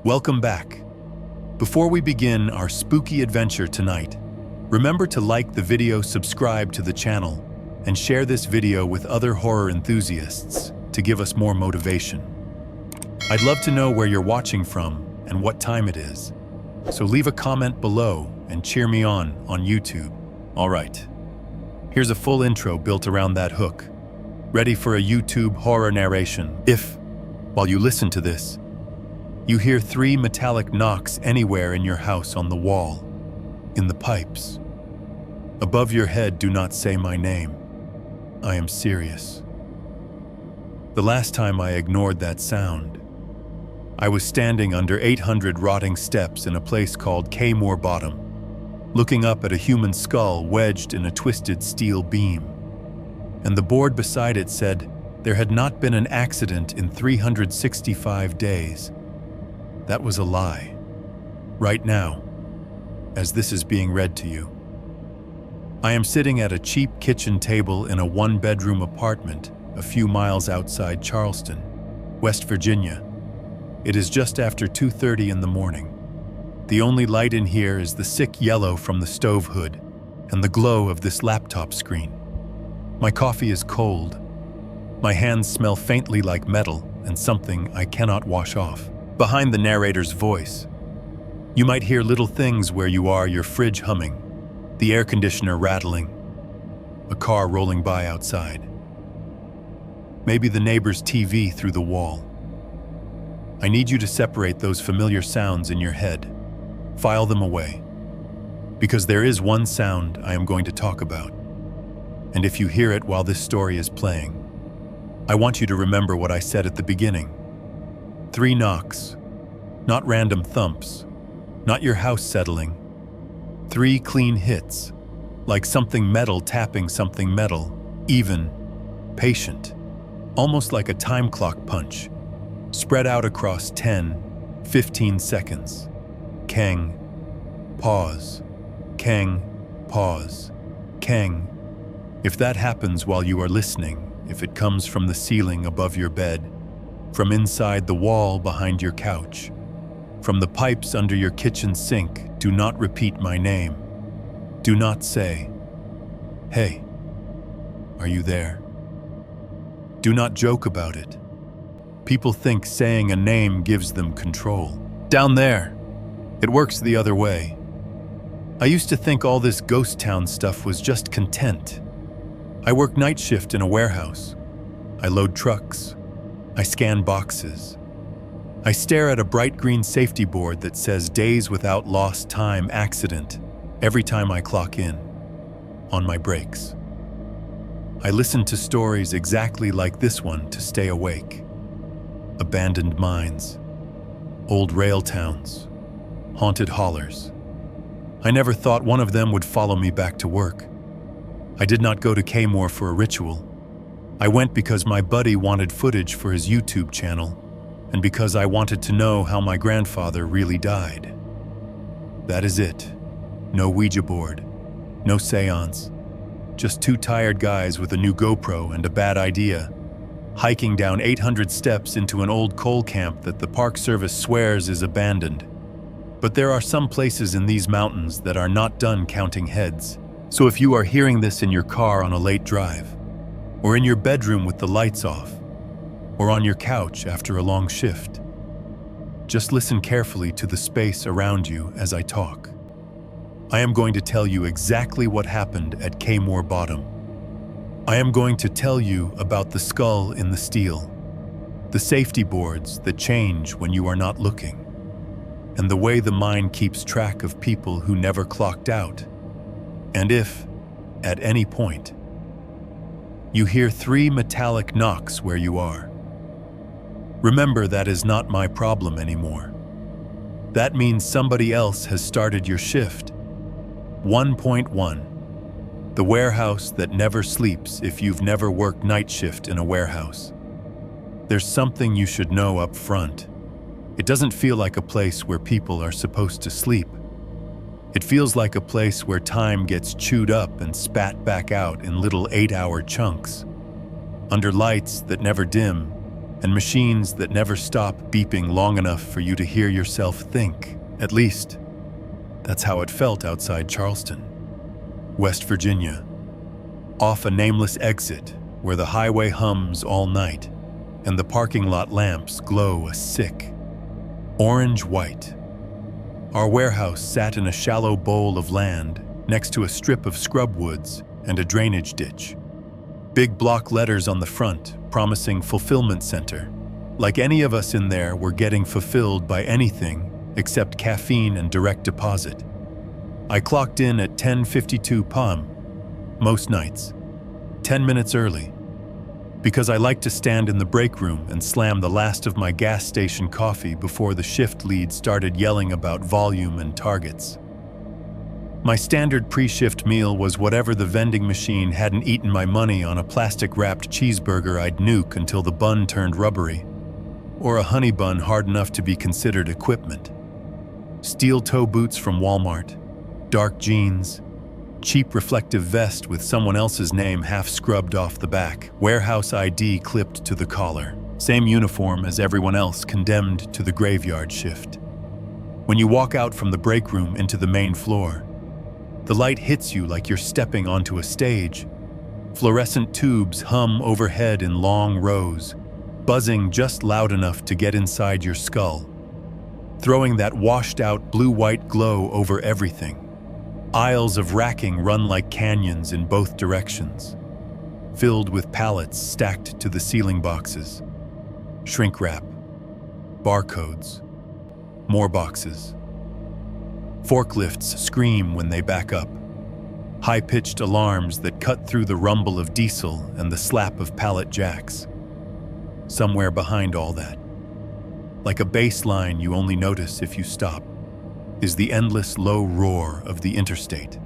Welcome back. Before we begin our spooky adventure tonight, remember to like the video, subscribe to the channel, and share this video with other horror enthusiasts to give us more motivation. I'd love to know where you're watching from and what time it is, so leave a comment below and cheer me on YouTube. All right, here's a full intro built around that hook, ready for a YouTube horror narration. If, while you listen to this, you hear 3 metallic knocks anywhere in your house, on the wall, in the pipes, above your head, do not say my name. I am serious. The last time I ignored that sound, I was standing under 800 rotting steps in a place called Kaymoor Bottom, looking up at a human skull wedged in a twisted steel beam. And the board beside it said there had not been an accident in 365 days. That was a lie. Right now, as this is being read to you, I am sitting at a cheap kitchen table in a 1-bedroom apartment a few miles outside Charleston, West Virginia. It is just after 2:30 in the morning. The only light in here is the sick yellow from the stove hood and the glow of this laptop screen. My coffee is cold. My hands smell faintly like metal and something I cannot wash off. Behind the narrator's voice, you might hear little things where you are: your fridge humming, the air conditioner rattling, a car rolling by outside, maybe the neighbor's TV through the wall. I need you to separate those familiar sounds in your head, file them away, because there is one sound I am going to talk about. And if you hear it while this story is playing, I want you to remember what I said at the beginning. 3 knocks, not random thumps, not your house settling. 3 clean hits, like something metal tapping something metal, even, patient, almost like a time clock punch, spread out across 10, 15 seconds. Kang, pause, Kang, pause, Kang. If that happens while you are listening, if it comes from the ceiling above your bed, from inside the wall behind your couch, from the pipes under your kitchen sink, do not repeat my name. Do not say, "Hey, are you there?" Do not joke about it. People think saying a name gives them control. Down there, it works the other way. I used to think all this ghost town stuff was just content. I work night shift in a warehouse. I load trucks. I scan boxes. I stare at a bright green safety board that says days without lost time accident every time I clock in, on my breaks. I listen to stories exactly like this one to stay awake. Abandoned mines, old rail towns, haunted hollers. I never thought one of them would follow me back to work. I did not go to Kaymoor for a ritual. I went because my buddy wanted footage for his YouTube channel, and because I wanted to know how my grandfather really died. That is it. No Ouija board, no seance, just 2 tired guys with a new GoPro and a bad idea, hiking down 800 steps into an old coal camp that the Park Service swears is abandoned. But there are some places in these mountains that are not done counting heads. So if you are hearing this in your car on a late drive, or in your bedroom with the lights off, or on your couch after a long shift, just listen carefully to the space around you as I talk. I am going to tell you exactly what happened at Kaymoor Bottom. I am going to tell you about the skull in the steel, the safety boards that change when you are not looking, and the way the mind keeps track of people who never clocked out. And if, at any point, you hear 3 metallic knocks where you are, remember that is not my problem anymore. That means somebody else has started your shift. 1.1. The warehouse that never sleeps if you've never worked night shift in a warehouse. There's something you should know up front. It doesn't feel like a place where people are supposed to sleep. It feels like a place where time gets chewed up and spat back out in little 8-hour chunks, under lights that never dim, and machines that never stop beeping long enough for you to hear yourself think. At least, that's how it felt outside Charleston, West Virginia, off a nameless exit where the highway hums all night and the parking lot lamps glow a sick orange-white. Our warehouse sat in a shallow bowl of land next to a strip of scrub woods and a drainage ditch. Big block letters on the front promising fulfillment center, like any of us in there were getting fulfilled by anything except caffeine and direct deposit. I clocked in at 10:52 p.m. most nights, 10 minutes early, because I like to stand in the break room and slam the last of my gas station coffee before the shift lead started yelling about volume and targets. My standard pre-shift meal was whatever the vending machine hadn't eaten my money on a plastic-wrapped cheeseburger I'd nuke until the bun turned rubbery, or a honey bun hard enough to be considered equipment. Steel toe boots from Walmart, dark jeans, cheap reflective vest with someone else's name half scrubbed off the back, warehouse ID clipped to the collar, same uniform as everyone else condemned to the graveyard shift. When you walk out from the break room into the main floor, the light hits you like you're stepping onto a stage. Fluorescent tubes hum overhead in long rows, buzzing just loud enough to get inside your skull, throwing that washed-out blue-white glow over everything. Aisles of racking run like canyons in both directions, filled with pallets stacked to the ceiling boxes. Shrink wrap, barcodes, more boxes. Forklifts scream when they back up, high-pitched alarms that cut through the rumble of diesel and the slap of pallet jacks. Somewhere behind all that, like a bass line you only notice if you stop, is the endless low roar of the interstate.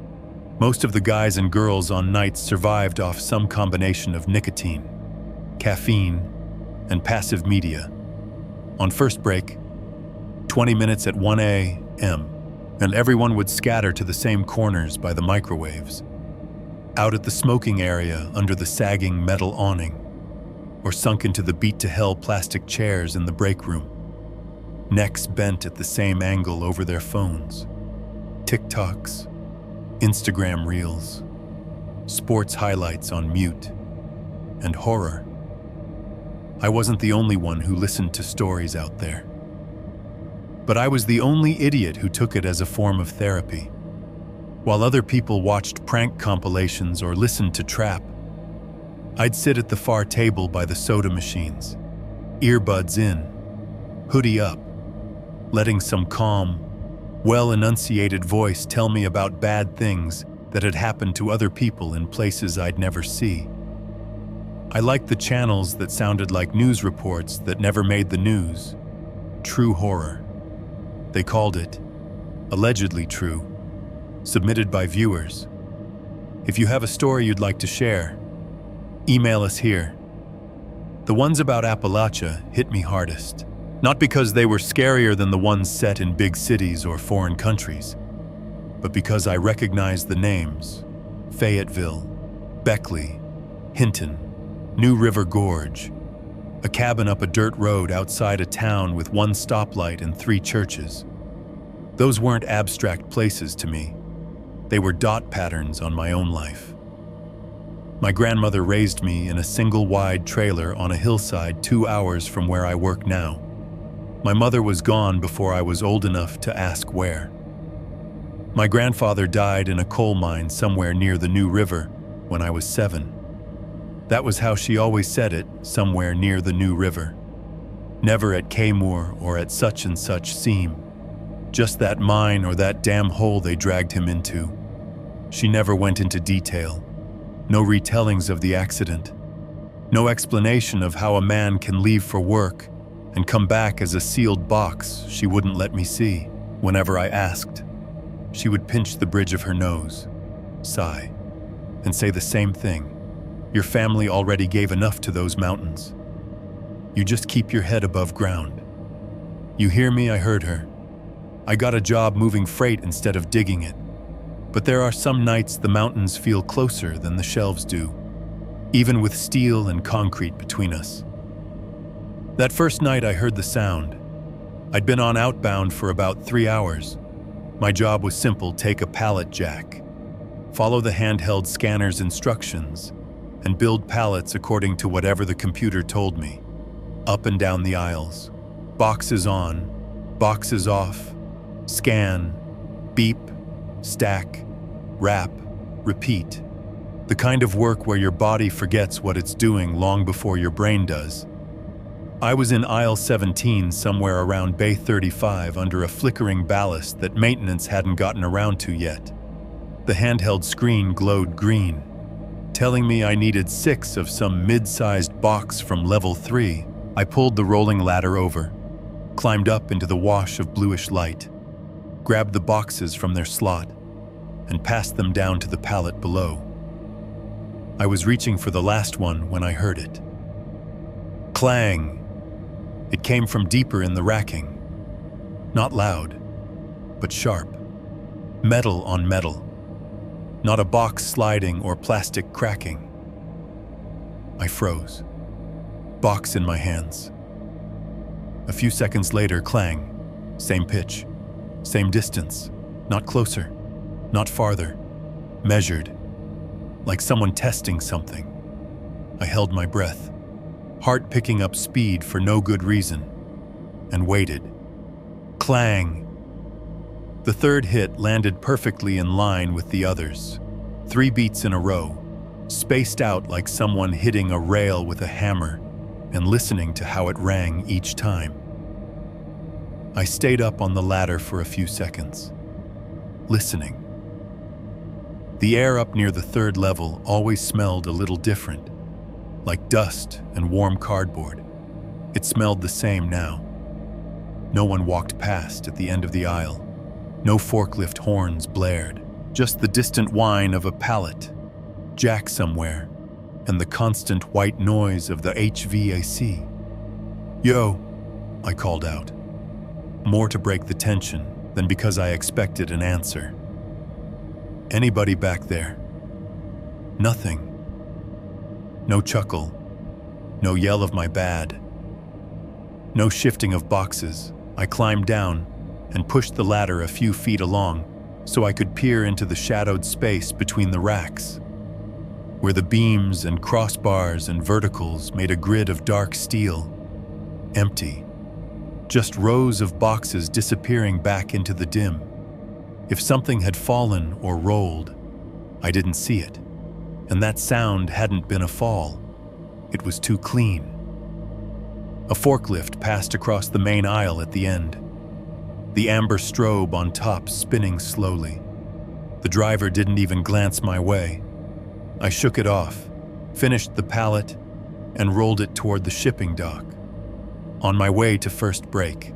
Most of the guys and girls on nights survived off some combination of nicotine, caffeine, and passive media. On first break, 20 minutes at 1 a.m., and everyone would scatter to the same corners by the microwaves, out at the smoking area under the sagging metal awning, or sunk into the beat-to-hell plastic chairs in the break room, necks bent at the same angle over their phones. TikToks, Instagram reels, sports highlights on mute, and horror. I wasn't the only one who listened to stories out there. But I was the only idiot who took it as a form of therapy. While other people watched prank compilations or listened to trap, I'd sit at the far table by the soda machines, earbuds in, hoodie up, letting some calm, well-enunciated voice tell me about bad things that had happened to other people in places I'd never see. I liked the channels that sounded like news reports that never made the news. True horror. They called it allegedly true, submitted by viewers. If you have a story you'd like to share, email us here. The ones about Appalachia hit me hardest, not because they were scarier than the ones set in big cities or foreign countries, but because I recognized the names: Fayetteville, Beckley, Hinton, New River Gorge, a cabin up a dirt road outside a town with one stoplight and 3 churches. Those weren't abstract places to me. They were dot patterns on my own life. My grandmother raised me in a single-wide trailer on a hillside 2 hours from where I work now. My mother was gone before I was old enough to ask where. My grandfather died in a coal mine somewhere near the New River when I was 7. That was how she always said it, somewhere near the New River. Never at Kaymoor or at such and such seam. Just that mine or that damn hole they dragged him into. She never went into detail. No retellings of the accident. No explanation of how a man can leave for work and come back as a sealed box she wouldn't let me see. Whenever I asked, she would pinch the bridge of her nose, sigh, and say the same thing. Your family already gave enough to those mountains. You just keep your head above ground. You hear me? I heard her. I got a job moving freight instead of digging it. But there are some nights the mountains feel closer than the shelves do, even with steel and concrete between us. That first night I heard the sound. I'd been on outbound for about 3 hours. My job was simple: take a pallet jack, follow the handheld scanner's instructions, and build pallets according to whatever the computer told me. Up and down the aisles. Boxes on, boxes off, scan, beep, stack, wrap, repeat. The kind of work where your body forgets what it's doing long before your brain does. I was in aisle 17, somewhere around bay 35, under a flickering ballast that maintenance hadn't gotten around to yet. The handheld screen glowed green, telling me I needed 6 of some mid-sized box from level 3. I pulled the rolling ladder over, climbed up into the wash of bluish light, grabbed the boxes from their slot, and passed them down to the pallet below. I was reaching for the last one when I heard it. Clang! It came from deeper in the racking. Not loud, but sharp. Metal on metal. Not a box sliding or plastic cracking. I froze. Box in my hands. A few seconds later, clang. Same pitch. Same distance. Not closer. Not farther. Measured. Like someone testing something. I held my breath, heart picking up speed for no good reason, and waited. Clang! The third hit landed perfectly in line with the others. 3 beats in a row, spaced out like someone hitting a rail with a hammer and listening to how it rang each time. I stayed up on the ladder for a few seconds, listening. The air up near the 3rd level always smelled a little different, like dust and warm cardboard. It smelled the same now. No one walked past at the end of the aisle. No forklift horns blared, just the distant whine of a pallet, jack somewhere, and the constant white noise of the HVAC. "Yo," I called out, more to break the tension than because I expected an answer. "Anybody back there?" Nothing. No chuckle. No yell of my bad. No shifting of boxes. I climbed down and pushed the ladder a few feet along so I could peer into the shadowed space between the racks, where the beams and crossbars and verticals made a grid of dark steel. Empty. Just rows of boxes disappearing back into the dim. If something had fallen or rolled, I didn't see it. And that sound hadn't been a fall. It was too clean. A forklift passed across the main aisle at the end, the amber strobe on top spinning slowly. The driver didn't even glance my way. I shook it off, finished the pallet, and rolled it toward the shipping dock, on my way to first break.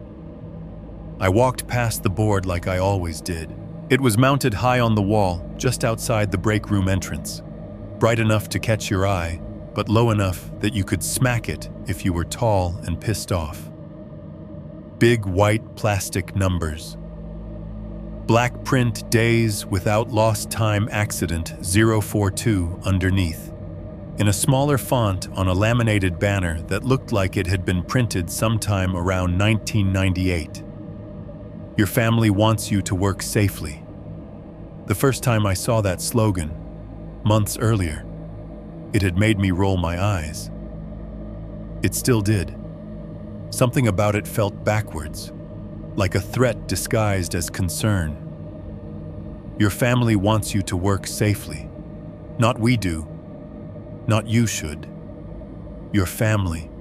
I walked past the board like I always did. It was mounted high on the wall, just outside the break room entrance, bright enough to catch your eye, but low enough that you could smack it if you were tall and pissed off. Big white plastic numbers. Black print days without lost time accident 042 underneath, in a smaller font on a laminated banner that looked like it had been printed sometime around 1998. Your family wants you to work safely. The first time I saw that slogan, months earlier, it had made me roll my eyes. It still did. Something about it felt backwards, like a threat disguised as concern. Your family wants you to work safely. Not we do. Not you should. Your family.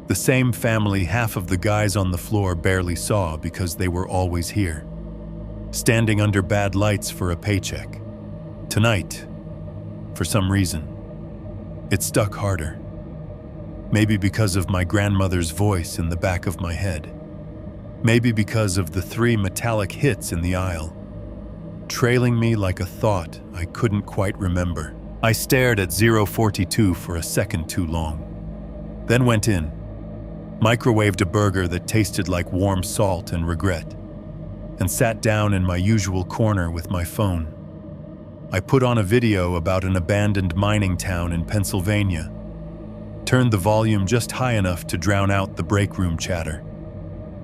The same family half of the guys on the floor barely saw because they were always here, standing under bad lights for a paycheck. Tonight, for some reason, it stuck harder. Maybe because of my grandmother's voice in the back of my head. Maybe because of the 3 metallic hits in the aisle, trailing me like a thought I couldn't quite remember. I stared at 042 for a second too long, then went in, microwaved a burger that tasted like warm salt and regret, and sat down in my usual corner with my phone. I put on a video about an abandoned mining town in Pennsylvania. turned the volume just high enough to drown out the break room chatter,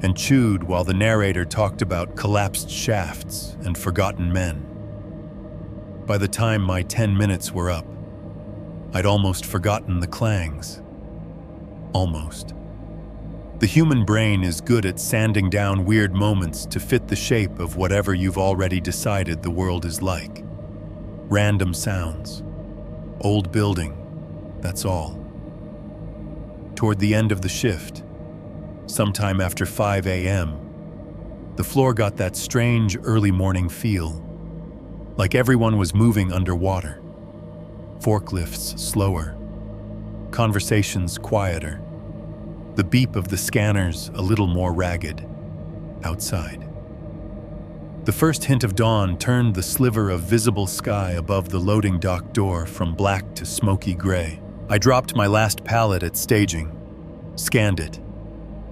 and chewed while the narrator talked about collapsed shafts and forgotten men. By the time my 10 minutes were up, I'd almost forgotten the clangs. Almost. The human brain is good at sanding down weird moments to fit the shape of whatever you've already decided the world is like. Random sounds. Old building. That's all. Toward the end of the shift, sometime after 5 a.m., the floor got that strange early morning feel, like everyone was moving underwater. Forklifts slower, conversations quieter, the beep of the scanners a little more ragged, outside. The first hint of dawn turned the sliver of visible sky above the loading dock door from black to smoky gray. I dropped my last pallet at staging, scanned it,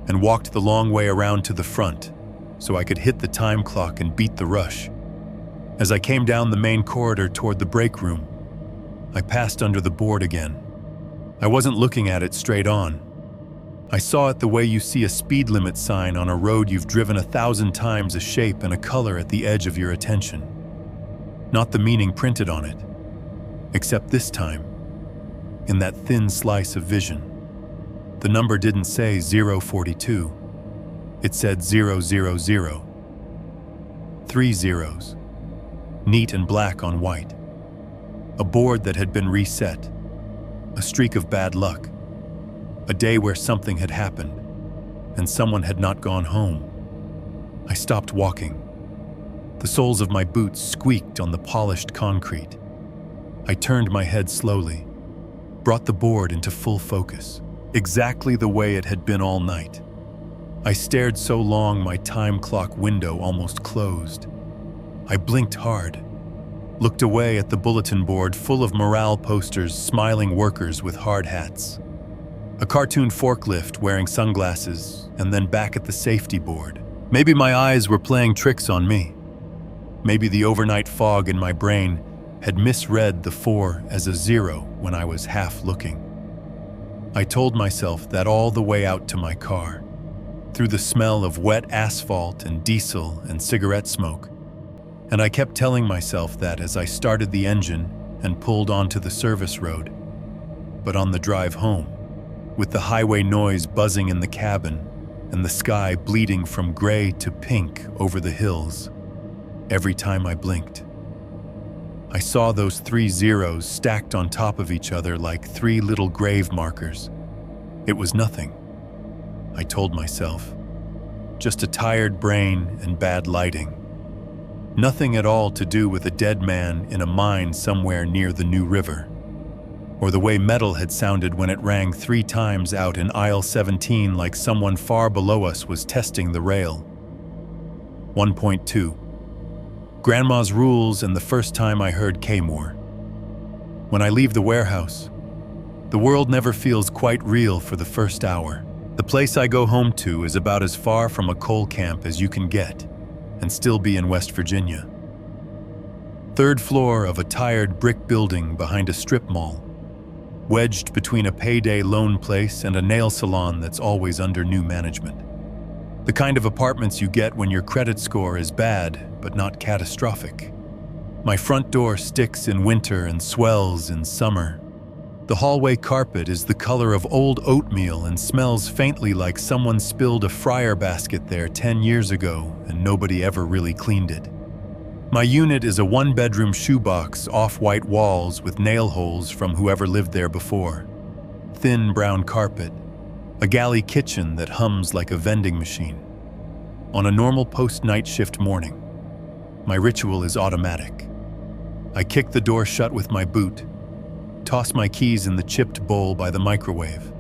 and walked the long way around to the front so I could hit the time clock and beat the rush. As I came down the main corridor toward the break room, I passed under the board again. I wasn't looking at it straight on. I saw it the way you see a speed limit sign on a road you've driven 1,000 times, a shape and a color at the edge of your attention. Not the meaning printed on it, except this time, in that thin slice of vision. The number didn't say 042. It said 000. 3 zeros, neat and black on white. A board that had been reset. A streak of bad luck. A day where something had happened, and someone had not gone home. I stopped walking. The soles of my boots squeaked on the polished concrete. I turned my head slowly, brought the board into full focus, exactly the way it had been all night. I stared so long my time clock window almost closed. I blinked hard, looked away at the bulletin board full of morale posters, smiling workers with hard hats. A cartoon forklift wearing sunglasses, and then back at the safety board. Maybe my eyes were playing tricks on me. Maybe the overnight fog in my brain had misread the 4 as a 0 when I was half looking. I told myself that all the way out to my car, through the smell of wet asphalt and diesel and cigarette smoke. And I kept telling myself that as I started the engine and pulled onto the service road. But on the drive home, with the highway noise buzzing in the cabin and the sky bleeding from gray to pink over the hills, every time I blinked, I saw those 3 zeros stacked on top of each other like 3 little grave markers. It was nothing, I told myself. Just a tired brain and bad lighting. Nothing at all to do with a dead man in a mine somewhere near the New River, or the way metal had sounded when it rang 3 times out in aisle 17 like someone far below us was testing the rail. 1.2. Grandma's rules and the first time I heard Kaymoor. When I leave the warehouse, the world never feels quite real for the first hour. The place I go home to is about as far from a coal camp as you can get, and still be in West Virginia. 3rd floor of a tired brick building behind a strip mall, wedged between a payday loan place and a nail salon that's always under new management. The kind of apartments you get when your credit score is bad, but not catastrophic. My front door sticks in winter and swells in summer. The hallway carpet is the color of old oatmeal and smells faintly like someone spilled a fryer basket there 10 years ago and nobody ever really cleaned it. My unit is a 1-bedroom shoebox, off-white walls with nail holes from whoever lived there before. Thin brown carpet. A galley kitchen that hums like a vending machine. On a normal post-night shift morning, my ritual is automatic. I kick the door shut with my boot, toss my keys in the chipped bowl by the microwave,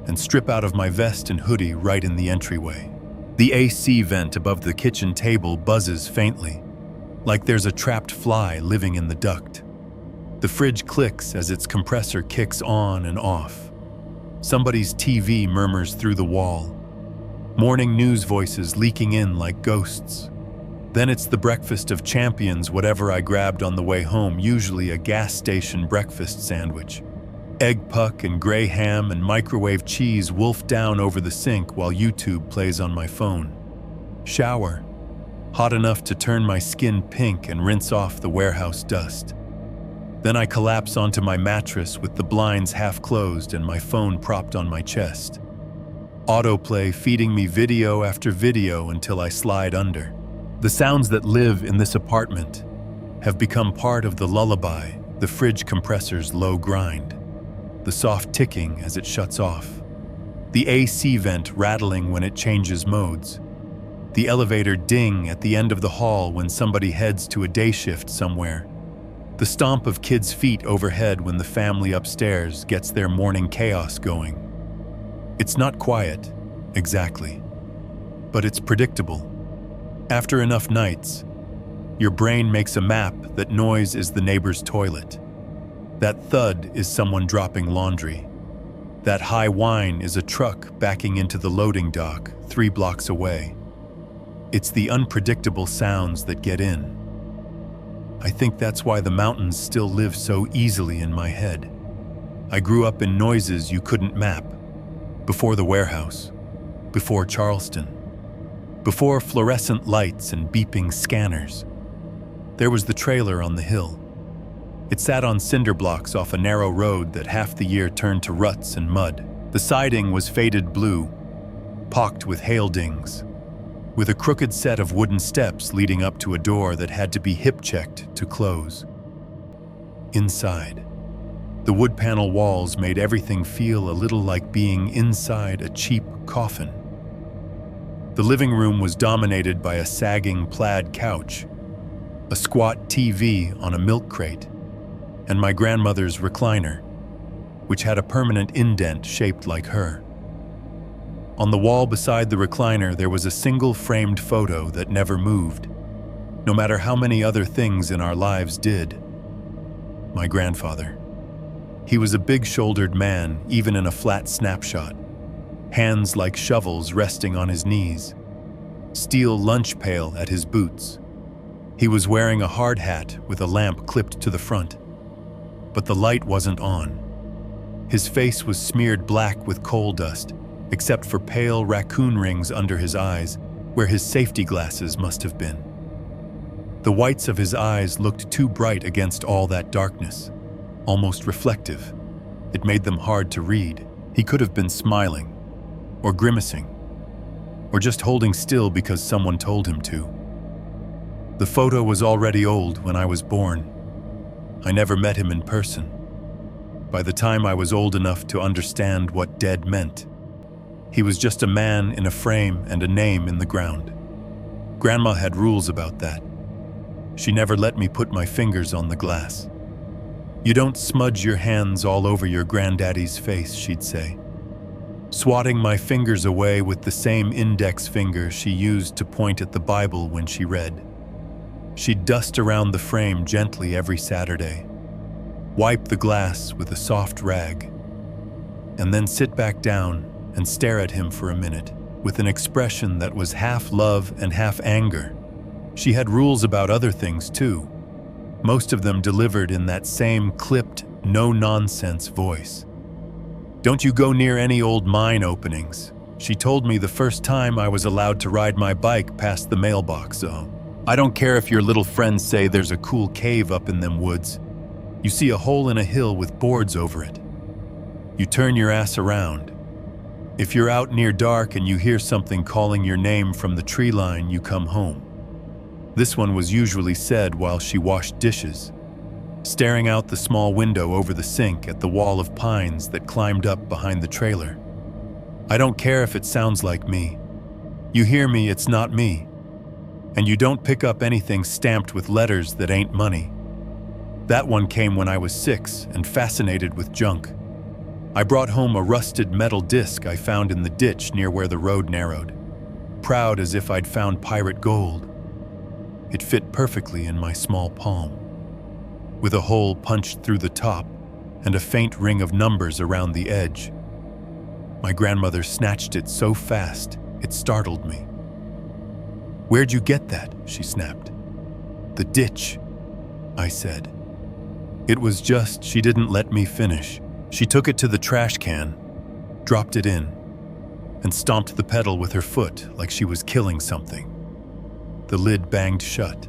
and strip out of my vest and hoodie right in the entryway. The AC vent above the kitchen table buzzes faintly, like there's a trapped fly living in the duct. The fridge clicks as its compressor kicks on and off. Somebody's TV murmurs through the wall. Morning news voices leaking in like ghosts. Then it's the breakfast of champions, whatever I grabbed on the way home, usually a gas station breakfast sandwich. Egg puck and gray ham and microwave cheese wolf down over the sink while YouTube plays on my phone. Shower. Hot enough to turn my skin pink and rinse off the warehouse dust. Then I collapse onto my mattress with the blinds half closed and my phone propped on my chest. Autoplay feeding me video after video until I slide under. The sounds that live in this apartment have become part of the lullaby, the fridge compressor's low grind, the soft ticking as it shuts off, the AC vent rattling when it changes modes, the elevator ding at the end of the hall when somebody heads to a day shift somewhere, the stomp of kids' feet overhead when the family upstairs gets their morning chaos going. It's not quiet, exactly, but it's predictable. After enough nights, your brain makes a map that noise is the neighbor's toilet. That thud is someone dropping laundry. That high whine is a truck backing into the loading dock 3 blocks away. It's the unpredictable sounds that get in. I think that's why the mountains still live so easily in my head. I grew up in noises you couldn't map. Before the warehouse, before Charleston, before fluorescent lights and beeping scanners. There was the trailer on the hill. It sat on cinder blocks off a narrow road that half the year turned to ruts and mud. The siding was faded blue, pocked with hail dings, with a crooked set of wooden steps leading up to a door that had to be hip-checked to close. Inside, the wood panel walls made everything feel a little like being inside a cheap coffin. The living room was dominated by a sagging plaid couch, a squat TV on a milk crate, and my grandmother's recliner, which had a permanent indent shaped like her. On the wall beside the recliner, there was a single framed photo that never moved, no matter how many other things in our lives did. My grandfather. He was a big-shouldered man, even in a flat snapshot, hands like shovels resting on his knees, steel lunch pail at his boots. He was wearing a hard hat with a lamp clipped to the front, but the light wasn't on. His face was smeared black with coal dust, except for pale raccoon rings under his eyes, where his safety glasses must have been. The whites of his eyes looked too bright against all that darkness, almost reflective. It made them hard to read. He could have been smiling, or grimacing, or just holding still because someone told him to. The photo was already old when I was born. I never met him in person. By the time I was old enough to understand what dead meant, he was just a man in a frame and a name in the ground. Grandma had rules about that. She never let me put my fingers on the glass. You don't smudge your hands all over your granddaddy's face, she'd say, swatting my fingers away with the same index finger she used to point at the Bible when she read. She'd dust around the frame gently every Saturday, wipe the glass with a soft rag, and then sit back down and stare at him for a minute with an expression that was half love and half anger. She had rules about other things too, most of them delivered in that same clipped, no-nonsense voice. Don't you go near any old mine openings, she told me the first time I was allowed to ride my bike past the mailbox zone. I don't care if your little friends say there's a cool cave up in them woods. You see a hole in a hill with boards over it. You turn your ass around. If you're out near dark and you hear something calling your name from the tree line, you come home. This one was usually said while she washed dishes, staring out the small window over the sink at the wall of pines that climbed up behind the trailer. I don't care if it sounds like me. You hear me, it's not me. And you don't pick up anything stamped with letters that ain't money. That one came when I was 6 and fascinated with junk. I brought home a rusted metal disc I found in the ditch near where the road narrowed, proud as if I'd found pirate gold. It fit perfectly in my small palm, with a hole punched through the top and a faint ring of numbers around the edge. My grandmother snatched it so fast, it startled me. "Where'd you get that?" she snapped. "The ditch," I said. It was just she didn't let me finish. She took it to the trash can, dropped it in, and stomped the pedal with her foot like she was killing something. The lid banged shut.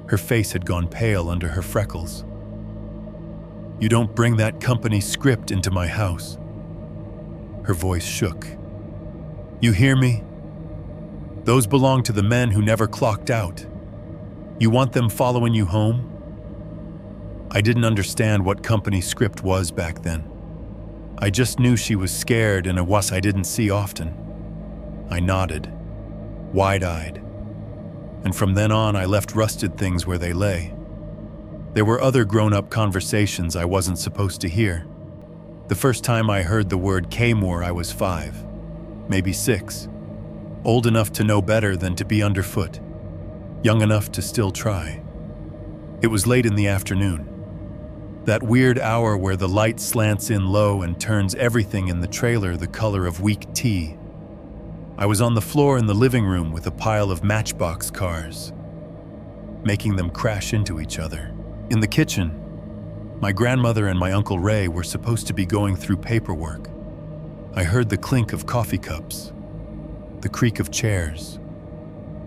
Her face had gone pale under her freckles. "You don't bring that company script into my house." Her voice shook. "You hear me? Those belong to the men who never clocked out. You want them following you home?" I didn't understand what company script was back then. I just knew she was scared and a wuss I didn't see often. I nodded, wide-eyed, and from then on I left rusted things where they lay. There were other grown-up conversations I wasn't supposed to hear. The first time I heard the word Kaymoor, I was 5, maybe 6, old enough to know better than to be underfoot, young enough to still try. It was late in the afternoon, that weird hour where the light slants in low and turns everything in the trailer the color of weak tea. I was on the floor in the living room with a pile of matchbox cars, making them crash into each other. In the kitchen, my grandmother and my Uncle Ray were supposed to be going through paperwork. I heard the clink of coffee cups, the creak of chairs,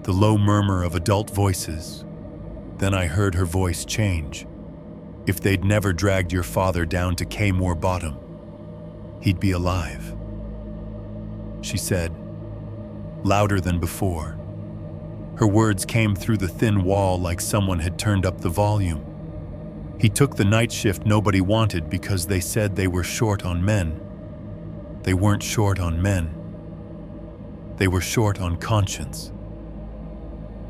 the low murmur of adult voices. Then I heard her voice change. "If they'd never dragged your father down to Kaymoor Bottom, he'd be alive," she said, louder than before. Her words came through the thin wall like someone had turned up the volume. "He took the night shift nobody wanted because they said they were short on men. They weren't short on men. They were short on conscience."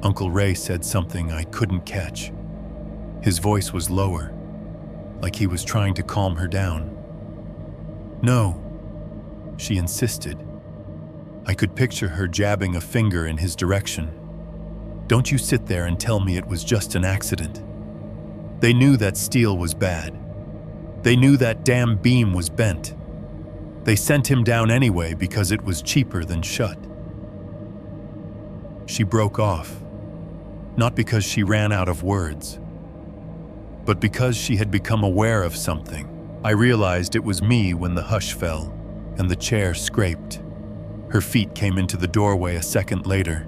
Uncle Ray said something I couldn't catch. His voice was lower, like he was trying to calm her down. "No," she insisted. I could picture her jabbing a finger in his direction. "Don't you sit there and tell me it was just an accident. They knew that steel was bad. They knew that damn beam was bent. They sent him down anyway because it was cheaper than shut." She broke off, not because she ran out of words, but because she had become aware of something. I realized it was me when the hush fell and the chair scraped. Her feet came into the doorway a second later,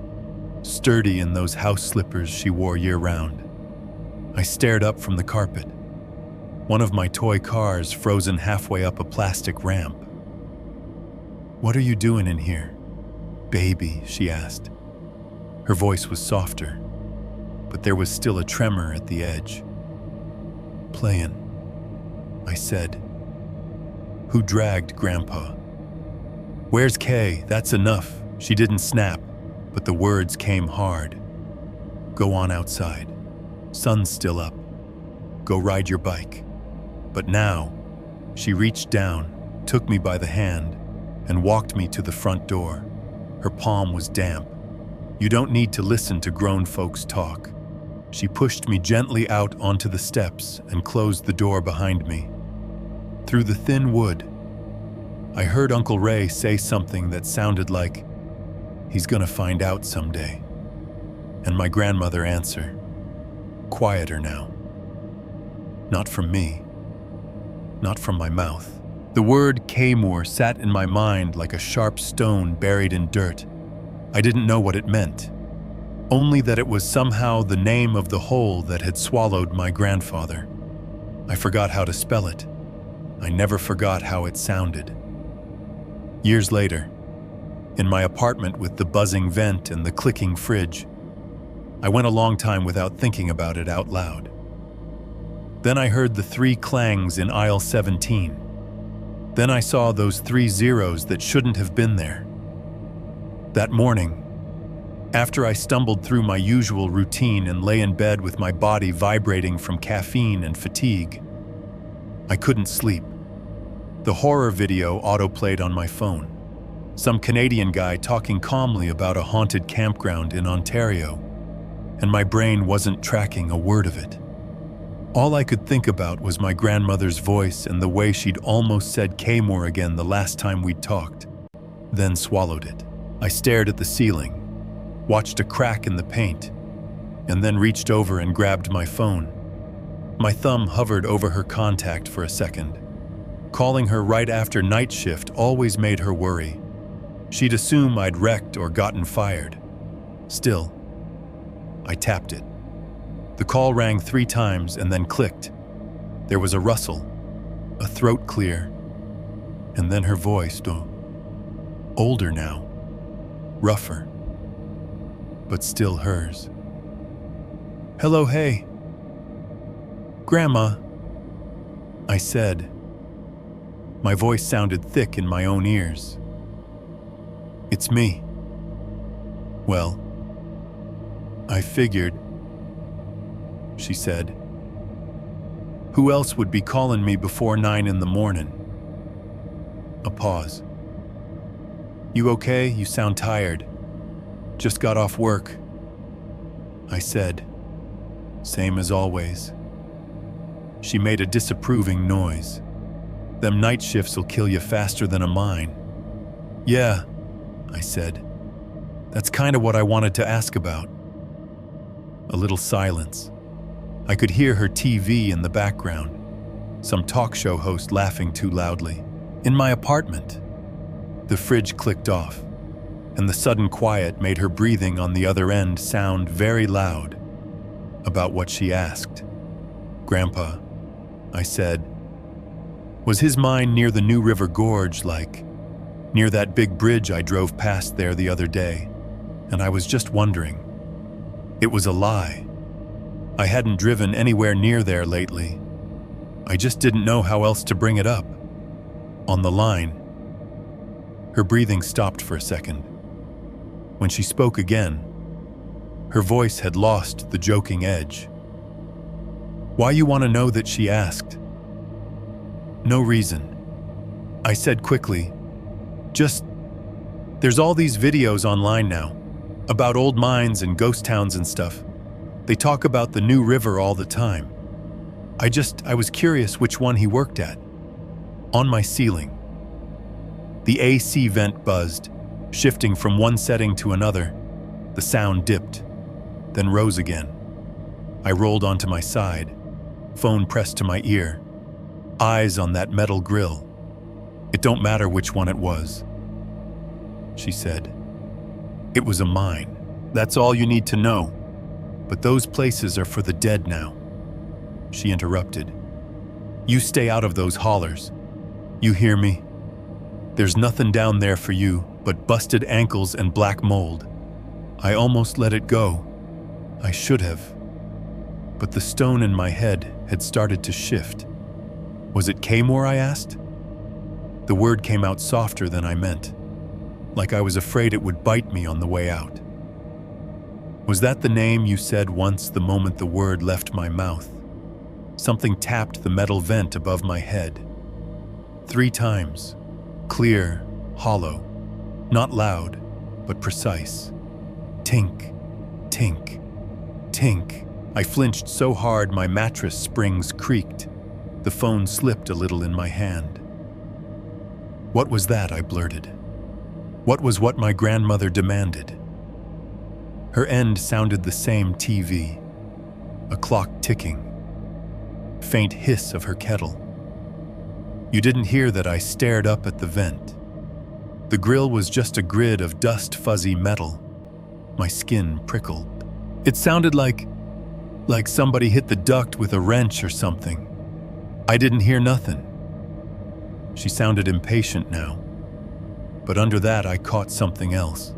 sturdy in those house slippers she wore year-round. I stared up from the carpet, one of my toy cars frozen halfway up a plastic ramp. "What are you doing in here, baby?" she asked. Her voice was softer, but there was still a tremor at the edge. "Playin'," I said. "Who dragged Grandpa?" "Where's Kay? That's enough." She didn't snap, but the words came hard. "Go on outside. Sun's still up. Go ride your bike." But now, she reached down, took me by the hand, and walked me to the front door. Her palm was damp. "You don't need to listen to grown folks talk." She pushed me gently out onto the steps and closed the door behind me. Through the thin wood, I heard Uncle Ray say something that sounded like, "He's gonna find out someday." And my grandmother answer, quieter now. Not from me, not from my mouth. The word Kaymoor sat in my mind like a sharp stone buried in dirt. I didn't know what it meant, only that it was somehow the name of the hole that had swallowed my grandfather. I forgot how to spell it. I never forgot how it sounded. Years later, in my apartment with the buzzing vent and the clicking fridge, I went a long time without thinking about it out loud. Then I heard the 3 clangs in aisle 17. Then I saw those 3 zeros that shouldn't have been there. That morning, after I stumbled through my usual routine and lay in bed with my body vibrating from caffeine and fatigue, I couldn't sleep. The horror video autoplayed on my phone. Some Canadian guy talking calmly about a haunted campground in Ontario, and my brain wasn't tracking a word of it. All I could think about was my grandmother's voice and the way she'd almost said Kaymoor again the last time we'd talked, then swallowed it. I stared at the ceiling, watched a crack in the paint, and then reached over and grabbed my phone. My thumb hovered over her contact for a second. Calling her right after night shift always made her worry. She'd assume I'd wrecked or gotten fired. Still, I tapped it. The call rang 3 times and then clicked. There was a rustle, a throat clear, and then her voice, older now, rougher, but still hers. "Hello, hey. Grandma," I said. My voice sounded thick in my own ears. "It's me." "Well, I figured," she said. "Who else would be calling me before 9 in the morning?" A pause. "You okay? You sound tired. Just got off work," I said. "Same as always." She made a disapproving noise. "Them night shifts'll kill you faster than a mine." "Yeah," I said. "That's kind of what I wanted to ask about." A little silence. I could hear her TV in the background, some talk show host laughing too loudly. In my apartment, the fridge clicked off, and the sudden quiet made her breathing on the other end sound very loud. About what she asked. "Grandpa," I said. "Was his mine near the New River Gorge, like near that big bridge I drove past there the other day? And I was just wondering." It was a lie. I hadn't driven anywhere near there lately. I just didn't know how else to bring it up. On the line. Her breathing stopped for a second. When she spoke again, her voice had lost the joking edge. "Why you want to know that?" she asked. "No reason," I said quickly. "Just, there's all these videos online now, about old mines and ghost towns and stuff. They talk about the New River all the time. I was curious which one he worked at." On my ceiling, the AC vent buzzed, shifting from one setting to another. The sound dipped, then rose again. I rolled onto my side, phone pressed to my ear, eyes on that metal grill. "It don't matter which one it was," she said. "It was a mine. That's all you need to know. But those places are for the dead now." She interrupted. "You stay out of those hollers. You hear me? There's nothing down there for you but busted ankles and black mold." I almost let it go. I should have. But the stone in my head had started to shift. "Was it Kaymoor?" I asked. The word came out softer than I meant, like I was afraid it would bite me on the way out. "Was that the name you said once the moment the word left my mouth?" Something tapped the metal vent above my head. 3 times. Clear, hollow, not loud, but precise. Tink, tink, tink. I flinched so hard my mattress springs creaked. The phone slipped a little in my hand. "What was that?" I blurted. What was what my grandmother demanded? Her end sounded the same TV. A clock ticking. Faint hiss of her kettle. "You didn't hear that?" I stared up at the vent. The grill was just a grid of dust fuzzy metal. My skin prickled. It sounded like somebody hit the duct with a wrench or something. "I didn't hear nothing." She sounded impatient now. But under that I caught something else.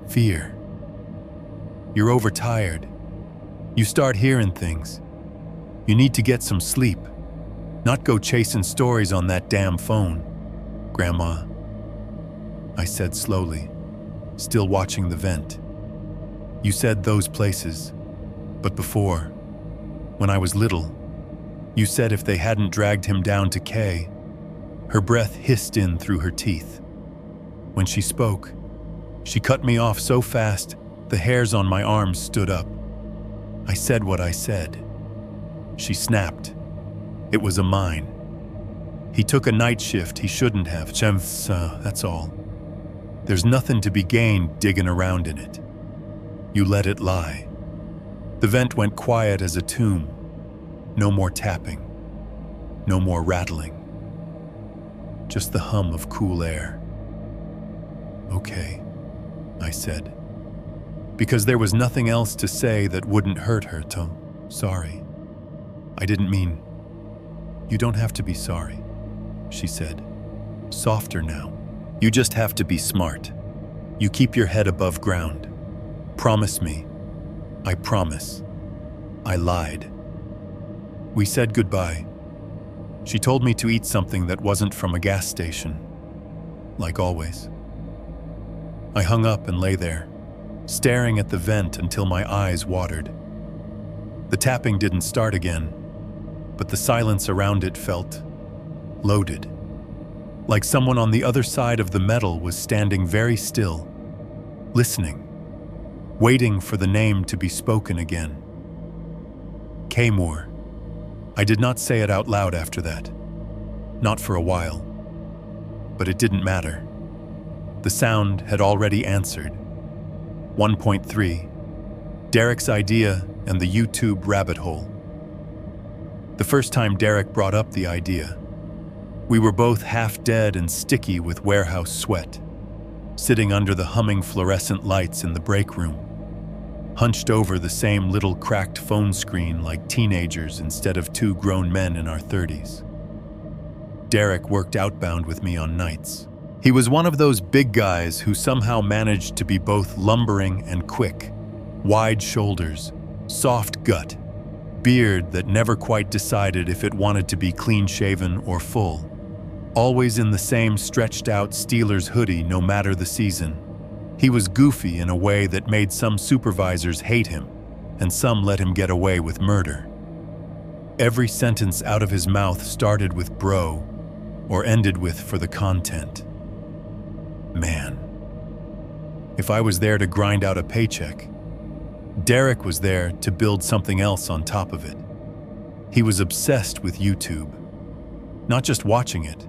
Fear. "You're overtired. You start hearing things. You need to get some sleep. Not go chasing stories on that damn phone, Grandma," I said slowly, still watching the vent. "You said those places, but before, when I was little, you said if they hadn't dragged him down to Kay." Her breath hissed in through her teeth. When she spoke, she cut me off so fast the hairs on my arms stood up. I said what I said. She snapped. "It was a mine. He took a night shift he shouldn't have. That's all. There's nothing to be gained digging around in it. You let it lie." The vent went quiet as a tomb. No more tapping. No more rattling. just the hum of cool air. "Okay," I said, because there was nothing else to say that wouldn't hurt her. Sorry. I didn't mean." "You don't have to be sorry," she said, softer now. "You just have to be smart. You keep your head above ground. Promise me." "I promise." I lied. We said goodbye. She told me to eat something that wasn't from a gas station, like always. I hung up and lay there, staring at the vent until my eyes watered. The tapping didn't start again, but the silence around it felt loaded, like someone on the other side of the metal was standing very still, listening, waiting for the name to be spoken again. Kaymoor. I did not say it out loud after that. Not for a while. But it didn't matter. The sound had already answered. 1.3. Derek's idea and the YouTube rabbit hole. The first time Derek brought up the idea, we were both half dead and sticky with warehouse sweat, sitting under the humming fluorescent lights in the break room, hunched over the same little cracked phone screen like teenagers instead of two grown men in our 30s. Derek worked outbound with me on nights. He was one of those big guys who somehow managed to be both lumbering and quick, wide shoulders, soft gut, beard that never quite decided if it wanted to be clean-shaven or full, always in the same stretched-out Steelers hoodie no matter the season. He was goofy in a way that made some supervisors hate him, and some let him get away with murder. Every sentence out of his mouth started with "bro" or ended with "for the content." Man. If I was there to grind out a paycheck, Derek was there to build something else on top of it. He was obsessed with YouTube. Not just watching it,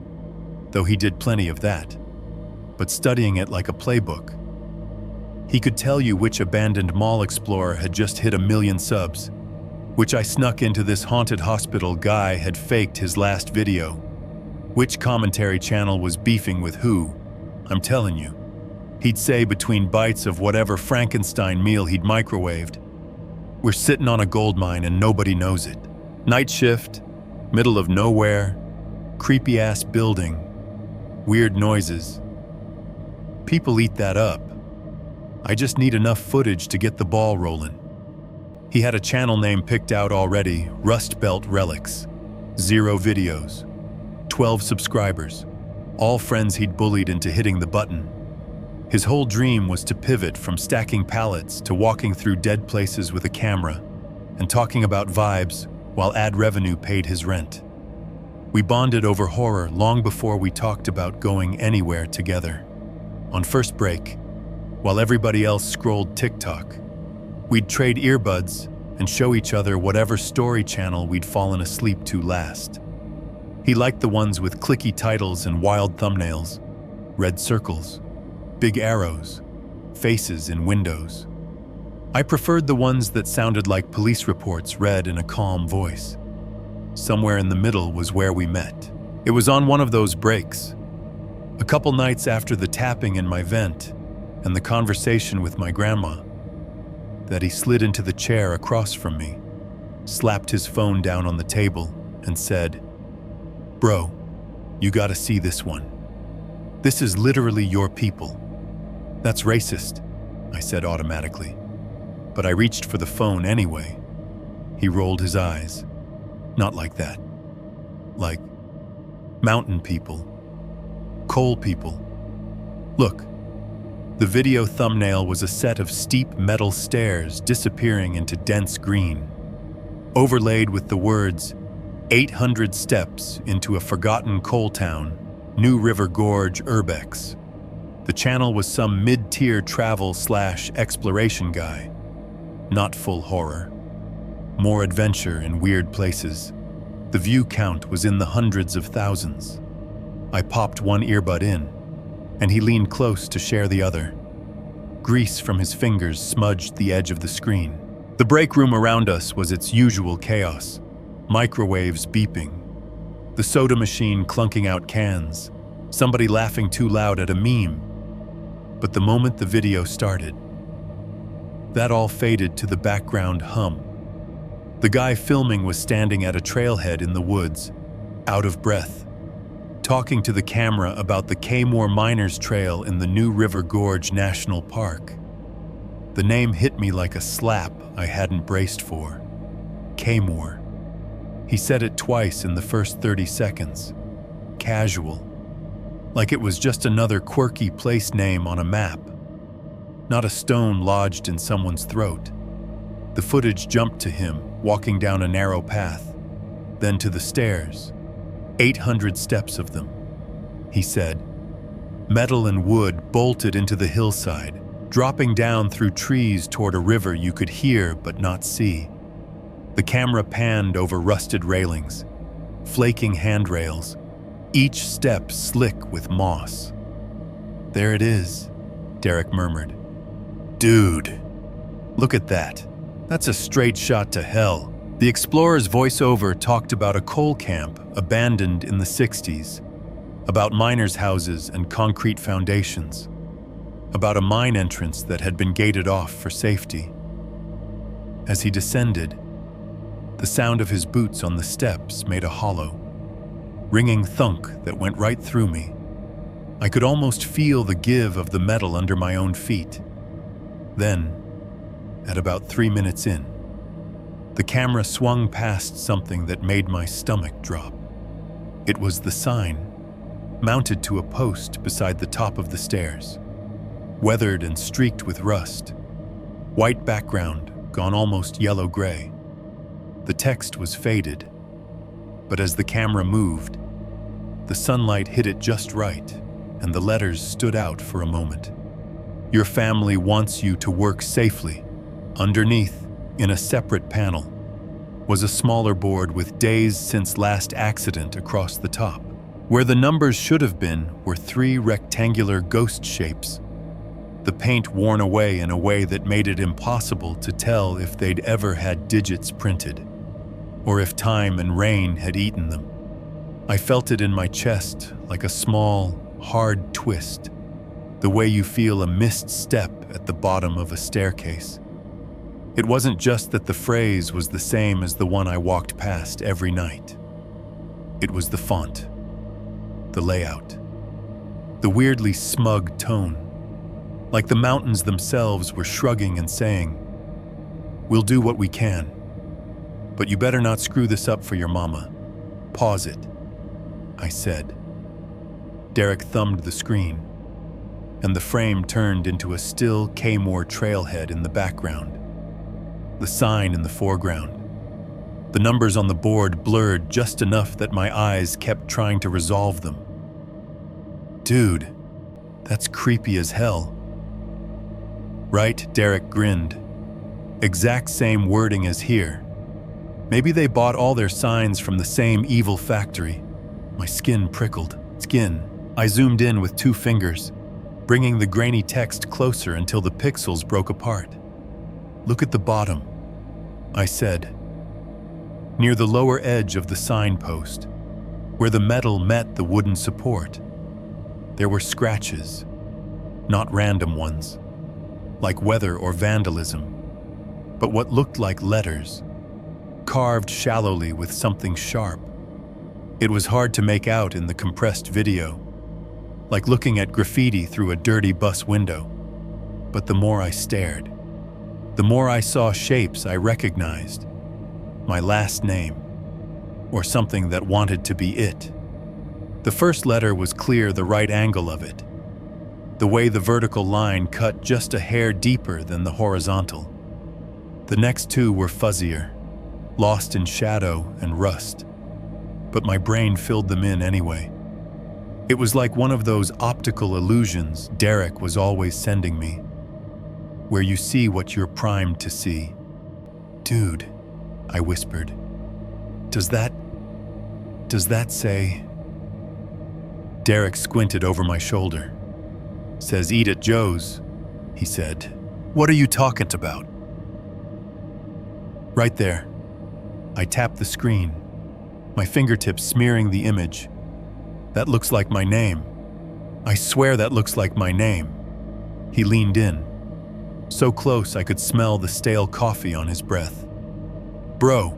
though he did plenty of that, but studying it like a playbook. He could tell you which abandoned mall explorer had just hit 1 million subs, which I snuck into this haunted hospital guy had faked his last video, which commentary channel was beefing with who. I'm telling you, he'd say between bites of whatever Frankenstein meal he'd microwaved, "We're sitting on a gold mine and nobody knows it. Night shift, middle of nowhere, creepy-ass building, weird noises. People eat that up. I just need enough footage to get the ball rolling." He had a channel name picked out already, Rust Belt Relics. 0 videos, 12 subscribers, all friends he'd bullied into hitting the button. His whole dream was to pivot from stacking pallets to walking through dead places with a camera and talking about vibes while ad revenue paid his rent. We bonded over horror long before we talked about going anywhere together. On first break, while everybody else scrolled TikTok, we'd trade earbuds and show each other whatever story channel we'd fallen asleep to last. He liked the ones with clicky titles and wild thumbnails, red circles, big arrows, faces in windows. I preferred the ones that sounded like police reports read in a calm voice. Somewhere in the middle was where we met. It was on one of those breaks, a couple nights after the tapping in my vent and the conversation with my grandma, that he slid into the chair across from me, slapped his phone down on the table, and said, "Bro, you gotta see this one. This is literally your people." "That's racist," I said automatically, but I reached for the phone anyway. He rolled his eyes. "Not like that. Like mountain people, coal people. Look." The video thumbnail was a set of steep metal stairs disappearing into dense green, overlaid with the words, 800 steps into a forgotten coal town, New River Gorge, Urbex. The channel was some mid-tier travel/exploration guy. Not full horror. More adventure in weird places. The view count was in the hundreds of thousands. I popped one earbud in, and he leaned close to share the other. Grease from his fingers smudged the edge of the screen. The break room around us was its usual chaos. Microwaves beeping, the soda machine clunking out cans, somebody laughing too loud at a meme. But the moment the video started, that all faded to the background hum. The guy filming was standing at a trailhead in the woods, out of breath, talking to the camera about the Kaymoor Miners Trail in the New River Gorge National Park. The name hit me like a slap I hadn't braced for. Kaymoor. He said it twice in the first 30 seconds. Casual. Like it was just another quirky place name on a map. Not a stone lodged in someone's throat. The footage jumped to him, walking down a narrow path, then to the stairs. 800 steps of them, he said. Metal and wood bolted into the hillside, dropping down through trees toward a river you could hear but not see. The camera panned over rusted railings, flaking handrails, each step slick with moss. "There it is," Derek murmured. "Dude, look at that. That's a straight shot to hell." The explorer's voiceover talked about a coal camp abandoned in the 60s, about miners' houses and concrete foundations, about a mine entrance that had been gated off for safety. As he descended, the sound of his boots on the steps made a hollow, ringing thunk that went right through me. I could almost feel the give of the metal under my own feet. Then, at about 3 minutes in, the camera swung past something that made my stomach drop. It was the sign, mounted to a post beside the top of the stairs, weathered and streaked with rust. White background, gone almost yellow-gray. The text was faded, but as the camera moved, the sunlight hit it just right, and the letters stood out for a moment. "Your family wants you to work safely." Underneath, in a separate panel, was a smaller board with "days since last accident" across the top. Where the numbers should have been were 3 rectangular ghost shapes, the paint worn away in a way that made it impossible to tell if they'd ever had digits printed, or if time and rain had eaten them. I felt it in my chest like a small, hard twist, the way you feel a missed step at the bottom of a staircase. It wasn't just that the phrase was the same as the one I walked past every night. It was the font, the layout, the weirdly smug tone, like the mountains themselves were shrugging and saying, "We'll do what we can, but you better not screw this up for your mama. Pause it," I said. Derek thumbed the screen, and the frame turned into a still Kaymoor trailhead in the background, the sign in the foreground. The numbers on the board blurred just enough that my eyes kept trying to resolve them. "Dude, that's creepy as hell." "Right," Derek grinned. "Exact same wording as here. Maybe they bought all their signs from the same evil factory." My skin prickled. Skin. I zoomed in with 2 fingers, bringing the grainy text closer until the pixels broke apart. "Look at the bottom," I said. Near the lower edge of the signpost, where the metal met the wooden support, there were scratches, not random ones, like weather or vandalism, but what looked like letters, carved shallowly with something sharp. It was hard to make out in the compressed video, like looking at graffiti through a dirty bus window. But the more I stared, the more I saw shapes I recognized. My last name, or something that wanted to be it. The first letter was clear, the right angle of it, the way the vertical line cut just a hair deeper than the horizontal. The next 2 were fuzzier, lost in shadow and rust, but my brain filled them in anyway. It was like one of those optical illusions Derek was always sending me, where you see what you're primed to see. "Dude," I whispered, Does that say?" Derek squinted over my shoulder. "Says eat at Joe's," he said. "What are you talking about?" "Right there." I tapped the screen, my fingertips smearing the image. "That looks like my name." I swear that looks like my name. He leaned in, so close I could smell the stale coffee on his breath. Bro,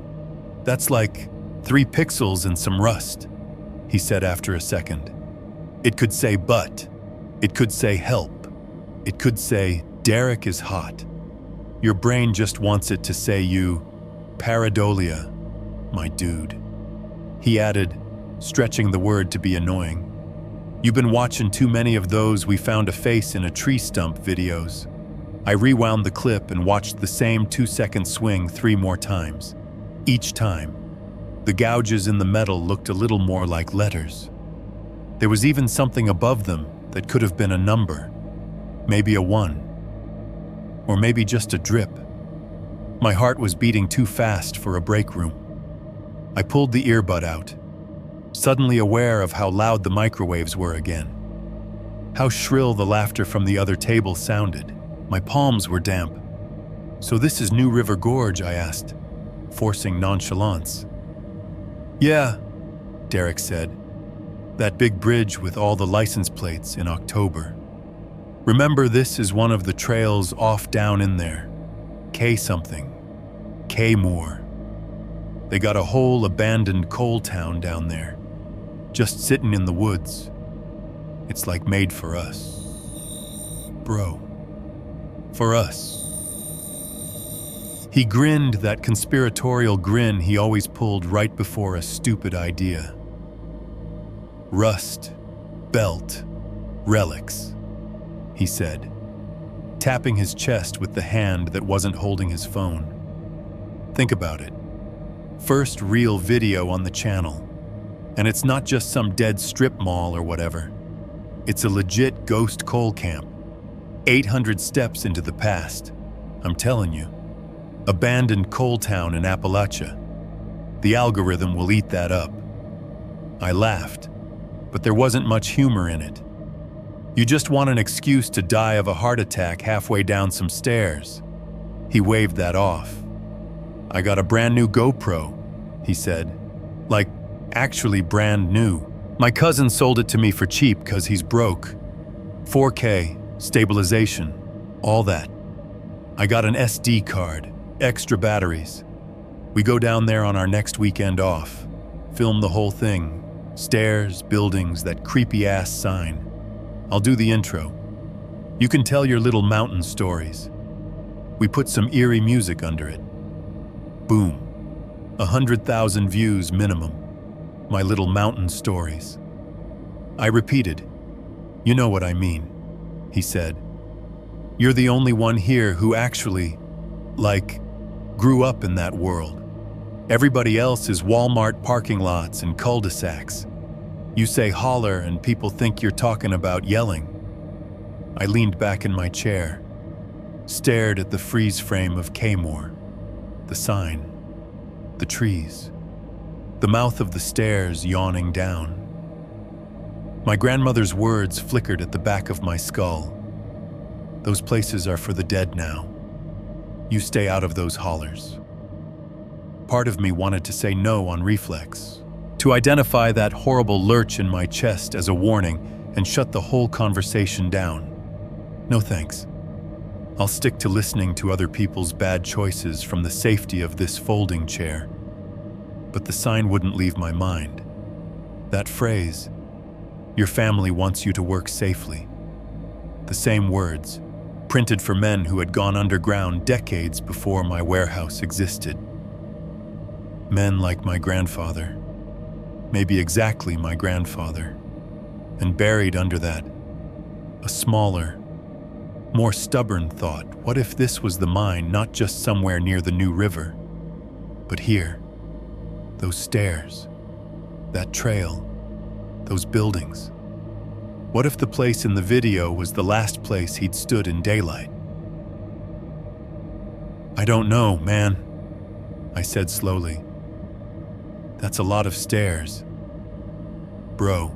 that's like 3 pixels and some rust, he said after a second. It could say but. It could say help. It could say Derek is hot. Your brain just wants it to say you pareidolia, my dude. He added, stretching the word to be annoying. You've been watching too many of those "we found a face in a tree stump" videos. I rewound the clip and watched the same 2-second swing 3 more times. Each time, the gouges in the metal looked a little more like letters. There was even something above them that could have been a number, maybe a 1, or maybe just a drip. My heart was beating too fast for a break room. I pulled the earbud out, suddenly aware of how loud the microwaves were again. How shrill the laughter from the other table sounded. My palms were damp. So this is New River Gorge, I asked, forcing nonchalance. Yeah, Derek said. That big bridge with all the license plates in October. Remember, this is one of the trails off down in there. K something. Kaymoor. They got a whole abandoned coal town down there, just sitting in the woods. It's like made for us. Bro. For us. He grinned that conspiratorial grin he always pulled right before a stupid idea. Rust, belt, relics, he said, tapping his chest with the hand that wasn't holding his phone. Think about it. First real video on the channel. And it's not just some dead strip mall or whatever. It's a legit ghost coal camp. 800 steps into the past. I'm telling you. Abandoned coal town in Appalachia. The algorithm will eat that up. I laughed, but there wasn't much humor in it. You just want an excuse to die of a heart attack halfway down some stairs. He waved that off. I got a brand new GoPro, he said. Like, actually brand new. My cousin sold it to me for cheap because he's broke. 4K, stabilization, all that. I got an SD card, extra batteries. We go down there on our next weekend off, film the whole thing. Stairs, buildings, that creepy-ass sign. I'll do the intro. You can tell your little mountain stories. We put some eerie music under it. Boom. 100,000 views minimum. My little mountain stories. I repeated, you know what I mean, he said. You're the only one here who actually, grew up in that world. Everybody else is Walmart parking lots and cul-de-sacs. You say holler and people think you're talking about yelling. I leaned back in my chair, stared at the freeze frame of Kaymoor, the sign, the trees, the mouth of the stairs yawning down. My grandmother's words flickered at the back of my skull. Those places are for the dead now. You stay out of those hollers. Part of me wanted to say no on reflex, to identify that horrible lurch in my chest as a warning and shut the whole conversation down. No thanks. I'll stick to listening to other people's bad choices from the safety of this folding chair. But the sign wouldn't leave my mind. That phrase, your family wants you to work safely. The same words, printed for men who had gone underground decades before my warehouse existed. Men like my grandfather, maybe exactly my grandfather, and buried under that, a smaller, more stubborn thought. What if this was the mine, not just somewhere near the New River, but here? Those stairs, that trail, those buildings. What if the place in the video was the last place he'd stood in daylight? I don't know, man, I said slowly. That's a lot of stairs. Bro,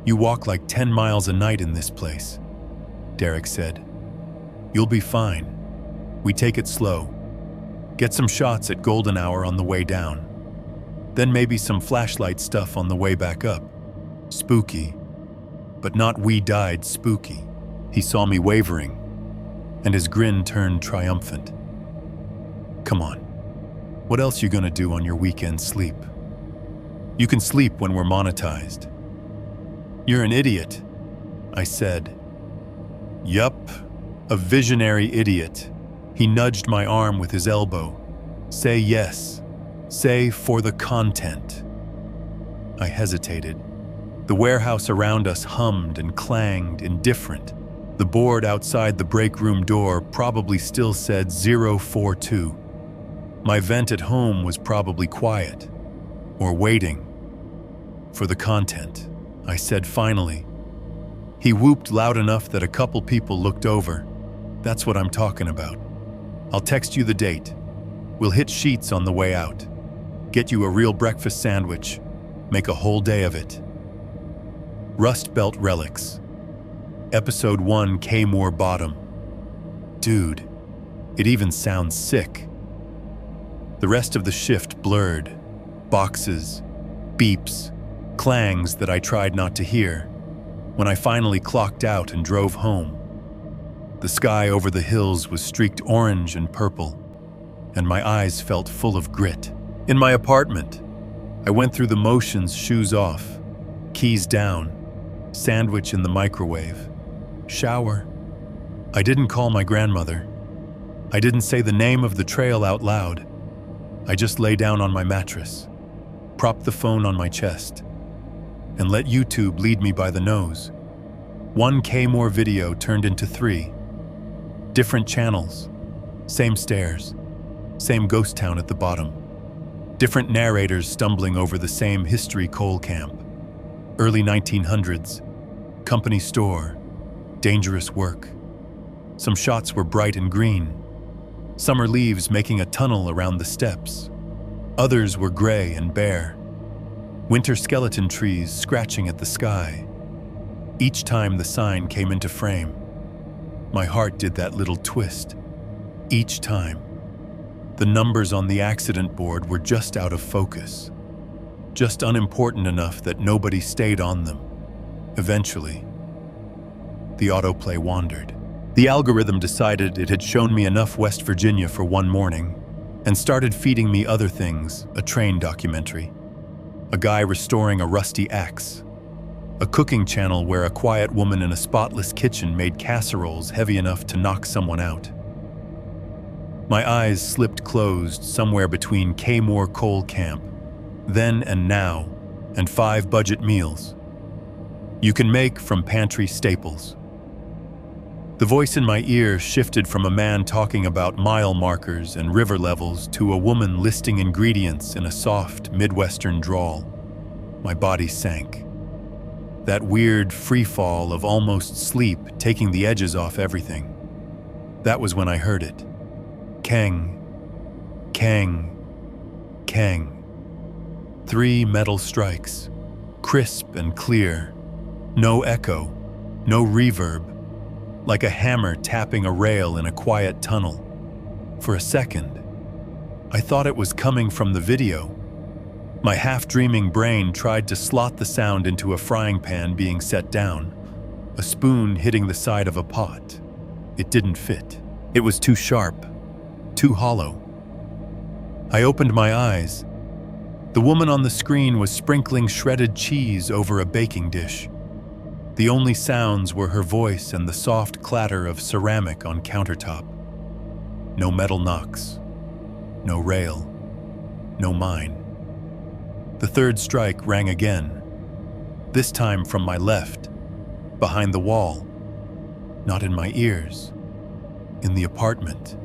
you walk like 10 miles a night in this place, Derek said. You'll be fine. We take it slow. Get some shots at golden hour on the way down. Then maybe some flashlight stuff on the way back up. Spooky. but not "we died" spooky. He saw me wavering, and his grin turned triumphant. Come on, what else you gonna do on your weekend sleep? You can sleep when we're monetized. You're an idiot, I said. Yup, a visionary idiot. He nudged my arm with his elbow. Say yes. Say for the content. I hesitated. The warehouse around us hummed and clanged, indifferent. The board outside the break room door probably still said 042. My vent at home was probably quiet, or waiting. For the content, I said finally. He whooped loud enough that a couple people looked over. That's what I'm talking about. I'll text you the date. We'll hit Sheets on the way out. Get you a real breakfast sandwich. Make a whole day of it. Rust Belt Relics. Episode 1, Kaymoor Bottom. Dude, it even sounds sick. The rest of the shift blurred. Boxes, beeps, clangs that I tried not to hear. When I finally clocked out and drove home, the sky over the hills was streaked orange and purple, and my eyes felt full of grit. In my apartment, I went through the motions, shoes off, keys down, sandwich in the microwave, shower. I didn't call my grandmother. I didn't say the name of the trail out loud. I just lay down on my mattress, propped the phone on my chest, and let YouTube lead me by the nose. One Kaymoor video turned into 3. Different channels, same stairs, same ghost town at the bottom. Different narrators stumbling over the same history coal camp. Early 1900s, company store, dangerous work. Some shots were bright and green. Summer leaves making a tunnel around the steps. Others were gray and bare. Winter skeleton trees scratching at the sky. Each time the sign came into frame, my heart did that little twist. Each time. The numbers on the accident board were just out of focus. Just unimportant enough that nobody stayed on them. Eventually, the autoplay wandered. The algorithm decided it had shown me enough West Virginia for one morning and started feeding me other things, a train documentary, a guy restoring a rusty axe, a cooking channel where a quiet woman in a spotless kitchen made casseroles heavy enough to knock someone out. My eyes slipped closed somewhere between Kaymoor Coal Camp, Then and Now, and 5 budget meals you can make from pantry staples. The voice in my ear shifted from a man talking about mile markers and river levels to a woman listing ingredients in a soft Midwestern drawl. My body sank. That weird free fall of almost sleep taking the edges off everything. That was when I heard it. Kang, kang, kang. 3 metal strikes, crisp and clear. No echo, no reverb, like a hammer tapping a rail in a quiet tunnel. For a second, I thought it was coming from the video. My half-dreaming brain tried to slot the sound into a frying pan being set down, a spoon hitting the side of a pot. It didn't fit. It was too sharp, too hollow. I opened my eyes. The woman on the screen was sprinkling shredded cheese over a baking dish. The only sounds were her voice and the soft clatter of ceramic on countertop. No metal knocks, no rail, no mine. The 3rd strike rang again, this time from my left, behind the wall, not in my ears, in the apartment.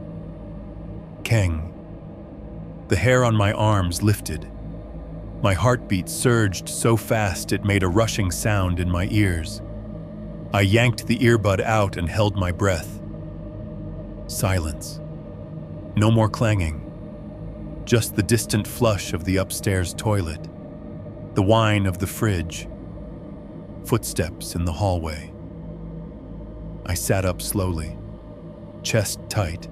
Kang. The hair on my arms lifted. My heartbeat surged so fast it made a rushing sound in my ears. I yanked the earbud out and held my breath. Silence. No more clanging. Just the distant flush of the upstairs toilet. The whine of the fridge. Footsteps in the hallway. I sat up slowly, chest tight,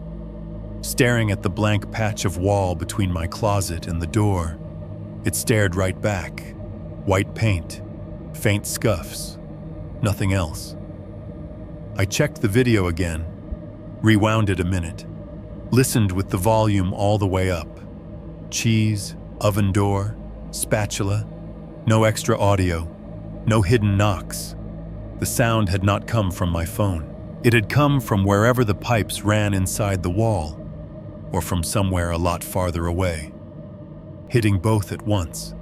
staring at the blank patch of wall between my closet and the door. It stared right back. White paint, faint scuffs, Nothing else. I checked the video again, rewound it a minute, listened with the volume all the way up. Cheese, oven door, spatula, no extra audio, no hidden knocks. The sound had not come from my phone. It had come from wherever the pipes ran inside the wall, or from somewhere a lot farther away, hitting both at once.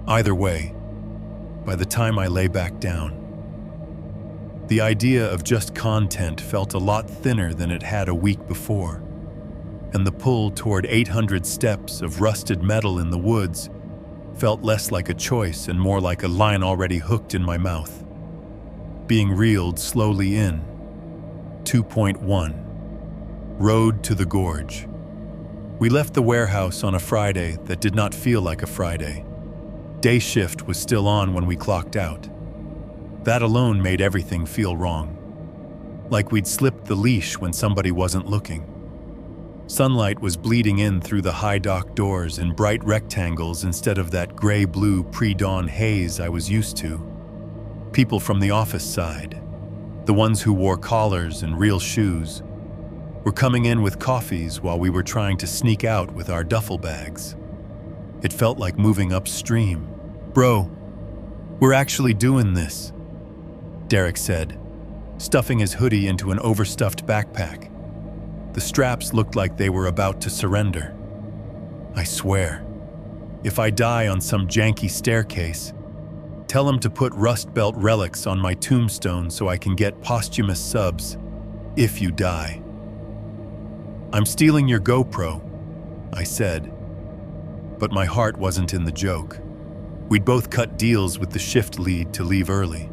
Either way, by the time I lay back down, the idea of just content felt a lot thinner than it had a week before, and the pull toward 800 steps of rusted metal in the woods felt less like a choice and more like a line already hooked in my mouth. Being reeled slowly in. 2.1. Road to the Gorge. We left the warehouse on a Friday that did not feel like a Friday. Day shift was still on when we clocked out. That alone made everything feel wrong. Like we'd slipped the leash when somebody wasn't looking. Sunlight was bleeding in through the high dock doors in bright rectangles instead of that gray-blue pre-dawn haze I was used to. People from the office side, the ones who wore collars and real shoes, were coming in with coffees while we were trying to sneak out with our duffel bags. It felt like moving upstream. "Bro, we're actually doing this," Derek said, stuffing his hoodie into an overstuffed backpack. The straps looked like they were about to surrender. I swear, if I die on some janky staircase, tell him to put Rust Belt relics on my tombstone so I can get posthumous subs, if you die. "I'm stealing your GoPro," I said, but my heart wasn't in the joke. We'd both cut deals with the shift lead to leave early.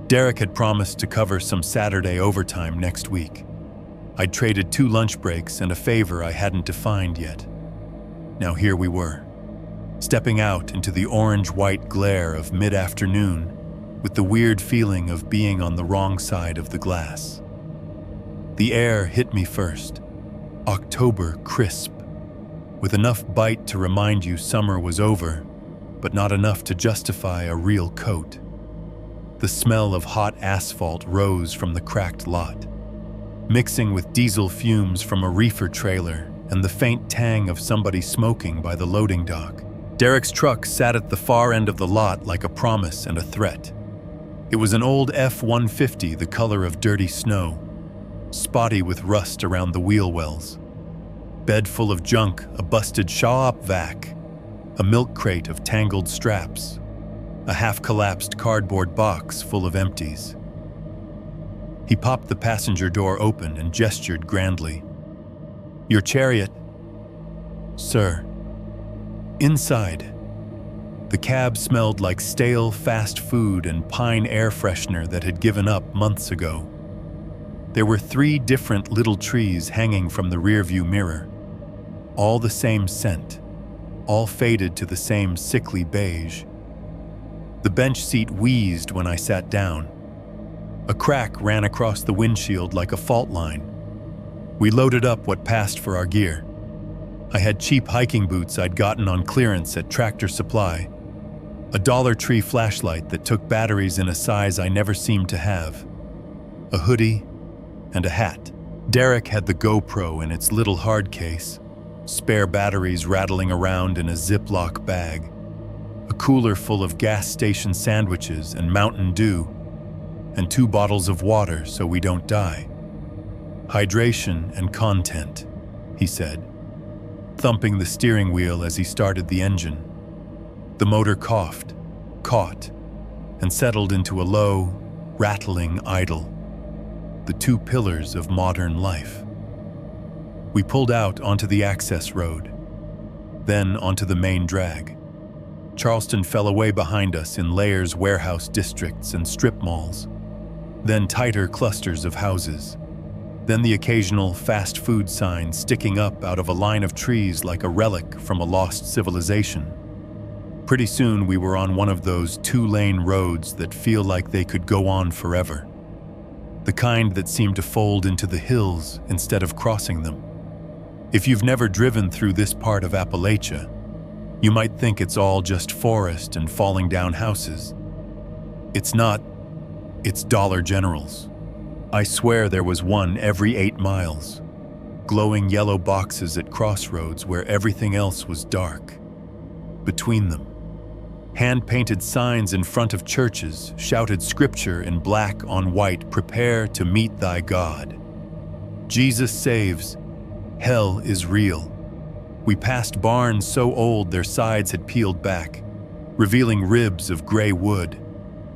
Derek had promised to cover some Saturday overtime next week. I'd traded 2 lunch breaks and a favor I hadn't defined yet. Now here we were, stepping out into the orange-white glare of mid-afternoon with the weird feeling of being on the wrong side of the glass. The air hit me first, October crisp, with enough bite to remind you summer was over, but not enough to justify a real coat. The smell of hot asphalt rose from the cracked lot, mixing with diesel fumes from a reefer trailer and the faint tang of somebody smoking by the loading dock. Derek's truck sat at the far end of the lot like a promise and a threat. It was an old F-150 the color of dirty snow, spotty with rust around the wheel wells. Bed full of junk, a busted shaw-up vac, a milk crate of tangled straps, a half-collapsed cardboard box full of empties. He popped the passenger door open and gestured grandly. "Your chariot, sir." Inside, the cab smelled like stale fast food and pine air freshener that had given up months ago. There were 3 different little trees hanging from the rearview mirror, all the same scent, all faded to the same sickly beige. The bench seat wheezed when I sat down. A crack ran across the windshield like a fault line. We loaded up what passed for our gear. I had cheap hiking boots I'd gotten on clearance at Tractor Supply, a Dollar Tree flashlight that took batteries in a size I never seemed to have, a hoodie, and a hat. Derek had the GoPro in its little hard case, spare batteries rattling around in a Ziploc bag, a cooler full of gas station sandwiches and Mountain Dew, and 2 bottles of water so we don't die. "Hydration and content," he said, thumping the steering wheel as he started the engine. The motor coughed, caught, and settled into a low, rattling idle. The 2 pillars of modern life. We pulled out onto the access road, then onto the main drag. Charleston fell away behind us in layers warehouse districts and strip malls, then tighter clusters of houses, then the occasional fast food sign sticking up out of a line of trees like a relic from a lost civilization. Pretty soon we were on one of those 2-lane roads that feel like they could go on forever, the kind that seem to fold into the hills instead of crossing them. If you've never driven through this part of Appalachia, you might think it's all just forest and falling down houses. It's not. It's Dollar Generals. I swear there was one every 8 miles. Glowing yellow boxes at crossroads where everything else was dark. Between them, hand-painted signs in front of churches shouted scripture in black on white, "Prepare to meet thy God." Jesus saves. Hell is real. We passed barns so old their sides had peeled back, revealing ribs of gray wood.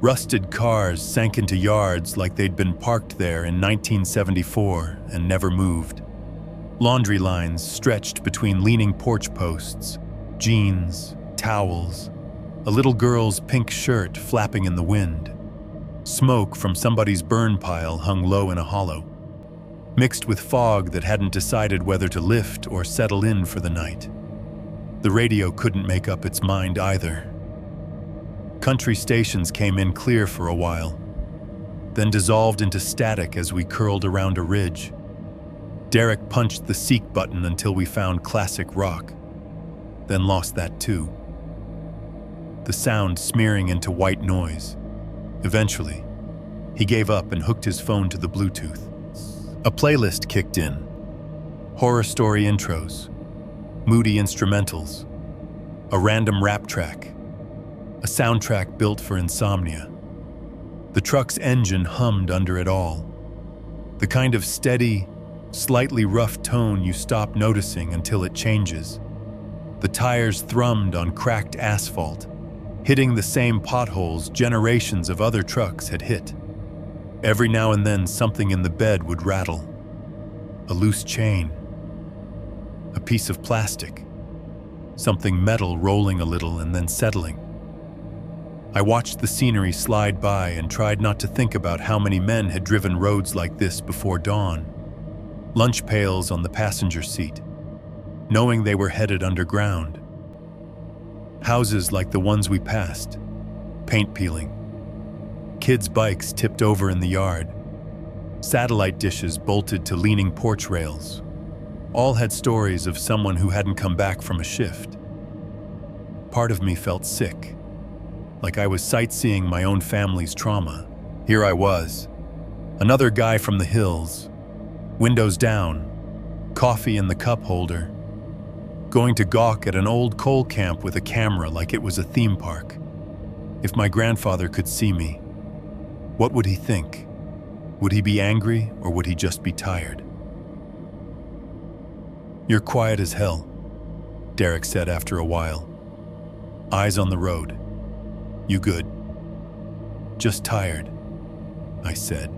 Rusted cars sank into yards like they'd been parked there in 1974 and never moved. Laundry lines stretched between leaning porch posts, jeans, towels, a little girl's pink shirt flapping in the wind. Smoke from somebody's burn pile hung low in a hollow, mixed with fog that hadn't decided whether to lift or settle in for the night. The radio couldn't make up its mind either. Country stations came in clear for a while, then dissolved into static as we curled around a ridge. Derek punched the seek button until we found classic rock, then lost that too. The sound smearing into white noise. Eventually, he gave up and hooked his phone to the Bluetooth. A playlist kicked in. Horror story intros, moody instrumentals, a random rap track, a soundtrack built for insomnia. The truck's engine hummed under it all. The kind of steady, slightly rough tone you stop noticing until it changes. The tires thrummed on cracked asphalt, hitting the same potholes generations of other trucks had hit. Every now and then something in the bed would rattle. A loose chain, a piece of plastic, something metal rolling a little and then settling. I watched the scenery slide by and tried not to think about how many men had driven roads like this before dawn. Lunch pails on the passenger seat, knowing they were headed underground. Houses like the ones we passed, paint peeling. Kids' bikes tipped over in the yard. Satellite dishes bolted to leaning porch rails. All had stories of someone who hadn't come back from a shift. Part of me felt sick, like I was sightseeing my own family's trauma. Here I was, another guy from the hills, windows down, coffee in the cup holder, going to gawk at an old coal camp with a camera like it was a theme park. If my grandfather could see me, what would he think? Would he be angry or would he just be tired? "You're quiet as hell," Derek said after a while. Eyes on the road. "You good?" "Just tired," I said,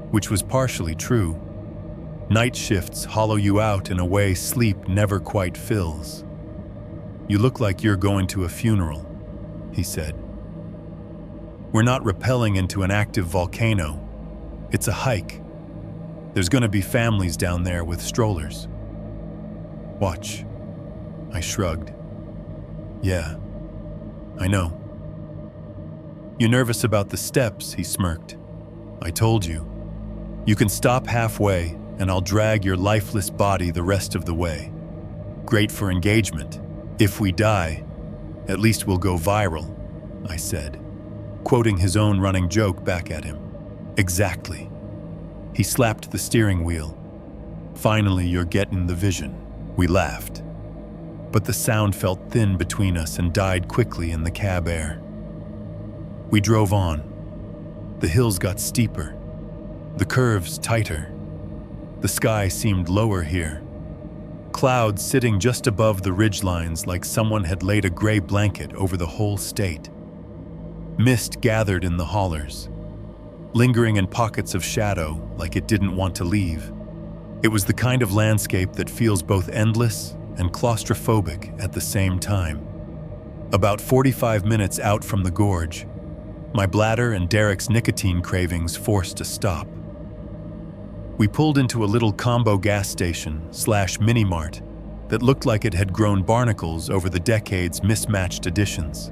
which was partially true. Night shifts hollow you out in a way sleep never quite fills. "You look like you're going to a funeral," he said. "We're not rappelling into an active volcano. It's a hike. There's going to be families down there with strollers." "Watch." I shrugged. "Yeah, I know." "You nervous about the steps?" he smirked. "I told you. You can stop halfway and I'll drag your lifeless body the rest of the way. Great for engagement. If we die, at least we'll go viral," I said, quoting his own running joke back at him. "Exactly." He slapped the steering wheel. "Finally, you're getting the vision." We laughed, but the sound felt thin between us and died quickly in the cab air. We drove on. The hills got steeper, the curves tighter. The sky seemed lower here. Clouds sitting just above the ridgelines like someone had laid a gray blanket over the whole state. Mist gathered in the hollers, lingering in pockets of shadow like it didn't want to leave. It was the kind of landscape that feels both endless and claustrophobic at the same time. About 45 minutes out from the gorge, my bladder and Derek's nicotine cravings forced a stop. We pulled into a little combo gas station / mini-mart that looked like it had grown barnacles over the decades' mismatched additions.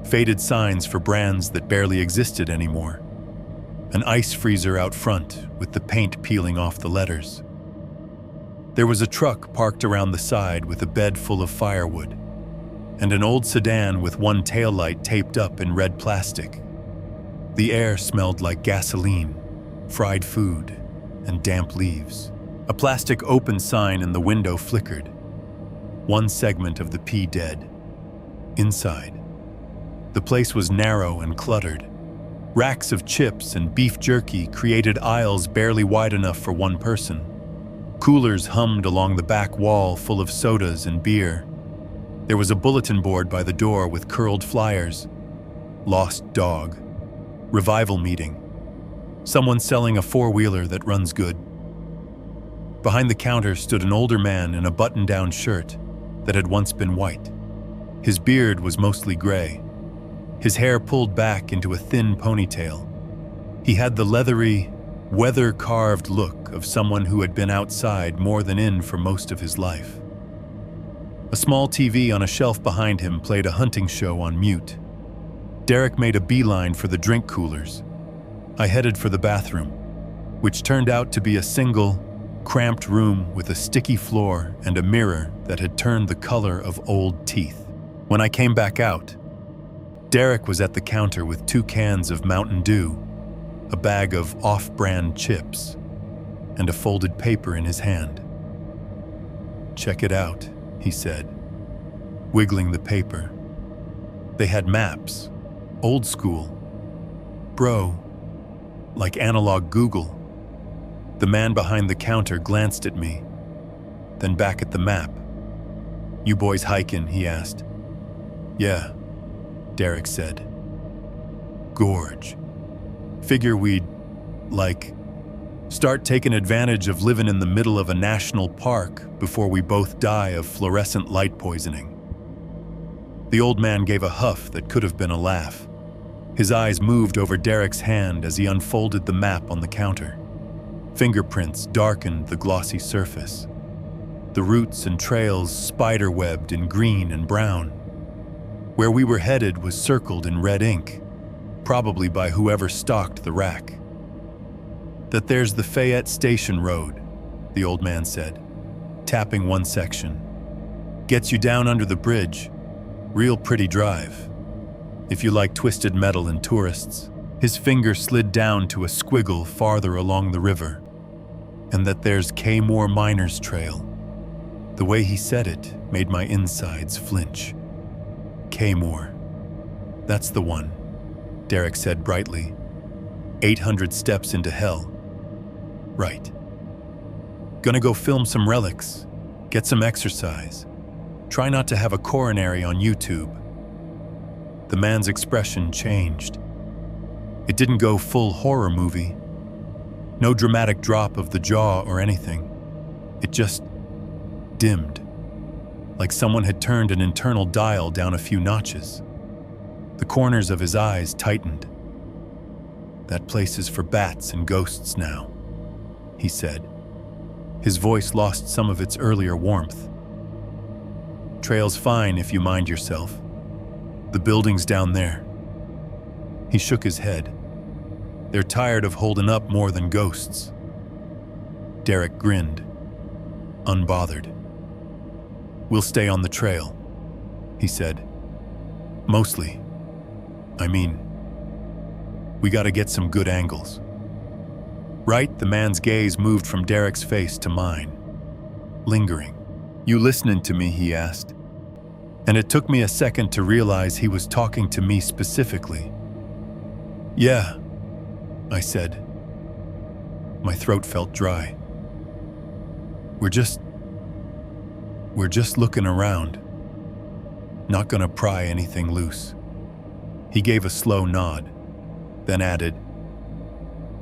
Faded signs for brands that barely existed anymore. An ice freezer out front with the paint peeling off the letters. There was a truck parked around the side with a bed full of firewood, and an old sedan with one taillight taped up in red plastic. The air smelled like gasoline, fried food, and damp leaves. A plastic open sign in the window flickered. One segment of the P dead. Inside, the place was narrow and cluttered. Racks of chips and beef jerky created aisles barely wide enough for one person. Coolers hummed along the back wall full of sodas and beer. There was a bulletin board by the door with curled flyers. Lost dog. Revival meeting. Someone selling a four-wheeler that runs good. Behind the counter stood an older man in a button-down shirt that had once been white. His beard was mostly gray. His hair pulled back into a thin ponytail. He had the leathery, weather-carved look of someone who had been outside more than in for most of his life. A small TV on a shelf behind him played a hunting show on mute. Derek made a beeline for the drink coolers. I headed for the bathroom, which turned out to be a single, cramped room with a sticky floor and a mirror that had turned the color of old teeth. When I came back out, Derek was at the counter with 2 cans of Mountain Dew, a bag of off-brand chips, and a folded paper in his hand. "Check it out," he said, wiggling the paper. They had maps, old school. Bro, like analog Google. The man behind the counter glanced at me, then back at the map. "You boys hiking?" he asked. "Yeah," Derek said. "Gorge. Figure we'd, start taking advantage of living in the middle of a national park before we both die of fluorescent light poisoning." The old man gave a huff that could have been a laugh. His eyes moved over Derek's hand as he unfolded the map on the counter. Fingerprints darkened the glossy surface. The routes and trails spider-webbed in green and brown. Where we were headed was circled in red ink, probably by whoever stocked the rack. "That there's the Fayette Station Road," the old man said, tapping one section. "Gets you down under the bridge. Real pretty drive, if you like twisted metal and tourists." His finger slid down to a squiggle farther along the river. "And that there's Kaymoor Miners Trail." The way he said it made my insides flinch. "Kaymoor. That's the one," Derek said brightly. 800 steps into hell. "Right. Gonna go film some relics, get some exercise. Try not to have a coronary on YouTube." The man's expression changed. It didn't go full horror movie. No dramatic drop of the jaw or anything. It just dimmed, like someone had turned an internal dial down a few notches. The corners of his eyes tightened. "That place is for bats and ghosts now," he said. His voice lost some of its earlier warmth. "Trail's fine if you mind yourself. The building's down there." He shook his head. "They're tired of holding up more than ghosts." Derek grinned, unbothered. "We'll stay on the trail," he said. "Mostly. We gotta get some good angles." Right, the man's gaze moved from Derek's face to mine, lingering. "You listening to me?" he asked. And it took me a second to realize he was talking to me specifically. "Yeah," I said. My throat felt dry. We're just looking around. Not gonna pry anything loose." He gave a slow nod, then added,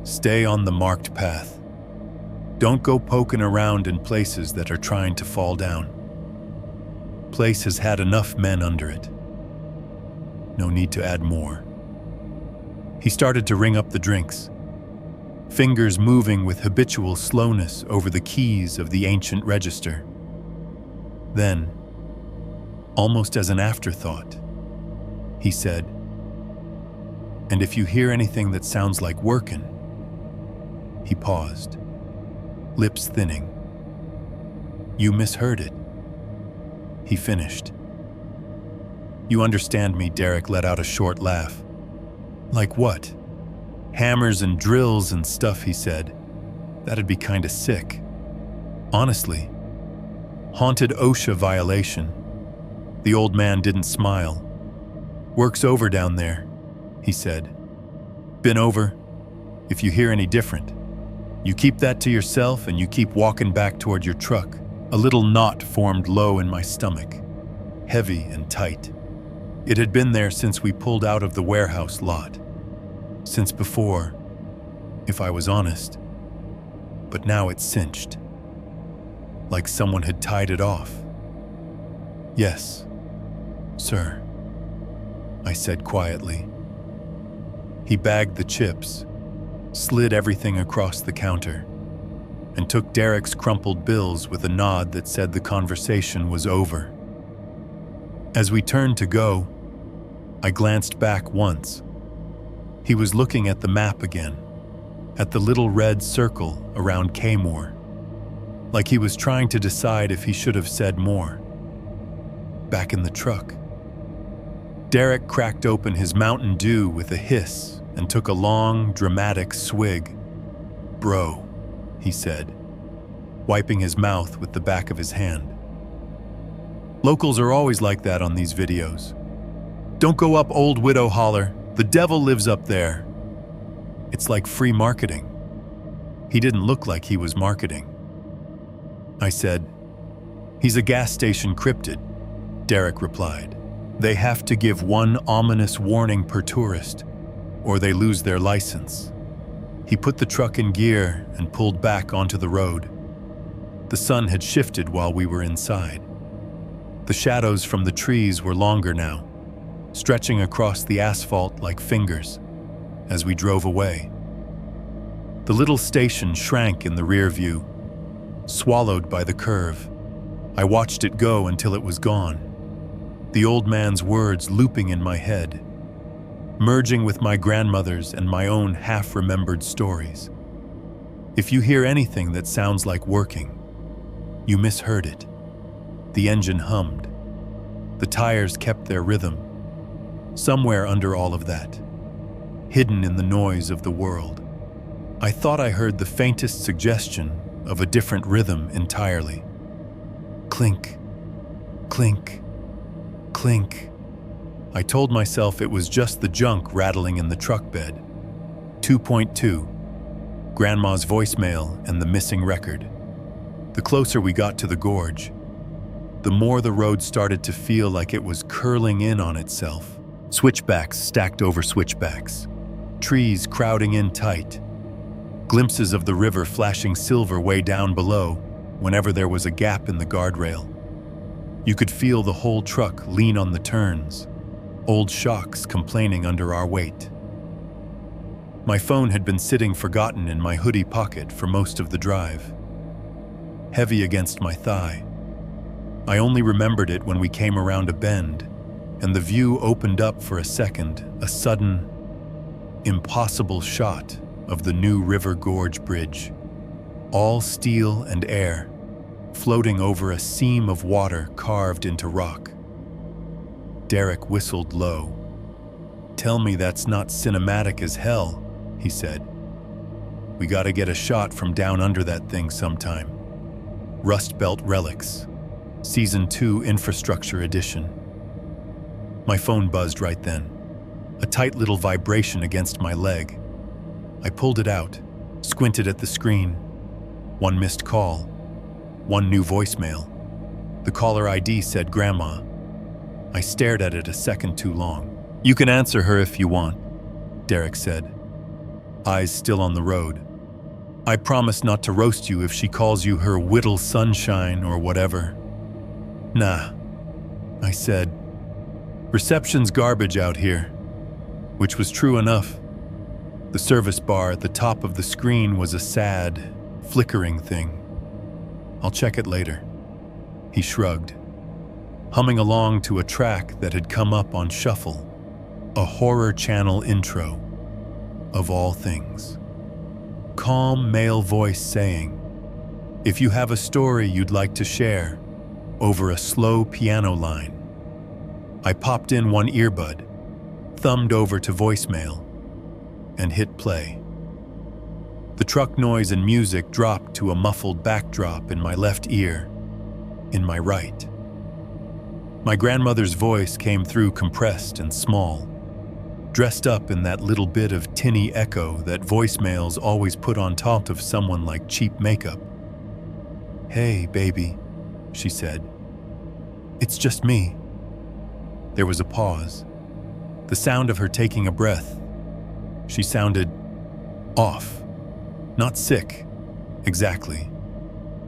"Stay on the marked path. Don't go poking around in places that are trying to fall down. Place has had enough men under it. No need to add more." He started to ring up the drinks, fingers moving with habitual slowness over the keys of the ancient register. Then, almost as an afterthought, he said, "And if you hear anything that sounds like workin'." He paused, lips thinning. "You misheard it," he finished. "You understand me," Derek let out a short laugh. "Like what?" Hammers and drills and stuff, he said. That'd be kinda sick. Honestly. Haunted OSHA violation. The old man didn't smile. Work's over down there, he said. Been over. If you hear any different, you keep that to yourself and you keep walking back toward your truck. A little knot formed low in my stomach, heavy and tight. It had been there since we pulled out of the warehouse lot. Since before, if I was honest. But now it's cinched. Like someone had tied it off. Yes, sir, I said quietly. He bagged the chips, slid everything across the counter, and took Derek's crumpled bills with a nod that said the conversation was over. As we turned to go, I glanced back once. He was looking at the map again, at the little red circle around Kaymoor, like he was trying to decide if he should have said more. Back in the truck, Derek cracked open his Mountain Dew with a hiss and took a long, dramatic swig. Bro, he said, wiping his mouth with the back of his hand. Locals are always like that on these videos. Don't go up Old Widow Holler, the devil lives up there. It's like free marketing. He didn't look like he was marketing. I said, he's a gas station cryptid, Derek replied. They have to give one ominous warning per tourist, or they lose their license. He put the truck in gear and pulled back onto the road. The sun had shifted while we were inside. The shadows from the trees were longer now, stretching across the asphalt like fingers as we drove away. The little station shrank in the rear view, swallowed by the curve. I watched it go until it was gone, the old man's words looping in my head, merging with my grandmother's and my own half-remembered stories. If you hear anything that sounds like working, you misheard it. The engine hummed. The tires kept their rhythm. Somewhere under all of that, hidden in the noise of the world, I thought I heard the faintest suggestion of a different rhythm entirely. Clink, clink, clink. I told myself it was just the junk rattling in the truck bed. 2.2, Grandma's voicemail and the missing record. The closer we got to the gorge, the more the road started to feel like it was curling in on itself. Switchbacks stacked over switchbacks, trees crowding in tight, glimpses of the river flashing silver way down below whenever there was a gap in the guardrail. You could feel the whole truck lean on the turns, old shocks complaining under our weight. My phone had been sitting forgotten in my hoodie pocket for most of the drive, heavy against my thigh. I only remembered it when we came around a bend, and the view opened up for a second, a sudden, impossible shot of the New River Gorge Bridge, all steel and air, floating over a seam of water carved into rock. Derek whistled low. "Tell me that's not cinematic as hell," he said. "We gotta get a shot from down under that thing sometime." Rust Belt Relics, Season 2 Infrastructure Edition. My phone buzzed right then, a tight little vibration against my leg. I pulled it out, squinted at the screen. One missed call, one new voicemail. The caller ID said Grandma. I stared at it a second too long. "You can answer her if you want," Derek said, eyes still on the road. "I promise not to roast you if she calls you her whittle sunshine or whatever." "Nah," I said. "Reception's garbage out here," which was true enough. The service bar at the top of the screen was a sad, flickering thing. "I'll check it later," he shrugged, humming along to a track that had come up on shuffle, a horror channel intro, of all things. Calm male voice saying, "If you have a story you'd like to share," over a slow piano line. I popped in one earbud, thumbed over to voicemail. and hit play. The truck noise and music dropped to a muffled backdrop in my left ear, in my right. My grandmother's voice came through compressed and small, dressed up in that little bit of tinny echo that voicemails always put on top of someone like cheap makeup. "Hey, baby," she said. "It's just me." There was a pause. The sound of her taking a breath. She sounded off. Not sick, exactly.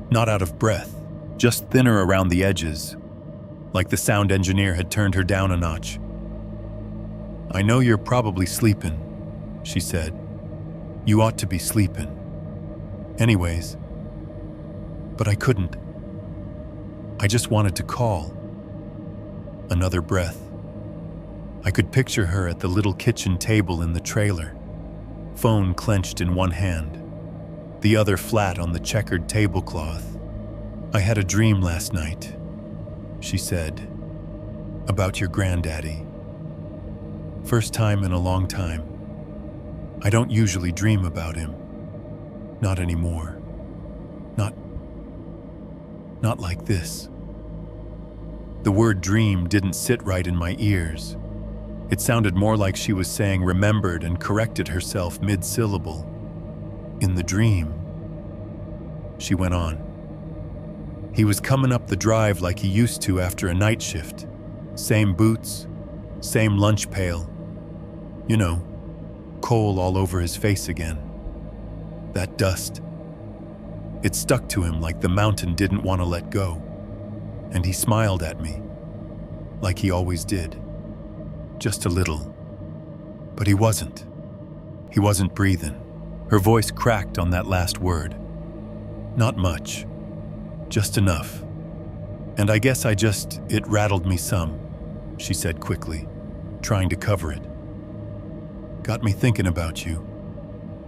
Not out of breath, just thinner around the edges, like the sound engineer had turned her down a notch. "I know you're probably sleeping," she said. "You ought to be sleeping. Anyways." But I couldn't. I just wanted to call. Another breath. I could picture her at the little kitchen table in the trailer, phone clenched in one hand, the other flat on the checkered tablecloth. "I had a dream last night," she said, "about your granddaddy. First time in a long time. I don't usually dream about him. Not anymore. Not like this." The word dream didn't sit right in my ears. It sounded more like she was saying remembered and corrected herself mid-syllable. "In the dream," she went on. "He was coming up the drive like he used to after a night shift. Same boots, same lunch pail. You know, coal all over his face again. That dust. It stuck to him like the mountain didn't want to let go. And he smiled at me, like he always did. Just a little. But he wasn't. He wasn't breathing." Her voice cracked on that last word. "Not much. Just enough. And I guess it rattled me some," she said quickly, trying to cover it. "Got me thinking about you.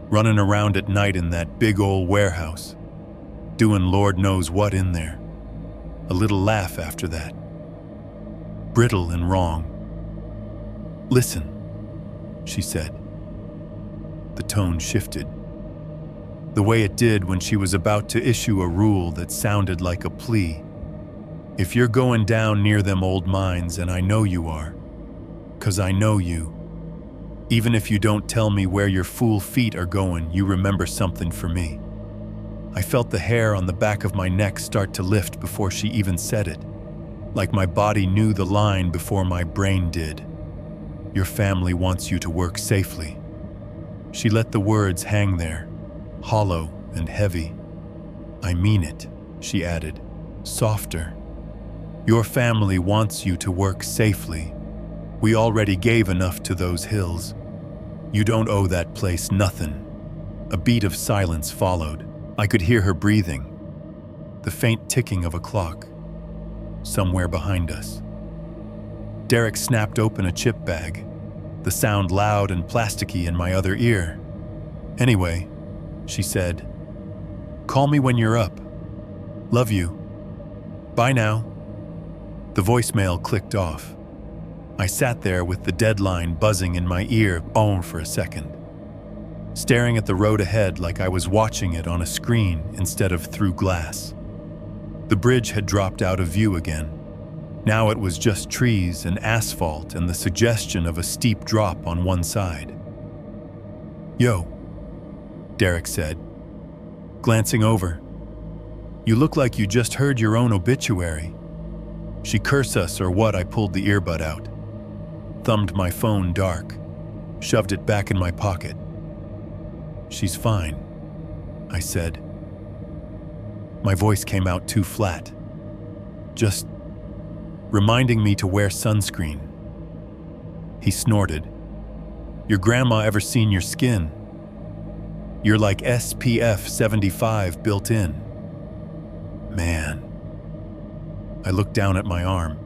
Running around at night in that big old warehouse. Doing Lord knows what in there. A little laugh after that. Brittle and wrong. Listen," she said. The tone shifted. The way it did when she was about to issue a rule that sounded like a plea. "If you're going down near them old mines, and I know you are, 'cause I know you, even if you don't tell me where your fool feet are going, you remember something for me." I felt the hair on the back of my neck start to lift before she even said it, like my body knew the line before my brain did. "Your family wants you to work safely." She let the words hang there, hollow and heavy. "I mean it," she added, softer. "Your family wants you to work safely. We already gave enough to those hills. You don't owe that place nothing." A beat of silence followed. I could hear her breathing, the faint ticking of a clock, somewhere behind us. Derek snapped open a chip bag, the sound loud and plasticky in my other ear. "Anyway," she said, "call me when you're up. Love you. Bye now." The voicemail clicked off. I sat there with the deadline buzzing in my ear for a second, staring at the road ahead like I was watching it on a screen instead of through glass. The bridge had dropped out of view again. Now it was just trees and asphalt and the suggestion of a steep drop on one side. "Yo," Derek said, glancing over. "You look like you just heard your own obituary." She curse us or what? I pulled the earbud out, thumbed my phone dark, shoved it back in my pocket. "She's fine," I said. My voice came out too flat. "Just reminding me to wear sunscreen." He snorted. "Your grandma ever seen your skin? You're like SPF 75 built in." Man. I looked down at my arm,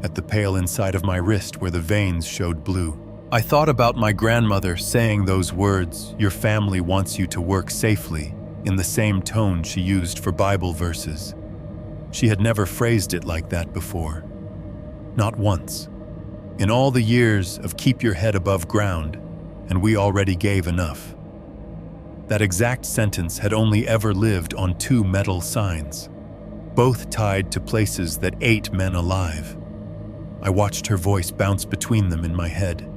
at the pale inside of my wrist where the veins showed blue. I thought about my grandmother saying those words, "Your family wants you to work safely," in the same tone she used for Bible verses. She had never phrased it like that before. Not once. In all the years of keep your head above ground, and we already gave enough. That exact sentence had only ever lived on 2 metal signs, both tied to places that ate men alive. I watched her voice bounce between them in my head,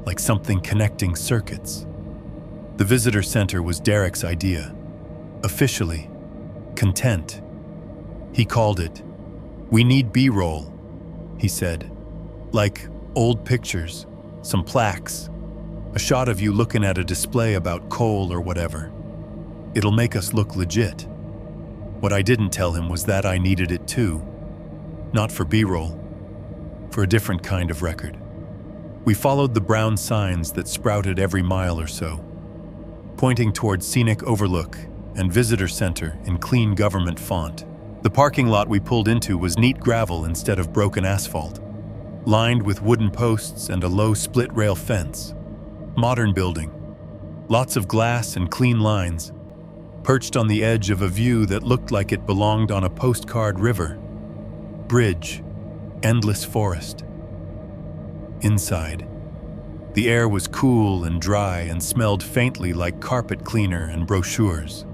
like something connecting circuits. The visitor center was Derek's idea. Officially, content. He called it, "We need B-roll," he said. Like old pictures, some plaques, a shot of you looking at a display about coal or whatever. It'll make us look legit. What I didn't tell him was that I needed it too. Not for B-roll, for a different kind of record. We followed the brown signs that sprouted every mile or so, pointing toward Scenic Overlook and Visitor Center in clean government font. The parking lot we pulled into was neat gravel instead of broken asphalt, lined with wooden posts and a low split-rail fence. Modern building, lots of glass and clean lines, perched on the edge of a view that looked like it belonged on a postcard river. Bridge, endless forest. Inside, the air was cool and dry and smelled faintly like carpet cleaner and brochures.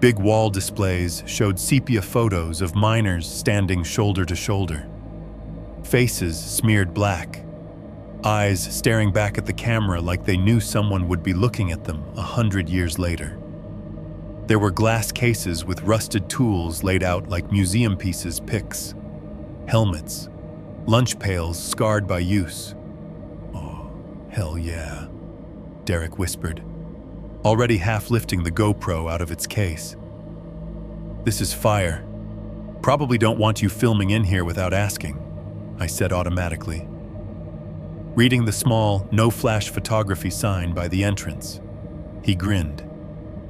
Big wall displays showed sepia photos of miners standing shoulder to shoulder. Faces smeared black, eyes staring back at the camera like they knew someone would be looking at them 100 years later. There were glass cases with rusted tools laid out like museum pieces, picks, helmets, lunch pails scarred by use. "Oh, hell yeah," Derek whispered, already half lifting the GoPro out of its case. "This is fire. Probably don't want you filming in here without asking," I said automatically. Reading the small, no-flash photography sign by the entrance, he grinned.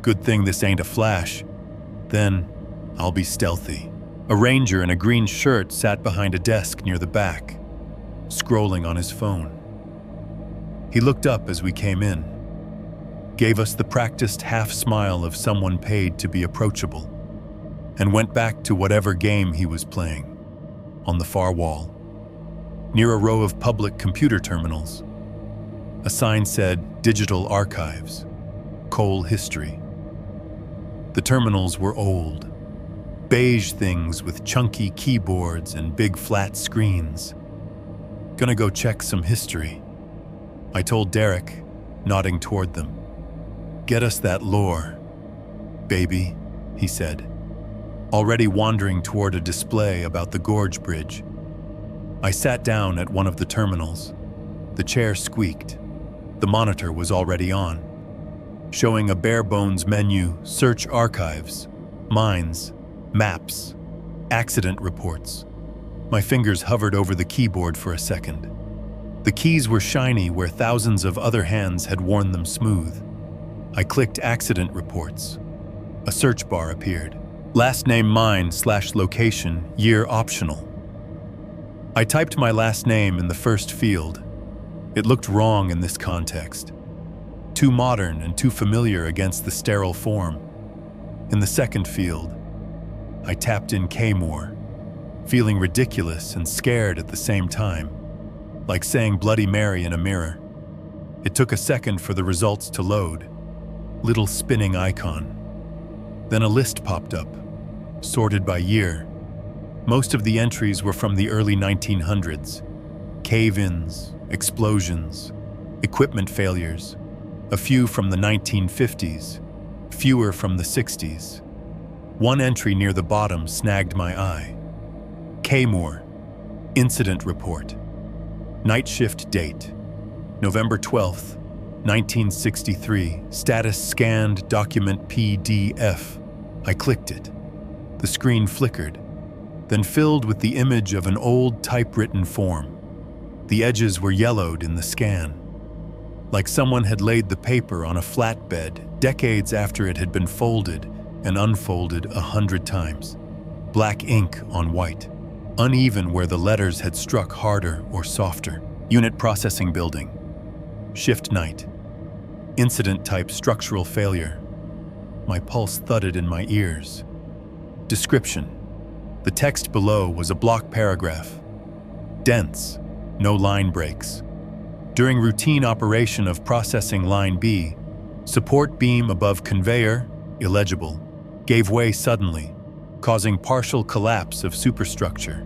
"Good thing this ain't a flash. Then I'll be stealthy." A ranger in a green shirt sat behind a desk near the back, scrolling on his phone. He looked up as we came in, gave us the practiced half-smile of someone paid to be approachable, and went back to whatever game he was playing. On the far wall, near a row of public computer terminals, a sign said Digital Archives, Coal History. The terminals were old, beige things with chunky keyboards and big flat screens. "Gonna go check some history," I told Derek, nodding toward them. "Get us that lore, baby," he said, already wandering toward a display about the Gorge Bridge. I sat down at one of the terminals. The chair squeaked. The monitor was already on, showing a bare-bones menu: search archives, mines, maps, accident reports. My fingers hovered over the keyboard for a second. The keys were shiny where thousands of other hands had worn them smooth. I clicked accident reports. A search bar appeared. Last name mine/location, year optional. I typed my last name in the first field. It looked wrong in this context. Too modern and too familiar against the sterile form. In the second field, I tapped in Kaymoor, feeling ridiculous and scared at the same time, like saying Bloody Mary in a mirror. It took a second for the results to load. Little spinning icon. Then a list popped up, sorted by year. Most of the entries were from the early 1900s. Cave-ins, explosions, equipment failures. A few from the 1950s, fewer from the 60s. One entry near the bottom snagged my eye. Kaymoor, incident report. Night shift date, November 12th, 1963. Status scanned document PDF. I clicked it. The screen flickered, then filled with the image of an old typewritten form. The edges were yellowed in the scan, like someone had laid the paper on a flatbed decades after it had been folded and unfolded 100 times. Black ink on white, uneven where the letters had struck harder or softer. Unit processing building. Shift night. Incident type structural failure. My pulse thudded in my ears. Description. The text below was a block paragraph. Dense, no line breaks. During routine operation of processing line B, support beam above conveyor, illegible, gave way suddenly, causing partial collapse of superstructure.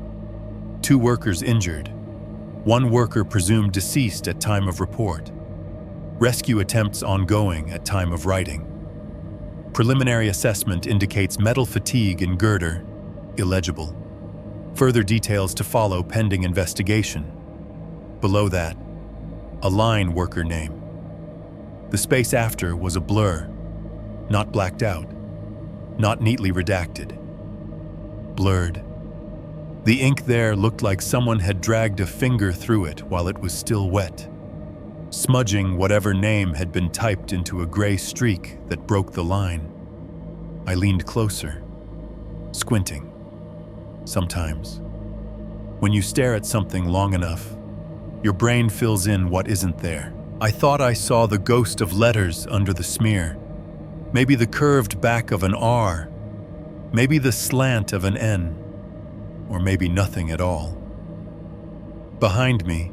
2 workers injured. 1 worker presumed deceased at time of report. Rescue attempts ongoing at time of writing. Preliminary assessment indicates metal fatigue in girder, illegible. Further details to follow pending investigation. Below that, a line worker name. The space after was a blur, not blacked out, not neatly redacted. Blurred. The ink there looked like someone had dragged a finger through it while it was still wet, smudging whatever name had been typed into a gray streak that broke the line. I leaned closer, squinting. Sometimes, when you stare at something long enough, your brain fills in what isn't there. I thought I saw the ghost of letters under the smear. Maybe the curved back of an R, maybe the slant of an N, or maybe nothing at all. Behind me,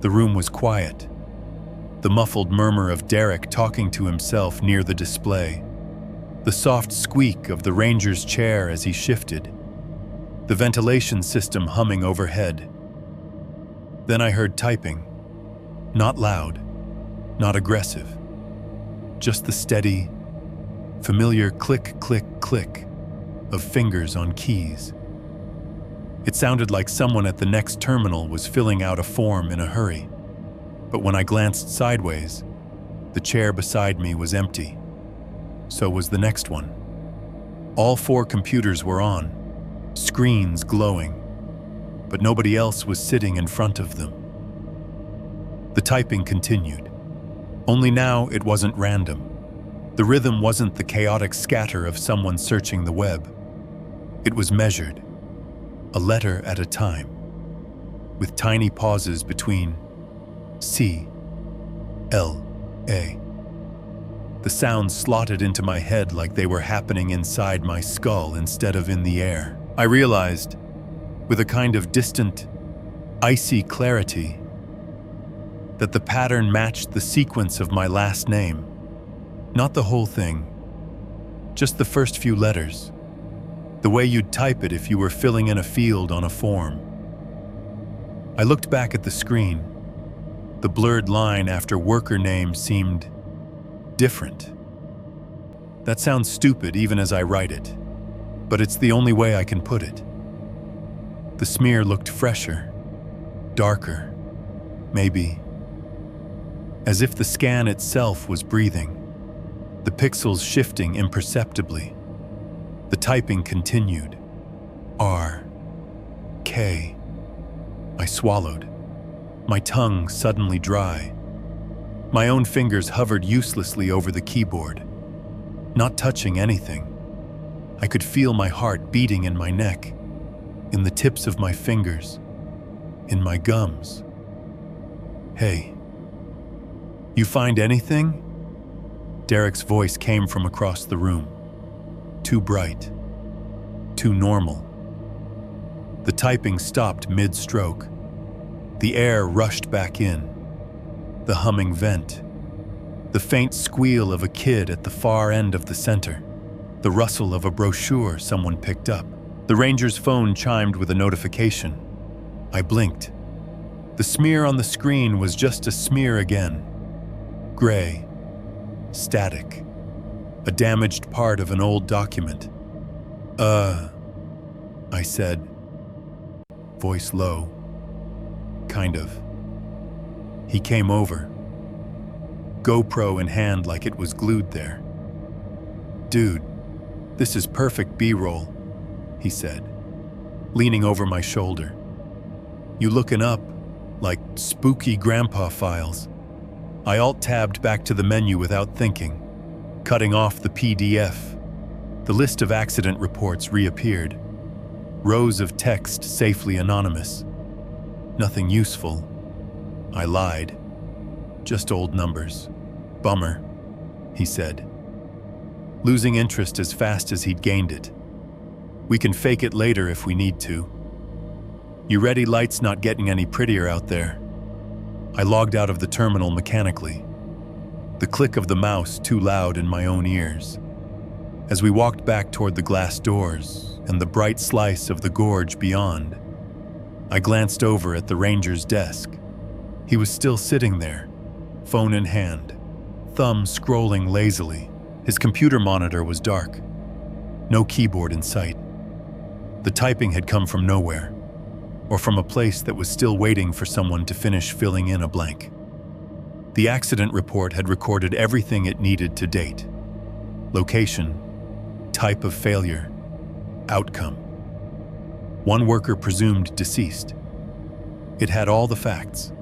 the room was quiet. The muffled murmur of Derek talking to himself near the display. The soft squeak of the ranger's chair as he shifted. The ventilation system humming overhead. Then I heard typing. Not loud, not aggressive. Just the steady, familiar click, click, click of fingers on keys. It sounded like someone at the next terminal was filling out a form in a hurry. But when I glanced sideways, the chair beside me was empty. So was the next one. All 4 computers were on, screens glowing, but nobody else was sitting in front of them. The typing continued. Only now it wasn't random. The rhythm wasn't the chaotic scatter of someone searching the web. It was measured, a letter at a time, with tiny pauses between C, L, A. The sounds slotted into my head like they were happening inside my skull instead of in the air. I realized, with a kind of distant, icy clarity, that the pattern matched the sequence of my last name. Not the whole thing, just the first few letters. The way you'd type it if you were filling in a field on a form. I looked back at the screen. The blurred line after worker name seemed different. That sounds stupid even as I write it, but it's the only way I can put it. The smear looked fresher, darker, maybe, as if the scan itself was breathing, the pixels shifting imperceptibly. The typing continued. R, K. I swallowed, my tongue suddenly dry. My own fingers hovered uselessly over the keyboard, not touching anything. I could feel my heart beating in my neck, in the tips of my fingers, in my gums. Hey, you find anything? Derek's voice came from across the room. Too bright, too normal. The typing stopped mid-stroke. The air rushed back in. The humming vent. The faint squeal of a kid at the far end of the center. The rustle of a brochure someone picked up. The ranger's phone chimed with a notification. I blinked. The smear on the screen was just a smear again. Gray. Static. A damaged part of an old document. I said, voice low. Kind of. He came over, GoPro in hand like it was glued there. Dude, this is perfect B-roll, he said, leaning over my shoulder. You looking up, like spooky grandpa files. I alt-tabbed back to the menu without thinking, cutting off the PDF. The list of accident reports reappeared. Rows of text safely anonymous. Nothing useful. I lied. Just old numbers. Bummer, he said, losing interest as fast as he'd gained it. We can fake it later if we need to. You ready? Light's not getting any prettier out there. I logged out of the terminal mechanically, the click of the mouse too loud in my own ears. As we walked back toward the glass doors and the bright slice of the gorge beyond, I glanced over at the ranger's desk. He was still sitting there, phone in hand, thumb scrolling lazily. His computer monitor was dark, no keyboard in sight. The typing had come from nowhere, or from a place that was still waiting for someone to finish filling in a blank. The accident report had recorded everything it needed to date: location, type of failure, outcome. One worker presumed deceased. It had all the facts.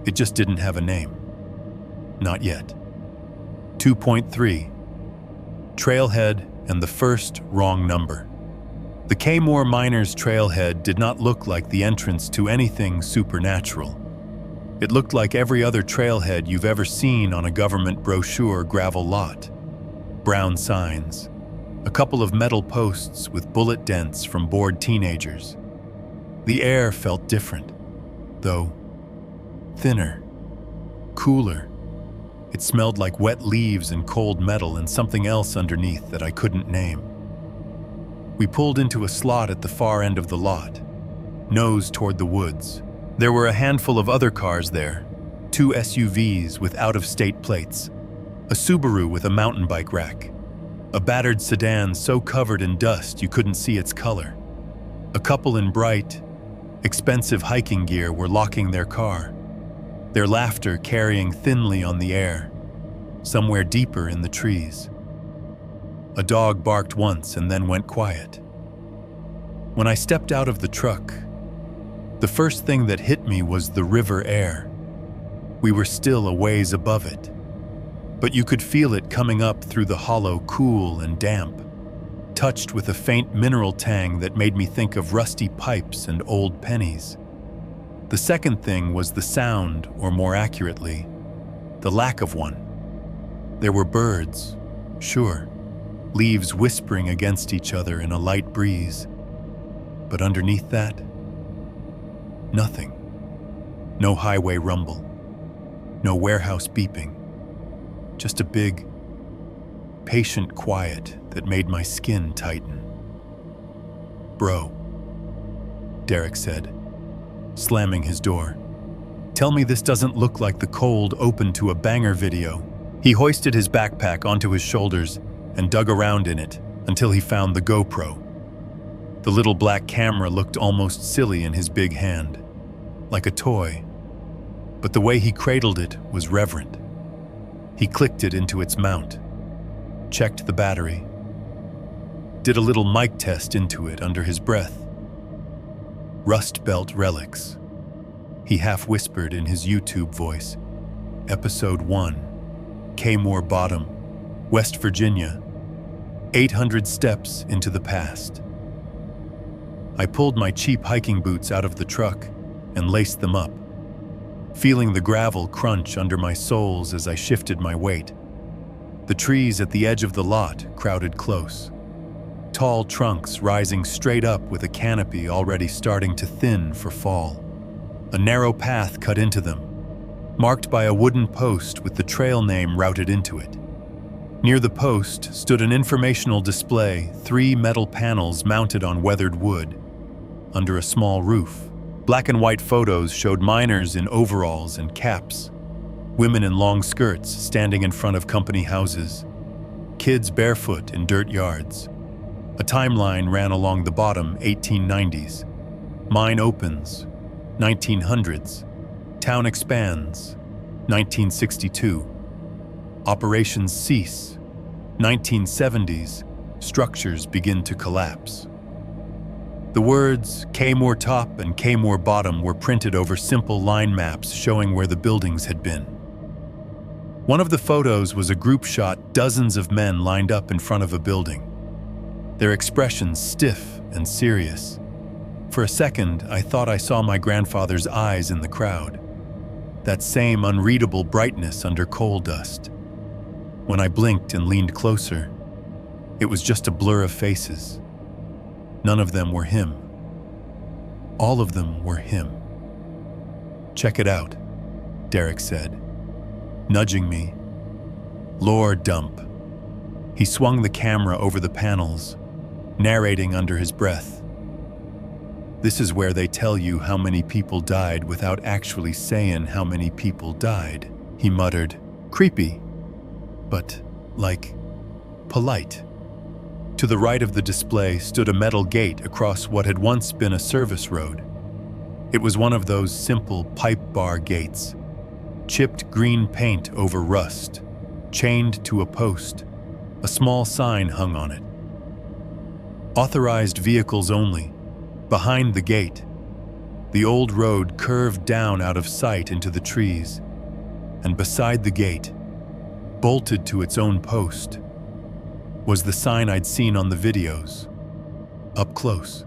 It just didn't have a name. Not yet. 2.3. Trailhead and the first wrong number. The Kaymoor miners' trailhead did not look like the entrance to anything supernatural. It looked like every other trailhead you've ever seen on a government brochure gravel lot. Brown signs, a couple of metal posts with bullet dents from bored teenagers. The air felt different, though thinner, cooler. It smelled like wet leaves and cold metal and something else underneath that I couldn't name. We pulled into a slot at the far end of the lot, nose toward the woods. There were a handful of other cars there, 2 SUVs with out-of-state plates, a Subaru with a mountain bike rack, a battered sedan so covered in dust you couldn't see its color. A couple in bright, expensive hiking gear were locking their car, their laughter carrying thinly on the air, somewhere deeper in the trees. A dog barked once and then went quiet. When I stepped out of the truck, the first thing that hit me was the river air. We were still a ways above it, but you could feel it coming up through the hollow, cool and damp, touched with a faint mineral tang that made me think of rusty pipes and old pennies. The second thing was the sound, or more accurately, the lack of one. There were birds, sure, leaves whispering against each other in a light breeze. But underneath that, nothing. No highway rumble, no warehouse beeping. Just a big, patient quiet that made my skin tighten. "Bro," Derek said, slamming his door. "Tell me this doesn't look like the cold open to a banger video." He hoisted his backpack onto his shoulders and dug around in it until he found the GoPro. The little black camera looked almost silly in his big hand, like a toy, but the way he cradled it was reverent. He clicked it into its mount, checked the battery, did a little mic test into it under his breath. "Rust Belt relics," he half whispered in his YouTube voice. "Episode 1, Kaymoor Bottom, West Virginia, 800 steps into the past." I pulled my cheap hiking boots out of the truck and laced them up, feeling the gravel crunch under my soles as I shifted my weight. The trees at the edge of the lot crowded close, tall trunks rising straight up with a canopy already starting to thin for fall. A narrow path cut into them, marked by a wooden post with the trail name routed into it. Near the post stood an informational display, 3 metal panels mounted on weathered wood. Under a small roof, black and white photos showed miners in overalls and caps, women in long skirts standing in front of company houses, kids barefoot in dirt yards. A timeline ran along the bottom, 1890s. Mine opens, 1900s. Town expands, 1962. Operations cease, 1970s. Structures begin to collapse. The words Kaymoor Top and Kaymoor Bottom were printed over simple line maps showing where the buildings had been. One of the photos was a group shot, dozens of men lined up in front of a building, their expressions stiff and serious. For a second, I thought I saw my grandfather's eyes in the crowd, that same unreadable brightness under coal dust. When I blinked and leaned closer, it was just a blur of faces. None of them were him. All of them were him. "Check it out," Derek said, nudging me. Lore dump. He swung the camera over the panels, narrating under his breath. This is where they tell you how many people died without actually saying how many people died, he muttered. Creepy, but, polite. To the right of the display stood a metal gate across what had once been a service road. It was one of those simple pipe bar gates, chipped green paint over rust, chained to a post. A small sign hung on it. Authorized vehicles only. Behind the gate, the old road curved down out of sight into the trees, and beside the gate, bolted to its own post, was the sign I'd seen on the videos, up close.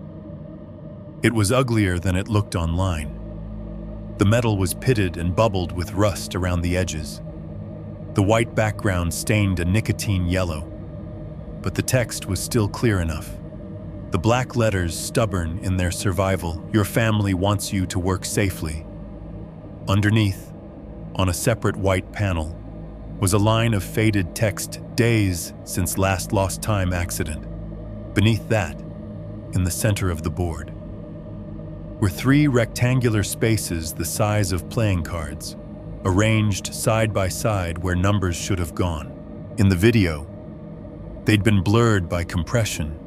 It was uglier than it looked online. The metal was pitted and bubbled with rust around the edges. The white background stained a nicotine yellow, but the text was still clear enough. The black letters stubborn in their survival, your family wants you to work safely. Underneath, on a separate white panel, was a line of faded text, days since last lost time accident. Beneath that, in the center of the board, were 3 rectangular spaces the size of playing cards, arranged side by side where numbers should have gone. In the video, they'd been blurred by compression.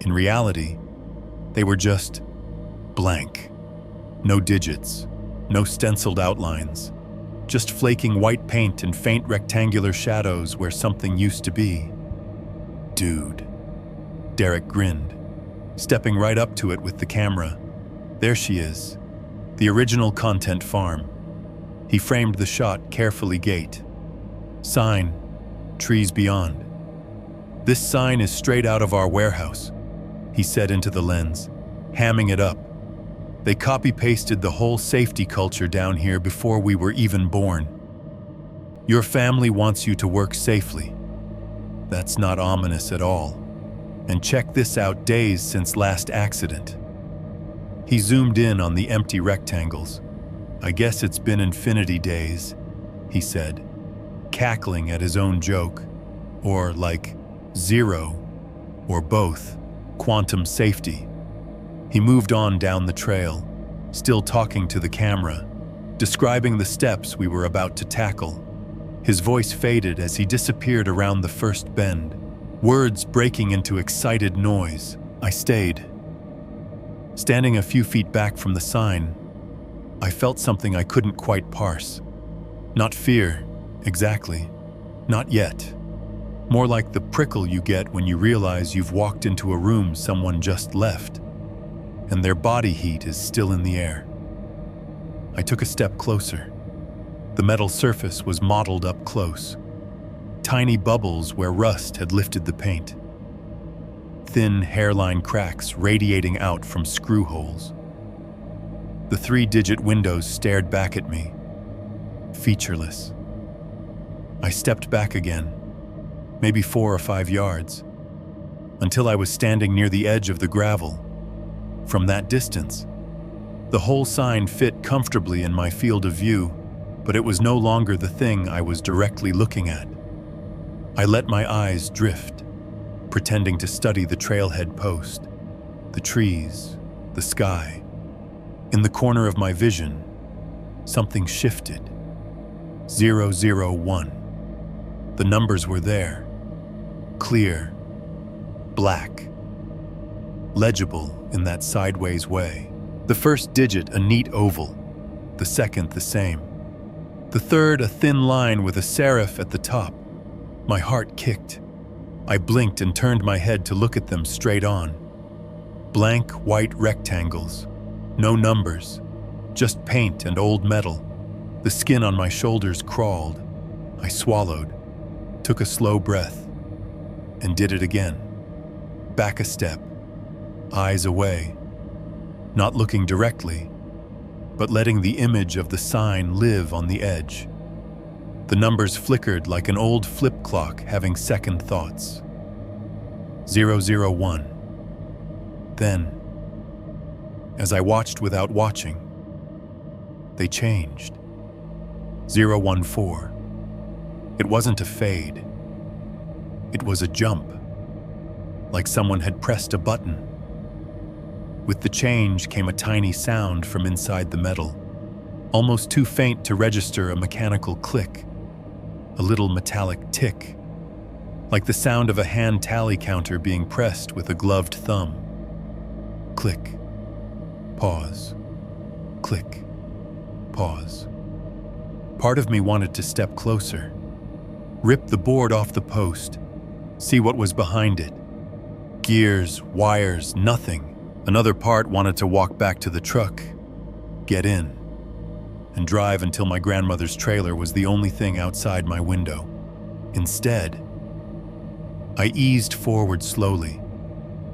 In reality, they were just blank. No digits, no stenciled outlines, just flaking white paint and faint rectangular shadows where something used to be. Dude. Derek grinned, stepping right up to it with the camera. There she is, the original content farm. He framed the shot carefully. Gate. Sign, trees beyond. This sign is straight out of our warehouse, he said into the lens, hamming it up. They copy-pasted the whole safety culture down here before we were even born. Your family wants you to work safely. That's not ominous at all. And check this out, days since last accident. He zoomed in on the empty rectangles. I guess it's been infinity days, he said, cackling at his own joke. Or zero, or both, quantum safety. He moved on down the trail, still talking to the camera, describing the steps we were about to tackle. His voice faded as he disappeared around the first bend, words breaking into excited noise. I stayed. Standing a few feet back from the sign, I felt something I couldn't quite parse. Not fear, exactly. Not yet. More like the prickle you get when you realize you've walked into a room someone just left, and their body heat is still in the air. I took a step closer. The metal surface was modeled up close. Tiny bubbles where rust had lifted the paint. Thin hairline cracks radiating out from screw holes. The 3-digit windows stared back at me, featureless. I stepped back again, maybe 4 or 5 yards, until I was standing near the edge of the gravel. From that distance, the whole sign fit comfortably in my field of view, but it was no longer the thing I was directly looking at. I let my eyes drift, pretending to study the trailhead post, the trees, the sky. In the corner of my vision, something shifted. 001. The numbers were there, clear, black, legible in that sideways way. The first digit a neat oval, the second the same. The third a thin line with a serif at the top. My heart kicked. I blinked and turned my head to look at them straight on. Blank white rectangles, no numbers, just paint and old metal. The skin on my shoulders crawled. I swallowed, took a slow breath, and did it again. Back a step, eyes away, not looking directly, but letting the image of the sign live on the edge. The numbers flickered like an old flip clock having second thoughts. 001. Then, as I watched without watching, they changed. 014. It wasn't a fade. It was a jump, like someone had pressed a button. With the change came a tiny sound from inside the metal, almost too faint to register a mechanical click, a little metallic tick, like the sound of a hand tally counter being pressed with a gloved thumb. Click, pause, click, pause. Part of me wanted to step closer, rip the board off the post, see what was behind it. Gears, wires, nothing. Another part wanted to walk back to the truck, get in, and drive until my grandmother's trailer was the only thing outside my window. Instead, I eased forward slowly,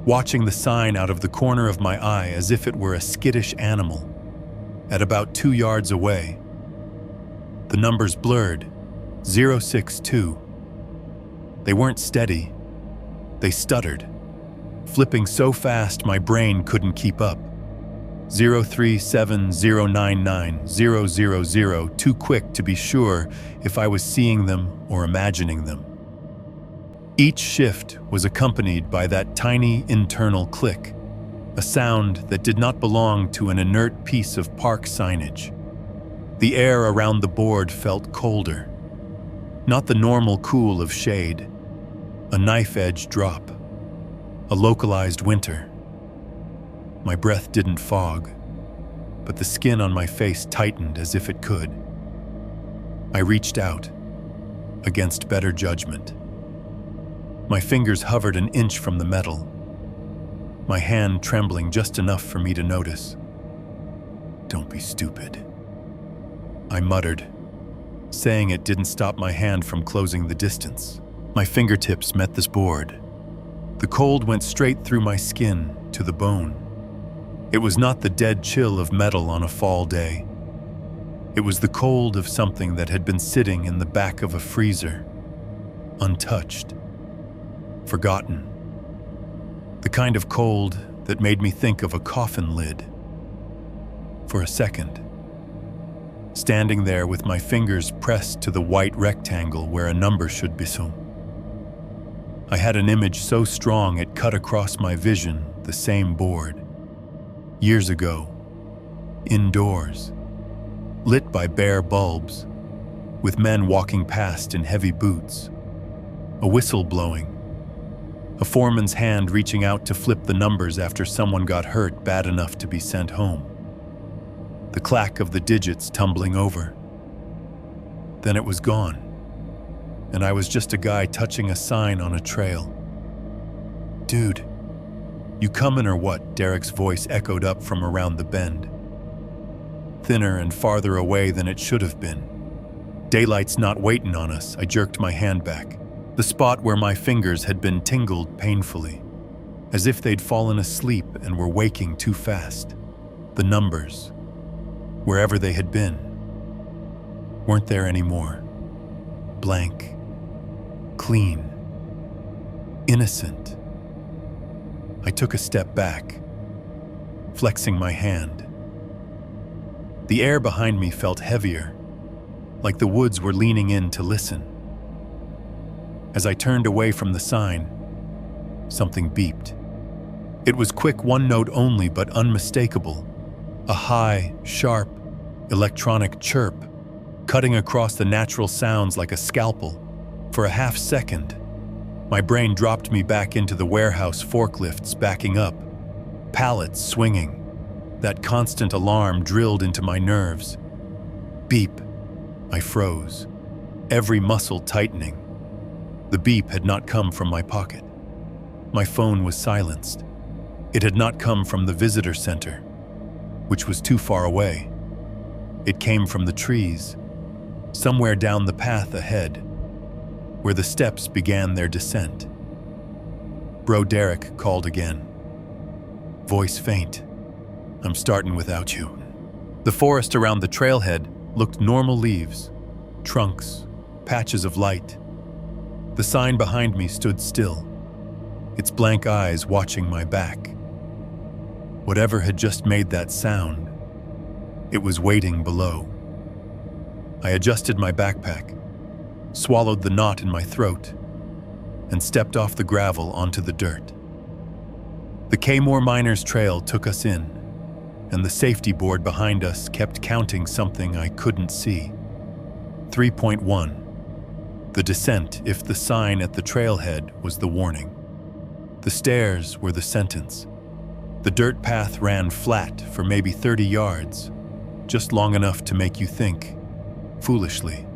watching the sign out of the corner of my eye as if it were a skittish animal. At about 2 yards away, the numbers blurred, 062. They weren't steady, they stuttered, flipping so fast my brain couldn't keep up. 037099000, too quick to be sure if I was seeing them or imagining them. Each shift was accompanied by that tiny internal click, a sound that did not belong to an inert piece of park signage. The air around the board felt colder, not the normal cool of shade, a knife-edge drop, a localized winter. My breath didn't fog, but the skin on my face tightened as if it could. I reached out, against better judgment. My fingers hovered an inch from the metal, my hand trembling just enough for me to notice. "Don't be stupid," I muttered. Saying it didn't stop my hand from closing the distance. My fingertips met this board. The cold went straight through my skin to the bone. It was not the dead chill of metal on a fall day. It was the cold of something that had been sitting in the back of a freezer, untouched, forgotten. The kind of cold that made me think of a coffin lid. For a second, standing there with my fingers pressed to the white rectangle where a number should be so, I had an image so strong it cut across my vision, the same board. Years ago, indoors, lit by bare bulbs, with men walking past in heavy boots, a whistle blowing, a foreman's hand reaching out to flip the numbers after someone got hurt bad enough to be sent home, the clack of the digits tumbling over. Then it was gone, and I was just a guy touching a sign on a trail. "Dude, you comin' or what?" Derek's voice echoed up from around the bend, thinner and farther away than it should have been. "Daylight's not waitin' on us." I jerked my hand back, the spot where my fingers had been tingled painfully, as if they'd fallen asleep and were waking too fast. The numbers, wherever they had been, weren't there anymore. Blank, clean, innocent. I took a step back, flexing my hand. The air behind me felt heavier, like the woods were leaning in to listen. As I turned away from the sign, something beeped. It was quick, one note only, but unmistakable. A high, sharp, electronic chirp, cutting across the natural sounds like a scalpel. For a half second, my brain dropped me back into the warehouse forklifts backing up, pallets swinging. That constant alarm drilled into my nerves. Beep. I froze, every muscle tightening. The beep had not come from my pocket. My phone was silenced. It had not come from the visitor center, which was too far away. It came from the trees, somewhere down the path ahead, where the steps began their descent. Bro Derek called again. Voice faint. "I'm starting without you." The forest around the trailhead looked normal: leaves, trunks, patches of light. The sign behind me stood still, its blank eyes watching my back. Whatever had just made that sound, it was waiting below. I adjusted my backpack, swallowed the knot in my throat, and stepped off the gravel onto the dirt. The Kaymoor Miners Trail took us in, and the safety board behind us kept counting something I couldn't see. 3.1. The descent if the sign at the trailhead was the warning. The stairs were the sentence. The dirt path ran flat for maybe 30 yards, just long enough to make you think, foolishly,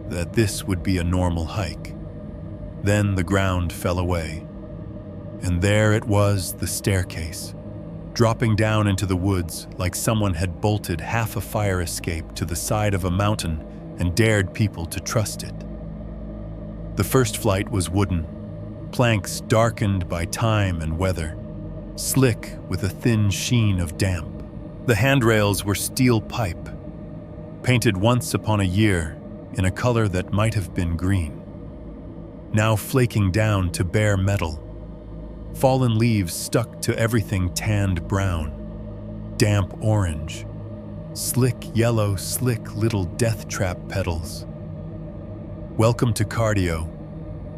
that this would be a normal hike. Then the ground fell away, and there it was, the staircase, dropping down into the woods like someone had bolted half a fire escape to the side of a mountain and dared people to trust it. The first flight was wooden, planks darkened by time and weather, slick with a thin sheen of damp. The handrails were steel pipe, painted once upon a year in a color that might have been green, now flaking down to bare metal. Fallen leaves stuck to everything tanned brown, damp orange, slick yellow, slick little death trap petals. "Welcome to cardio,"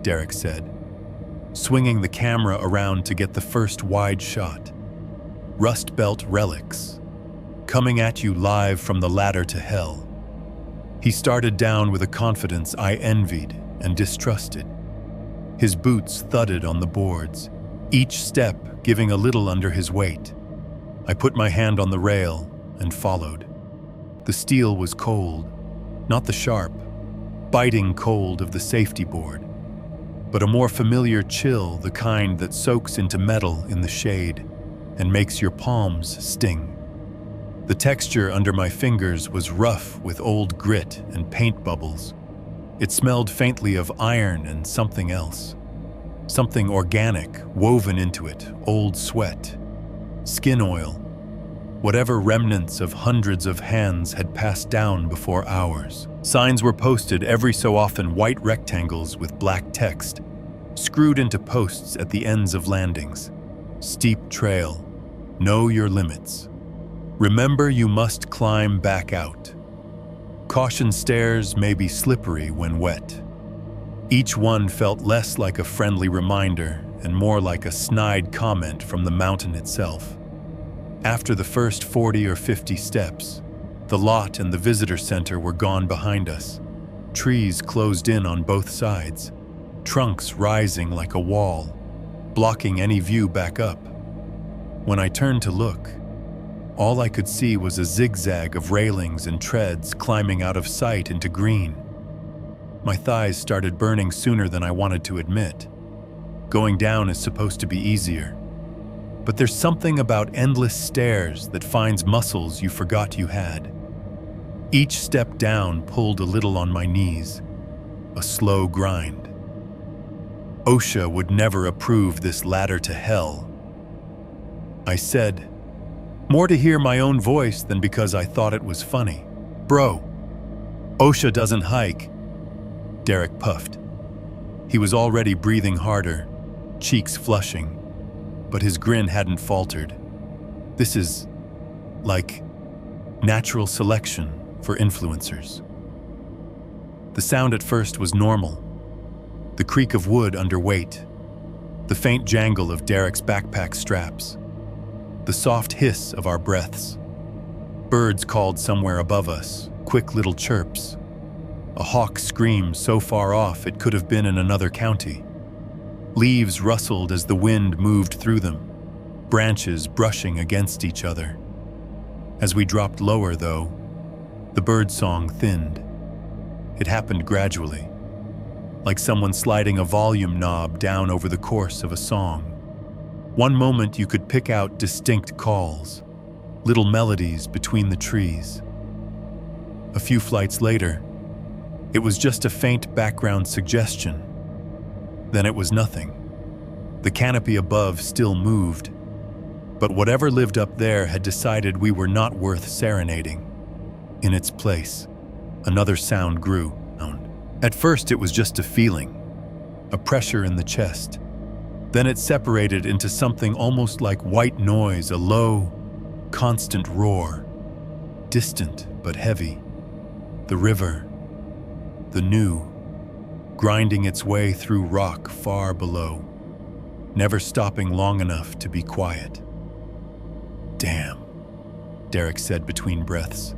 Derek said, swinging the camera around to get the first wide shot. Rust Belt relics, coming at you live from the ladder to hell. He started down with a confidence I envied and distrusted. His boots thudded on the boards, each step giving a little under his weight. I put my hand on the rail and followed. The steel was cold, not the sharp, biting cold of the safety board, but a more familiar chill, the kind that soaks into metal in the shade and makes your palms sting. The texture under my fingers was rough with old grit and paint bubbles. It smelled faintly of iron and something else. Something organic woven into it, old sweat, skin oil, whatever remnants of hundreds of hands had passed down before ours. Signs were posted every so often, white rectangles with black text, screwed into posts at the ends of landings. Steep trail, know your limits. Remember you must climb back out. Caution stairs may be slippery when wet. Each one felt less like a friendly reminder and more like a snide comment from the mountain itself. After the first 40 or 50 steps, the lot and the visitor center were gone behind us. Trees closed in on both sides, trunks rising like a wall, blocking any view back up. When I turned to look, all I could see was a zigzag of railings and treads climbing out of sight into green. My thighs started burning sooner than I wanted to admit. Going down is supposed to be easier. But there's something about endless stairs that finds muscles you forgot you had. Each step down pulled a little on my knees, a slow grind. OSHA would never approve this ladder to hell. I said, more to hear my own voice than because I thought it was funny. "Bro, OSHA doesn't hike." Derek puffed. He was already breathing harder, cheeks flushing, but his grin hadn't faltered. "This is like natural selection for influencers." The sound at first was normal. The creak of wood under weight, the faint jangle of Derek's backpack straps, the soft hiss of our breaths. Birds called somewhere above us, quick little chirps. A hawk screamed so far off it could have been in another county. Leaves rustled as the wind moved through them, branches brushing against each other. As we dropped lower, though, the birdsong thinned. It happened gradually, like someone sliding a volume knob down over the course of a song. One moment you could pick out distinct calls, little melodies between the trees. A few flights later, it was just a faint background suggestion. Then it was nothing. The canopy above still moved, but whatever lived up there had decided we were not worth serenading. In its place, another sound grew. At first it was just a feeling, a pressure in the chest. Then it separated into something almost like white noise, a low, constant roar, distant but heavy. The river, the new, grinding its way through rock far below, never stopping long enough to be quiet. "Damn," Derek said between breaths.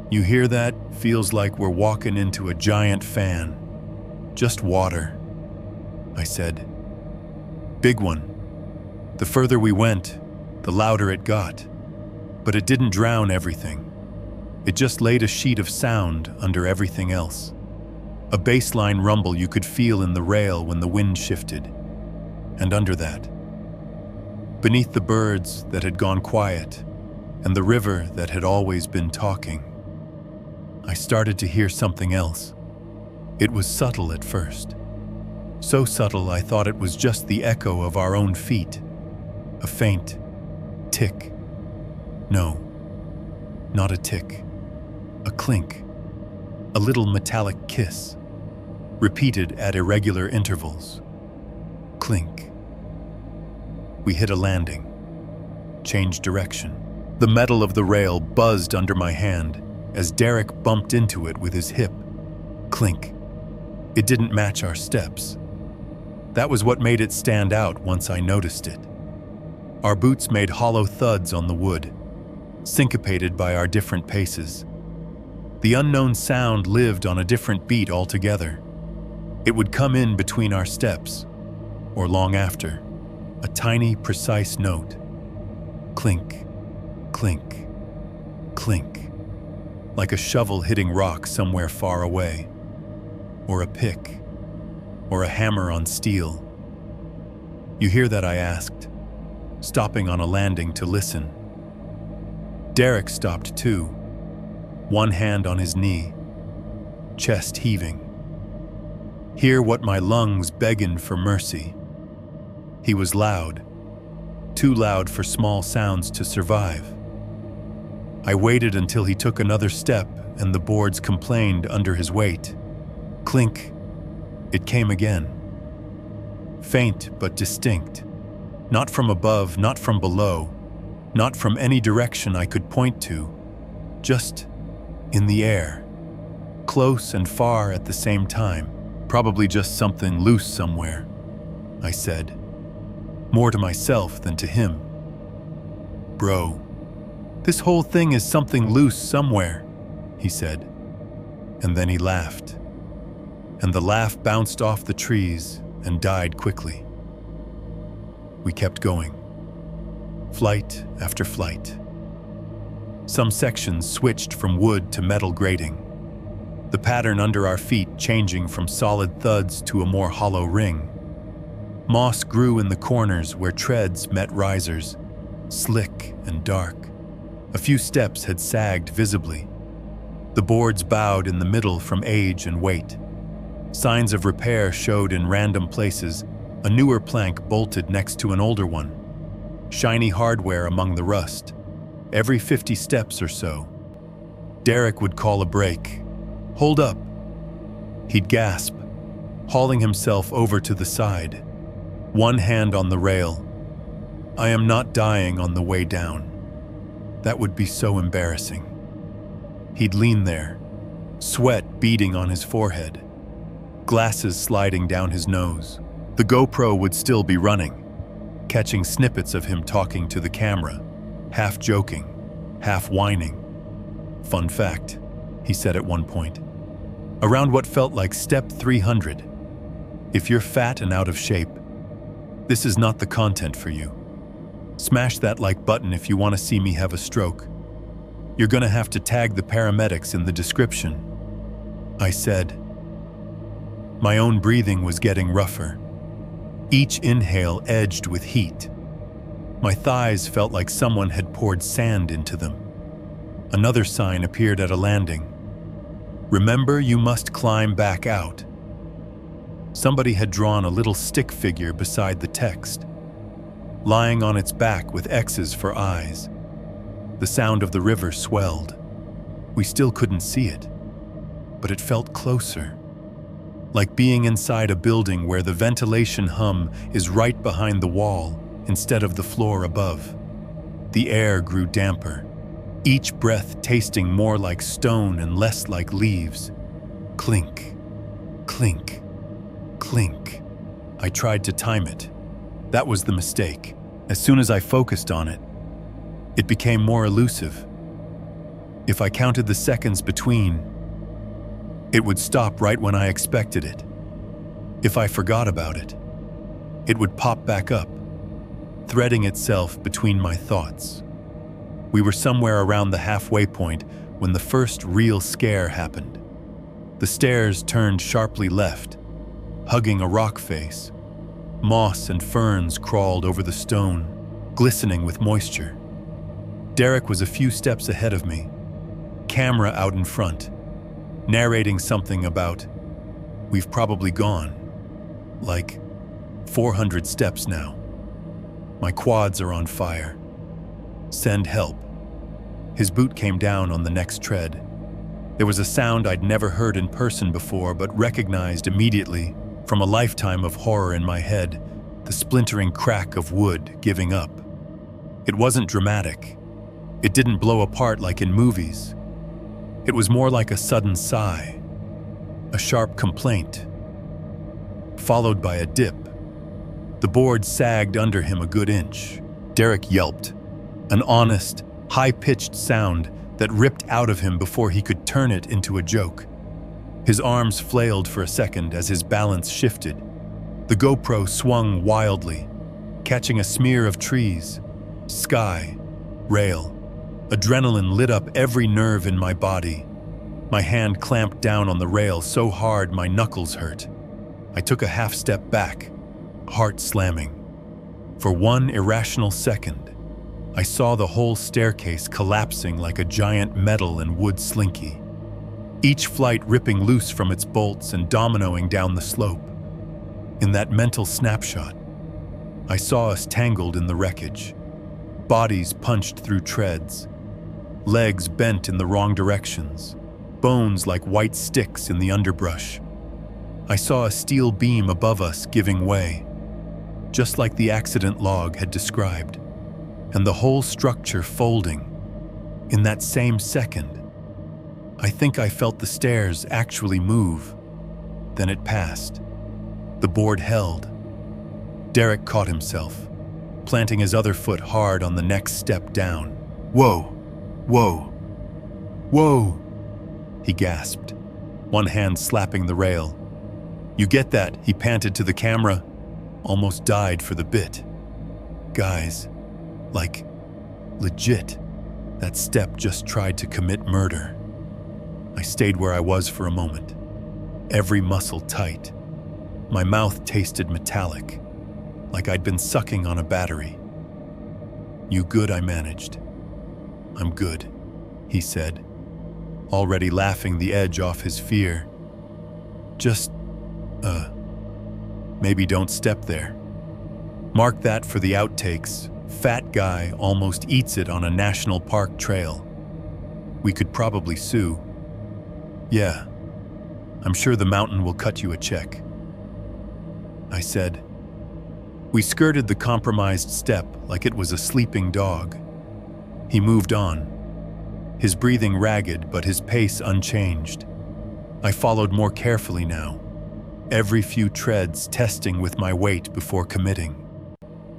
"You hear that? Feels like we're walking into a giant fan. Just water," I said. "Big one. The further we went, the louder it got. But it didn't drown everything. It just laid a sheet of sound under everything else. A baseline rumble you could feel in the rail when the wind shifted. And under that, beneath the birds that had gone quiet and the river that had always been talking, I started to hear something else. It was subtle at first. So subtle I thought it was just the echo of our own feet. A faint tick. No, not a tick. A clink. A little metallic kiss, repeated at irregular intervals. Clink. We hit a landing. Changed direction. The metal of the rail buzzed under my hand as Derek bumped into it with his hip. Clink. It didn't match our steps. That was what made it stand out once I noticed it. Our boots made hollow thuds on the wood, syncopated by our different paces. The unknown sound lived on a different beat altogether. It would come in between our steps, or long after, a tiny, precise note. Clink, clink, clink, like a shovel hitting rock somewhere far away, or a pick, or a hammer on steel. "You hear that?" I asked, stopping on a landing to listen. Derek stopped too, one hand on his knee, chest heaving. Hear what my lungs begging for mercy. He was loud, too loud for small sounds to survive. I waited until he took another step and the boards complained under his weight. Clink. It came again. Faint but distinct. Not from above, not from below, not from any direction I could point to. Just in the air. Close and far at the same time. Probably just something loose somewhere, I said. More to myself than to him. "Bro, this whole thing is something loose somewhere," he said. And then he laughed. And the laugh bounced off the trees and died quickly. We kept going. Flight after flight. Some sections switched from wood to metal grating. The pattern under our feet changing from solid thuds to a more hollow ring. Moss grew in the corners where treads met risers, slick and dark. A few steps had sagged visibly. The boards bowed in the middle from age and weight. Signs of repair showed in random places, a newer plank bolted next to an older one. Shiny hardware among the rust. Every 50 steps or so. Derek would call a brake. "Hold up." He'd gasp, hauling himself over to the side, one hand on the rail. "I am not dying on the way down. That would be so embarrassing." He'd lean there, sweat beading on his forehead, glasses sliding down his nose. The GoPro would still be running, catching snippets of him talking to the camera, half joking, half whining. "Fun fact," he said at one point. "Around what felt like step 300. If you're fat and out of shape, this is not the content for you. Smash that like button if you want to see me have a stroke. You're gonna have to tag the paramedics in the description," I said. My own breathing was getting rougher. Each inhale edged with heat. My thighs felt like someone had poured sand into them. Another sign appeared at a landing. "Remember, you must climb back out." Somebody had drawn a little stick figure beside the text, lying on its back with X's for eyes. The sound of the river swelled. We still couldn't see it, but it felt closer. Like being inside a building where the ventilation hum is right behind the wall instead of the floor above. The air grew damper, each breath tasting more like stone and less like leaves. Clink, clink, clink. I tried to time it. That was the mistake. As soon as I focused on it, it became more elusive. If I counted the seconds between, it would stop right when I expected it. If I forgot about it, it would pop back up, threading itself between my thoughts. We were somewhere around the halfway point when the first real scare happened. The stairs turned sharply left, hugging a rock face. Moss and ferns crawled over the stone, glistening with moisture. Derek was a few steps ahead of me, camera out in front, narrating something about, "We've probably gone, like 400 steps now. My quads are on fire. Send help." His boot came down on the next tread. There was a sound I'd never heard in person before, but recognized immediately from a lifetime of horror in my head, the splintering crack of wood giving up. It wasn't dramatic. It didn't blow apart like in movies. It was more like a sudden sigh, a sharp complaint, followed by a dip. The board sagged under him a good inch. Derek yelped, an honest, high-pitched sound that ripped out of him before he could turn it into a joke. His arms flailed for a second as his balance shifted. The GoPro swung wildly, catching a smear of trees, sky, rail. Adrenaline lit up every nerve in my body. My hand clamped down on the rail so hard my knuckles hurt. I took a half step back, heart slamming. For one irrational second, I saw the whole staircase collapsing like a giant metal and wood slinky. Each flight ripping loose from its bolts and dominoing down the slope. In that mental snapshot, I saw us tangled in the wreckage, bodies punched through treads, legs bent in the wrong directions, bones like white sticks in the underbrush. I saw a steel beam above us giving way, just like the accident log had described, and the whole structure folding. In that same second, I think I felt the stairs actually move. Then it passed. The board held. Derek caught himself, planting his other foot hard on the next step down. "Whoa, whoa, whoa," he gasped, one hand slapping the rail. "You get that?" he panted to the camera. Almost died for the bit. Guys, like, legit, that step just tried to commit murder. I stayed where I was for a moment, every muscle tight. My mouth tasted metallic, like I'd been sucking on a battery. "You good?" I managed. "I'm good," he said, already laughing the edge off his fear. "Just, maybe don't step there. Mark that for the outtakes. Fat guy almost eats it on a national park trail. We could probably sue. Yeah, I'm sure the mountain will cut you a check," I said. We skirted the compromised step like it was a sleeping dog. He moved on, his breathing ragged but his pace unchanged. I followed more carefully now, every few treads testing with my weight before committing.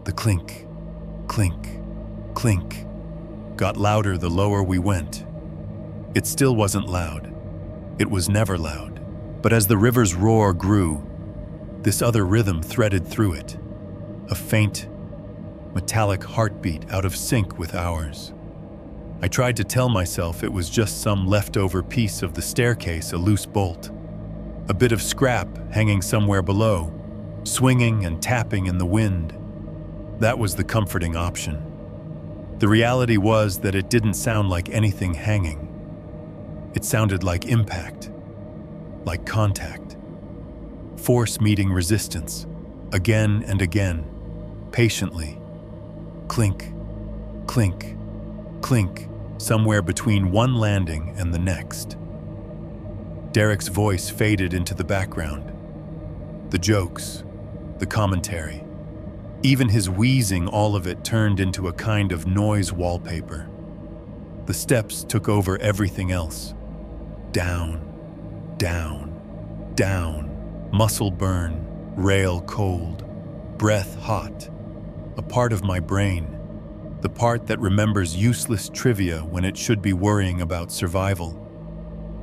The clink, clink, clink got louder the lower we went. It still wasn't loud. It was never loud. But as the river's roar grew, this other rhythm threaded through it, a faint, metallic heartbeat out of sync with ours. I tried to tell myself it was just some leftover piece of the staircase, a loose bolt, a bit of scrap hanging somewhere below, swinging and tapping in the wind. That was the comforting option. The reality was that it didn't sound like anything hanging. It sounded like impact, like contact. Force meeting resistance, again and again, patiently. Clink, clink, clink, somewhere between one landing and the next. Derek's voice faded into the background. The jokes, the commentary, even his wheezing, all of it turned into a kind of noise wallpaper. The steps took over everything else. Down, down, down, muscle burn, rail cold, breath hot. A part of my brain, the part that remembers useless trivia when it should be worrying about survival,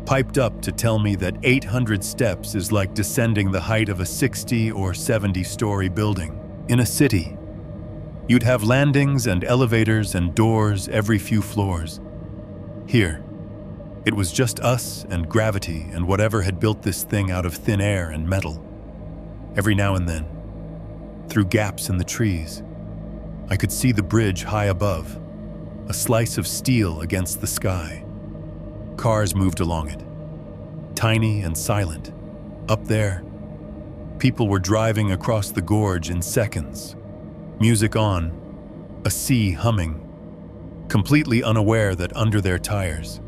piped up to tell me that 800 steps is like descending the height of a 60 or 70-story building. In a city, you'd have landings and elevators and doors every few floors. Here, it was just us and gravity and whatever had built this thing out of thin air and metal. Every now and then, through gaps in the trees, I could see the bridge high above, a slice of steel against the sky. Cars moved along it, tiny and silent. Up there, people were driving across the gorge in seconds, music on, a sea humming, completely unaware that under their tires,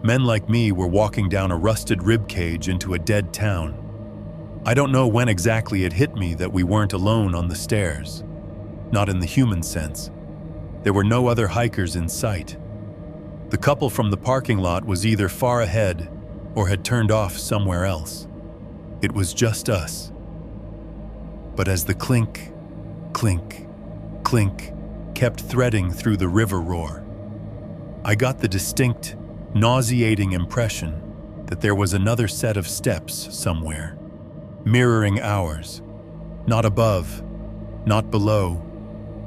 men like me were walking down a rusted rib cage into a dead town. I don't know when exactly it hit me that we weren't alone on the stairs. Not in the human sense. There were no other hikers in sight. The couple from the parking lot was either far ahead or had turned off somewhere else. It was just us. But as the clink, clink, clink kept threading through the river roar, I got the distinct, nauseating impression that there was another set of steps somewhere, mirroring ours, not above, not below,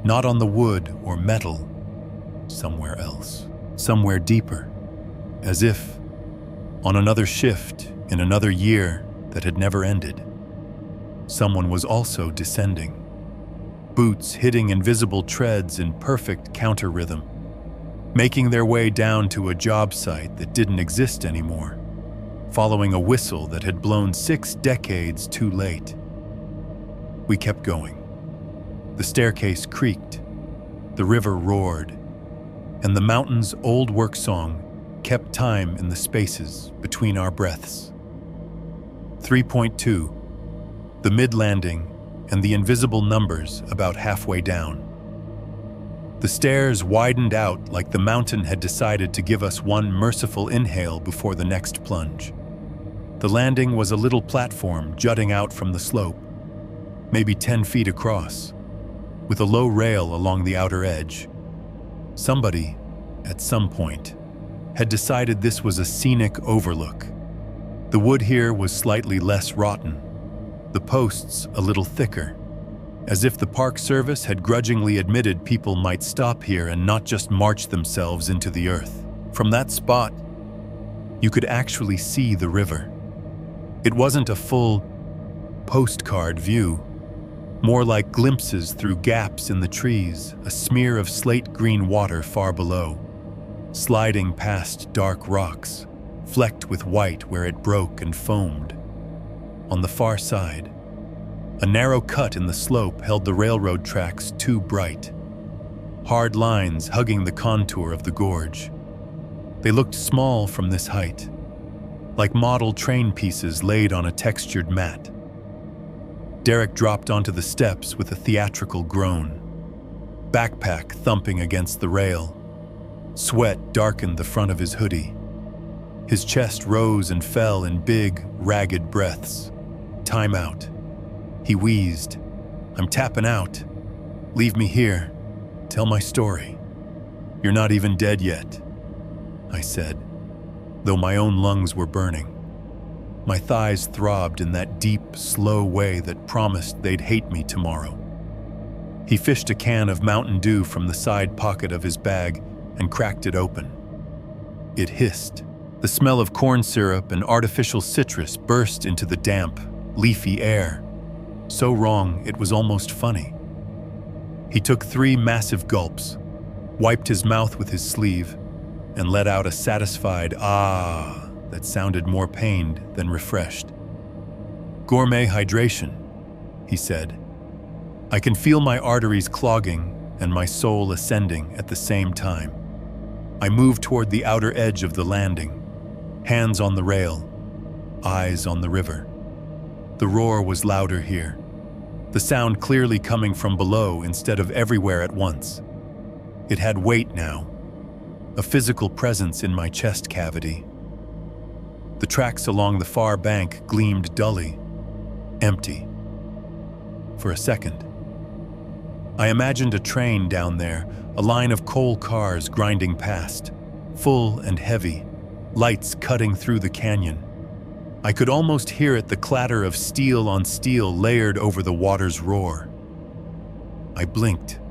not on the wood or metal, somewhere else, somewhere deeper, as if on another shift in another year that had never ended. Someone was also descending, boots hitting invisible treads in perfect counter-rhythm, making their way down to a job site that didn't exist anymore, following a whistle that had blown 6 decades too late. We kept going. The staircase creaked, the river roared, and the mountain's old work song kept time in the spaces between our breaths. 3.2, the mid-landing, and the invisible numbers about halfway down. The stairs widened out like the mountain had decided to give us one merciful inhale before the next plunge. The landing was a little platform jutting out from the slope, maybe 10 feet across, with a low rail along the outer edge. Somebody, at some point, had decided this was a scenic overlook. The wood here was slightly less rotten, the posts a little thicker, as if the Park Service had grudgingly admitted people might stop here and not just march themselves into the earth. From that spot, you could actually see the river. It wasn't a full postcard view, more like glimpses through gaps in the trees, a smear of slate-green water far below, sliding past dark rocks, flecked with white where it broke and foamed. On the far side, a narrow cut in the slope held the railroad tracks too bright, hard lines hugging the contour of the gorge. They looked small from this height, like model train pieces laid on a textured mat. Derek dropped onto the steps with a theatrical groan, backpack thumping against the rail. Sweat darkened the front of his hoodie. His chest rose and fell in big, ragged breaths. Time out. He wheezed. I'm tapping out. Leave me here. Tell my story. You're not even dead yet, I said, though my own lungs were burning. My thighs throbbed in that deep, slow way that promised they'd hate me tomorrow. He fished a can of Mountain Dew from the side pocket of his bag and cracked it open. It hissed. The smell of corn syrup and artificial citrus burst into the damp, leafy air. So wrong, it was almost funny. He took 3 massive gulps, wiped his mouth with his sleeve, and let out a satisfied ah that sounded more pained than refreshed. Gourmet hydration, he said. I can feel my arteries clogging and my soul ascending at the same time. I moved toward the outer edge of the landing, hands on the rail, eyes on the river. The roar was louder here, the sound clearly coming from below instead of everywhere at once. It had weight now, a physical presence in my chest cavity. The tracks along the far bank gleamed dully, empty. For a second, I imagined a train down there, a line of coal cars grinding past, full and heavy, lights cutting through the canyon. I could almost hear it, the clatter of steel on steel layered over the water's roar. I blinked,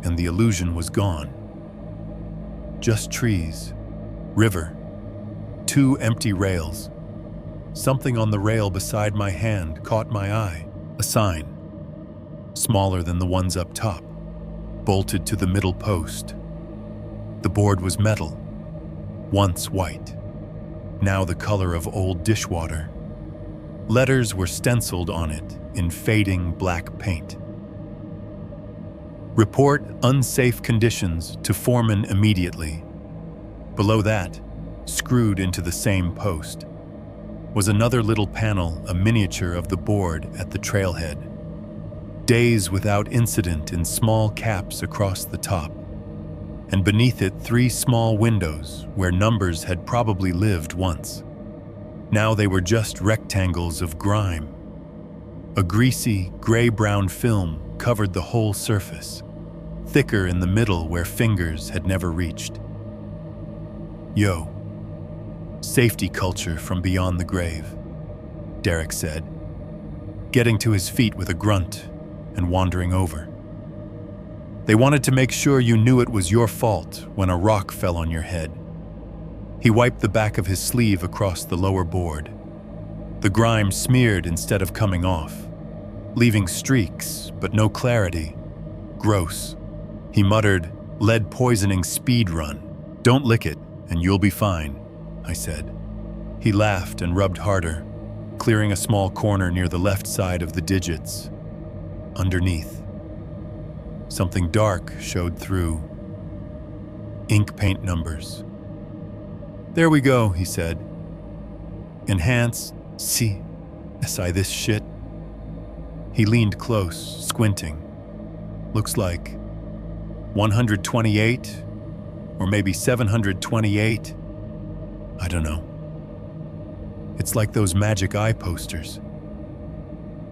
and the illusion was gone. Just trees, river, 2 empty rails. Something on the rail beside my hand caught my eye, a sign, smaller than the ones up top, bolted to the middle post. The board was metal, once white, now the color of old dishwater. Letters were stenciled on it in fading black paint. Report unsafe conditions to foreman immediately. Below that, screwed into the same post, was another little panel, a miniature of the board at the trailhead. Days without incident in small caps across the top, and beneath it 3 small windows where numbers had probably lived once. Now they were just rectangles of grime. A greasy, gray-brown film covered the whole surface, thicker in the middle where fingers had never reached. Yo, safety culture from beyond the grave, Derek said, getting to his feet with a grunt and wandering over. They wanted to make sure you knew it was your fault when a rock fell on your head. He wiped the back of his sleeve across the lower board. The grime smeared instead of coming off, leaving streaks but no clarity. Gross. He muttered, "Lead poisoning speed run. Don't lick it and you'll be fine," I said. He laughed and rubbed harder, clearing a small corner near the left side of the digits. Underneath, something dark showed through. Ink paint numbers. "There we go," he said. "Enhance, see, SI this shit." He leaned close, squinting. "Looks like 128, or maybe 728. I don't know. It's like those magic eye posters.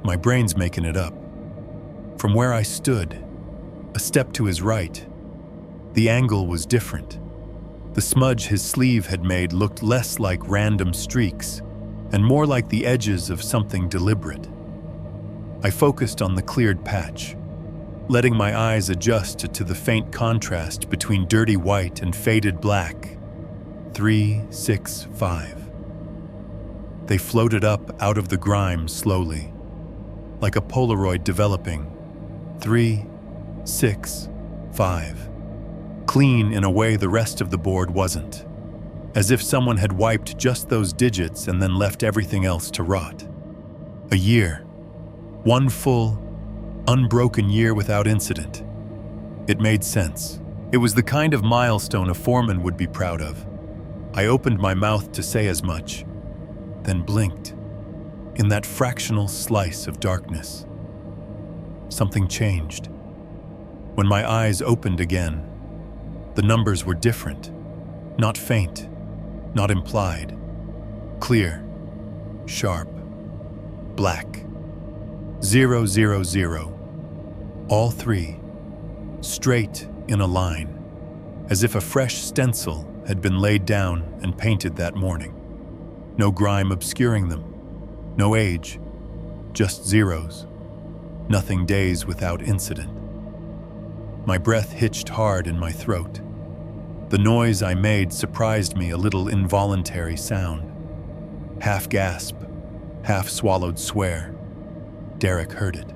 My brain's making it up. From where I stood, a step to his right, the angle was different. The smudge his sleeve had made looked less like random streaks and more like the edges of something deliberate. I focused on the cleared patch, letting my eyes adjust to the faint contrast between dirty white and faded black. 3, 6, 5. They floated up out of the grime slowly, like a Polaroid developing. 3, 6, 5. Clean in a way the rest of the board wasn't, as if someone had wiped just those digits and then left everything else to rot. A year. One full, unbroken year without incident. It made sense. It was the kind of milestone a foreman would be proud of. I opened my mouth to say as much, then blinked. In that fractional slice of darkness, something changed. When my eyes opened again, the numbers were different, not faint, not implied. Clear, sharp, black. 0, 0, 0. All 3, straight in a line, as if a fresh stencil had been laid down and painted that morning. No grime obscuring them, no age, just zeros. Nothing days without incident. My breath hitched hard in my throat. The noise I made surprised me, a little involuntary sound. Half gasp, half swallowed swear. Derek heard it.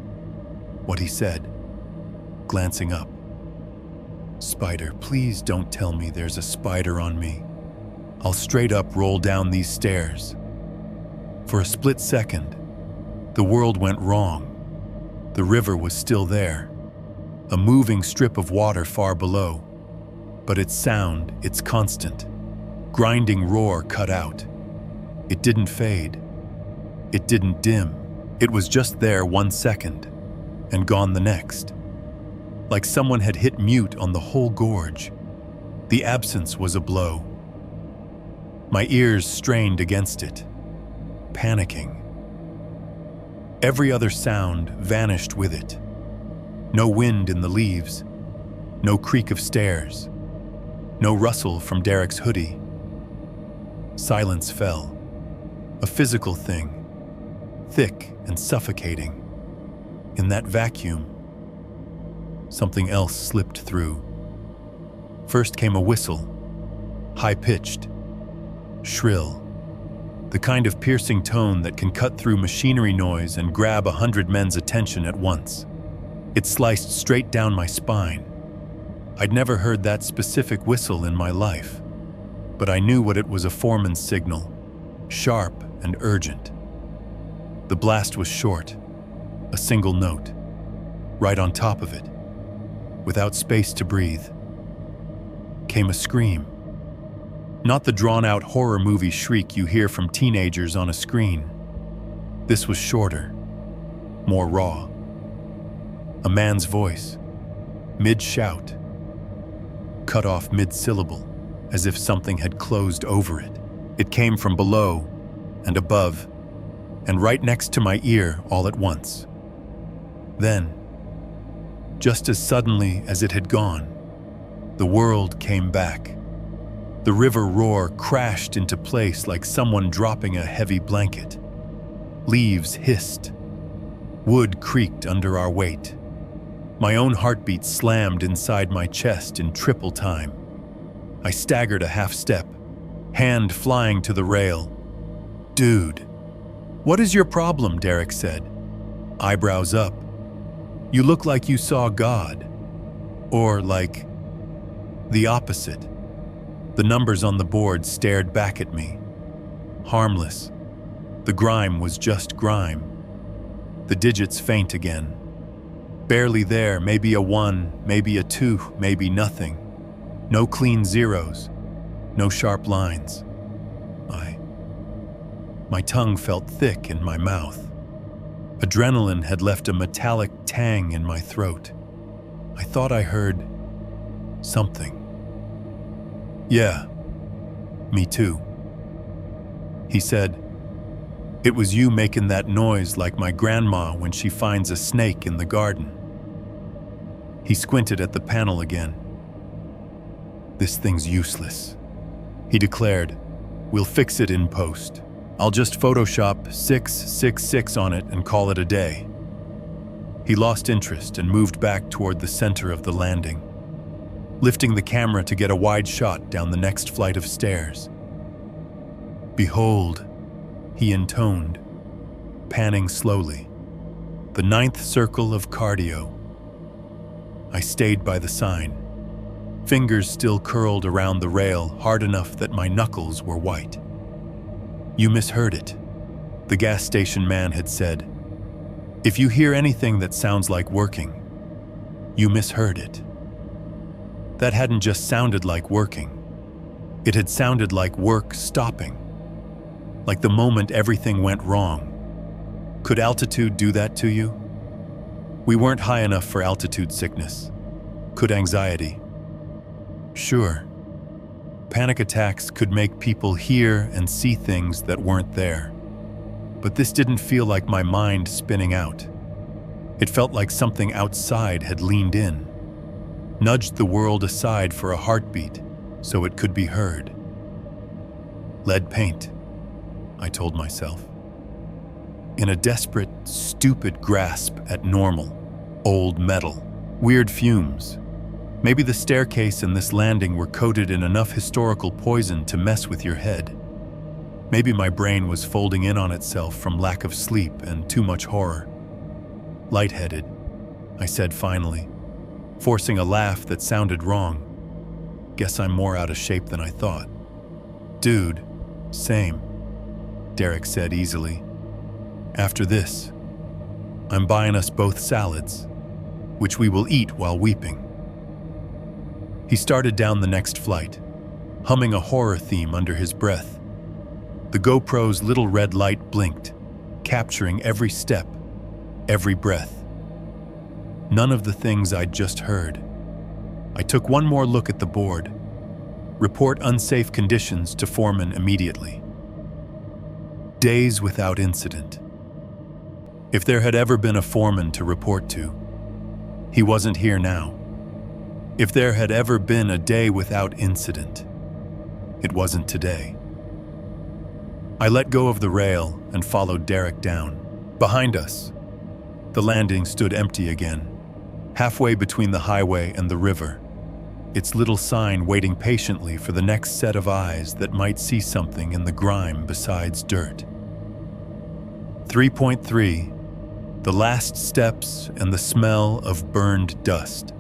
What he said, glancing up. "Spider, please don't tell me there's a spider on me. I'll straight up roll down these stairs." For a split second, the world went wrong. The river was still there, a moving strip of water far below. But its sound, its constant, grinding roar cut out. It didn't fade. It didn't dim. It was just there 1 second, and gone the next. Like someone had hit mute on the whole gorge. The absence was a blow. My ears strained against it, panicking. Every other sound vanished with it. No wind in the leaves, no creak of stairs, no rustle from Derek's hoodie. Silence fell, a physical thing, thick and suffocating. In that vacuum, something else slipped through. First came a whistle, high-pitched, shrill, the kind of piercing tone that can cut through machinery noise and grab 100 men's attention at once. It sliced straight down my spine. I'd never heard that specific whistle in my life, but I knew what it was, a foreman's signal, sharp and urgent. The blast was short, a single note, right on top of it. Without space to breathe, came a scream. Not the drawn-out horror movie shriek you hear from teenagers on a screen. This was shorter, more raw. A man's voice, mid-shout, cut off mid-syllable, as if something had closed over it. It came from below and above, and right next to my ear all at once. Then, just as suddenly as it had gone, the world came back. The river roar crashed into place like someone dropping a heavy blanket. Leaves hissed. Wood creaked under our weight. My own heartbeat slammed inside my chest in triple time. I staggered a half step, hand flying to the rail. "Dude, what is your problem?" Derek said, eyebrows up. "You look like you saw God." Or like the opposite. The numbers on the board stared back at me. Harmless. The grime was just grime. The digits faint again. Barely there, maybe a 1, maybe a 2, maybe nothing. No clean zeros. No sharp lines. My tongue felt thick in my mouth. Adrenaline had left a metallic tang in my throat. I thought I heard something. "Yeah, me too," he said. "It was you making that noise like my grandma when she finds a snake in the garden." He squinted at the panel again. "This thing's useless," he declared. "We'll fix it in post. I'll just Photoshop 666 on it and call it a day." He lost interest and moved back toward the center of the landing, lifting the camera to get a wide shot down the next flight of stairs. "Behold," he intoned, panning slowly, "the 9th circle of cardio." I stayed by the sign, fingers still curled around the rail hard enough that my knuckles were white. "You misheard it," the gas station man had said. "If you hear anything that sounds like working, you misheard it." That hadn't just sounded like working. It had sounded like work stopping. Like the moment everything went wrong. Could altitude do that to you? We weren't high enough for altitude sickness. Could anxiety? Sure. Panic attacks could make people hear and see things that weren't there. But this didn't feel like my mind spinning out. It felt like something outside had leaned in, nudged the world aside for a heartbeat so it could be heard. Lead paint, I told myself. In a desperate, stupid grasp at normal, old metal, weird fumes. Maybe the staircase and this landing were coated in enough historical poison to mess with your head. Maybe my brain was folding in on itself from lack of sleep and too much horror. Lightheaded, I said finally, forcing a laugh that sounded wrong. Guess I'm more out of shape than I thought. Dude, same, Derek said easily. After this, I'm buying us both salads, which we will eat while weeping. He started down the next flight, humming a horror theme under his breath. The GoPro's little red light blinked, capturing every step, every breath. None of the things I'd just heard. I took one more look at the board, Report unsafe conditions to foreman immediately. Days without incident. If there had ever been a foreman to report to, he wasn't here now. If there had ever been a day without incident, it wasn't today. I let go of the rail and followed Derek down. Behind us, the landing stood empty again, halfway between the highway and the river, its little sign waiting patiently for the next set of eyes that might see something in the grime besides dirt. 3.3, the last steps and the smell of burned dust.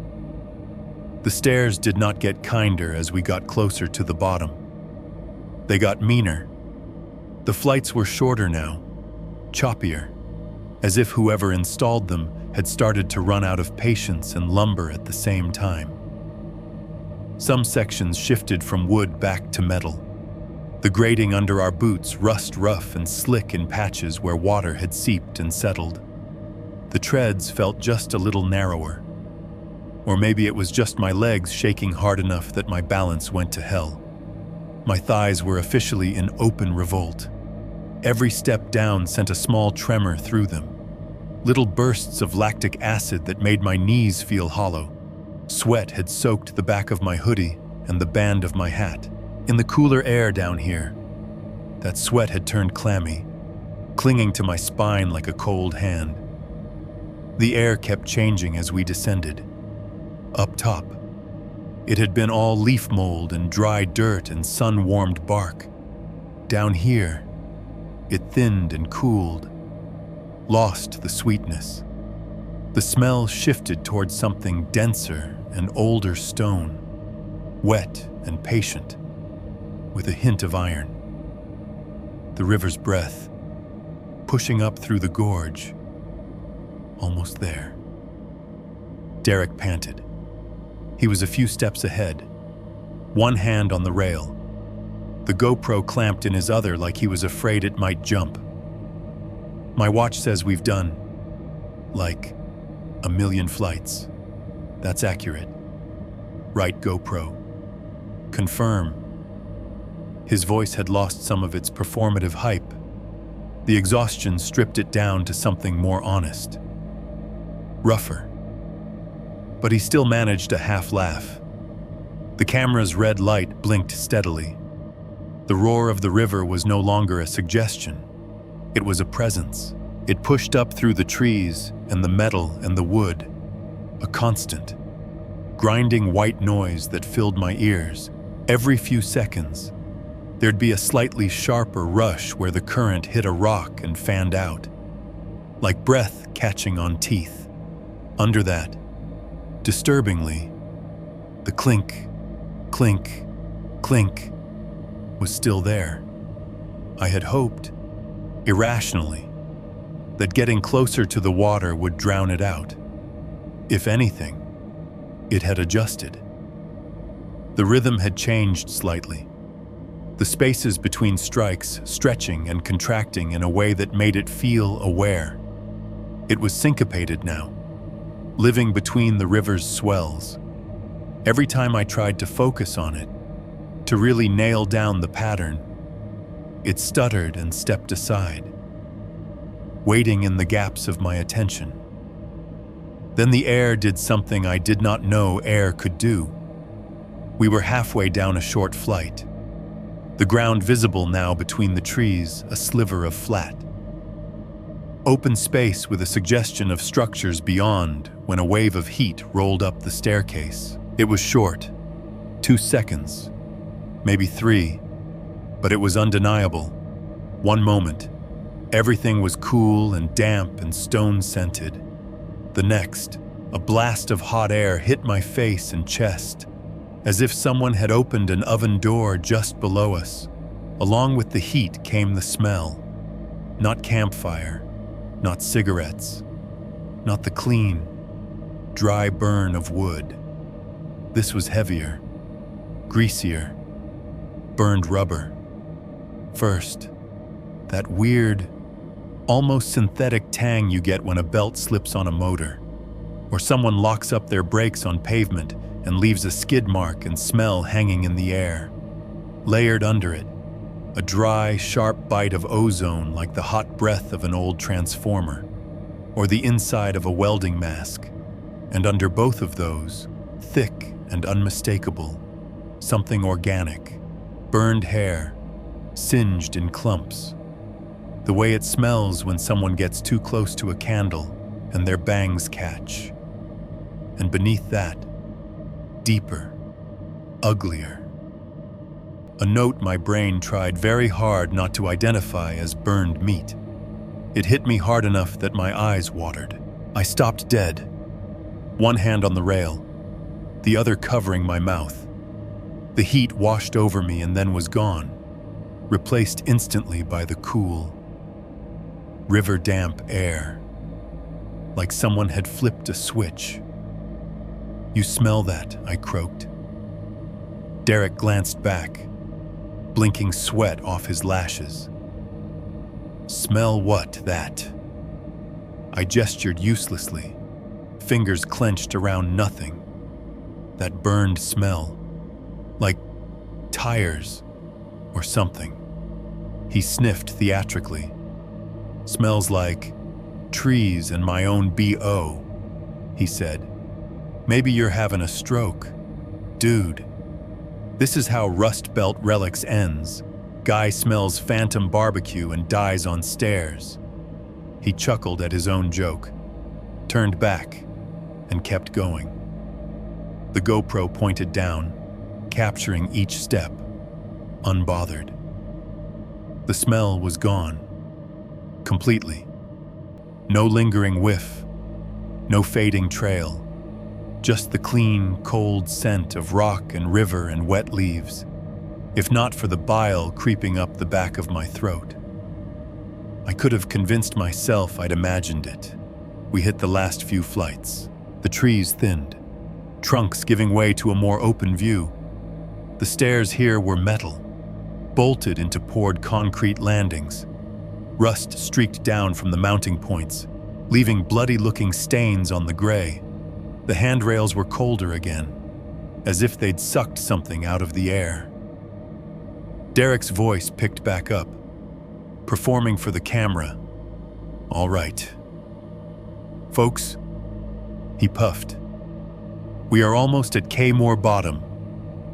The stairs did not get kinder as we got closer to the bottom. They got meaner. The flights were shorter now, choppier, as if whoever installed them had started to run out of patience and lumber at the same time. Some sections shifted from wood back to metal. The grating under our boots rust rough and slick in patches where water had seeped and settled. The treads felt just a little narrower. Or maybe it was just my legs shaking hard enough that my balance went to hell. My thighs were officially in open revolt. Every step down sent a small tremor through them. Little bursts of lactic acid that made my knees feel hollow. Sweat had soaked the back of my hoodie and the band of my hat. In the cooler air down here, that sweat had turned clammy, clinging to my spine like a cold hand. The air kept changing as we descended. Up top, it had been all leaf mold and dry dirt and sun-warmed bark. Down here, it thinned and cooled, lost the sweetness. The smell shifted towards something denser and older stone, wet and patient, with a hint of iron. The river's breath, pushing up through the gorge, almost there. Derek panted. He was a few steps ahead, one hand on the rail, the GoPro clamped in his other like he was afraid it might jump. My watch says we've done, like, 1 million flights. That's accurate. Right, GoPro. Confirm. His voice had lost some of its performative hype. The exhaustion stripped it down to something more honest. Rougher. But he still managed a half laugh. The camera's red light blinked steadily. The roar of the river was no longer a suggestion. It was a presence. It pushed up through the trees and the metal and the wood, a constant, grinding white noise that filled my ears. Every few seconds, there'd be a slightly sharper rush where the current hit a rock and fanned out, like breath catching on teeth. Under that, disturbingly, the clink, clink, clink was still there. I had hoped, irrationally, that getting closer to the water would drown it out. If anything, it had adjusted. The rhythm had changed slightly. The spaces between strikes stretching and contracting in a way that made it feel aware. It was syncopated now, living between the river's swells. Every time I tried to focus on it, to really nail down the pattern, it stuttered and stepped aside, waiting in the gaps of my attention. Then the air did something I did not know air could do. We were halfway down a short flight. The ground visible now between the trees, a sliver of flat. Open space with a suggestion of structures beyond when a wave of heat rolled up the staircase. It was short, 2 seconds, maybe 3, but it was undeniable. One moment, everything was cool and damp and stone-scented. The next, a blast of hot air hit my face and chest, as if someone had opened an oven door just below us. Along with the heat came the smell. Not campfire, not cigarettes, not the clean, dry burn of wood. This was heavier, greasier, burned rubber. First, that weird, almost synthetic tang you get when a belt slips on a motor. Or someone locks up their brakes on pavement and leaves a skid mark and smell hanging in the air. Layered under it, a dry, sharp bite of ozone like the hot breath of an old transformer, or the inside of a welding mask. And under both of those, thick and unmistakable, something organic, burned hair, singed in clumps. The way it smells when someone gets too close to a candle and their bangs catch. And beneath that, deeper, uglier. A note my brain tried very hard not to identify as burned meat. It hit me hard enough that my eyes watered. I stopped dead, one hand on the rail, the other covering my mouth. The heat washed over me and then was gone, replaced instantly by the cool, river-damp air, like someone had flipped a switch. "You smell that?" I croaked. Derek glanced back, blinking sweat off his lashes. "Smell what, that?" I gestured uselessly, fingers clenched around nothing. That burned smell, like tires or something. He sniffed theatrically. "Smells like trees and my own BO, he said. "Maybe you're having a stroke. Dude, this is how Rust Belt Relics ends. Guy smells phantom barbecue and dies on stairs." He chuckled at his own joke, turned back, and kept going. The GoPro pointed down, capturing each step, unbothered. The smell was gone, completely. No lingering whiff, no fading trail. Just the clean, cold scent of rock and river and wet leaves, if not for the bile creeping up the back of my throat. I could have convinced myself I'd imagined it. We hit the last few flights. The trees thinned, trunks giving way to a more open view. The stairs here were metal, bolted into poured concrete landings. Rust streaked down from the mounting points, leaving bloody-looking stains on the gray. The handrails were colder again, as if they'd sucked something out of the air. Derek's voice picked back up, performing for the camera. "All right. Folks," he puffed, "we are almost at Kaymoor Bottom.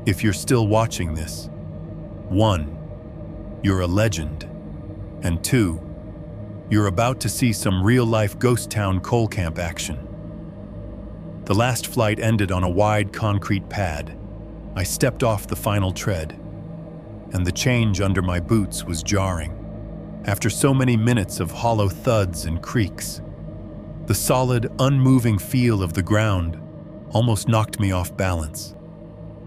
If you're still watching this, 1, you're a legend, and 2, you're about to see some real-life ghost town coal camp action." The last flight ended on a wide concrete pad. I stepped off the final tread, and the change under my boots was jarring. After so many minutes of hollow thuds and creaks, the solid, unmoving feel of the ground almost knocked me off balance.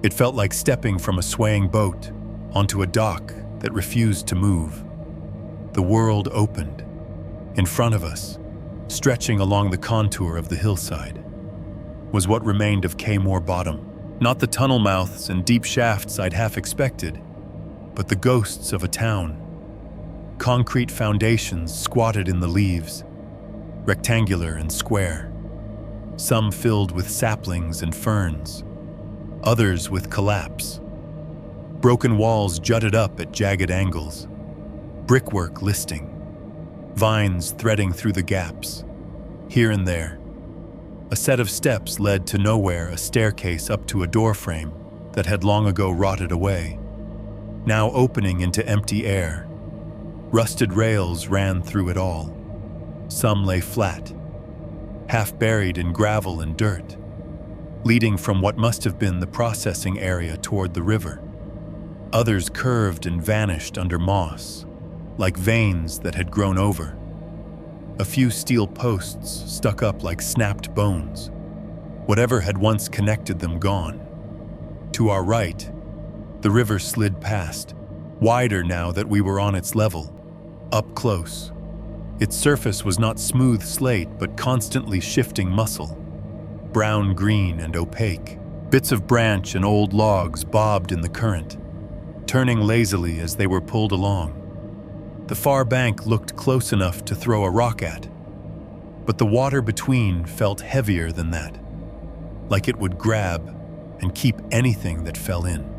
It felt like stepping from a swaying boat onto a dock that refused to move. The world opened. In front of us, stretching along the contour of the hillside, was what remained of Kaymoor Bottom. Not the tunnel mouths and deep shafts I'd half expected, but the ghosts of a town. Concrete foundations squatted in the leaves, rectangular and square. Some filled with saplings and ferns, others with collapse. Broken walls jutted up at jagged angles, brickwork listing, vines threading through the gaps. Here and there, a set of steps led to nowhere, a staircase up to a doorframe that had long ago rotted away, now opening into empty air. Rusted rails ran through it all. Some lay flat, half buried in gravel and dirt, leading from what must have been the processing area toward the river. Others curved and vanished under moss, like veins that had grown over. A few steel posts stuck up like snapped bones, whatever had once connected them gone. To our right, the river slid past, wider now that we were on its level, up close. Its surface was not smooth slate, but constantly shifting muscle, brown-green and opaque. Bits of branch and old logs bobbed in the current, turning lazily as they were pulled along. The far bank looked close enough to throw a rock at, But the water between felt heavier than that, like it would grab and keep anything that fell in.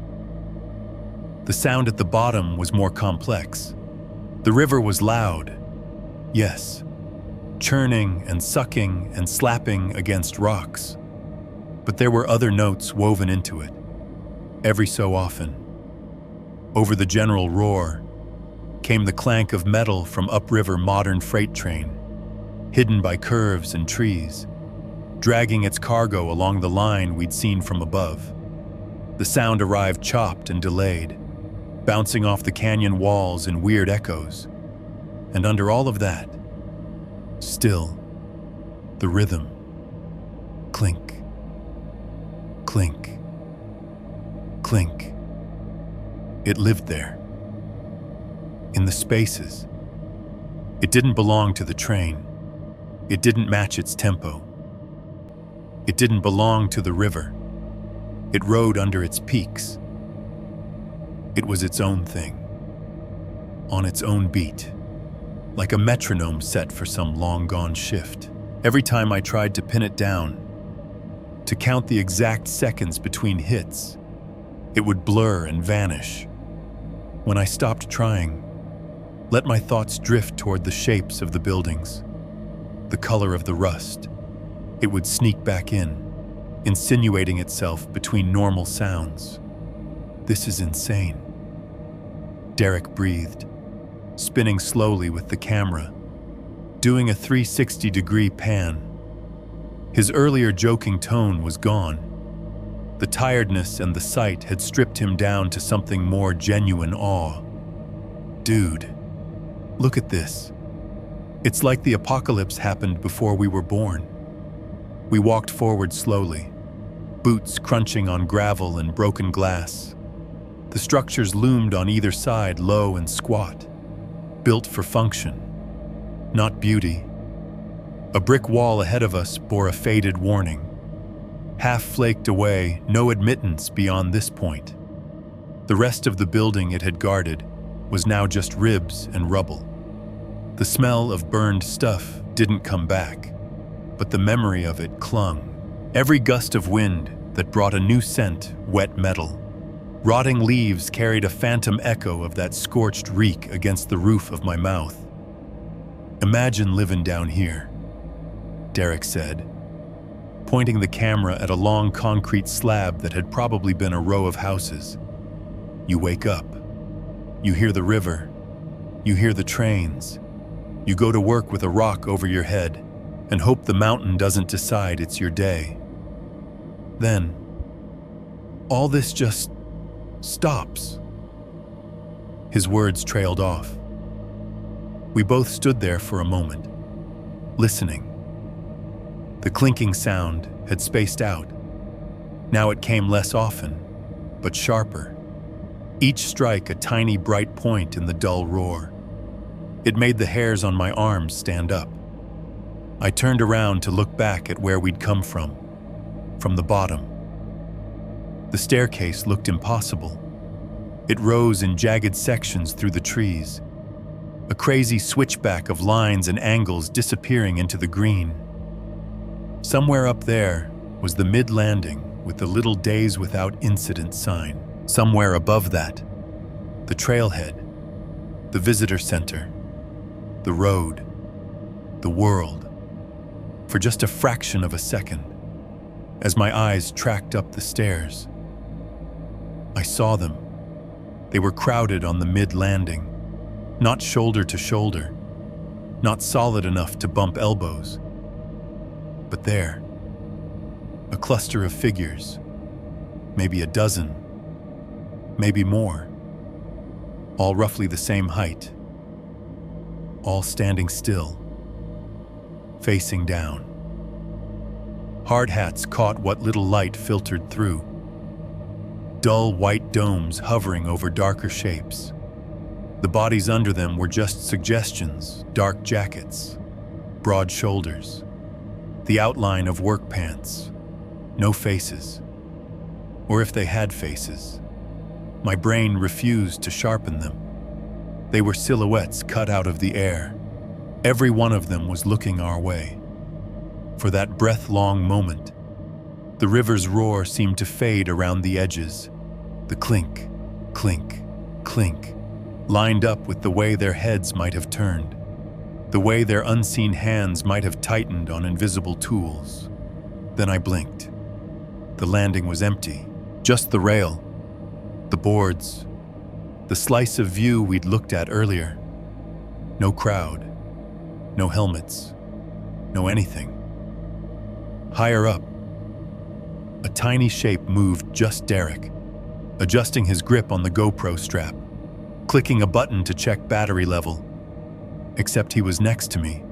The sound at the bottom was more complex. The river was loud, yes, churning and sucking and slapping against rocks. But there were other notes woven into it, every so often. Over the general roar came the clank of metal from upriver modern freight train, hidden by curves and trees, dragging its cargo along the line we'd seen from above. The sound arrived chopped and delayed, bouncing off the canyon walls in weird echoes. And under all of that, still, the rhythm. Clink, clink, clink. It lived there, in the spaces. It didn't belong to the train. It didn't match its tempo. It didn't belong to the river. It rode under its peaks. It was its own thing, on its own beat, like a metronome set for some long-gone shift. Every time I tried to pin it down, to count the exact seconds between hits, it would blur and vanish. When I stopped trying, let my thoughts drift toward the shapes of the buildings, the color of the rust, it would sneak back in, insinuating itself between normal sounds. This is insane. Derek breathed, spinning slowly with the camera, doing a 360-degree pan. His earlier joking tone was gone. The tiredness and the sight had stripped him down to something more genuine awe. Dude, look at this. It's like the apocalypse happened before we were born. We walked forward slowly, boots crunching on gravel and broken glass. The structures loomed on either side, low and squat, built for function, not beauty. A brick wall ahead of us bore a faded warning. Half flaked away, no admittance beyond this point. The rest of the building it had guarded was now just ribs and rubble. The smell of burned stuff didn't come back, but the memory of it clung. Every gust of wind that brought a new scent, wet metal. Rotting leaves carried a phantom echo of that scorched reek against the roof of my mouth. Imagine living down here, Derek said, pointing the camera at a long concrete slab that had probably been a row of houses. You wake up. You hear the river. You hear the trains. You go to work with a rock over your head and hope the mountain doesn't decide it's your day. Then, all this just stops. His words trailed off. We both stood there for a moment, listening. The clinking sound had spaced out. Now it came less often, but sharper. Each strike a tiny bright point in the dull roar. It made the hairs on my arms stand up. I turned around to look back at where we'd come from the bottom. The staircase looked impossible. It rose in jagged sections through the trees, a crazy switchback of lines and angles disappearing into the green. Somewhere up there was the mid-landing with the little days without incident sign. Somewhere above that, the trailhead, the visitor center, the road, the world. For just a fraction of a second, as my eyes tracked up the stairs, I saw them. They were crowded on the mid-landing, not shoulder to shoulder, not solid enough to bump elbows. But there, a cluster of figures, maybe a dozen, maybe more, all roughly the same height, all standing still, facing down. Hard hats caught what little light filtered through. Dull white domes hovering over darker shapes. The bodies under them were just suggestions, dark jackets, broad shoulders, the outline of work pants, no faces. Or if they had faces, my brain refused to sharpen them. They were silhouettes cut out of the air. Every one of them was looking our way, for that breath-long moment. The river's roar seemed to fade around the edges. The clink, clink, clink, lined up with the way their heads might have turned, the way their unseen hands might have tightened on invisible tools. Then I blinked. The landing was empty, just the rail, the boards, the slice of view we'd looked at earlier. No crowd, no helmets, no anything. Higher up, a tiny shape moved just Derek, adjusting his grip on the GoPro strap, clicking a button to check battery level. Except he was next to me.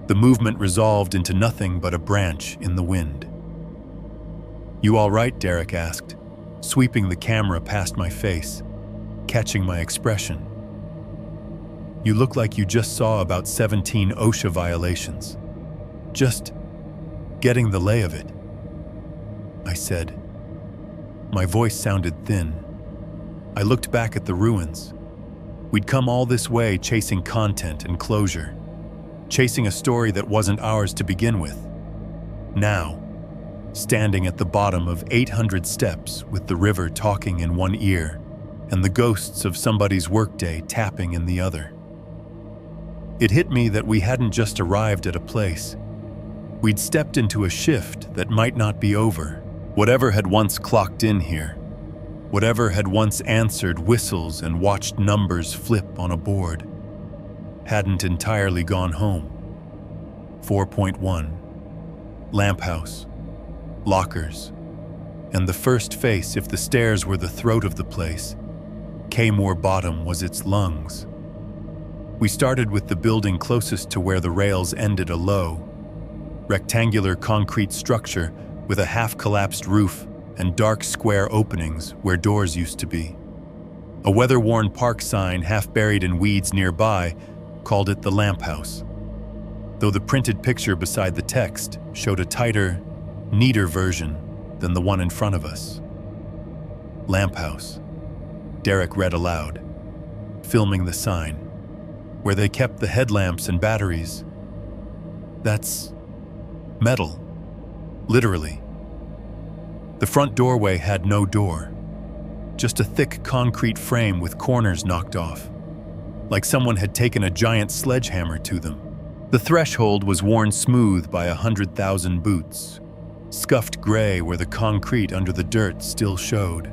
The movement resolved into nothing but a branch in the wind. "You all right?" Derek asked, sweeping the camera past my face, catching my expression. "You look like you just saw about 17 OSHA violations. Just getting the lay of it," I said. My voice sounded thin. I looked back at the ruins. We'd come all this way chasing content and closure, chasing a story that wasn't ours to begin with. Now, standing at the bottom of 800 steps with the river talking in one ear and the ghosts of somebody's workday tapping in the other. It hit me that we hadn't just arrived at a place. We'd stepped into a shift that might not be over. Whatever had once clocked in here, whatever had once answered whistles and watched numbers flip on a board, hadn't entirely gone home. 4.1. Lamp house, lockers, and the first face, if the stairs were the throat of the place, Kaymoor Bottom was its lungs. We started with the building closest to where the rails ended, a low, rectangular concrete structure with a half-collapsed roof and dark square openings where doors used to be. A weather-worn park sign, half buried in weeds nearby, called it the Lamp House, though the printed picture beside the text showed a tighter, neater version than the one in front of us. "Lamp House," Derek read aloud, filming the sign, "where they kept the headlamps and batteries. That's metal, literally." The front doorway had no door, just a thick concrete frame with corners knocked off, like someone had taken a giant sledgehammer to them. The threshold was worn smooth by 100,000 boots, scuffed gray where the concrete under the dirt still showed.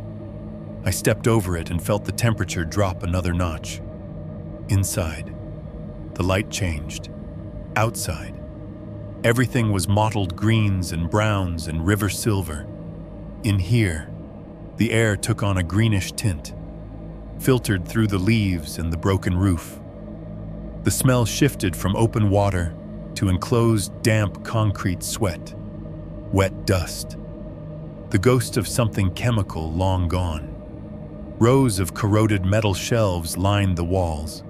I stepped over it and felt the temperature drop another notch. Inside, the light changed. Outside, everything was mottled greens and browns and river silver. In here, the air took on a greenish tint, filtered through the leaves and the broken roof. The smell shifted from open water to enclosed, damp concrete sweat, wet dust, the ghost of something chemical long gone. Rows of corroded metal shelves lined the walls.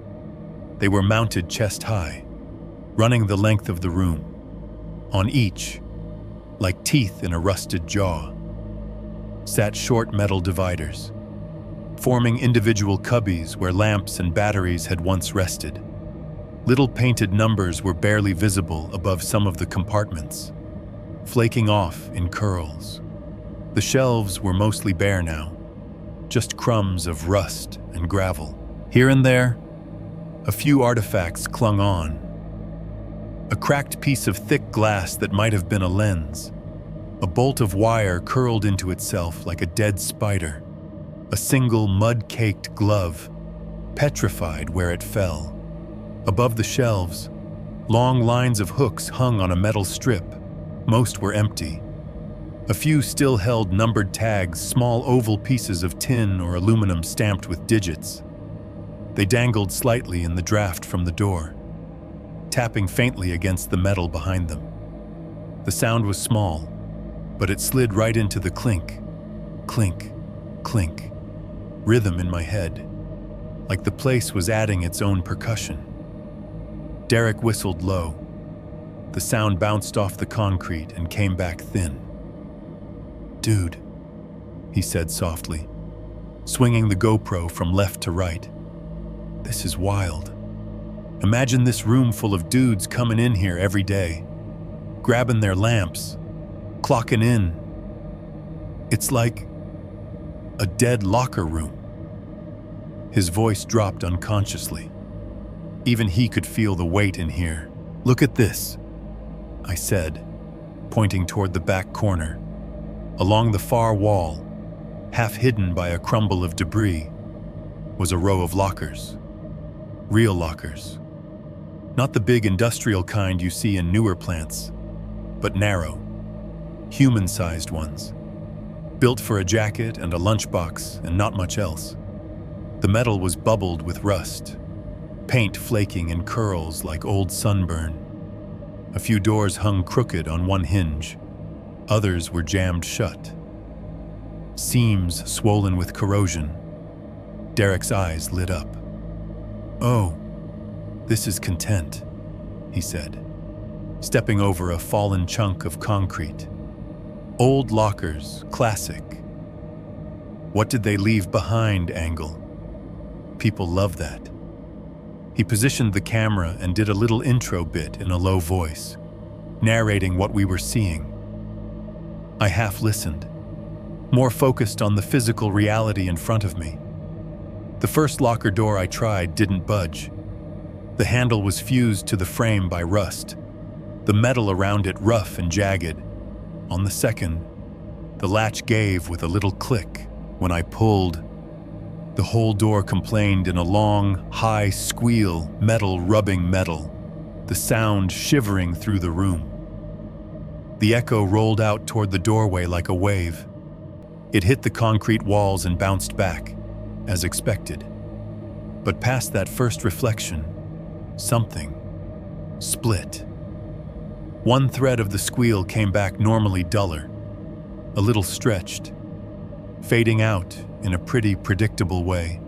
They were mounted chest high, running the length of the room. On each, like teeth in a rusted jaw, sat short metal dividers, forming individual cubbies where lamps and batteries had once rested. Little painted numbers were barely visible above some of the compartments, flaking off in curls. The shelves were mostly bare now, just crumbs of rust and gravel. Here and there, a few artifacts clung on. A cracked piece of thick glass that might have been a lens. A bolt of wire curled into itself like a dead spider. A single mud-caked glove, petrified where it fell. Above the shelves, long lines of hooks hung on a metal strip. Most were empty. A few still held numbered tags, small oval pieces of tin or aluminum stamped with digits. They dangled slightly in the draft from the door, tapping faintly against the metal behind them. The sound was small, but it slid right into the clink, clink, clink, rhythm in my head, like the place was adding its own percussion. Derek whistled low. The sound bounced off the concrete and came back thin. "Dude," he said softly, swinging the GoPro from left to right. "This is wild. Imagine this room full of dudes coming in here every day, grabbing their lamps, clocking in. It's like a dead locker room. His voice dropped unconsciously. Even he could feel the weight in here. "Look at this," I said, pointing toward the back corner. Along the far wall, half hidden by a crumble of debris, was a row of lockers. Real lockers. Not the big industrial kind you see in newer plants, but narrow, human-sized ones. Built for a jacket and a lunchbox and not much else. The metal was bubbled with rust, paint flaking in curls like old sunburn. A few doors hung crooked on one hinge. Others were jammed shut. Seams swollen with corrosion. Derek's eyes lit up. "Oh, this is content," he said, stepping over a fallen chunk of concrete. "Old lockers, classic. What did they leave behind, angle? People love that." He positioned the camera and did a little intro bit in a low voice, narrating what we were seeing. I half listened, more focused on the physical reality in front of me. The first locker door I tried didn't budge. The handle was fused to the frame by rust, the metal around it rough and jagged. On the second, the latch gave with a little click. When I pulled, the whole door complained in a long, high squeal, metal rubbing metal, the sound shivering through the room. The echo rolled out toward the doorway like a wave. It hit the concrete walls and bounced back, as expected. But past that first reflection, something split. One thread of the squeal came back normally duller, a little stretched, fading out in a pretty predictable way.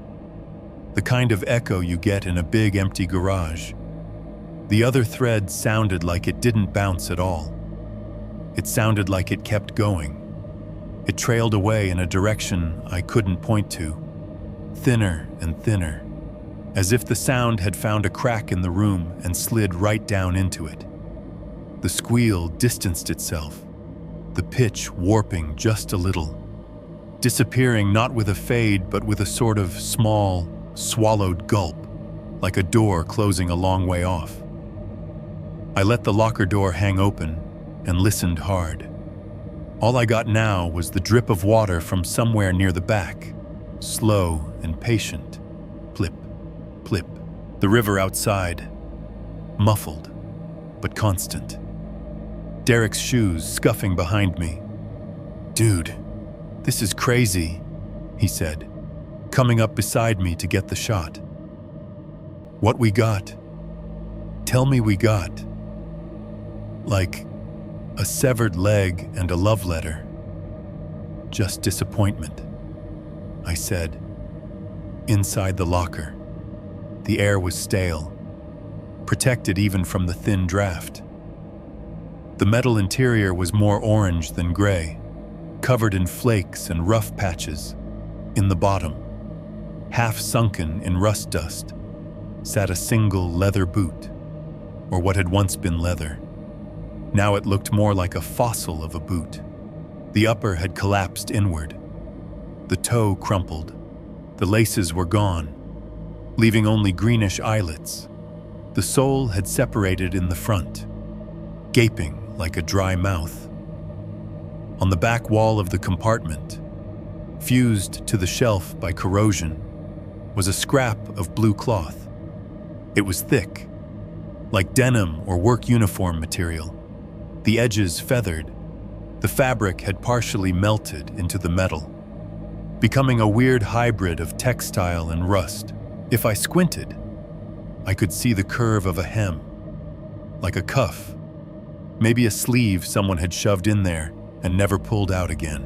The kind of echo you get in a big empty garage. The other thread sounded like it didn't bounce at all. It sounded like it kept going. It trailed away in a direction I couldn't point to, thinner and thinner, as if the sound had found a crack in the room and slid right down into it. The squeal distanced itself, the pitch warping just a little, disappearing not with a fade but with a sort of small, swallowed gulp, like a door closing a long way off. I let the locker door hang open and listened hard. All I got now was the drip of water from somewhere near the back, slow and patient. Plip, plip. The river outside, muffled but constant. Derek's shoes scuffing behind me. "Dude, this is crazy," he said, coming up beside me to get the shot. "What we got? Tell me we got." Like a severed leg and a love letter. "Just disappointment," I said. Inside the locker, the air was stale, protected even from the thin draft. The metal interior was more orange than gray, covered in flakes and rough patches. In the bottom, half sunken in rust dust, sat a single leather boot, or what had once been leather. Now it looked more like a fossil of a boot. The upper had collapsed inward. The toe crumpled. The laces were gone, leaving only greenish eyelets. The sole had separated in the front, gaping like a dry mouth. On the back wall of the compartment, fused to the shelf by corrosion, was a scrap of blue cloth. It was thick, like denim or work uniform material. The edges feathered. The fabric had partially melted into the metal, becoming a weird hybrid of textile and rust. If I squinted, I could see the curve of a hem, like a cuff, maybe a sleeve someone had shoved in there and never pulled out again.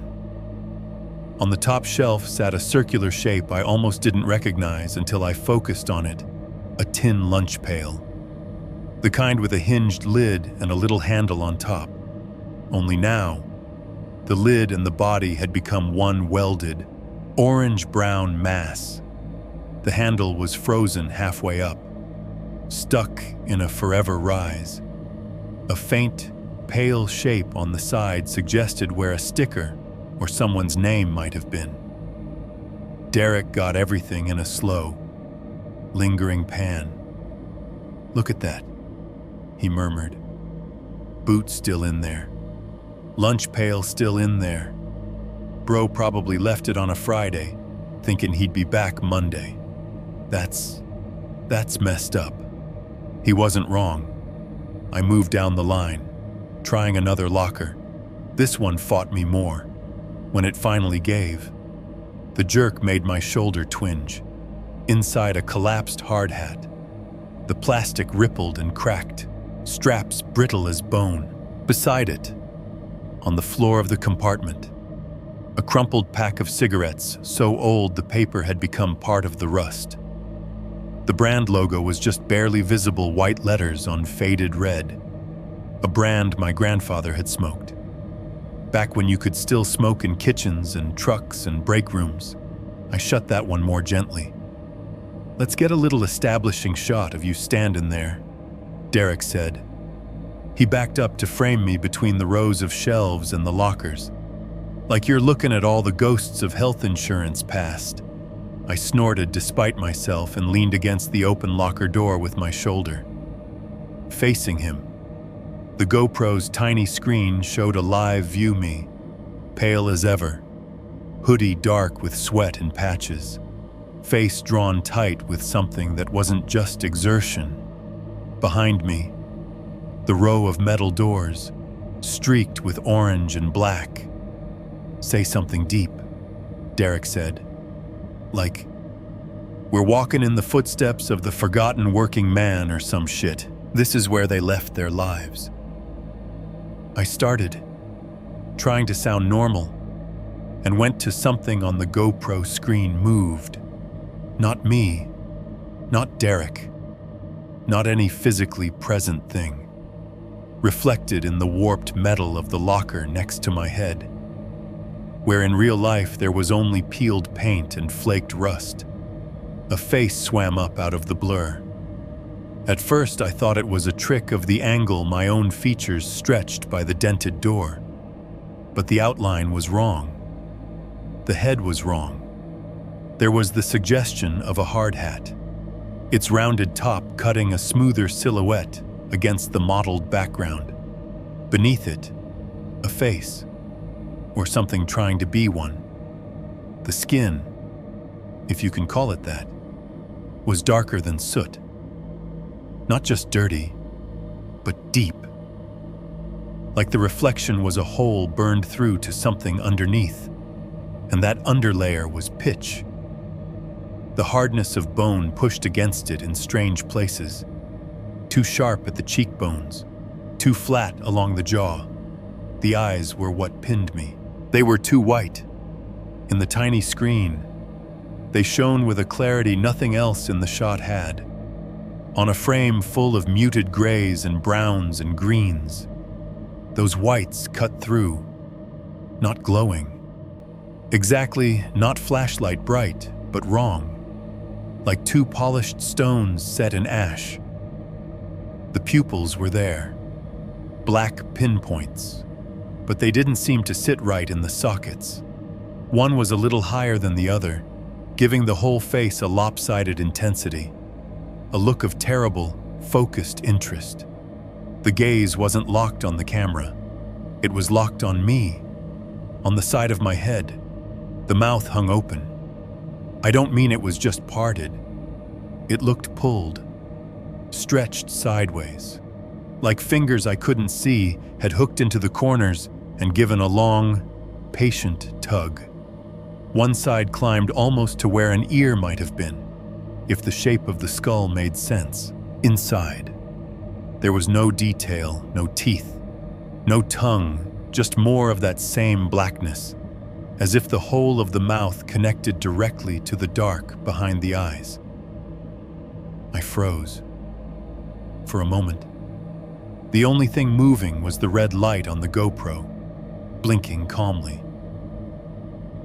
On the top shelf sat a circular shape I almost didn't recognize until I focused on it, a tin lunch pail. The kind with a hinged lid and a little handle on top. Only now, the lid and the body had become one welded, orange-brown mass. The handle was frozen halfway up, stuck in a forever rise. A faint, pale shape on the side suggested where a sticker or someone's name might have been. Derek got everything in a slow, lingering pan. "Look at that," he murmured. "Boot still in there. Lunch pail still in there. Bro probably left it on a Friday, thinking he'd be back Monday. That's messed up." He wasn't wrong. I moved down the line, trying another locker. This one fought me more. When it finally gave, the jerk made my shoulder twinge. Inside a collapsed hard hat. The plastic rippled and cracked, straps brittle as bone. Beside it, on the floor of the compartment, a crumpled pack of cigarettes so old the paper had become part of the rust. The brand logo was just barely visible white letters on faded red, a brand my grandfather had smoked. Back when you could still smoke in kitchens and trucks and break rooms, I shut that one more gently. "Let's get a little establishing shot of you standing there," Derek said. He backed up to frame me between the rows of shelves and the lockers. "Like you're looking at all the ghosts of health insurance past." I snorted despite myself and leaned against the open locker door with my shoulder. Facing him, the GoPro's tiny screen showed a live view me, pale as ever, hoodie dark with sweat and patches, face drawn tight with something that wasn't just exertion. Behind me, the row of metal doors, streaked with orange and black. "Say something deep," Derek said. Like, "We're walking in the footsteps of the forgotten working man or some shit. This is where they left their lives." I started, trying to sound normal, and went to something on the GoPro screen moved. Not me, not Derek, not any physically present thing. Reflected in the warped metal of the locker next to my head, where in real life there was only peeled paint and flaked rust. A face swam up out of the blur. At first I thought it was a trick of the angle my own features stretched by the dented door. But the outline was wrong. The head was wrong. There was the suggestion of a hard hat, its rounded top cutting a smoother silhouette against the mottled background. Beneath it, a face, or something trying to be one. The skin, if you can call it that, was darker than soot. Not just dirty, but deep. Like the reflection was a hole burned through to something underneath, and that underlayer was pitch. The hardness of bone pushed against it in strange places, too sharp at the cheekbones, too flat along the jaw. The eyes were what pinned me. They were too white. In the tiny screen, they shone with a clarity nothing else in the shot had. On a frame full of muted grays and browns and greens, those whites cut through, not glowing. Exactly, not flashlight bright, but wrong. Like two polished stones set in ash. The pupils were there, black pinpoints, but they didn't seem to sit right in the sockets. One was a little higher than the other, giving the whole face a lopsided intensity, a look of terrible, focused interest. The gaze wasn't locked on the camera. It was locked on me, on the side of my head. The mouth hung open. I don't mean it was just parted. It looked pulled, stretched sideways, like fingers I couldn't see had hooked into the corners and given a long, patient tug. One side climbed almost to where an ear might have been, if the shape of the skull made sense. Inside, there was no detail, no teeth, no tongue, just more of that same blackness, as if the whole of the mouth connected directly to the dark behind the eyes. I froze. For a moment. The only thing moving was the red light on the GoPro, blinking calmly.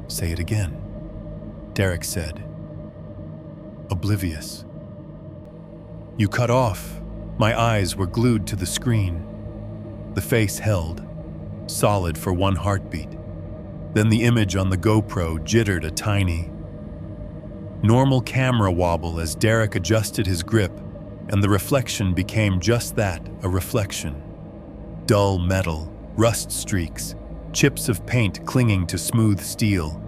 "Say it again," Derek said. Oblivious. "You cut off." My eyes were glued to the screen. The face held, solid for one heartbeat. Then the image on the GoPro jittered a tiny, normal camera wobble as Derek adjusted his grip, and the reflection became just that, a reflection. Dull metal, rust streaks, chips of paint clinging to smooth steel.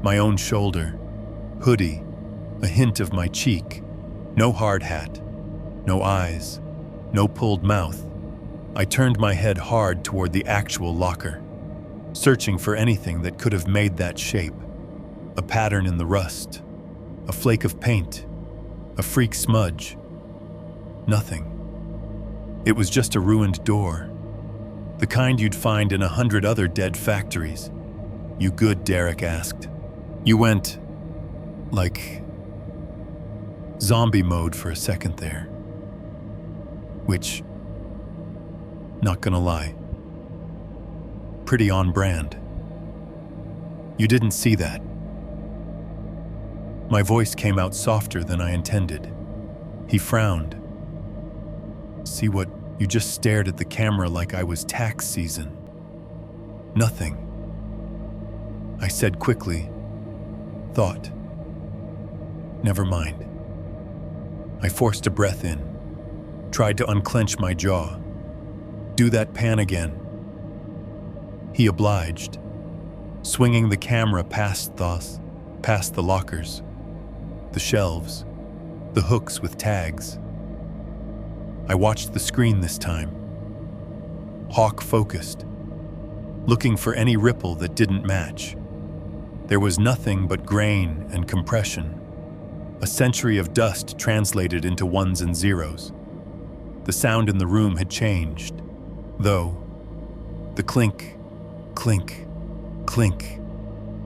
My own shoulder, hoodie, a hint of my cheek. No hard hat, no eyes, no pulled mouth. I turned my head hard toward the actual locker, searching for anything that could have made that shape. A pattern in the rust, a flake of paint, a freak smudge. Nothing. It was just a ruined door, the kind you'd find in 100 other dead factories. "You good?" Derek asked. "You went, like, zombie mode for a second there. Which, not gonna lie, pretty on brand. You didn't see that." My voice came out softer than I intended. He frowned. "See what? You just stared at the camera like I was tax season." "Nothing," I said quickly. "Thought. Never mind." I forced a breath in, tried to unclench my jaw. "Do that pan again." He obliged, swinging the camera past the lockers, the shelves, the hooks with tags. I watched the screen this time, hawk-focused, looking for any ripple that didn't match. There was nothing but grain and compression, a century of dust translated into ones and zeros. The sound in the room had changed, though. The clink, clink, clink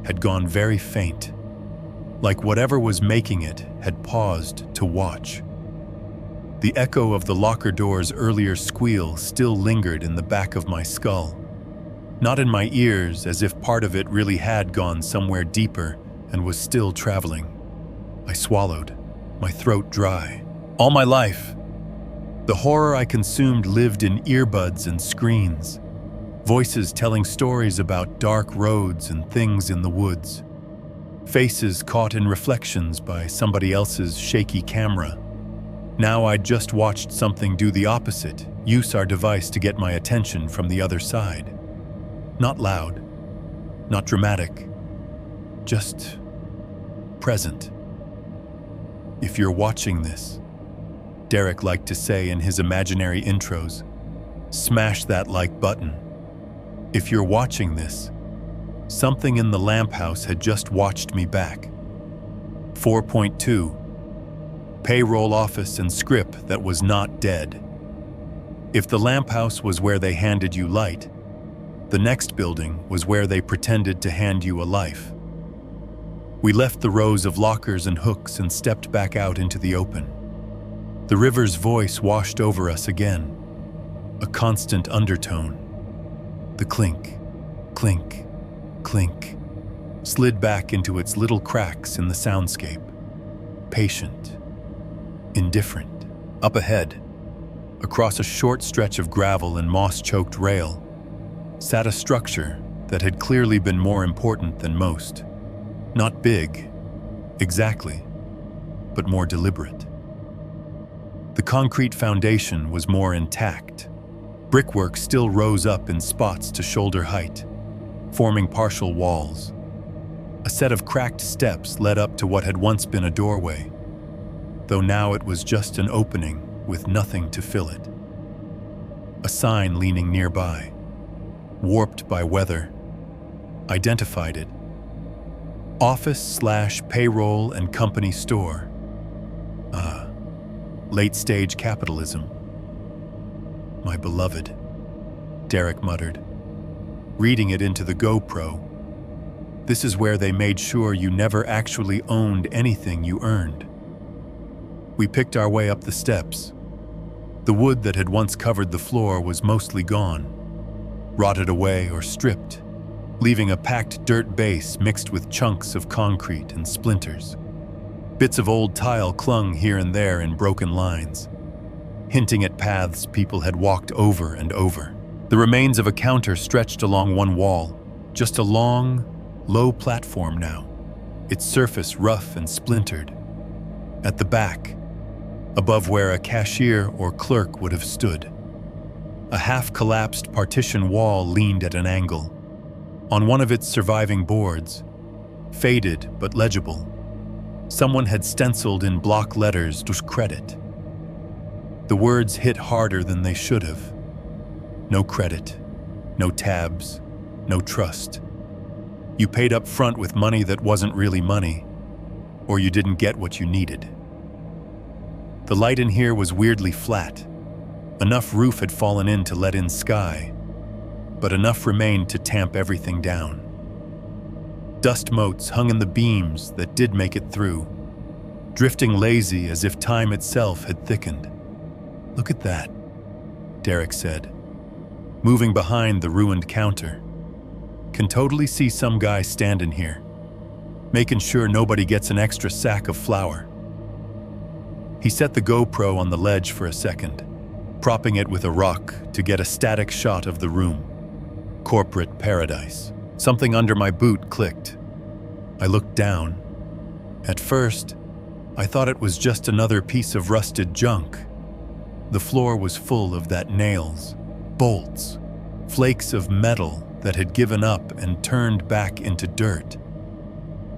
had gone very faint, like whatever was making it had paused to watch. The echo of the locker door's earlier squeal still lingered in the back of my skull, not in my ears, as if part of it really had gone somewhere deeper and was still traveling. I swallowed, my throat dry. All my life, the horror I consumed lived in earbuds and screens, voices telling stories about dark roads and things in the woods, faces caught in reflections by somebody else's shaky camera. Now I'd just watched something do the opposite, use our device to get my attention from the other side. Not loud, not dramatic, just present. "If you're watching this," Derek liked to say in his imaginary intros, "smash that like button. If you're watching this, something in the lamp house had just watched me back." 4.2 Payroll office and script that was not dead. If the lamp house was where they handed you light, the next building was where they pretended to hand you a life. We left the rows of lockers and hooks and stepped back out into the open. The river's voice washed over us again, a constant undertone. The clink, clink, clink slid back into its little cracks in the soundscape, patient, indifferent. Up ahead, across a short stretch of gravel and moss-choked rail, sat a structure that had clearly been more important than most. Not big, exactly, but more deliberate. The concrete foundation was more intact. Brickwork still rose up in spots to shoulder height, forming partial walls. A set of cracked steps led up to what had once been a doorway, though now it was just an opening with nothing to fill it. A sign leaning nearby, warped by weather, identified it. Office/payroll and company store. Late-stage capitalism. My beloved, Derek muttered, reading it into the GoPro. This is where they made sure you never actually owned anything you earned. We picked our way up the steps. The wood that had once covered the floor was mostly gone, rotted away or stripped, leaving a packed dirt base mixed with chunks of concrete and splinters. Bits of old tile clung here and there in broken lines, hinting at paths people had walked over and over. The remains of a counter stretched along one wall, just a long, low platform now, its surface rough and splintered. At the back, above where a cashier or clerk would have stood, a half-collapsed partition wall leaned at an angle. On one of its surviving boards, faded but legible, someone had stenciled in block letters "Dus credit." The words hit harder than they should have. No credit, no tabs, no trust. You paid up front with money that wasn't really money, or you didn't get what you needed. The light in here was weirdly flat. Enough roof had fallen in to let in sky, but enough remained to tamp everything down. Dust motes hung in the beams that did make it through, drifting lazy as if time itself had thickened. "Look at that," Derek said, moving behind the ruined counter. "Can totally see some guy standing here, making sure nobody gets an extra sack of flour." He set the GoPro on the ledge for a second, propping it with a rock to get a static shot of the room. Corporate paradise. Something under my boot clicked. I looked down. At first, I thought it was just another piece of rusted junk. The floor was full of that nails, bolts, flakes of metal that had given up and turned back into dirt.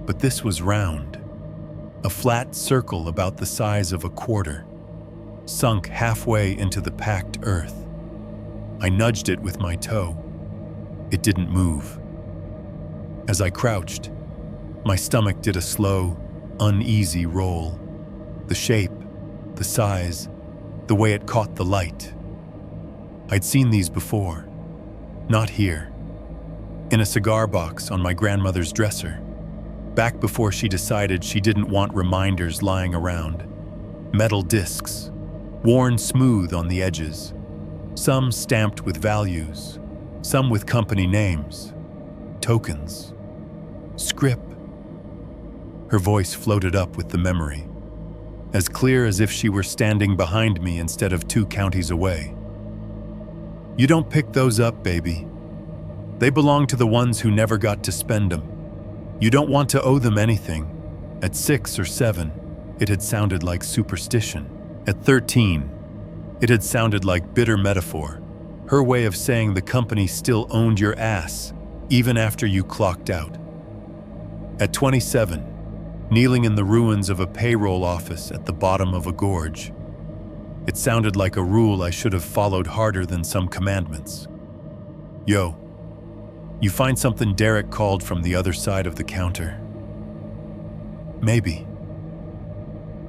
But this was round, a flat circle about the size of a quarter, sunk halfway into the packed earth. I nudged it with my toe. It didn't move. As I crouched, my stomach did a slow, uneasy roll. The shape, the size, the way it caught the light. I'd seen these before. Not here. In a cigar box on my grandmother's dresser, back before she decided she didn't want reminders lying around. Metal discs, worn smooth on the edges, some stamped with values, some with company names, tokens, scrip. Her voice floated up with the memory, as clear as if she were standing behind me instead of 2 counties away. "You don't pick those up, baby. They belong to the ones who never got to spend them. You don't want to owe them anything." At 6 or 7, it had sounded like superstition. At 13, it had sounded like bitter metaphor, her way of saying the company still owned your ass, even after you clocked out. At 27, kneeling in the ruins of a payroll office at the bottom of a gorge, it sounded like a rule I should have followed harder than some commandments. "Yo, you find something?" Derek called from the other side of the counter. "Maybe,"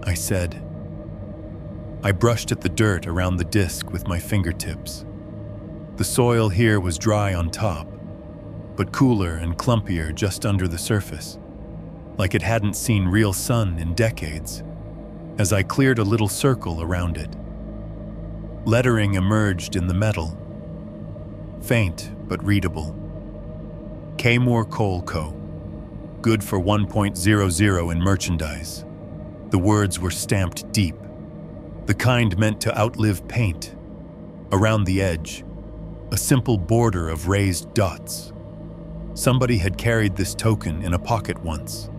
I said. I brushed at the dirt around the disc with my fingertips. The soil here was dry on top, but cooler and clumpier just under the surface, like it hadn't seen real sun in decades, as I cleared a little circle around it. Lettering emerged in the metal, faint but readable. Kaymoor Coal Co., good for 1.00 in merchandise. The words were stamped deep, the kind meant to outlive paint. Around the edge, a simple border of raised dots. Somebody had carried this token in a pocket once,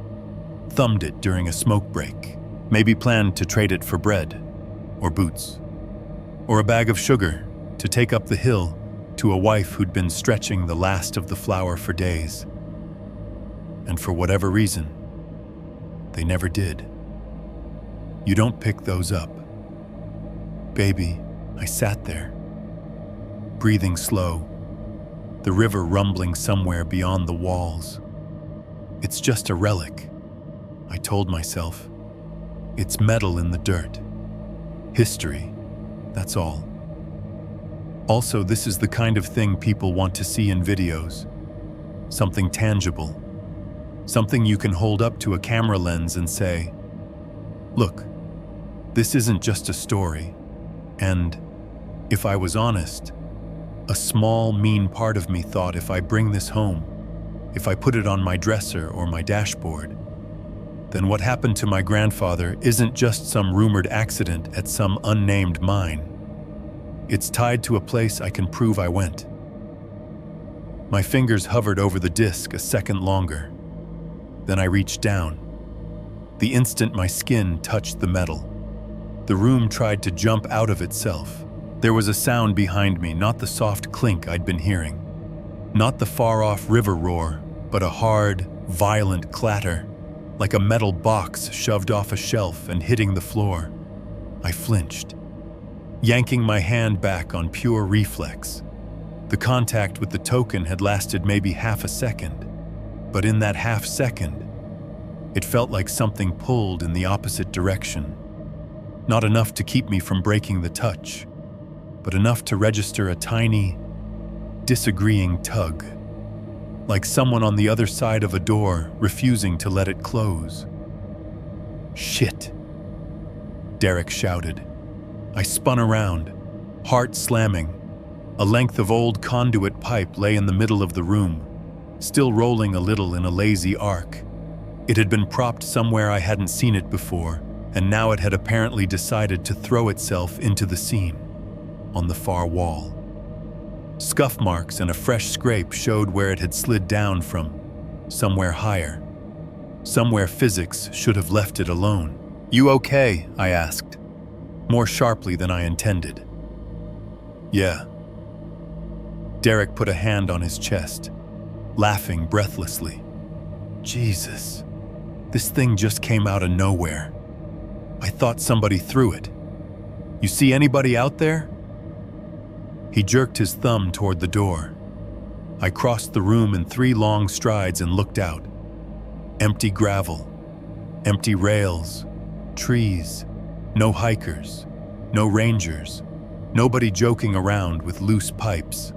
thumbed it during a smoke break, maybe planned to trade it for bread, or boots, or a bag of sugar to take up the hill to a wife who'd been stretching the last of the flour for days. And for whatever reason, they never did. You don't pick those up. Baby, I sat there, breathing slow, the river rumbling somewhere beyond the walls. It's just a relic, I told myself. It's metal in the dirt. History, that's all. Also, this is the kind of thing people want to see in videos. Something tangible. Something you can hold up to a camera lens and say, "Look, this isn't just a story." And, if I was honest, a small, mean part of me thought if I bring this home, if I put it on my dresser or my dashboard, then what happened to my grandfather isn't just some rumored accident at some unnamed mine. It's tied to a place I can prove I went. My fingers hovered over the disc a second longer. Then I reached down. The instant my skin touched the metal, the room tried to jump out of itself. There was a sound behind me, not the soft clink I'd been hearing. Not the far-off river roar, but a hard, violent clatter, like a metal box shoved off a shelf and hitting the floor. I flinched, yanking my hand back on pure reflex. The contact with the token had lasted maybe half a second, but in that half second, it felt like something pulled in the opposite direction. Not enough to keep me from breaking the touch, but enough to register a tiny, disagreeing tug, like someone on the other side of a door refusing to let it close. "Shit!" Derek shouted. I spun around, heart slamming. A length of old conduit pipe lay in the middle of the room, still rolling a little in a lazy arc. It had been propped somewhere I hadn't seen it before, and now it had apparently decided to throw itself into the seam on the far wall. Scuff marks and a fresh scrape showed where it had slid down from, somewhere higher. Somewhere physics should have left it alone. "You okay?" I asked, more sharply than I intended. "Yeah." Derek put a hand on his chest, laughing breathlessly. "Jesus, this thing just came out of nowhere. I thought somebody threw it. You see anybody out there?" He jerked his thumb toward the door. I crossed the room in 3 long strides and looked out. Empty gravel, empty rails, trees, no hikers, no rangers, nobody joking around with loose pipes.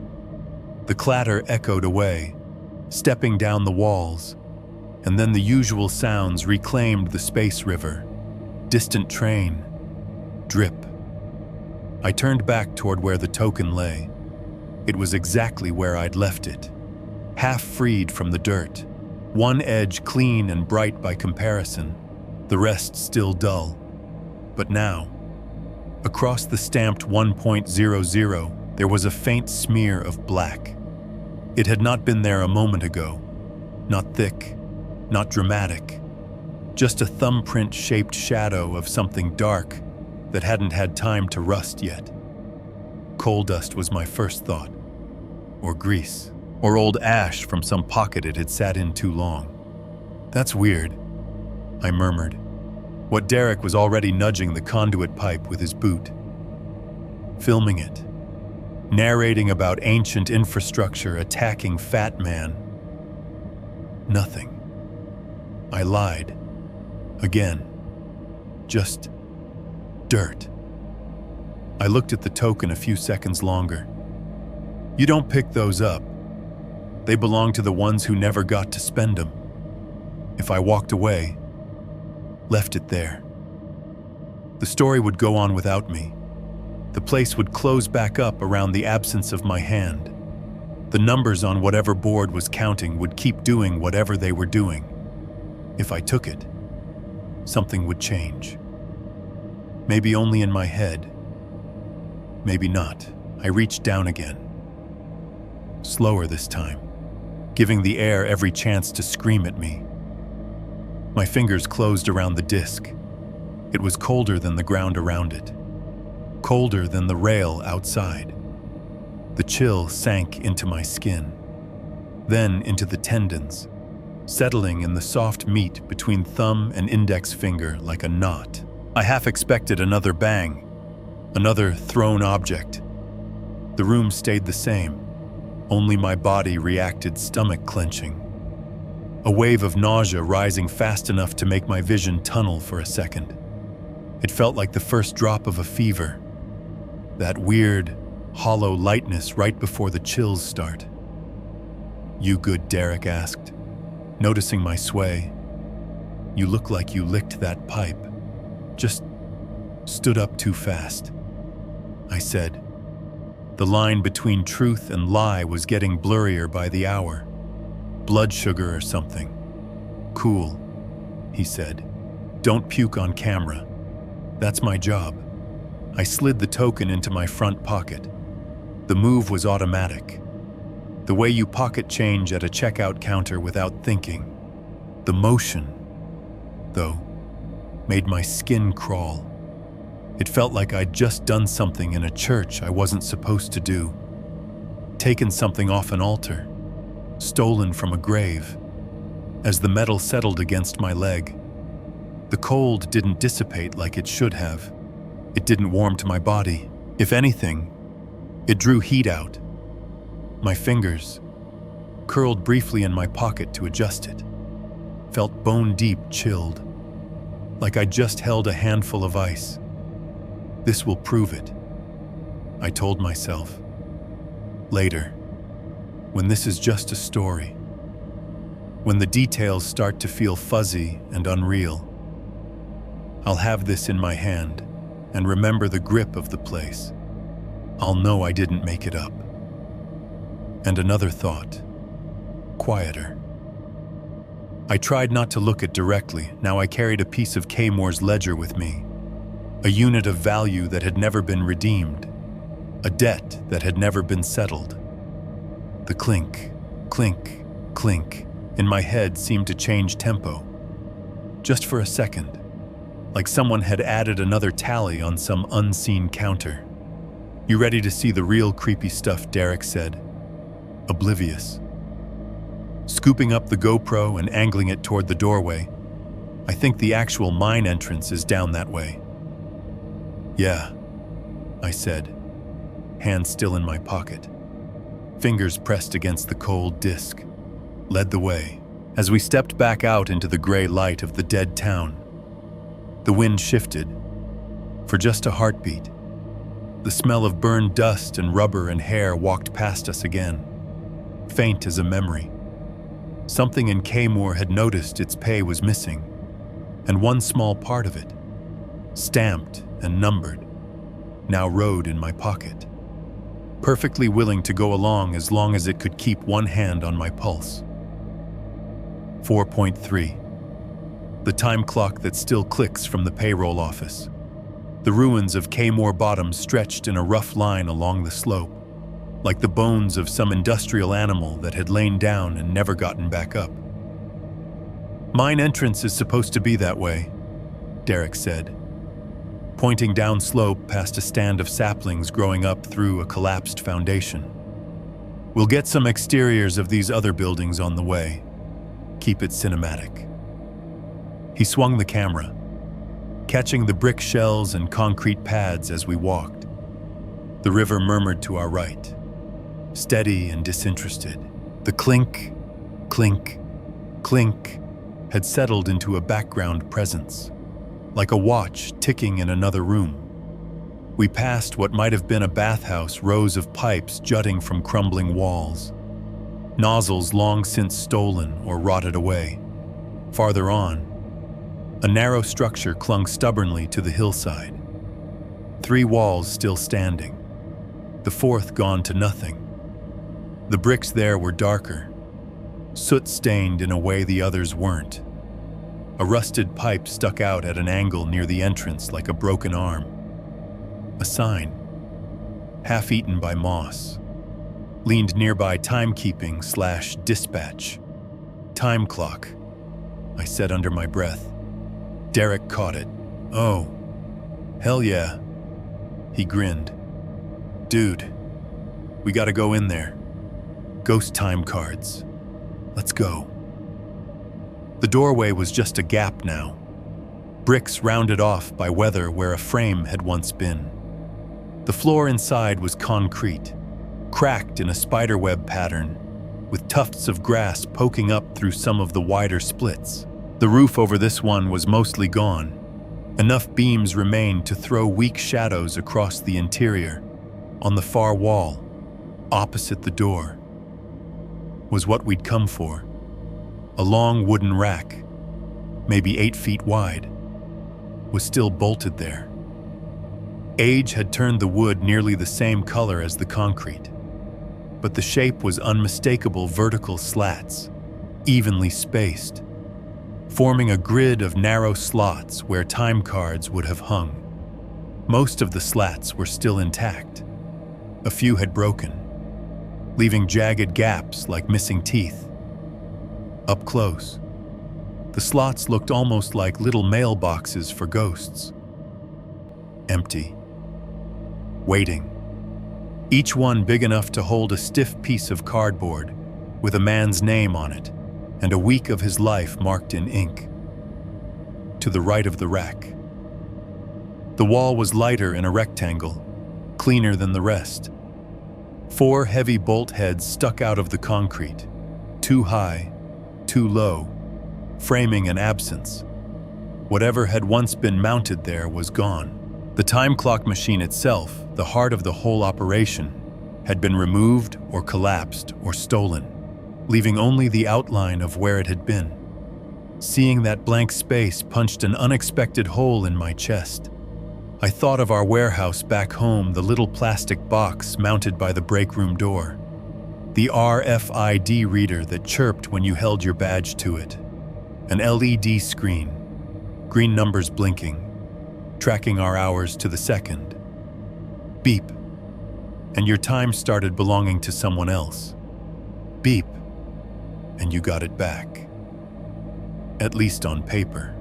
The clatter echoed away, stepping down the walls, and then the usual sounds reclaimed the space river. Distant train, drip. I turned back toward where the token lay. It was exactly where I'd left it, half freed from the dirt, one edge clean and bright by comparison, the rest still dull. But now, across the stamped 1.00, there was a faint smear of black. It had not been there a moment ago. Not thick, not dramatic. Just a thumbprint-shaped shadow of something dark that hadn't had time to rust yet. Coal dust was my first thought. Or grease. Or old ash from some pocket it had sat in too long. "That's weird," I murmured. What Derek was already nudging the conduit pipe with his boot. Filming it. Narrating about ancient infrastructure attacking Fat Man. Nothing. I lied. Again. Just dirt. I looked at the token a few seconds longer. You don't pick those up. They belong to the ones who never got to spend them. If I walked away, left it there, the story would go on without me. The place would close back up around the absence of my hand. The numbers on whatever board was counting would keep doing whatever they were doing. If I took it, something would change. Maybe only in my head. Maybe not. I reached down again. Slower this time, giving the air every chance to scream at me. My fingers closed around the disc. It was colder than the ground around it. Colder than the rail outside. The chill sank into my skin, then into the tendons, settling in the soft meat between thumb and index finger like a knot. I half expected another bang, another thrown object. The room stayed the same, only my body reacted stomach clenching. A wave of nausea rising fast enough to make my vision tunnel for a second. It felt like the first drop of a fever. That weird, hollow lightness right before the chills start. "You good?" Derek asked, noticing my sway. "You look like you licked that pipe. Just stood up too fast," I said. The line between truth and lie was getting blurrier by the hour. "Blood sugar or something." "Cool," he said. "Don't puke on camera. That's my job." I slid the token into my front pocket. The move was automatic. The way you pocket change at a checkout counter without thinking. The motion, though, made my skin crawl. It felt like I'd just done something in a church I wasn't supposed to do. Taken something off an altar. Stolen from a grave. As the metal settled against my leg, the cold didn't dissipate like it should have. It didn't warm to my body. If anything, it drew heat out. My fingers, curled briefly in my pocket to adjust it, felt bone-deep chilled, like I just held a handful of ice. This will prove it, I told myself. Later, when this is just a story, when the details start to feel fuzzy and unreal, I'll have this in my hand and remember the grip of the place. I'll know I didn't make it up. And another thought, quieter. I tried not to look it directly. Now I carried a piece of Kaymoor's ledger with me, a unit of value that had never been redeemed, a debt that had never been settled. The clink, clink, clink in my head seemed to change tempo, just for a second, like someone had added another tally on some unseen counter. "You ready to see the real creepy stuff?" Derek said, oblivious. Scooping up the GoPro and angling it toward the doorway. "I think the actual mine entrance is down that way." "Yeah," I said, hand still in my pocket. Fingers pressed against the cold disc. Led the way as we stepped back out into the gray light of the dead town. The wind shifted for just a heartbeat. The smell of burned dust and rubber and hair walked past us again, faint as a memory. Something in Kaymoor had noticed its pay was missing, and one small part of it, stamped and numbered, now rode in my pocket, perfectly willing to go along as long as it could keep one hand on my pulse. 4.3. The time clock that still clicks from the payroll office. The ruins of Kaymoor Bottom stretched in a rough line along the slope, like the bones of some industrial animal that had lain down and never gotten back up. "Mine entrance is supposed to be that way," Derek said, pointing downslope past a stand of saplings growing up through a collapsed foundation. "We'll get some exteriors of these other buildings on the way. Keep it cinematic." He swung the camera, catching the brick shells and concrete pads as we walked. The river murmured to our right, steady and disinterested. The clink, clink, clink had settled into a background presence, like a watch ticking in another room. We passed what might have been a bathhouse, rows of pipes jutting from crumbling walls, nozzles long since stolen or rotted away. Farther on, a narrow structure clung stubbornly to the hillside. 3 walls still standing, the 4th gone to nothing. The bricks there were darker, soot-stained in a way the others weren't. A rusted pipe stuck out at an angle near the entrance like a broken arm. A sign, half-eaten by moss, leaned nearby timekeeping/dispatch. "Time clock," I said under my breath. Derek caught it. "Oh, hell yeah." He grinned. "Dude, we gotta go in there. Ghost time cards. Let's go." The doorway was just a gap now, bricks rounded off by weather where a frame had once been. The floor inside was concrete, cracked in a spiderweb pattern, with tufts of grass poking up through some of the wider splits. The roof over this one was mostly gone. Enough beams remained to throw weak shadows across the interior. On the far wall, opposite the door, was what we'd come for. A long wooden rack, maybe 8 feet wide, was still bolted there. Age had turned the wood nearly the same color as the concrete, but the shape was unmistakable vertical slats, evenly spaced, forming a grid of narrow slots where time cards would have hung. Most of the slats were still intact. A few had broken, leaving jagged gaps like missing teeth. Up close, the slots looked almost like little mailboxes for ghosts. Empty. Waiting. Each one big enough to hold a stiff piece of cardboard with a man's name on it and a week of his life marked in ink. To the right of the rack. The wall was lighter in a rectangle, cleaner than the rest. 4 heavy bolt heads stuck out of the concrete, too high, too low, framing an absence. Whatever had once been mounted there was gone. The time clock machine itself, the heart of the whole operation, had been removed or collapsed or stolen, leaving only the outline of where it had been. Seeing that blank space punched an unexpected hole in my chest. I thought of our warehouse back home, the little plastic box mounted by the break room door, the RFID reader that chirped when you held your badge to it, an LED screen, green numbers blinking, tracking our hours to the second. Beep, and your time started belonging to someone else. Beep, and you got it back. At least on paper.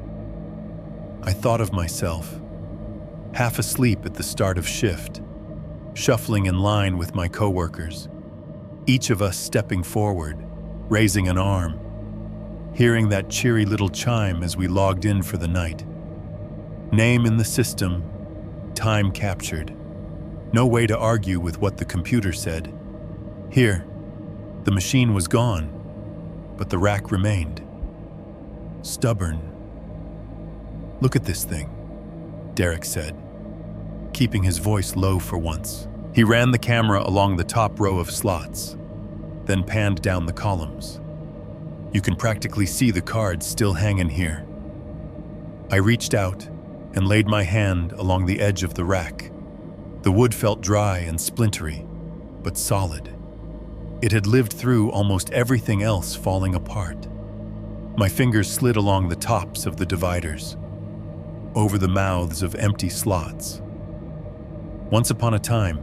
I thought of myself, half asleep at the start of shift, shuffling in line with my coworkers, each of us stepping forward, raising an arm, hearing that cheery little chime as we logged in for the night. Name in the system, time captured. No way to argue with what the computer said. Here, the machine was gone, but the rack remained. Stubborn. Look at this thing, Derek said, keeping his voice low for once. He ran the camera along the top row of slots, then panned down the columns. You can practically see the cards still hanging here. I reached out and laid my hand along the edge of the rack. The wood felt dry and splintery, but solid. It had lived through almost everything else falling apart. My fingers slid along the tops of the dividers, over the mouths of empty slots. Once upon a time,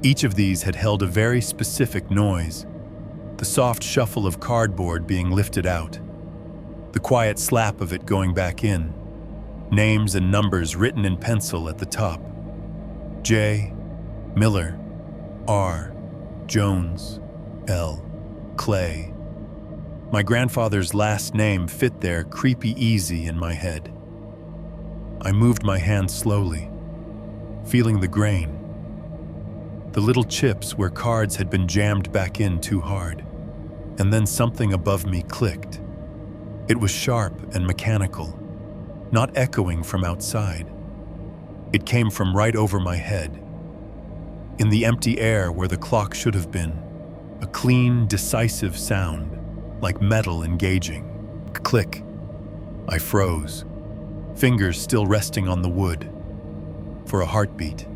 each of these had held a very specific noise, the soft shuffle of cardboard being lifted out, the quiet slap of it going back in, names and numbers written in pencil at the top. J. Miller, R. Jones, L. Clay. My grandfather's last name fit there creepy easy in my head. I moved my hand slowly, feeling the grain, the little chips where cards had been jammed back in too hard, and then something above me clicked. It was sharp and mechanical, not echoing from outside. It came from right over my head. In the empty air where the clock should have been, a clean, decisive sound, like metal engaging. Click. I froze, fingers still resting on the wood. For a heartbeat.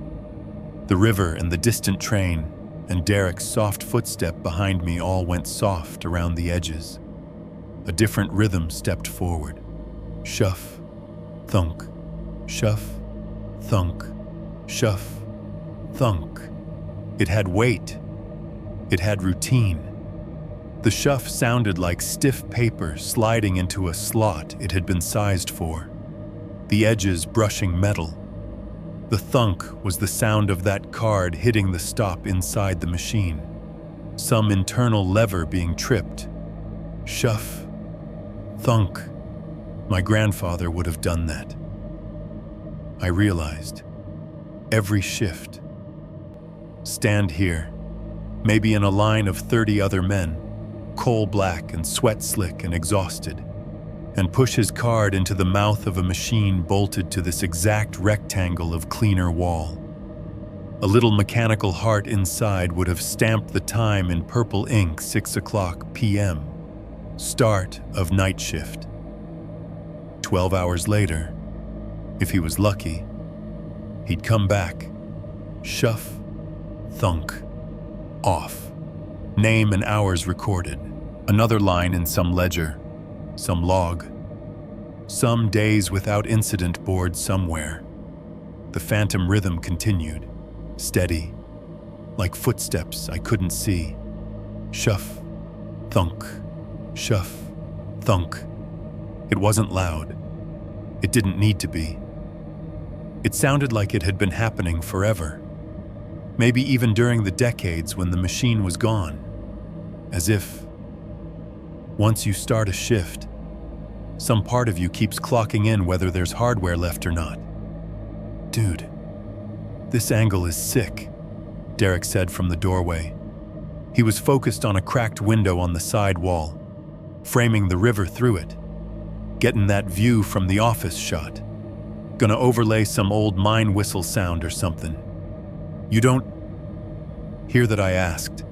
The river and the distant train and Derek's soft footstep behind me all went soft around the edges. A different rhythm stepped forward. Shuff, thunk, shuff, thunk, shuff, thunk. It had weight. It had routine. The shuff sounded like stiff paper sliding into a slot it had been sized for, the edges brushing metal. The thunk was the sound of that card hitting the stop inside the machine, some internal lever being tripped. Shuff, thunk. My grandfather would have done that. I realized. Every shift. Stand here, maybe in a line of 30 other men, coal black and sweat slick and exhausted, and push his card into the mouth of a machine bolted to this exact rectangle of cleaner wall. A little mechanical heart inside would have stamped the time in purple ink, 6:00 p.m., start of night shift. 12 hours later, if he was lucky, he'd come back, shuff, thunk, off. Name and hours recorded. Another line in some ledger, some log. Some days without incident board somewhere. The phantom rhythm continued, steady, like footsteps I couldn't see. Shuff, thunk, shuff, thunk. It wasn't loud. It didn't need to be. It sounded like it had been happening forever. Maybe even during the decades when the machine was gone. As if, once you start a shift, some part of you keeps clocking in whether there's hardware left or not. Dude, this angle is sick, Derek said from the doorway. He was focused on a cracked window on the side wall, framing the river through it, getting that view from the office shot. Gonna overlay some old mine whistle sound or something. You don't hear that? I asked,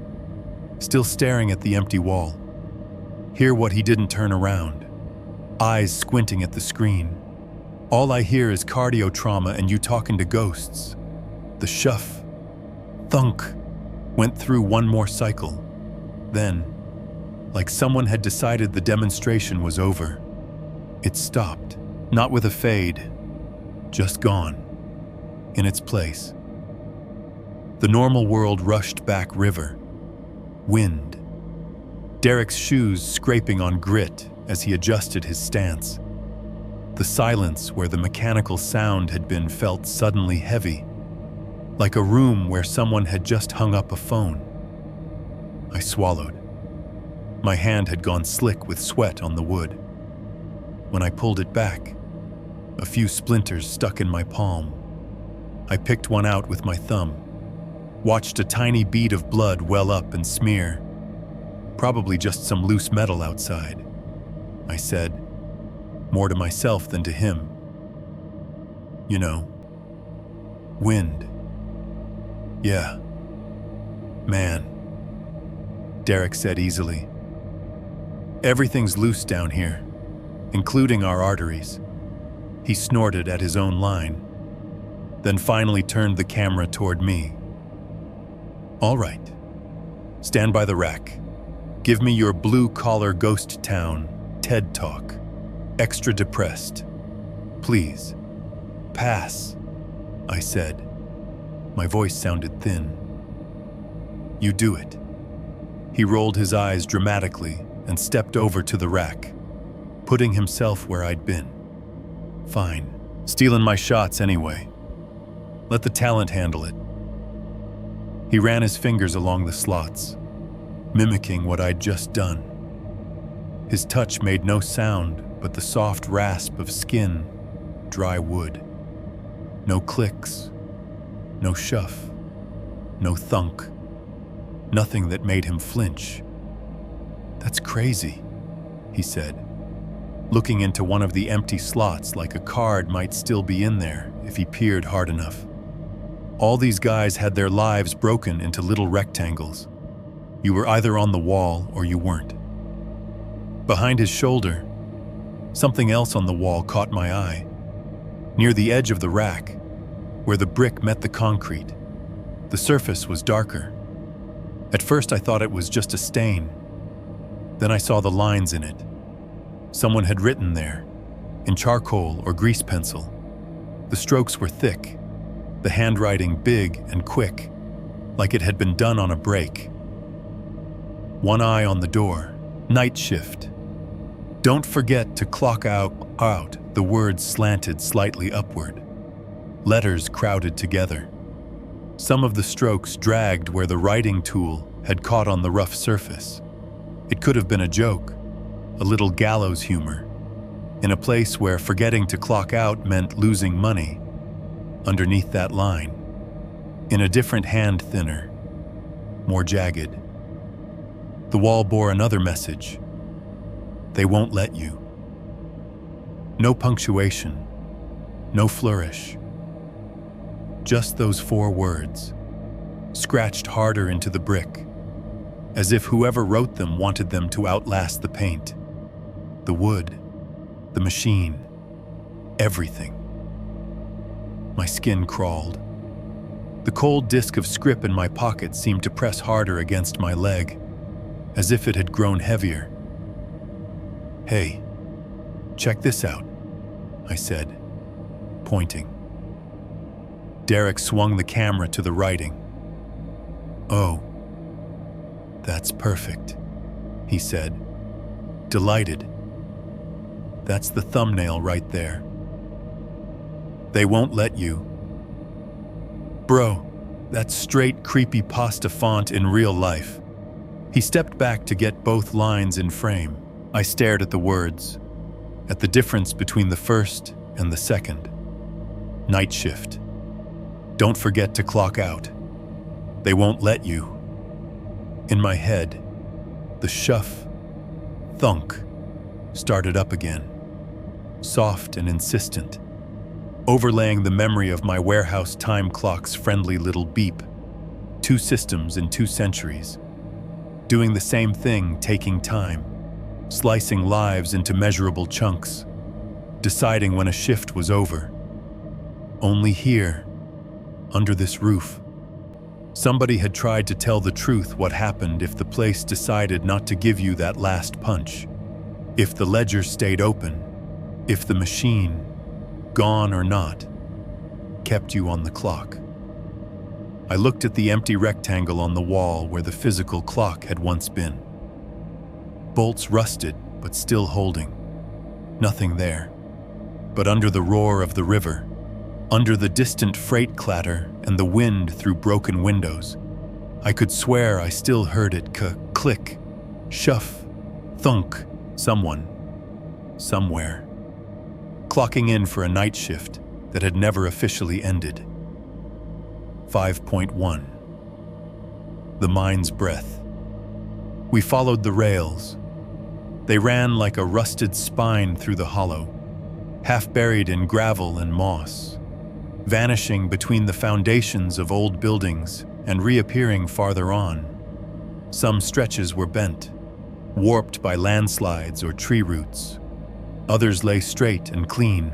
still staring at the empty wall. Hear what? He didn't turn around, eyes squinting at the screen. All I hear is cardio trauma and you talking to ghosts. The shuff, thunk, went through one more cycle. Then, like someone had decided the demonstration was over, it stopped, not with a fade, just gone, in its place. The normal world rushed back river, wind. Derek's shoes scraping on grit as he adjusted his stance. The silence where the mechanical sound had been felt suddenly heavy, like a room where someone had just hung up a phone. I swallowed. My hand had gone slick with sweat on the wood. When I pulled it back, a few splinters stuck in my palm. I picked one out with my thumb, watched a tiny bead of blood well up and smear. Probably just some loose metal outside, I said, more to myself than to him. You know, wind. Yeah. Man, Derek said easily. Everything's loose down here, including our arteries. He snorted at his own line, then finally turned the camera toward me. All right, stand by the rack. Give me your blue-collar ghost town TED Talk. Extra depressed. Please. Pass, I said. My voice sounded thin. You do it. He rolled his eyes dramatically and stepped over to the rack, putting himself where I'd been. Fine. Stealing my shots anyway. Let the talent handle it. He ran his fingers along the slots, mimicking what I'd just done. His touch made no sound but the soft rasp of skin, dry wood. No clicks, no shuff, no thunk, nothing that made him flinch. That's crazy, he said, looking into one of the empty slots like a card might still be in there if he peered hard enough. All these guys had their lives broken into little rectangles. You were either on the wall or you weren't. Behind his shoulder, something else on the wall caught my eye. Near the edge of the rack, where the brick met the concrete, the surface was darker. At first I thought it was just a stain. Then I saw the lines in it. Someone had written there, in charcoal or grease pencil. The strokes were thick, the handwriting big and quick, like it had been done on a break. One eye on the door, night shift. Don't forget to clock out. The words slanted slightly upward. Letters crowded together. Some of the strokes dragged where the writing tool had caught on the rough surface. It could have been a joke, a little gallows humor, in a place where forgetting to clock out meant losing money. Underneath that line, in a different hand thinner, more jagged, the wall bore another message. They won't let you. No punctuation, no flourish. Just those 4 words, scratched harder into the brick, as if whoever wrote them wanted them to outlast the paint, the wood, the machine, everything. My skin crawled. The cold disc of script in my pocket seemed to press harder against my leg, as if it had grown heavier. Hey, check this out, I said, pointing. Derek swung the camera to the writing. "Oh, that's perfect," he said, delighted. "That's the thumbnail right there. They won't let you." "Bro, that's straight creepypasta font in real life." He stepped back to get both lines in frame. I stared at the words, at the difference between the first and the second. Night shift. Don't forget to clock out. They won't let you. In my head, the shuff, thunk, started up again, soft and insistent, overlaying the memory of my warehouse time clock's friendly little beep. 2 systems in 2 centuries, doing the same thing, taking time, slicing lives into measurable chunks, deciding when a shift was over. Only here, under this roof, somebody had tried to tell the truth what happened if the place decided not to give you that last punch, if the ledger stayed open, if the machine, gone or not, kept you on the clock. I looked at the empty rectangle on the wall where the physical clock had once been. Bolts rusted, but still holding. Nothing there. But under the roar of the river, under the distant freight clatter and the wind through broken windows, I could swear I still heard it click, shuff, thunk, someone, somewhere, clocking in for a night shift that had never officially ended. 5.1. The mind's breath. We followed the rails. They ran like a rusted spine through the hollow, half buried in gravel and moss, vanishing between the foundations of old buildings and reappearing farther on. Some stretches were bent, warped by landslides or tree roots. Others lay straight and clean,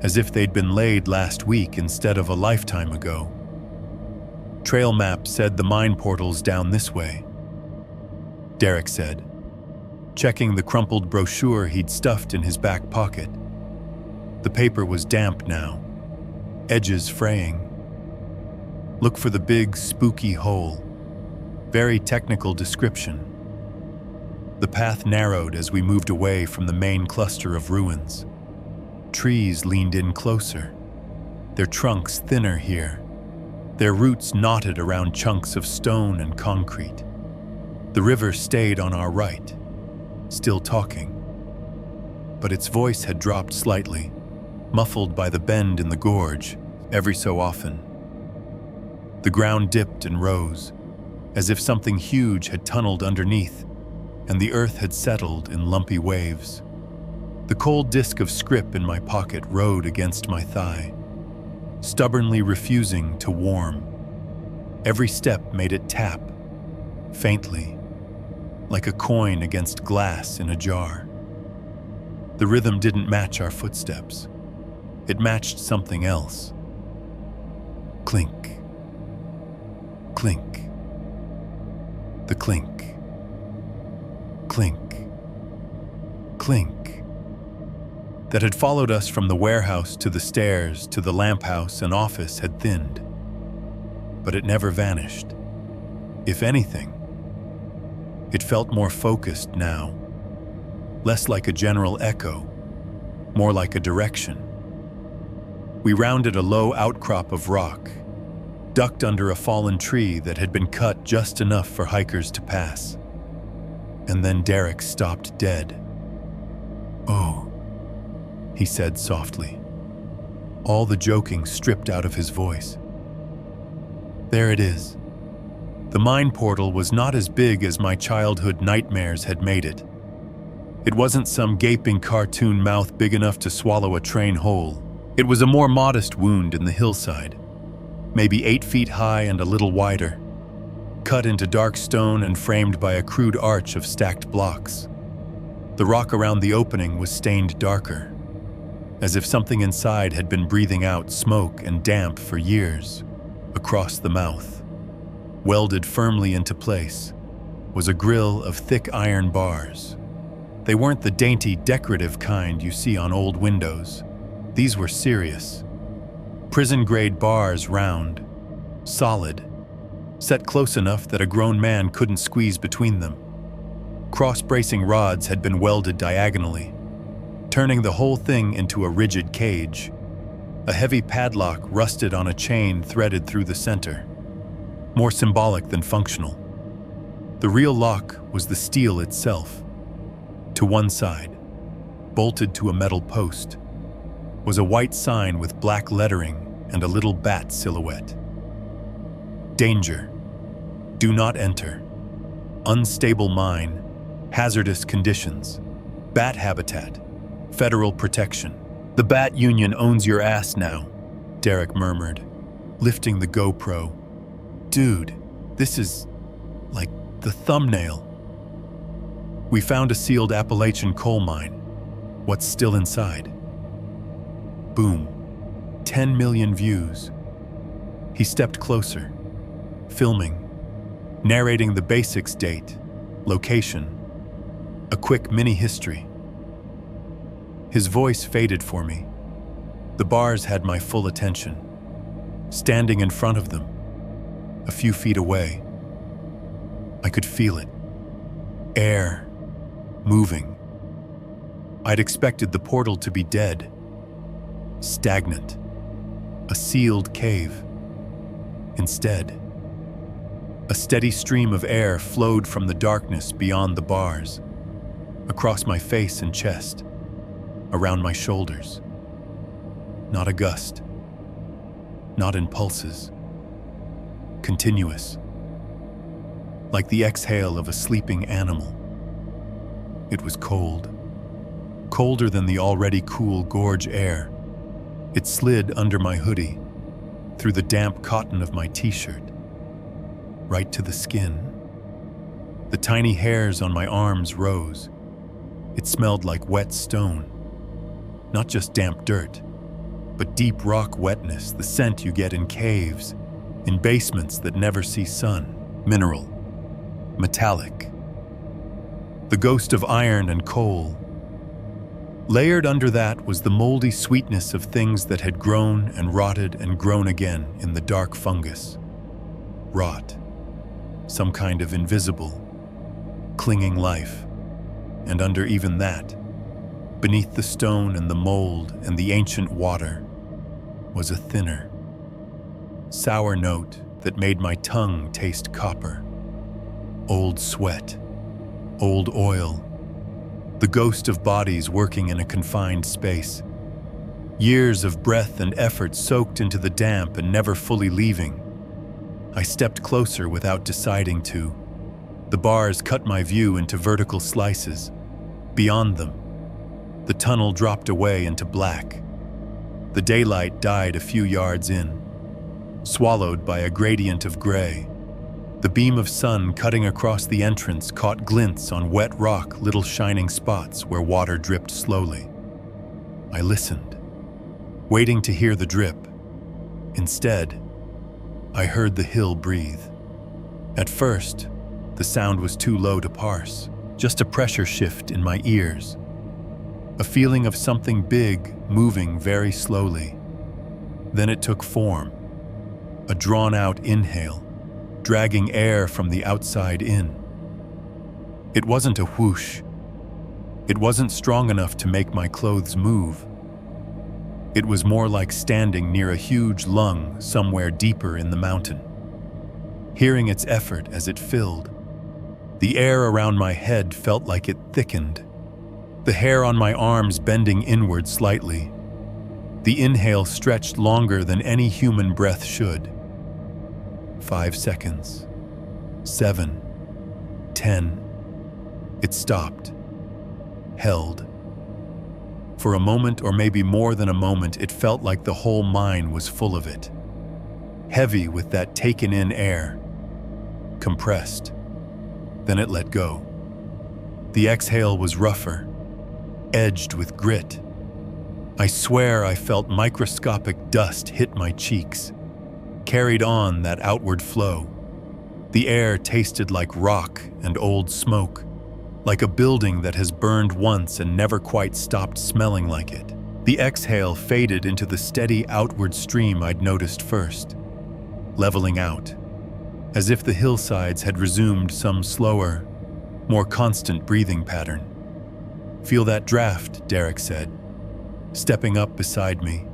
as if they'd been laid last week instead of a lifetime ago. Trail map said the mine portal's down this way, Derek said, checking the crumpled brochure he'd stuffed in his back pocket. The paper was damp now, edges fraying. Look for the big, spooky hole. Very technical description. The path narrowed as we moved away from the main cluster of ruins. Trees leaned in closer, their trunks thinner here, their roots knotted around chunks of stone and concrete. The river stayed on our right, still talking. But its voice had dropped slightly, muffled by the bend in the gorge every so often. The ground dipped and rose, as if something huge had tunneled underneath, and the earth had settled in lumpy waves. The cold disk of script in my pocket rode against my thigh, stubbornly refusing to warm. Every step made it tap, faintly, like a coin against glass in a jar. The rhythm didn't match our footsteps. It matched something else. Clink. Clink. The clink. Clink. Clink. That had followed us from the warehouse to the stairs to the lamp house and office had thinned. But it never vanished. If anything, it felt more focused now, less like a general echo, more like a direction. We rounded a low outcrop of rock, ducked under a fallen tree that had been cut just enough for hikers to pass. And then Derek stopped dead. "Oh," he said softly, all the joking stripped out of his voice. There it is. The mine portal was not as big as my childhood nightmares had made it. It wasn't some gaping cartoon mouth big enough to swallow a train whole. It was a more modest wound in the hillside, maybe 8 feet high and a little wider, cut into dark stone and framed by a crude arch of stacked blocks. The rock around the opening was stained darker, as if something inside had been breathing out smoke and damp for years. Across the mouth, welded firmly into place, was a grill of thick iron bars. They weren't the dainty, decorative kind you see on old windows. These were serious. Prison-grade bars, round, solid, set close enough that a grown man couldn't squeeze between them. Cross-bracing rods had been welded diagonally, turning the whole thing into a rigid cage. A heavy padlock rusted on a chain threaded through the center, more symbolic than functional. The real lock was the steel itself. To one side, bolted to a metal post, was a white sign with black lettering and a little bat silhouette. Danger. Do not enter. Unstable mine. Hazardous conditions. Bat habitat. Federal protection. The Bat Union owns your ass now, Derek murmured, lifting the GoPro. Dude, this is like the thumbnail. We found a sealed Appalachian coal mine. What's still inside? Boom. 10 million views. He stepped closer, filming, narrating the basics: date, location, a quick mini history. His voice faded for me. The bars had my full attention. Standing in front of them, a few feet away, I could feel it. Air, moving. I'd expected the portal to be dead, stagnant, a sealed cave. Instead, a steady stream of air flowed from the darkness beyond the bars, across my face and chest, around my shoulders. Not a gust, not in pulses. Continuous, like the exhale of a sleeping animal. It was cold, colder than the already cool gorge air. It slid under my hoodie, through the damp cotton of my t-shirt, right to the skin. The tiny hairs on my arms rose. It smelled like wet stone, not just damp dirt, but deep rock wetness, the scent you get in caves, in basements that never see sun. Mineral, metallic. The ghost of iron and coal. Layered under that was the moldy sweetness of things that had grown and rotted and grown again in the dark fungus. Rot. Some kind of invisible, clinging life. And under even that, beneath the stone and the mold and the ancient water, was a thinner, sour note that made my tongue taste copper. Old sweat, old oil, the ghost of bodies working in a confined space. Years of breath and effort soaked into the damp and never fully leaving. I stepped closer without deciding to. The bars cut my view into vertical slices. Beyond them, the tunnel dropped away into black. The daylight died a few yards in, swallowed by a gradient of gray. The beam of sun cutting across the entrance caught glints on wet rock, little shining spots where water dripped slowly. I listened, waiting to hear the drip. Instead, I heard the hill breathe. At first, the sound was too low to parse, just a pressure shift in my ears. A feeling of something big moving very slowly. Then it took form, a drawn-out inhale, dragging air from the outside in. It wasn't a whoosh. It wasn't strong enough to make my clothes move. It was more like standing near a huge lung somewhere deeper in the mountain. Hearing its effort as it filled, the air around my head felt like it thickened, the hair on my arms bending inward slightly. The inhale stretched longer than any human breath should. 5 seconds. 7. 10. It stopped. Held. For a moment, or maybe more than a moment, it felt like the whole mine was full of it. Heavy with that taken-in air. Compressed. Then it let go. The exhale was rougher, edged with grit. I swear I felt microscopic dust hit my cheeks, carried on that outward flow. The air tasted like rock and old smoke, like a building that has burned once and never quite stopped smelling like it. The exhale faded into the steady outward stream I'd noticed first, leveling out, as if the hillsides had resumed some slower, more constant breathing pattern. "Feel that draft," Derek said, stepping up beside me.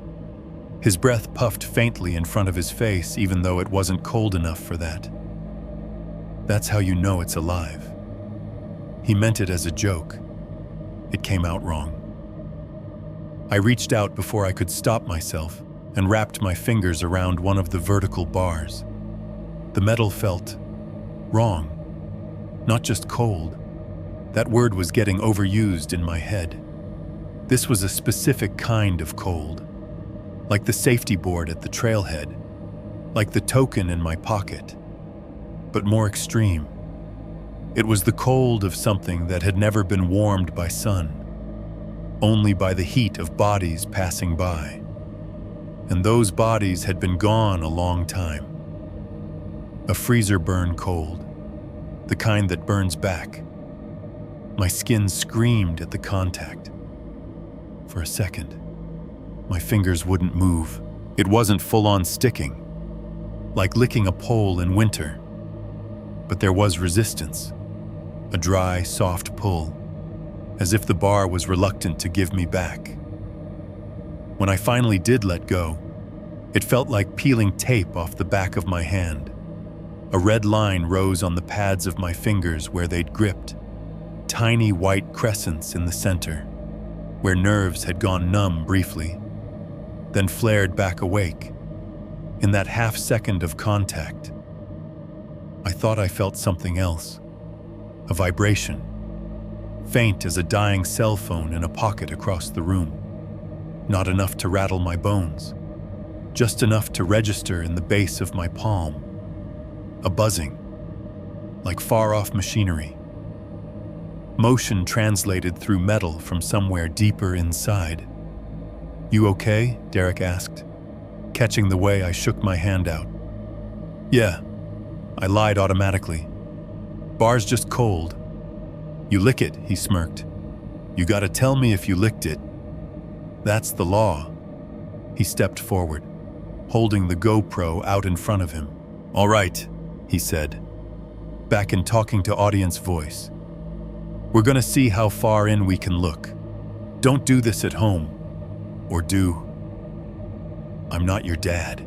His breath puffed faintly in front of his face, even though it wasn't cold enough for that. "That's how you know it's alive." He meant it as a joke. It came out wrong. I reached out before I could stop myself and wrapped my fingers around one of the vertical bars. The metal felt wrong, not just cold. That word was getting overused in my head. This was a specific kind of cold, like the safety board at the trailhead, like the token in my pocket, but more extreme. It was the cold of something that had never been warmed by sun, only by the heat of bodies passing by. And those bodies had been gone a long time. A freezer burn cold, the kind that burns back. My skin screamed at the contact. For a second, my fingers wouldn't move. It wasn't full-on sticking, like licking a pole in winter. But there was resistance, a dry, soft pull, as if the bar was reluctant to give me back. When I finally did let go, it felt like peeling tape off the back of my hand. A red line rose on the pads of my fingers where they'd gripped, tiny white crescents in the center, where nerves had gone numb briefly, then flared back awake. In that half-second of contact, I thought I felt something else, a vibration, faint as a dying cell phone in a pocket across the room. Not enough to rattle my bones, just enough to register in the base of my palm. A buzzing, like far-off machinery. Motion translated through metal from somewhere deeper inside. "You okay?" Derek asked, catching the way I shook my hand out. "Yeah," I lied automatically. "Bar's just cold." "You lick it," he smirked. "You gotta tell me if you licked it. That's the law." He stepped forward, holding the GoPro out in front of him. "All right," he said, back in talking to audience voice. "We're gonna see how far in we can look. Don't do this at home. Or do. I'm not your dad."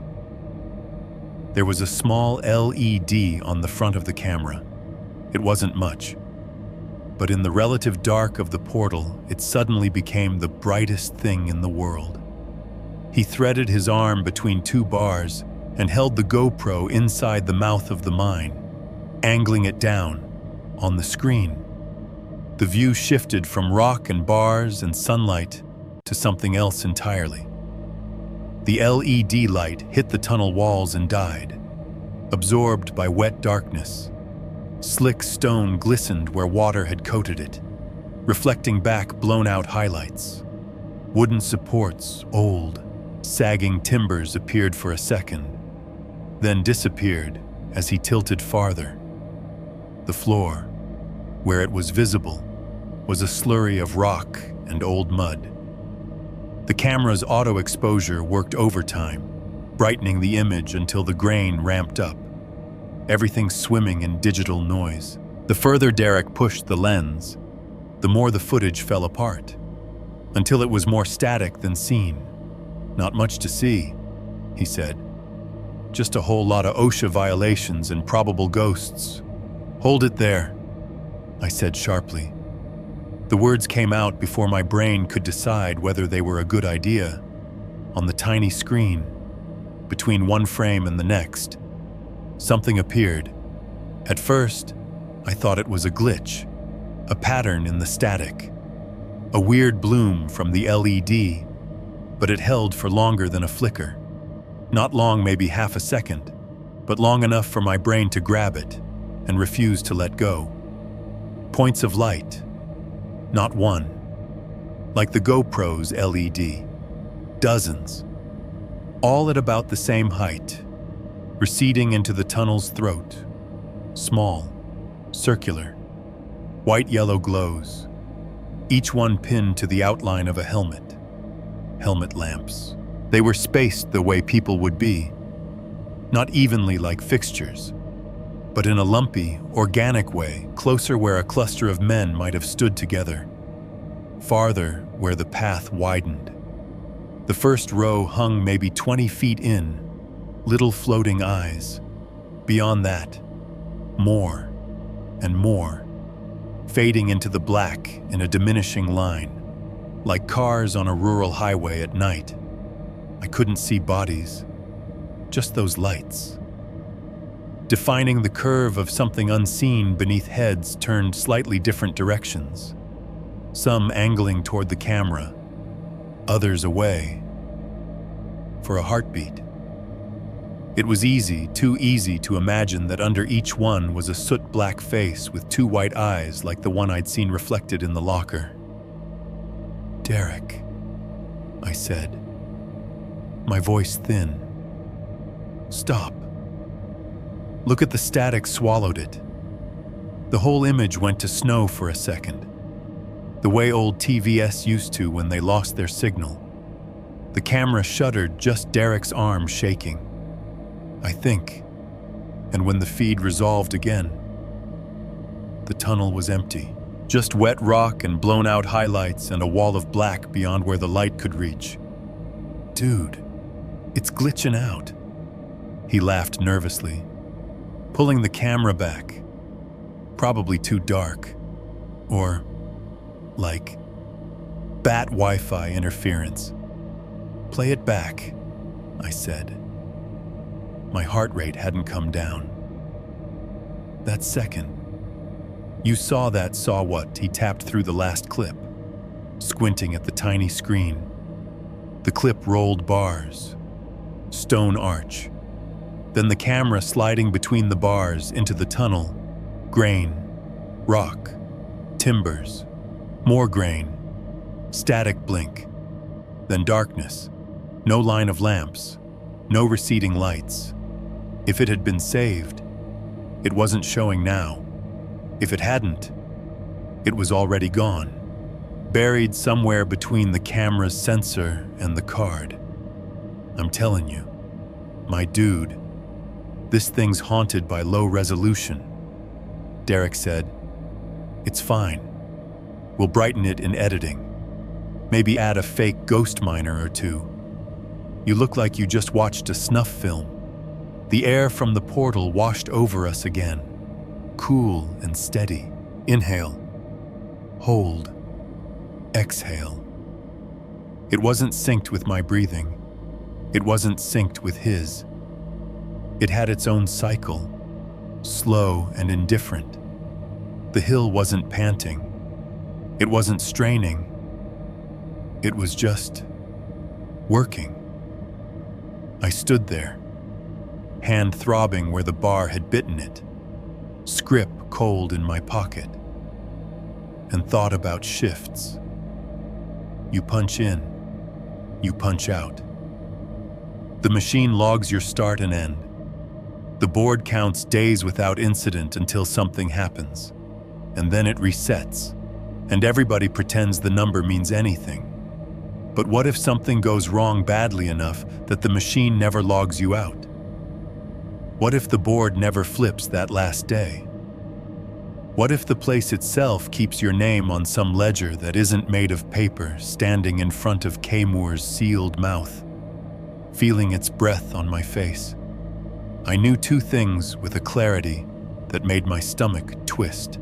There was a small LED on the front of the camera. It wasn't much, but in the relative dark of the portal, it suddenly became the brightest thing in the world. He threaded his arm between two bars and held the GoPro inside the mouth of the mine, angling it down on the screen. The view shifted from rock and bars and sunlight to something else entirely. The LED light hit the tunnel walls and died, absorbed by wet darkness. Slick stone glistened where water had coated it, reflecting back blown-out highlights. Wooden supports, old, sagging timbers appeared for a second, then disappeared as he tilted farther. The floor, where it was visible, was a slurry of rock and old mud. The camera's auto exposure worked overtime, brightening the image until the grain ramped up, everything swimming in digital noise. The further Derek pushed the lens, the more the footage fell apart, until it was more static than seen. "Not much to see," he said. "Just a whole lot of OSHA violations and probable ghosts." "Hold it there," I said sharply. The words came out before my brain could decide whether they were a good idea. On the tiny screen, between one frame and the next, something appeared. At first, I thought it was a glitch, a pattern in the static, a weird bloom from the LED, but it held for longer than a flicker. Not long, maybe half a second, but long enough for my brain to grab it and refuse to let go. Points of light, not one, like the GoPro's LED, dozens, all at about the same height, receding into the tunnel's throat, small, circular, white-yellow glows, each one pinned to the outline of a helmet. Helmet lamps. They were spaced the way people would be, not evenly like fixtures, but in a lumpy, organic way, closer where a cluster of men might have stood together, farther where the path widened. The first row hung maybe 20 feet in, little floating eyes. Beyond that, more and more, fading into the black in a diminishing line, like cars on a rural highway at night. I couldn't see bodies, just those lights, defining the curve of something unseen beneath heads turned slightly different directions, some angling toward the camera, others away, for a heartbeat. It was easy, too easy to imagine that under each one was a soot-black face with two white eyes like the one I'd seen reflected in the locker. "Derek," I said, my voice thin. "Stop. Look at the static swallowed it." The whole image went to snow for a second, the way old TVS used to when they lost their signal. The camera shuddered, just Derek's arm shaking, I think, and when the feed resolved again, the tunnel was empty. Just wet rock and blown-out highlights and a wall of black beyond where the light could reach. "Dude, it's glitching out." He laughed nervously, pulling the camera back. Probably too dark. Or, like, bat Wi-Fi interference. "Play it back," I said. My heart rate hadn't come down. "That second. You saw what?" He tapped through the last clip, squinting at the tiny screen. The clip rolled bars, stone arch, then the camera sliding between the bars into the tunnel, grain, rock, timbers, more grain, static blink, then darkness, no line of lamps, no receding lights. If it had been saved, it wasn't showing now. If it hadn't, it was already gone, buried somewhere between the camera's sensor and the card. "I'm telling you, my dude, this thing's haunted by low resolution," Derek said. "It's fine. We'll brighten it in editing. Maybe add a fake ghost miner or two. You look like you just watched a snuff film." The air from the portal washed over us again, cool and steady. Inhale, hold, exhale. It wasn't synced with my breathing. It wasn't synced with his. It had its own cycle, slow and indifferent. The hill wasn't panting. It wasn't straining. It was just working. I stood there, hand throbbing where the bar had bitten it, script cold in my pocket, and thought about shifts. You punch in, you punch out. The machine logs your start and end. The board counts days without incident until something happens, and then it resets, and everybody pretends the number means anything. But what if something goes wrong badly enough that the machine never logs you out? What if the board never flips that last day? What if the place itself keeps your name on some ledger that isn't made of paper, standing in front of Kaymoor's sealed mouth, feeling its breath on my face? I knew two things with a clarity that made my stomach twist.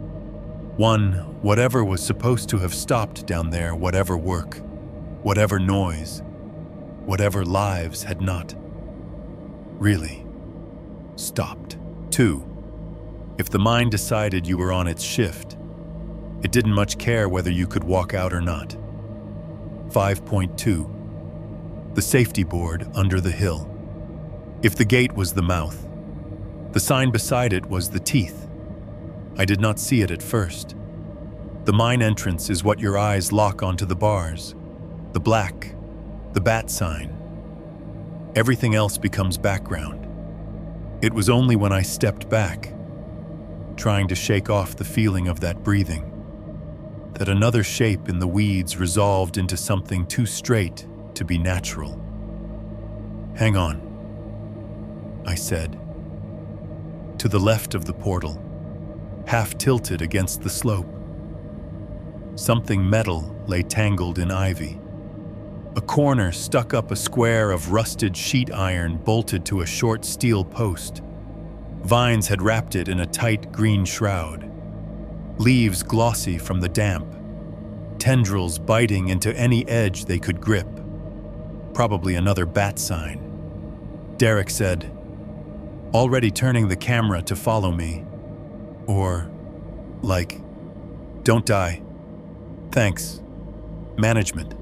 One, whatever was supposed to have stopped down there, whatever work, whatever noise, whatever lives had not really stopped. Two, if the mind decided you were on its shift, it didn't much care whether you could walk out or not. 5.2. The safety board under the hill. If the gate was the mouth, the sign beside it was the teeth. I did not see it at first. The mine entrance is what your eyes lock onto the bars, the black, the bat sign. Everything else becomes background. It was only when I stepped back, trying to shake off the feeling of that breathing, that another shape in the weeds resolved into something too straight to be natural. "Hang on," I said. to the left of the portal, half tilted against the slope. Something metal lay tangled in ivy. A corner stuck up a square of rusted sheet iron bolted to a short steel post. Vines had wrapped it in a tight green shroud, leaves glossy from the damp, tendrils biting into any edge they could grip. Probably another bat sign. Derek said, already turning the camera to follow me. Or, like, don't die. Thanks. Management.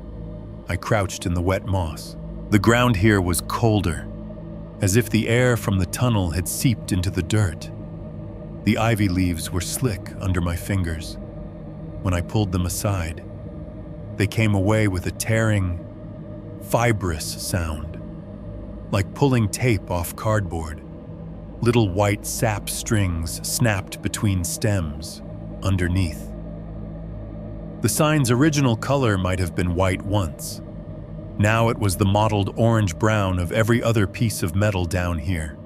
I crouched in the wet moss. The ground here was colder, as if the air from the tunnel had seeped into the dirt. The ivy leaves were slick under my fingers. When I pulled them aside, they came away with a tearing, fibrous sound, like pulling tape off cardboard. Little white sap strings snapped between stems underneath. The sign's original color might have been white once. Now it was the mottled orange-brown of every other piece of metal down here,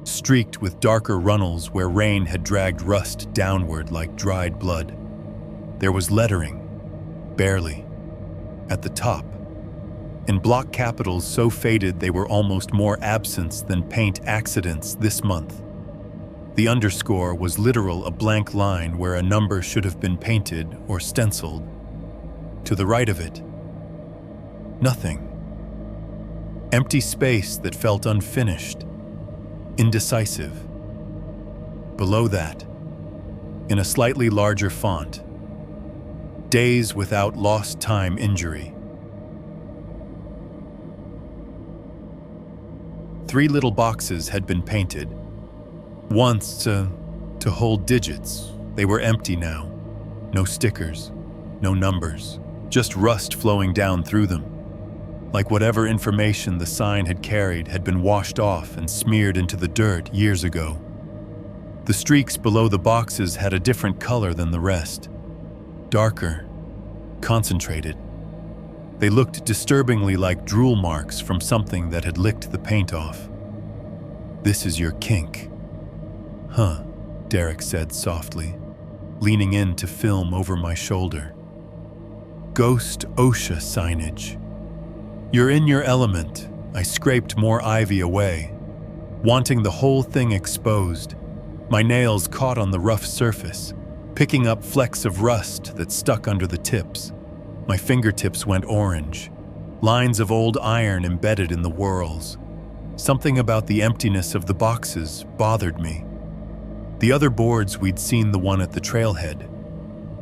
streaked with darker runnels where rain had dragged rust downward like dried blood. There was lettering, barely, at the top, in block capitals so faded they were almost more absence than paint accidents this month. The underscore was literal a blank line where a number should have been painted or stenciled. To the right of it, nothing. Empty space that felt unfinished, indecisive. Below that, in a slightly larger font, days without lost time injury. 3 little boxes had been painted. Once to hold digits. They were empty now. No stickers, no numbers, just rust flowing down through them. Like whatever information the sign had carried had been washed off and smeared into the dirt years ago. The streaks below the boxes had a different color than the rest. Darker, concentrated. They looked disturbingly like drool marks from something that had licked the paint off. This is your kink. Huh, Derek said softly, leaning in to film over my shoulder. Ghost OSHA signage. You're in your element. I scraped more ivy away, wanting the whole thing exposed. My nails caught on the rough surface, picking up flecks of rust that stuck under the tips. My fingertips went orange, lines of old iron embedded in the whorls. Something about the emptiness of the boxes bothered me. The other boards we'd seen, the one at the trailhead.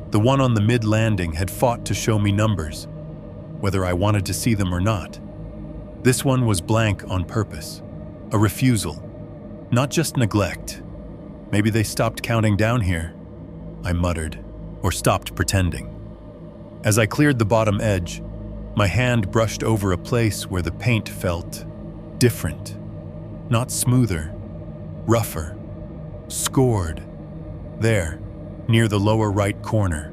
The one on the mid-landing had fought to show me numbers, whether I wanted to see them or not. This one was blank on purpose, a refusal, not just neglect. Maybe they stopped counting down here, I muttered, or stopped pretending. As I cleared the bottom edge, my hand brushed over a place where the paint felt different, not smoother, rougher, scored. There, near the lower right corner,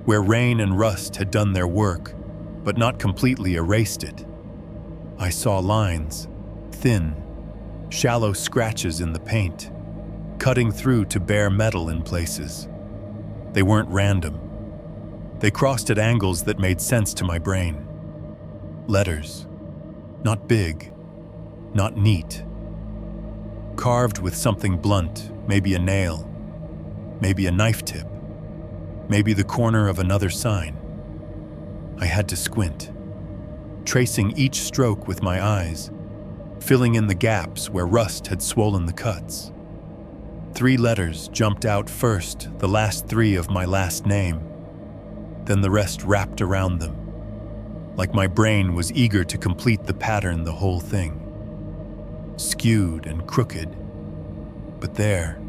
where rain and rust had done their work, but not completely erased it. I saw lines, thin, shallow scratches in the paint, cutting through to bare metal in places. They weren't random. They crossed at angles that made sense to my brain. Letters, not big, not neat. Carved with something blunt, maybe a nail, maybe a knife tip, maybe the corner of another sign. I had to squint, tracing each stroke with my eyes, filling in the gaps where rust had swollen the cuts. 3 letters jumped out first, the last 3 of my last name, then the rest wrapped around them, like my brain was eager to complete the pattern, the whole thing. Skewed and crooked, but there,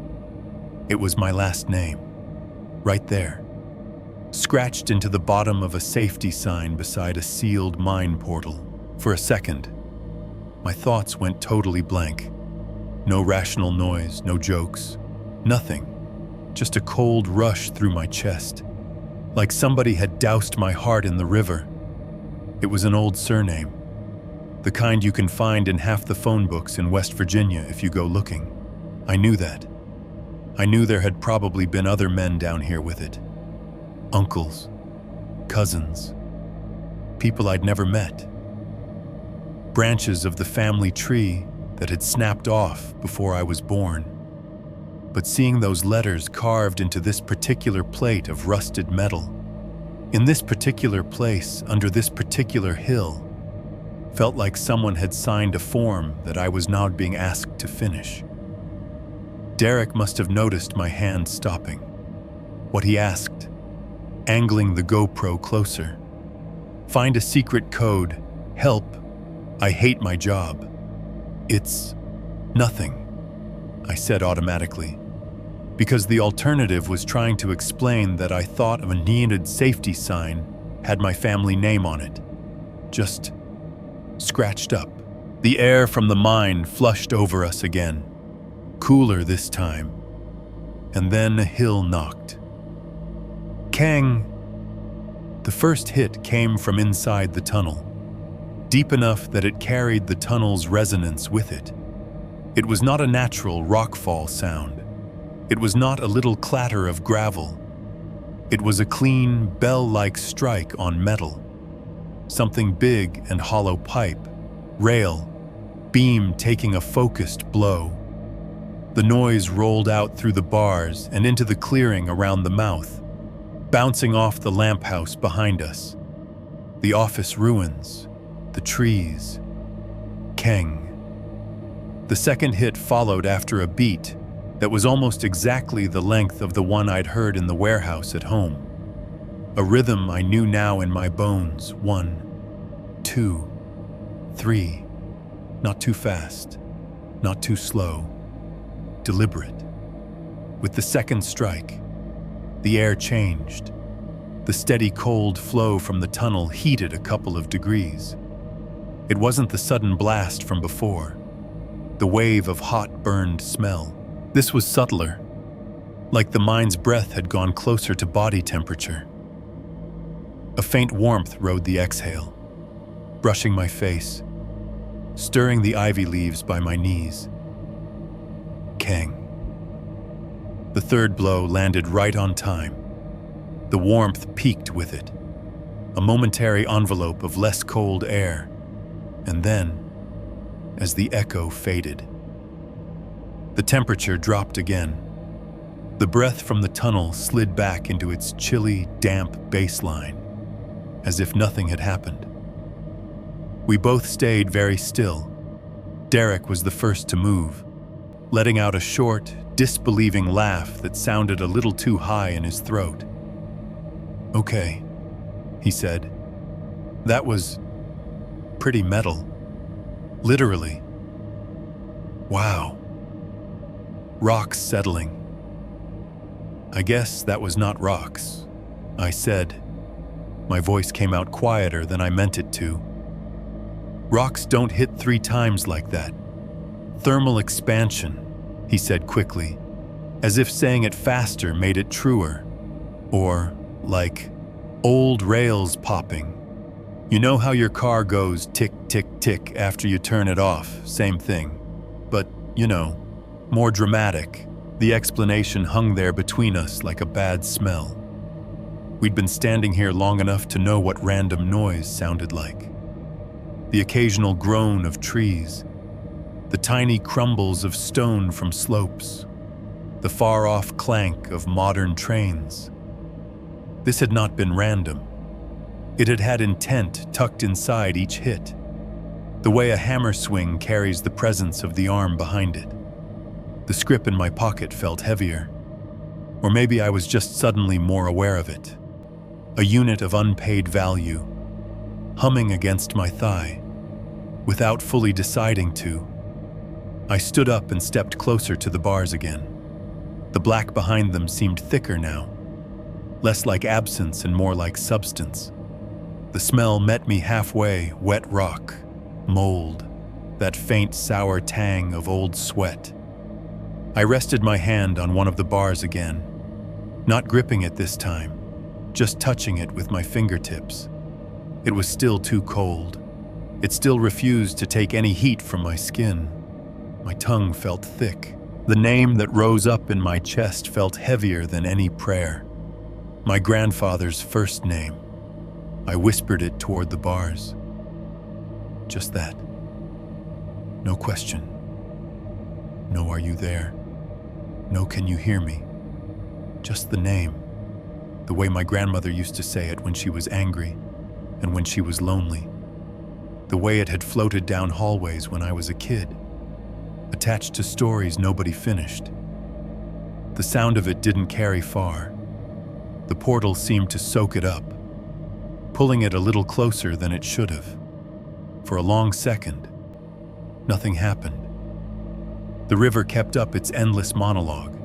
it was my last name, right there, scratched into the bottom of a safety sign beside a sealed mine portal. For a second, my thoughts went totally blank. No rational noise, no jokes, nothing, just a cold rush through my chest, like somebody had doused my heart in the river. It was an old surname, the kind you can find in half the phone books in West Virginia if you go looking. I knew that. I knew there had probably been other men down here with it. Uncles, cousins, people I'd never met. Branches of the family tree that had snapped off before I was born. But seeing those letters carved into this particular plate of rusted metal, in this particular place, under this particular hill, felt like someone had signed a form that I was now being asked to finish. Derek must have noticed my hand stopping. What he asked, angling the GoPro closer. Find a secret code. Help. I hate my job. It's nothing, I said automatically, because the alternative was trying to explain that I thought a needed safety sign had my family name on it. Just scratched up. The air from the mine flushed over us again, cooler this time, and then a hill knocked. Kang! The first hit came from inside the tunnel, deep enough that it carried the tunnel's resonance with it. It was not a natural rockfall sound. It was not a little clatter of gravel. It was a clean, bell-like strike on metal. Something big and hollow pipe, rail, beam taking a focused blow. The noise rolled out through the bars and into the clearing around the mouth, bouncing off the lamp house behind us. The office ruins, the trees. Kang. The second hit followed after a beat that was almost exactly the length of the one I'd heard in the warehouse at home. A rhythm I knew now in my bones. 1, 2, 3. Not too fast, not too slow. Deliberate. With the second strike, the air changed. The steady cold flow from the tunnel heated a couple of degrees. It wasn't the sudden blast from before, the wave of hot burned smell. This was subtler, like the mine's breath had gone closer to body temperature. A faint warmth rode the exhale, brushing my face, stirring the ivy leaves by my knees. Kang. The third blow landed right on time. The warmth peaked with it, a momentary envelope of less cold air, and then, as the echo faded, the temperature dropped again. The breath from the tunnel slid back into its chilly, damp baseline, as if nothing had happened. We both stayed very still. Derek was the first to move, letting out a short, disbelieving laugh that sounded a little too high in his throat. "Okay," he said. "That was pretty metal. Literally. Wow. Rocks settling." "I guess that was not rocks," I said. My voice came out quieter than I meant it to. "Rocks don't hit 3 times like that. Thermal expansion," he said quickly, as if saying it faster made it truer. Or, like, old rails popping. You know how your car goes tick, tick, tick after you turn it off? Same thing. But, more dramatic. The explanation hung there between us like a bad smell. We'd been standing here long enough to know what random noise sounded like. The occasional groan of trees, the tiny crumbles of stone from slopes, the far-off clank of modern trains. This had not been random. It had had intent tucked inside each hit, the way a hammer swing carries the presence of the arm behind it. The script in my pocket felt heavier, or maybe I was just suddenly more aware of it. A unit of unpaid value, humming against my thigh, without fully deciding to. I stood up and stepped closer to the bars again. The black behind them seemed thicker now, less like absence and more like substance. The smell met me halfway, wet rock, mold, that faint sour tang of old sweat. I rested my hand on one of the bars again, not gripping it this time, just touching it with my fingertips. It was still too cold. It still refused to take any heat from my skin. My tongue felt thick. The name that rose up in my chest felt heavier than any prayer. My grandfather's first name. I whispered it toward the bars. Just that. No question. No, are you there? No, can you hear me? Just the name. The way my grandmother used to say it when she was angry and when she was lonely. The way it had floated down hallways when I was a kid, attached to stories nobody finished. The sound of it didn't carry far. The portal seemed to soak it up, pulling it a little closer than it should have. For a long second, nothing happened. The river kept up its endless monologue.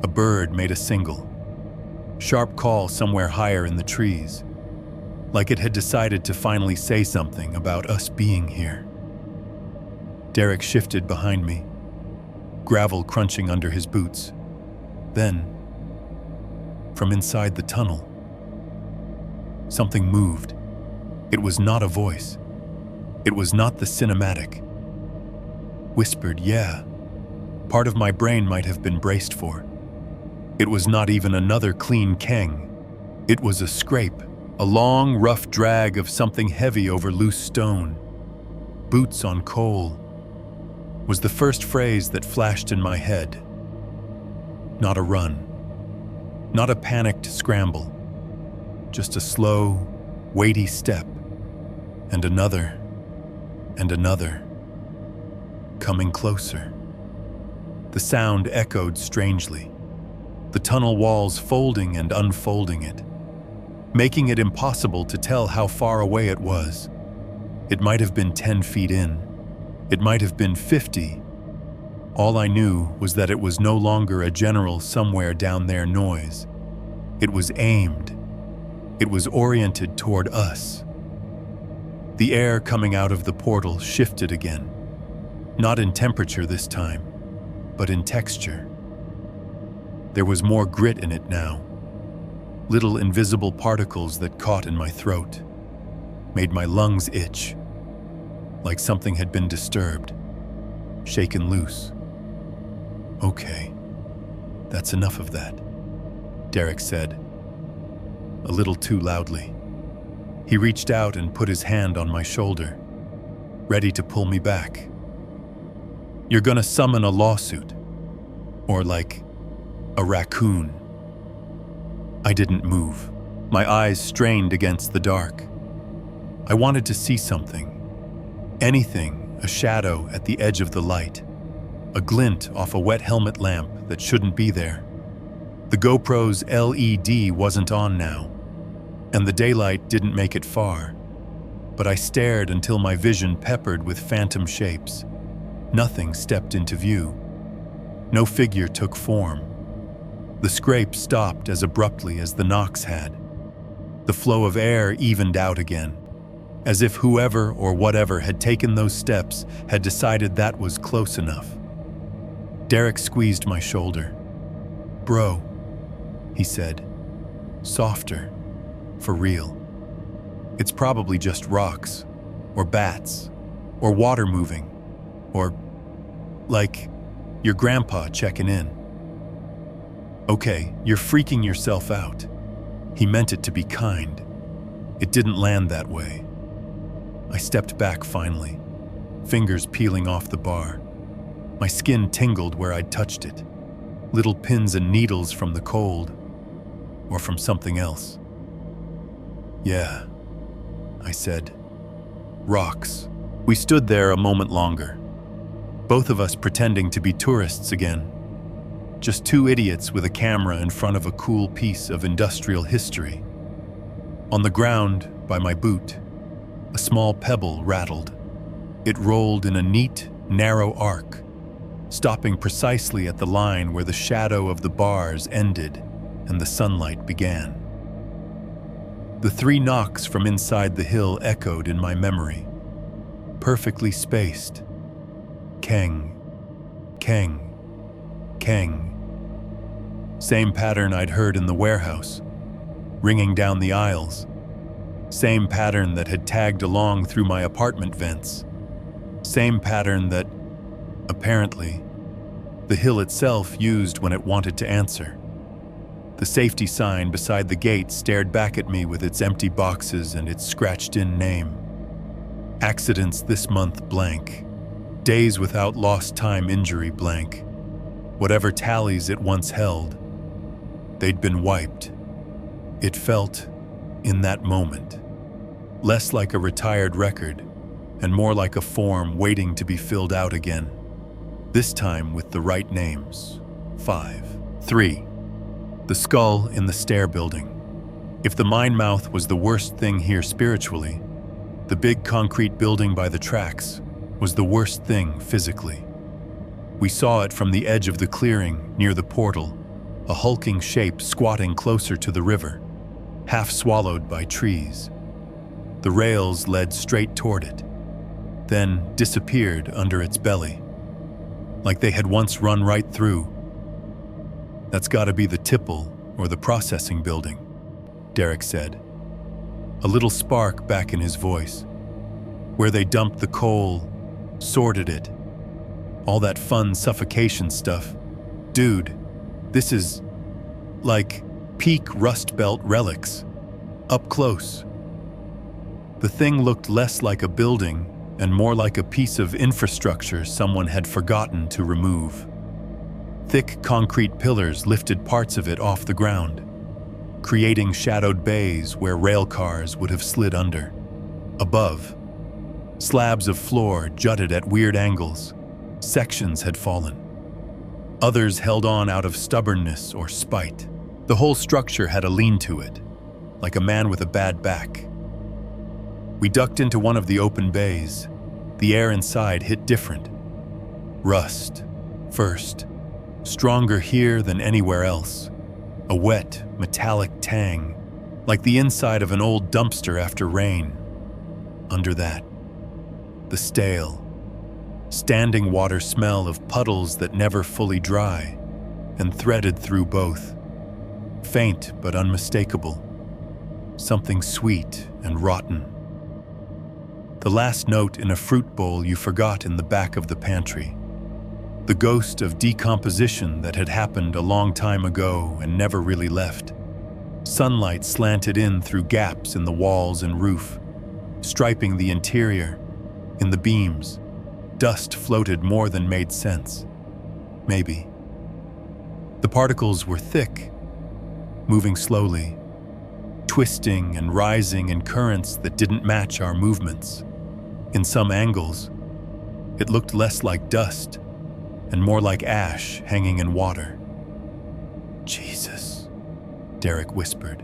A bird made a single, sharp call somewhere higher in the trees, like it had decided to finally say something about us being here. Derek shifted behind me, gravel crunching under his boots. Then, from inside the tunnel, something moved. It was not a voice. It was not the cinematic. Whispered, yeah. Part of my brain might have been braced for. It was not even another clean keng. It was a scrape, a long, rough drag of something heavy over loose stone. Boots on coal was the first phrase that flashed in my head. Not a run. Not a panicked scramble. Just a slow, weighty step. And another. And another. Coming closer. The sound echoed strangely, the tunnel walls folding and unfolding it, making it impossible to tell how far away it was. It might have been 10 feet in. It might have been 50. All I knew was that it was no longer a general somewhere down there noise. It was aimed. It was oriented toward us. The air coming out of the portal shifted again, not in temperature this time, but in texture. There was more grit in it now. Little invisible particles that caught in my throat, made my lungs itch, like something had been disturbed, shaken loose. Okay, that's enough of that, Derek said, a little too loudly. He reached out and put his hand on my shoulder, ready to pull me back. You're gonna summon a lawsuit, or like a raccoon. I didn't move, my eyes strained against the dark. I wanted to see something, anything, a shadow at the edge of the light, a glint off a wet helmet lamp that shouldn't be there. The GoPro's LED wasn't on now, and the daylight didn't make it far, but I stared until my vision peppered with phantom shapes. Nothing stepped into view. No figure took form. The scrape stopped as abruptly as the knocks had. The flow of air evened out again, as if whoever or whatever had taken those steps had decided that was close enough. Derek squeezed my shoulder. Bro, he said, softer, for real. It's probably just rocks, or bats, or water moving, or like your grandpa checking in. Okay, you're freaking yourself out. He meant it to be kind. It didn't land that way. I stepped back finally, fingers peeling off the bar. My skin tingled where I'd touched it. Little pins and needles from the cold, or from something else. Yeah, I said. Rocks. We stood there a moment longer, both of us pretending to be tourists again. Just two idiots with a camera in front of a cool piece of industrial history. On the ground, by my boot, a small pebble rattled. It rolled in a neat, narrow arc, stopping precisely at the line where the shadow of the bars ended and the sunlight began. The three knocks from inside the hill echoed in my memory, perfectly spaced. Keng, keng, keng. Same pattern I'd heard in the warehouse, ringing down the aisles. Same pattern that had tagged along through my apartment vents. Same pattern that, apparently, the hill itself used when it wanted to answer. The safety sign beside the gate stared back at me with its empty boxes and its scratched-in name. Accidents this month blank. Days without lost time injury blank. Whatever tallies it once held, they'd been wiped. It felt, in that moment, less like a retired record and more like a form waiting to be filled out again. This time with the right names. 5. 3. The skull in the stair building. If the mine mouth was the worst thing here spiritually, the big concrete building by the tracks was the worst thing physically. We saw it from the edge of the clearing near the portal, a hulking shape squatting closer to the river, half swallowed by trees. The rails led straight toward it, then disappeared under its belly, like they had once run right through. That's gotta be the tipple or the processing building, Derek said, a little spark back in his voice. Where they dumped the coal, sorted it, all that fun suffocation stuff. Dude, this is like peak Rust Belt relics, up close. The thing looked less like a building and more like a piece of infrastructure someone had forgotten to remove. Thick concrete pillars lifted parts of it off the ground, creating shadowed bays where rail cars would have slid under. Above, slabs of floor jutted at weird angles. Sections had fallen. Others held on out of stubbornness or spite. The whole structure had a lean to it, like a man with a bad back. We ducked into one of the open bays. The air inside hit different. Rust, first, stronger here than anywhere else. A wet, metallic tang, like the inside of an old dumpster after rain. Under that, the stale, standing water smell of puddles that never fully dry, and threaded through both. Faint but unmistakable. Something sweet and rotten. The last note in a fruit bowl you forgot in the back of the pantry. The ghost of decomposition that had happened a long time ago and never really left. Sunlight slanted in through gaps in the walls and roof, striping the interior. In the beams, dust floated more than made sense. Maybe. The particles were thick, moving slowly, twisting and rising in currents that didn't match our movements. In some angles, it looked less like dust and more like ash hanging in water. Jesus, Derek whispered,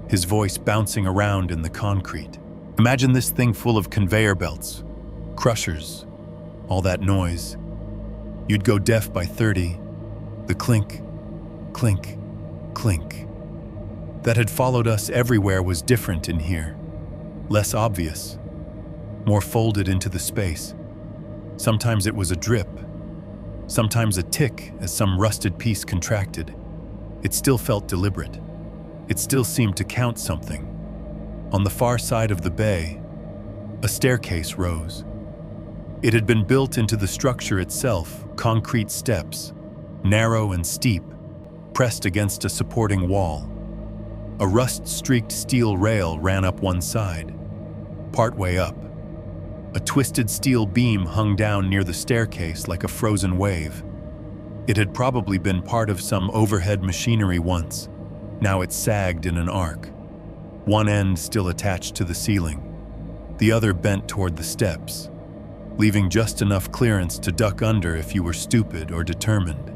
his voice bouncing around in the concrete. Imagine this thing full of conveyor belts, crushers, all that noise. You'd go deaf by 30. The clink, clink, clink that had followed us everywhere was different in here, less obvious, more folded into the space. Sometimes it was a drip, sometimes a tick as some rusted piece contracted. It still felt deliberate. It still seemed to count something. On the far side of the bay, a staircase rose. It had been built into the structure itself, concrete steps, narrow and steep, pressed against a supporting wall. A rust-streaked steel rail ran up one side. Partway up, a twisted steel beam hung down near the staircase like a frozen wave. It had probably been part of some overhead machinery once. Now it sagged in an arc, one end still attached to the ceiling, the other bent toward the steps, leaving just enough clearance to duck under if you were stupid or determined.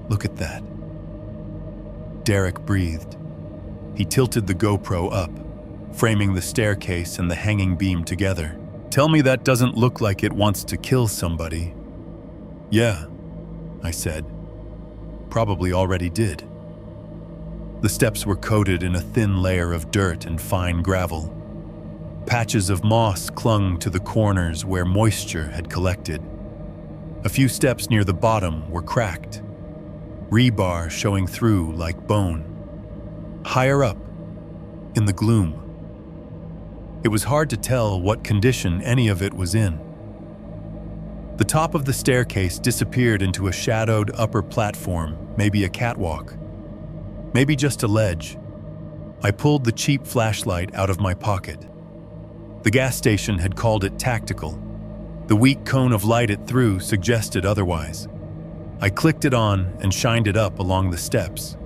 Look at that. Derek breathed. He tilted the GoPro up, framing the staircase and the hanging beam together. Tell me that doesn't look like it wants to kill somebody. Yeah, I said. Probably already did. The steps were coated in a thin layer of dirt and fine gravel. Patches of moss clung to the corners where moisture had collected. A few steps near the bottom were cracked, rebar showing through like bone. Higher up, in the gloom, it was hard to tell what condition any of it was in. The top of the staircase disappeared into a shadowed upper platform, maybe a catwalk, maybe just a ledge. I pulled the cheap flashlight out of my pocket. The gas station had called it tactical. The weak cone of light it threw suggested otherwise. I clicked it on and shined it up along the steps.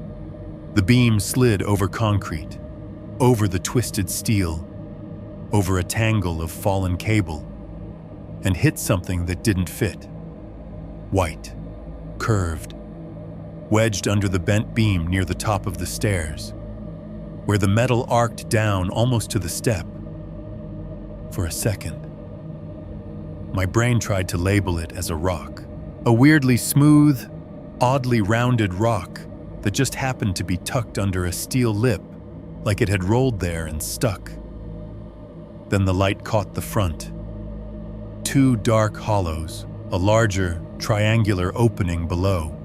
The beam slid over concrete, over the twisted steel, over a tangle of fallen cable, and hit something that didn't fit. White, curved, wedged under the bent beam near the top of the stairs, where the metal arced down almost to the step. For a second, my brain tried to label it as a rock. A weirdly smooth, oddly rounded rock that just happened to be tucked under a steel lip, like it had rolled there and stuck. Then the light caught the front. Two dark hollows, a larger, triangular opening below.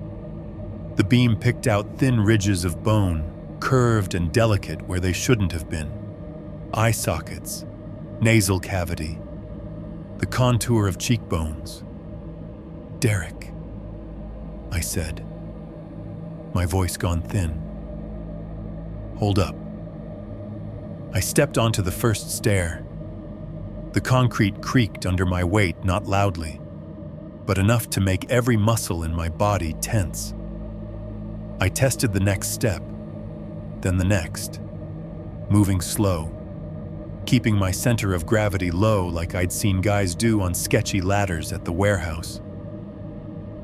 The beam picked out thin ridges of bone, curved and delicate where they shouldn't have been. Eye sockets, nasal cavity, the contour of cheekbones. "Derek," I said, my voice gone thin. "Hold up." I stepped onto the first stair. The concrete creaked under my weight, not loudly, but enough to make every muscle in my body tense. I tested the next step, then the next, moving slow, keeping my center of gravity low like I'd seen guys do on sketchy ladders at the warehouse.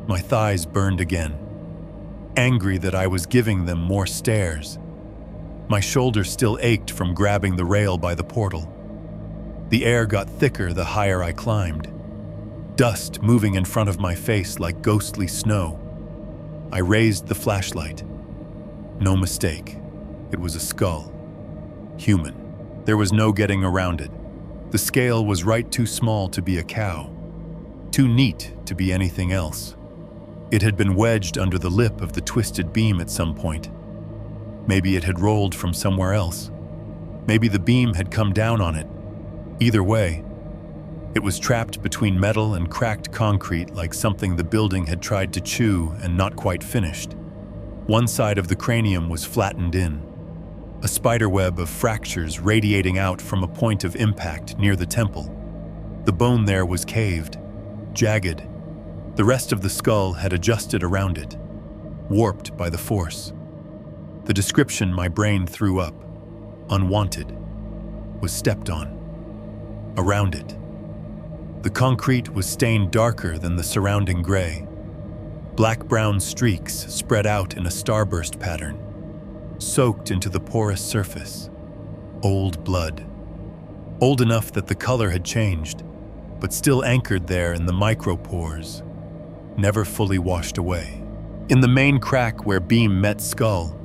My thighs burned again, angry that I was giving them more stairs. My shoulders still ached from grabbing the rail by the portal. The air got thicker the higher I climbed, dust moving in front of my face like ghostly snow. I raised the flashlight. No mistake, it was a skull. Human. There was no getting around it. The scale was right too small to be a cow, too neat to be anything else. It had been wedged under the lip of the twisted beam at some point. Maybe it had rolled from somewhere else. Maybe the beam had come down on it. Either way, it was trapped between metal and cracked concrete like something the building had tried to chew and not quite finished. One side of the cranium was flattened in, a spiderweb of fractures radiating out from a point of impact near the temple. The bone there was caved, jagged. The rest of the skull had adjusted around it, warped by the force. The description my brain threw up, unwanted, was stepped on. Around it, the concrete was stained darker than the surrounding gray. Black-brown streaks spread out in a starburst pattern, soaked into the porous surface. Old blood. Old enough that the color had changed, but still anchored there in the micropores, never fully washed away. In the main crack where beam met skull,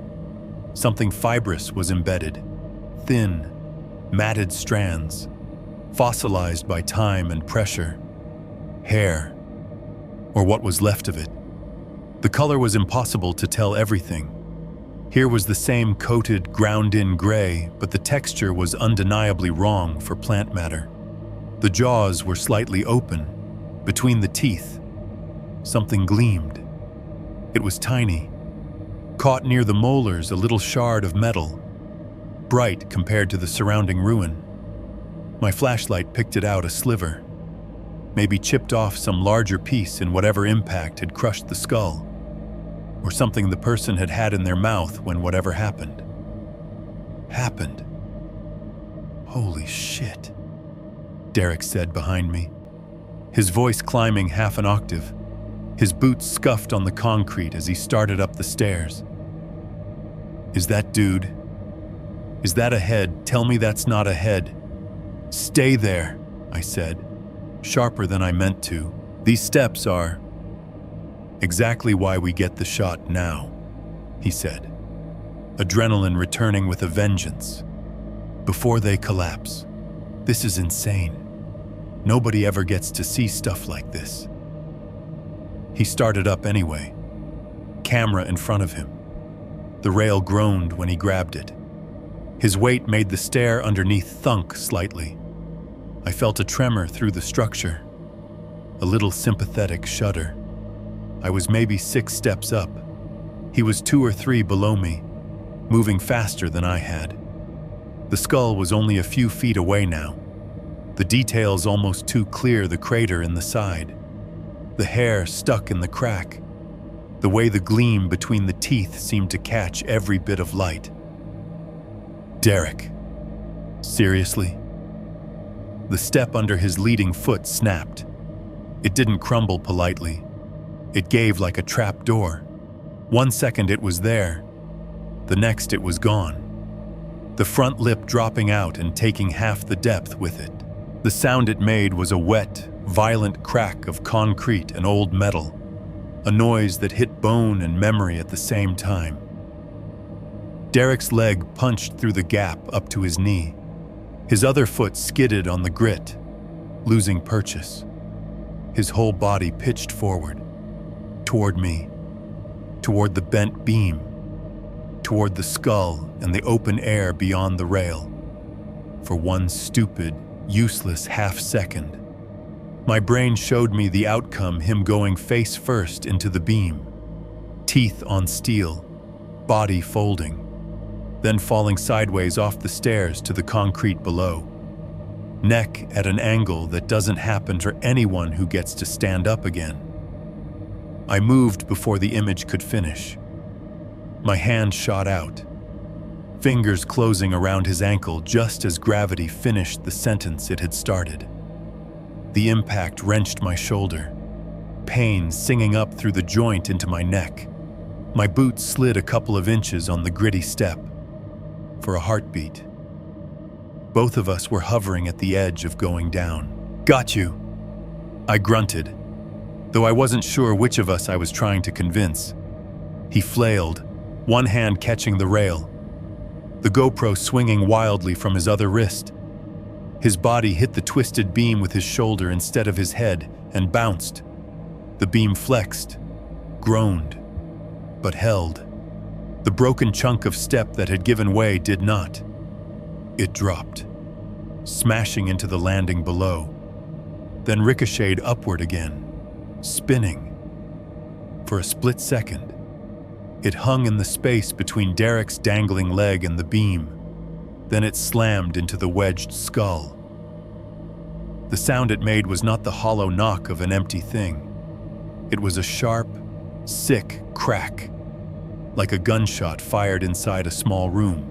something fibrous was embedded, thin, matted strands, fossilized by time and pressure. Hair, or what was left of it. The color was impossible to tell everything. Here was the same coated, ground-in gray, but the texture was undeniably wrong for plant matter. The jaws were slightly open. Between the teeth, something gleamed. It was tiny. Caught near the molars, a little shard of metal, bright compared to the surrounding ruin. My flashlight picked it out a sliver, maybe chipped off some larger piece in whatever impact had crushed the skull, or something the person had had in their mouth when whatever happened. Happened. Holy shit, Derek said behind me, his voice climbing half an octave. His boots scuffed on the concrete as he started up the stairs. "Is that dude? Is that a head? Tell me that's not a head." "Stay there," I said, sharper than I meant to. "These steps are exactly why we get the shot now," he said, adrenaline returning with a vengeance. "Before they collapse. This is insane. Nobody ever gets to see stuff like this." He started up anyway, camera in front of him. The rail groaned when he grabbed it. His weight made the stair underneath thunk slightly. I felt a tremor through the structure, a little sympathetic shudder. I was maybe 6 steps up. He was 2 or 3 below me, moving faster than I had. The skull was only a few feet away now, the details almost too clear, the crater in the side, the hair stuck in the crack, the way the gleam between the teeth seemed to catch every bit of light. Derek. Seriously? The step under his leading foot snapped. It didn't crumble politely. It gave like a trap door. 1 second it was there. The next it was gone. The front lip dropping out and taking half the depth with it. The sound it made was a wet, violent crack of concrete and old metal, a noise that hit bone and memory at the same time. Derek's leg punched through the gap up to his knee. His other foot skidded on the grit, losing purchase. His whole body pitched forward, toward me, toward the bent beam, toward the skull and the open air beyond the rail. For one stupid, useless half-second, my brain showed me the outcome, him going face first into the beam, teeth on steel, body folding, then falling sideways off the stairs to the concrete below, neck at an angle that doesn't happen to anyone who gets to stand up again. I moved before the image could finish. My hand shot out, fingers closing around his ankle just as gravity finished the sentence it had started. The impact wrenched my shoulder, pain singing up through the joint into my neck. My boot slid a couple of inches on the gritty step. For a heartbeat. Both of us were hovering at the edge of going down. "Got you," I grunted, though I wasn't sure which of us I was trying to convince. He flailed, one hand catching the rail, the GoPro swinging wildly from his other wrist. His body hit the twisted beam with his shoulder instead of his head and bounced. The beam flexed, groaned, but held. The broken chunk of step that had given way did not. It dropped, smashing into the landing below, then ricocheted upward again, spinning. For a split second, it hung in the space between Derek's dangling leg and the beam. Then it slammed into the wedged skull. The sound it made was not the hollow knock of an empty thing. It was a sharp, sick crack, like a gunshot fired inside a small room,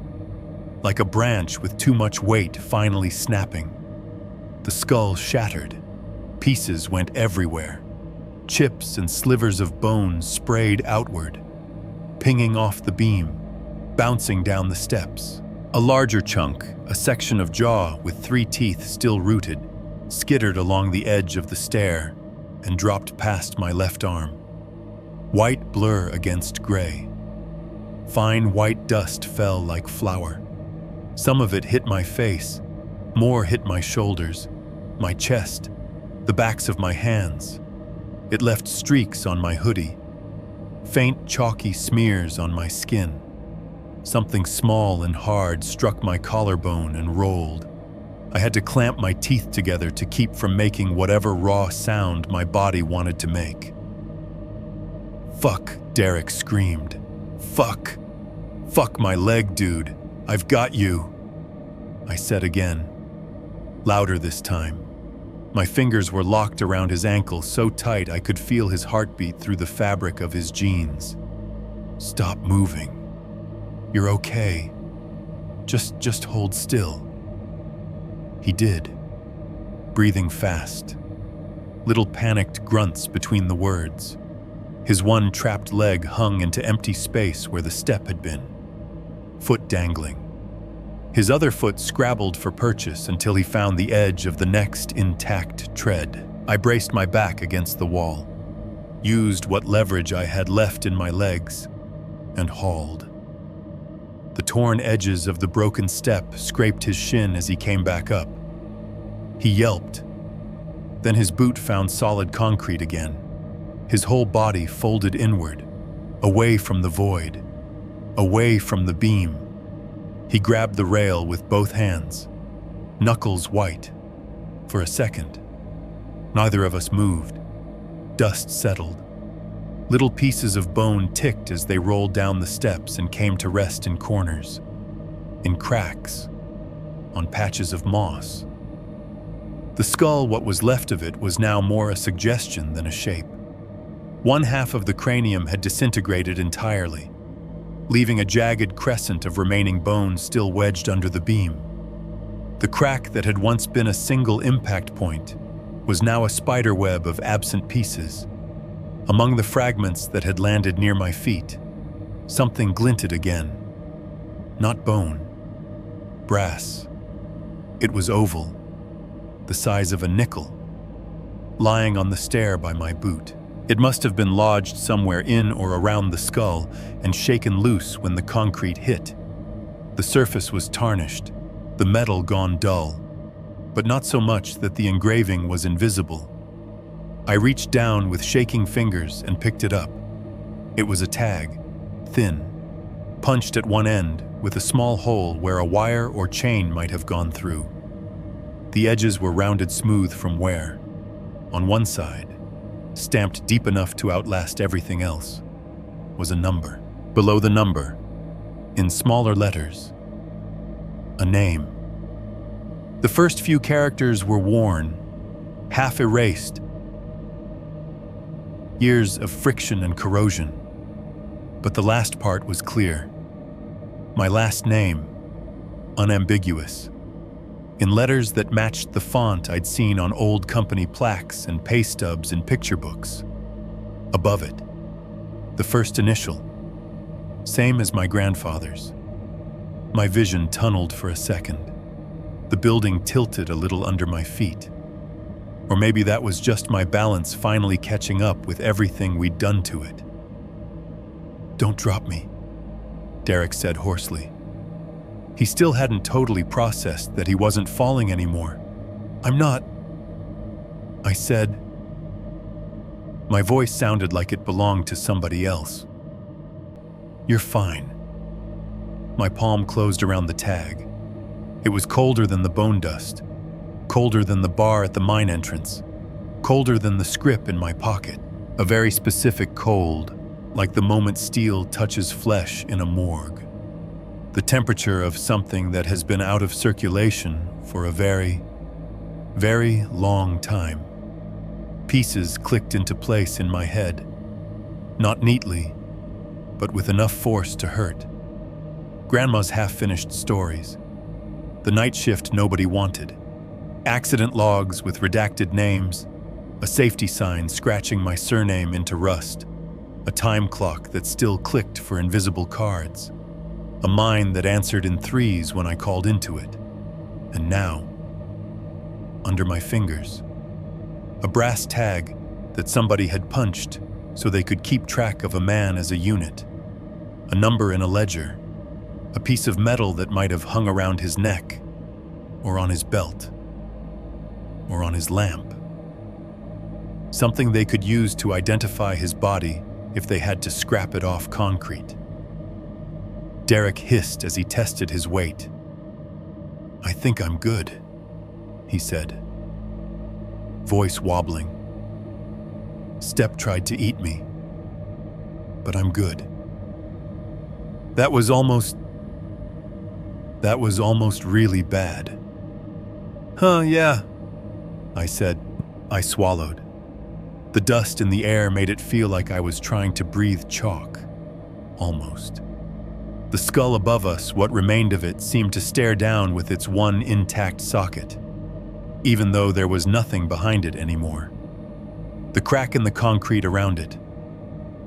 like a branch with too much weight finally snapping. The skull shattered. Pieces went everywhere. Chips and slivers of bone sprayed outward, pinging off the beam, bouncing down the steps. A larger chunk, a section of jaw with 3 teeth still rooted, skittered along the edge of the stair and dropped past my left arm. White blur against gray. Fine white dust fell like flour. Some of it hit my face, more hit my shoulders, my chest, the backs of my hands. It left streaks on my hoodie, faint chalky smears on my skin. Something small and hard struck my collarbone and rolled. I had to clamp my teeth together to keep from making whatever raw sound my body wanted to make. "Fuck," Derek screamed. "Fuck. Fuck my leg, dude. I've got you," I said again, louder this time. My fingers were locked around his ankle so tight I could feel his heartbeat through the fabric of his jeans. "Stop moving. You're okay. Just hold still." He did, breathing fast, little panicked grunts between the words. His one trapped leg hung into empty space where the step had been, foot dangling. His other foot scrabbled for purchase until he found the edge of the next intact tread. I braced my back against the wall, used what leverage I had left in my legs, and hauled. The torn edges of the broken step scraped his shin as he came back up. He yelped. Then his boot found solid concrete again. His whole body folded inward, away from the void, away from the beam. He grabbed the rail with both hands, knuckles white. For a second, neither of us moved. dust settled. Little pieces of bone ticked as they rolled down the steps and came to rest in corners, in cracks, on patches of moss. The skull, what was left of it, was now more a suggestion than a shape. One half of the cranium had disintegrated entirely, leaving a jagged crescent of remaining bone still wedged under the beam. The crack that had once been a single impact point was now a spider web of absent pieces. Among the fragments that had landed near my feet, something glinted again. Not bone, brass. It was oval, the size of a nickel, lying on the stair by my boot. It must have been lodged somewhere in or around the skull and shaken loose when the concrete hit. The surface was tarnished, the metal gone dull, but not so much that the engraving was invisible. I reached down with shaking fingers and picked it up. It was a tag, thin, punched at one end with a small hole where a wire or chain might have gone through. The edges were rounded smooth from wear. On one side, stamped deep enough to outlast everything else, was a number. Below the number, in smaller letters, a name. The first few characters were worn, half erased. Years of friction and corrosion. But the last part was clear. My last name, unambiguous, in letters that matched the font I'd seen on old company plaques and pay stubs in picture books. Above it, the first initial, same as my grandfather's. My vision tunneled for a second. The building tilted a little under my feet. Or maybe that was just my balance finally catching up with everything we'd done to it. "Don't drop me," Derek said hoarsely. He still hadn't totally processed that he wasn't falling anymore. "I'm not," I said. My voice sounded like it belonged to somebody else. "You're fine." My palm closed around the tag. It was colder than the bone dust, colder than the bar at the mine entrance, colder than the script in my pocket. A very specific cold, like the moment steel touches flesh in a morgue. The temperature of something that has been out of circulation for a very, very long time. Pieces clicked into place in my head, not neatly, but with enough force to hurt. Grandma's half-finished stories, the night shift nobody wanted, accident logs with redacted names, a safety sign scratching my surname into rust, a time clock that still clicked for invisible cards, a mind that answered in threes when I called into it. And now, under my fingers, a brass tag that somebody had punched so they could keep track of a man as a unit, a number in a ledger, a piece of metal that might have hung around his neck, or on his belt, or on his lamp. Something they could use to identify his body if they had to scrap it off concrete. Derek hissed as he tested his weight. "I think I'm good," he said, voice wobbling. "Step tried to eat me, but I'm good." That was almost really bad. "Huh, yeah," I said. I swallowed. The dust in the air made it feel like I was trying to breathe chalk, almost. The skull above us, what remained of it, seemed to stare down with its one intact socket, even though there was nothing behind it anymore. The crack in the concrete around it,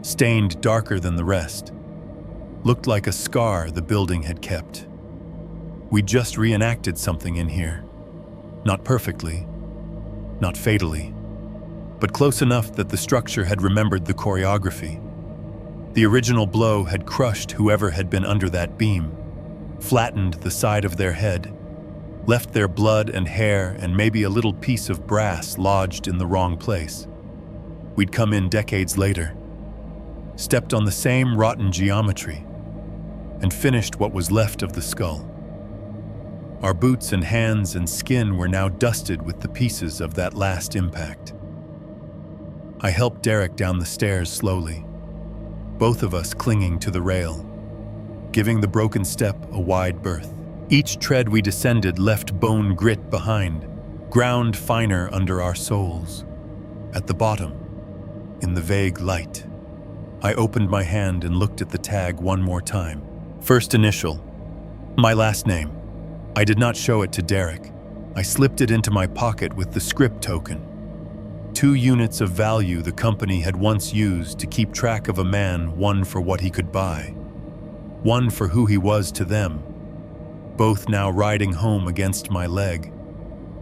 stained darker than the rest, looked like a scar the building had kept. We'd just reenacted something in here. Not perfectly, not fatally, but close enough that the structure had remembered the choreography. The original blow had crushed whoever had been under that beam, flattened the side of their head, left their blood and hair and maybe a little piece of brass lodged in the wrong place. We'd come in decades later, stepped on the same rotten geometry, and finished what was left of the skull. Our boots and hands and skin were now dusted with the pieces of that last impact. I helped Derek down the stairs slowly, both of us clinging to the rail, giving the broken step a wide berth. Each tread we descended left bone grit behind, ground finer under our soles. At the bottom, in the vague light, I opened my hand and looked at the tag one more time. First initial, my last name. I did not show it to Derek. I slipped it into my pocket with the script token. 2 units of value the company had once used to keep track of a man, one for what he could buy, one for who he was to them, both now riding home against my leg,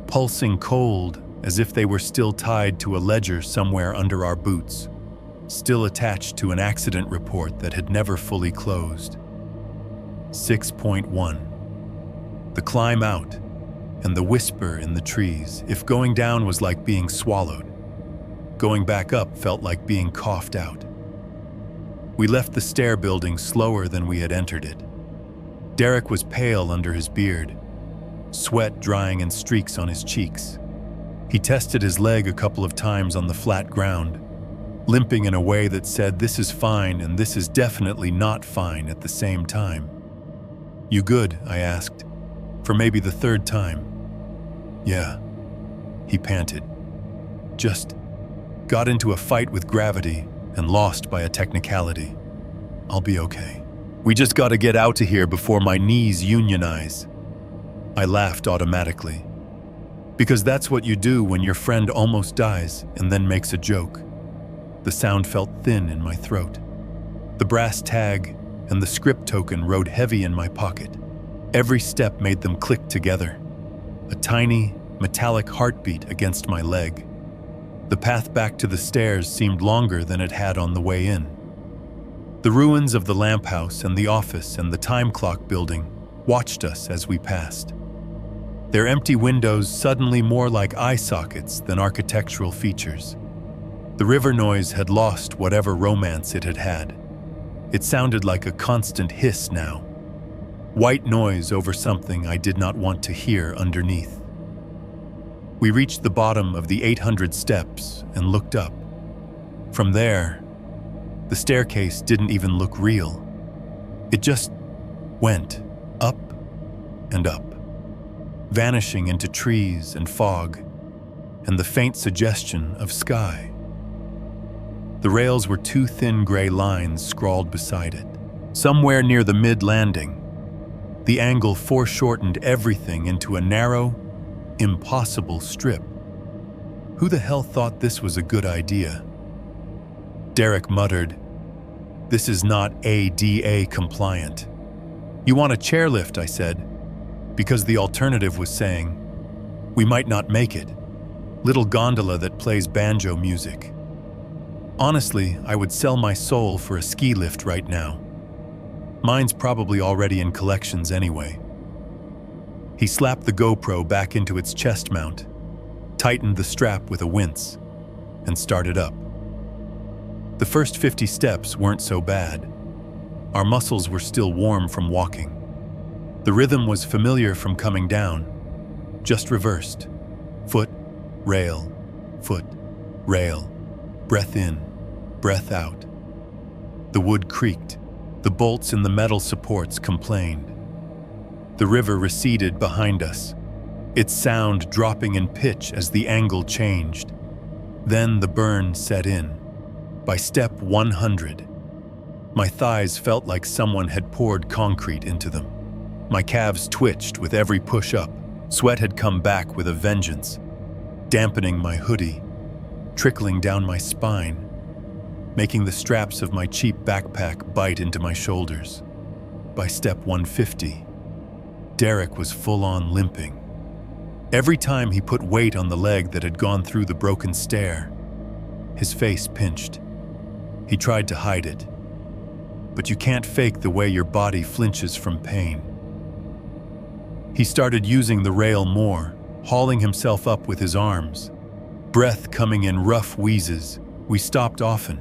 pulsing cold as if they were still tied to a ledger somewhere under our boots, still attached to an accident report that had never fully closed. 6.1. The climb out, and the whisper in the trees. If going down was like being swallowed, going back up felt like being coughed out. We left the stair building slower than we had entered it. Derek was pale under his beard, sweat drying in streaks on his cheeks. He tested his leg a couple of times on the flat ground, limping in a way that said this is fine and this is definitely not fine at the same time. "You good?" I asked, for maybe the 3rd time. "Yeah," he panted. "Just got into a fight with gravity and lost by a technicality. I'll be okay. We just gotta get out of here before my knees unionize." I laughed automatically, because that's what you do when your friend almost dies and then makes a joke. The sound felt thin in my throat. The brass tag and the script token rode heavy in my pocket. Every step made them click together, a tiny, metallic heartbeat against my leg. The path back to the stairs seemed longer than it had on the way in. The ruins of the lamp house and the office and the time clock building watched us as we passed, their empty windows suddenly more like eye sockets than architectural features. The river noise had lost whatever romance it had had. It sounded like a constant hiss now, white noise over something I did not want to hear underneath. We reached the bottom of the 800 steps and looked up. From there, the staircase didn't even look real. It just went up and up, vanishing into trees and fog and the faint suggestion of sky. The rails were 2 thin gray lines scrawled beside it. Somewhere near the mid-landing, the angle foreshortened everything into a narrow, impossible strip. Who the hell thought this was a good idea? Derek muttered, "This is not ADA compliant." "You want a chairlift," I said, because the alternative was saying, "We might not make it." Little gondola that plays banjo music. Honestly, I would sell my soul for a ski lift right now. Mine's probably already in collections anyway. He slapped the GoPro back into its chest mount, tightened the strap with a wince, and started up. The first 50 steps weren't so bad. Our muscles were still warm from walking. The rhythm was familiar from coming down, just reversed. Foot, rail, foot, rail. Breath in, breath out. The wood creaked. The bolts in the metal supports complained. The river receded behind us, its sound dropping in pitch as the angle changed. Then the burn set in. By step 100, my thighs felt like someone had poured concrete into them. My calves twitched with every push-up. Sweat had come back with a vengeance, dampening my hoodie, trickling down my spine, making the straps of my cheap backpack bite into my shoulders. By step 150, Derek was full-on limping. Every time he put weight on the leg that had gone through the broken stair, his face pinched. He tried to hide it, but you can't fake the way your body flinches from pain. He started using the rail more, hauling himself up with his arms, breath coming in rough wheezes. We stopped often,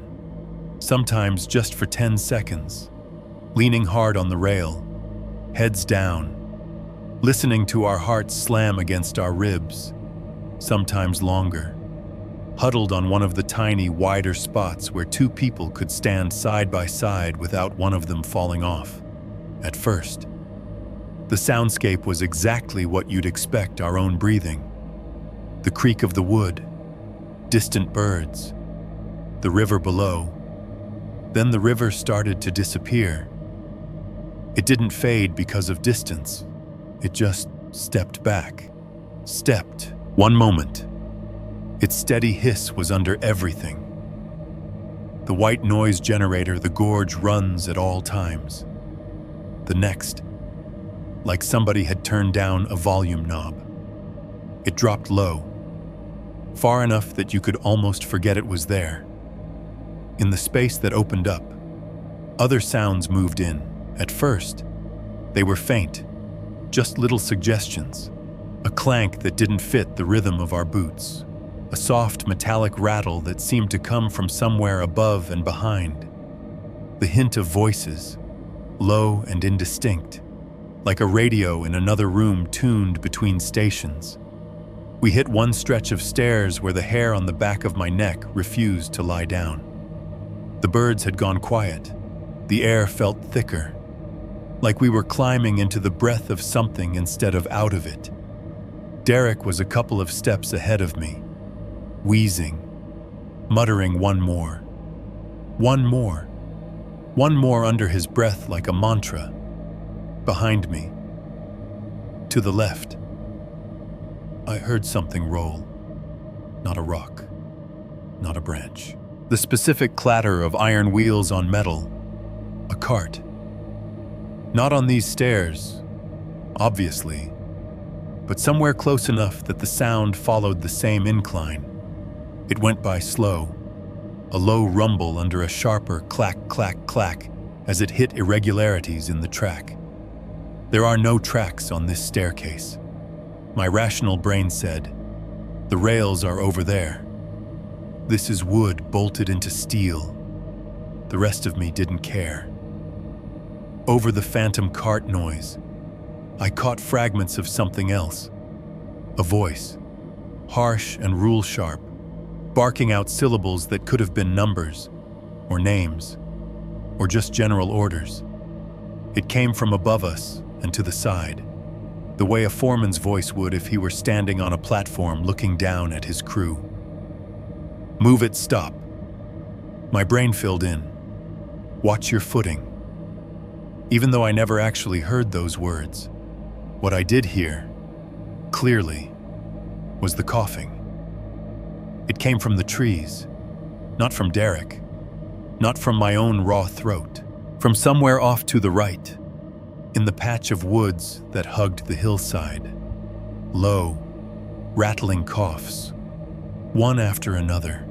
sometimes just for 10 seconds, leaning hard on the rail, heads down, listening to our hearts slam against our ribs, sometimes longer. huddled on one of the tiny, wider spots where two people could stand side by side without one of them falling off. At first, the soundscape was exactly what you'd expect our own breathing. The creak of the wood, distant birds, the river below. Then the river started to disappear. It didn't fade because of distance. It just stepped back. Stepped. One moment. Its steady hiss was under everything. The white noise generator the gorge runs at all times. The next, like somebody had turned down a volume knob. It dropped low, far enough that you could almost forget it was there. In the space that opened up, other sounds moved in. At first, they were faint, just little suggestions. A clank that didn't fit the rhythm of our boots. A soft metallic rattle that seemed to come from somewhere above and behind. The hint of voices, low and indistinct, like a radio in another room tuned between stations. We hit one stretch of stairs where the hair on the back of my neck refused to lie down. The birds had gone quiet. The air felt thicker, like we were climbing into the breath of something instead of out of it. Derek was a couple of steps ahead of me, wheezing, muttering one more. One more. One more under his breath like a mantra. Behind me. To the left. I heard something roll. Not a rock. Not a branch. The specific clatter of iron wheels on metal. A cart. Not on these stairs, obviously, but somewhere close enough that the sound followed the same incline. It went by slow, a low rumble under a sharper clack, clack, clack as it hit irregularities in the track. There are no tracks on this staircase. My rational brain said, the rails are over there. This is wood bolted into steel. The rest of me didn't care. Over the phantom cart noise, I caught fragments of something else. A voice, harsh and rule-sharp, barking out syllables that could have been numbers, or names, or just general orders. It came from above us and to the side, the way a foreman's voice would if he were standing on a platform looking down at his crew. Move it, stop. My brain filled in. Watch your footing. Even though I never actually heard those words, what I did hear, clearly, was the coughing. It came from the trees, not from Derek, not from my own raw throat, from somewhere off to the right, in the patch of woods that hugged the hillside. Low, rattling coughs, one after another,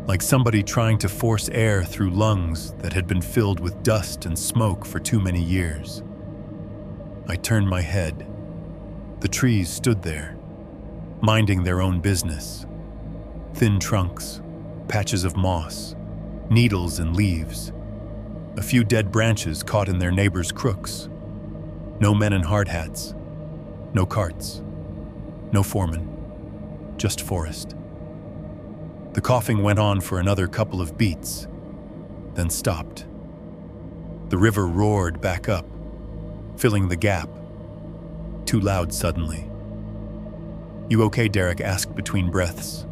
like somebody trying to force air through lungs that had been filled with dust and smoke for too many years. I turned my head. The trees stood there, minding their own business. Thin trunks, patches of moss, needles and leaves. A few dead branches caught in their neighbors' crooks. No men in hard hats. No carts. No foreman. Just forest. The coughing went on for another couple of beats, then stopped. The river roared back up, filling the gap. Too loud suddenly. "You okay?" Derek asked between breaths.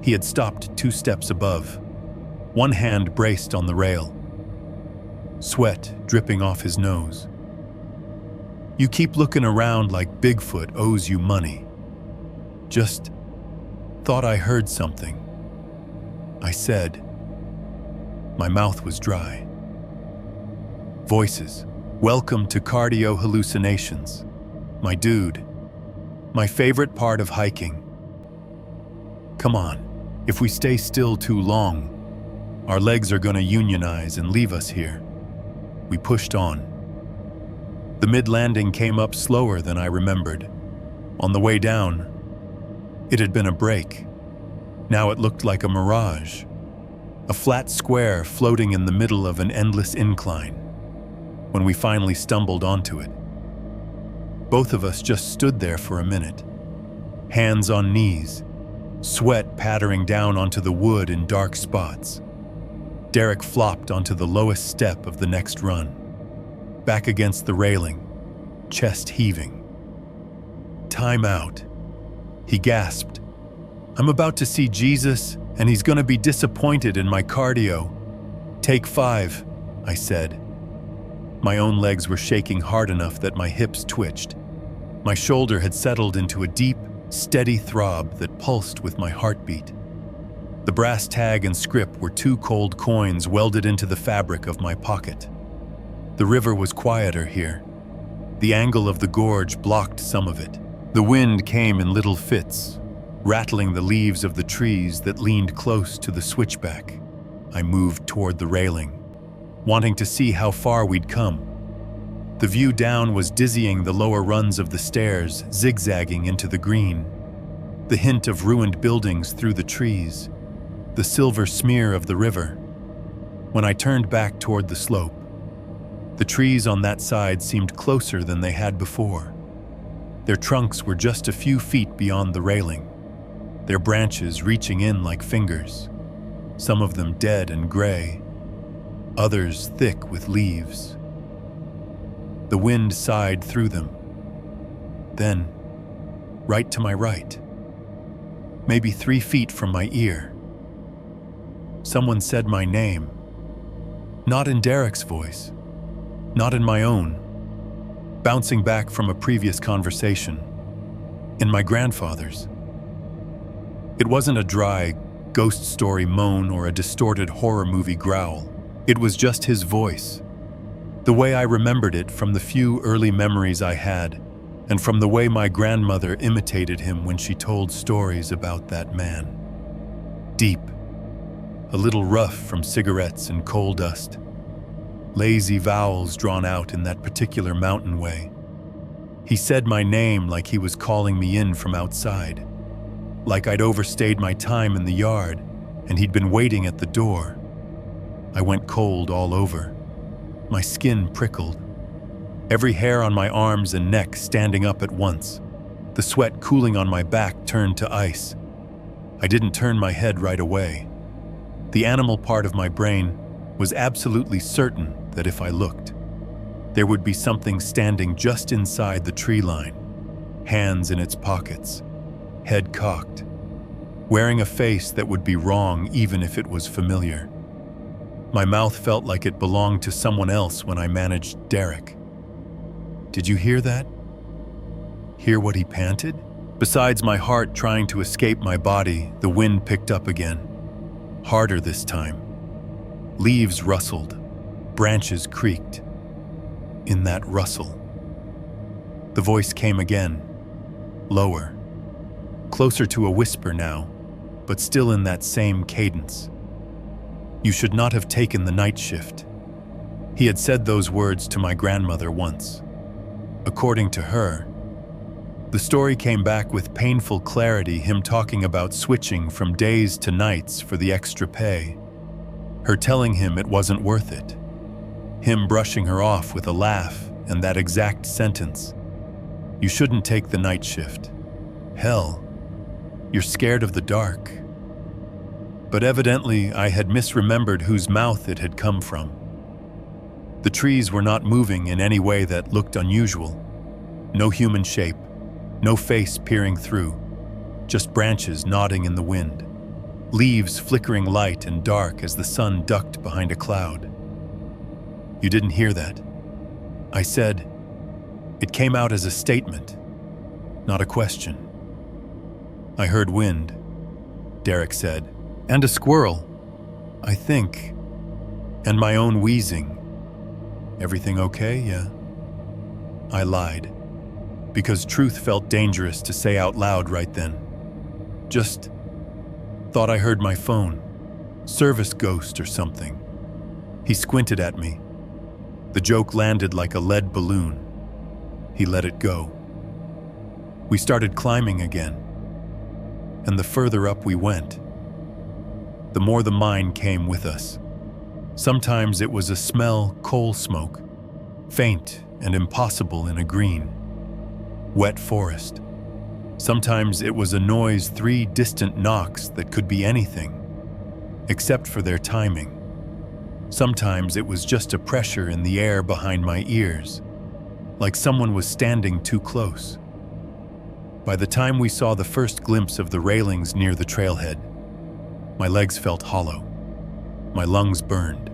He had stopped 2 steps above, one hand braced on the rail, sweat dripping off his nose. "You keep looking around like Bigfoot owes you money. Just thought I heard something," I said. My mouth was dry. Voices. Welcome to cardio hallucinations. My dude. My favorite part of hiking. Come on, if we stay still too long, our legs are gonna unionize and leave us here. We pushed on. The mid-landing came up slower than I remembered. On the way down, it had been a break. Now it looked like a mirage, a flat square floating in the middle of an endless incline. When we finally stumbled onto it, both of us just stood there for a minute, hands on knees, sweat pattering down onto the wood in dark spots. Derek flopped onto the lowest step of the next run, back against the railing, chest heaving. "Time out," he gasped. "I'm about to see Jesus, and he's gonna be disappointed in my cardio." "Take 5, I said. My own legs were shaking hard enough that my hips twitched. My shoulder had settled into a deep, steady throb that pulsed with my heartbeat. The brass tag and script were 2 cold coins welded into the fabric of my pocket. The river was quieter here. The angle of the gorge blocked some of it. The wind came in little fits, rattling the leaves of the trees that leaned close to the switchback. I moved toward the railing, wanting to see how far we'd come. The view down was dizzying, the lower runs of the stairs zigzagging into the green, the hint of ruined buildings through the trees, the silver smear of the river. When I turned back toward the slope, the trees on that side seemed closer than they had before. Their trunks were just a few feet beyond the railing, their branches reaching in like fingers, some of them dead and gray, others thick with leaves. The wind sighed through them. Then, right to my right, maybe 3 feet from my ear, someone said my name. Not in Derek's voice, not in my own, bouncing back from a previous conversation, in my grandfather's. It wasn't a dry, ghost story moan or a distorted horror movie growl. It was just his voice, the way I remembered it from the few early memories I had, and from the way my grandmother imitated him when she told stories about that man. Deep, a little rough from cigarettes and coal dust, lazy vowels drawn out in that particular mountain way. He said my name like he was calling me in from outside, like I'd overstayed my time in the yard and he'd been waiting at the door. I went cold all over. My skin prickled, every hair on my arms and neck standing up at once. The sweat cooling on my back turned to ice. I didn't turn my head right away. The animal part of my brain was absolutely certain that if I looked, there would be something standing just inside the tree line, hands in its pockets, head cocked, wearing a face that would be wrong even if it was familiar. My mouth felt like it belonged to someone else when I managed Derek. Did you hear that? Hear what he panted? Besides my heart trying to escape my body, the wind picked up again. Harder this time. Leaves rustled, branches creaked. In that rustle, the voice came again, lower, closer to a whisper now, but still in that same cadence. "You should not have taken the night shift." He had said those words to my grandmother once. According to her, the story came back with painful clarity, him talking about switching from days to nights for the extra pay, her telling him it wasn't worth it, him brushing her off with a laugh and that exact sentence, "You shouldn't take the night shift. Hell, you're scared of the dark." But evidently I had misremembered whose mouth it had come from. The trees were not moving in any way that looked unusual. No human shape, no face peering through, just branches nodding in the wind, leaves flickering light and dark as the sun ducked behind a cloud. "You didn't hear that?" I said. It came out as a statement, not a question. "I heard wind," Derek said, "and a squirrel, I think, and my own wheezing. Everything okay, yeah?" I lied, because truth felt dangerous to say out loud right then. Just thought I heard my phone, service ghost or something. He squinted at me. The joke landed like a lead balloon. He let it go. We started climbing again, and the further up we went, the more the mind came with us. Sometimes it was a smell, coal smoke, faint and impossible in a green, wet forest. Sometimes it was a noise, 3 distant knocks that could be anything, except for their timing. Sometimes it was just a pressure in the air behind my ears, like someone was standing too close. By the time we saw the first glimpse of the railings near the trailhead, my legs felt hollow. My lungs burned.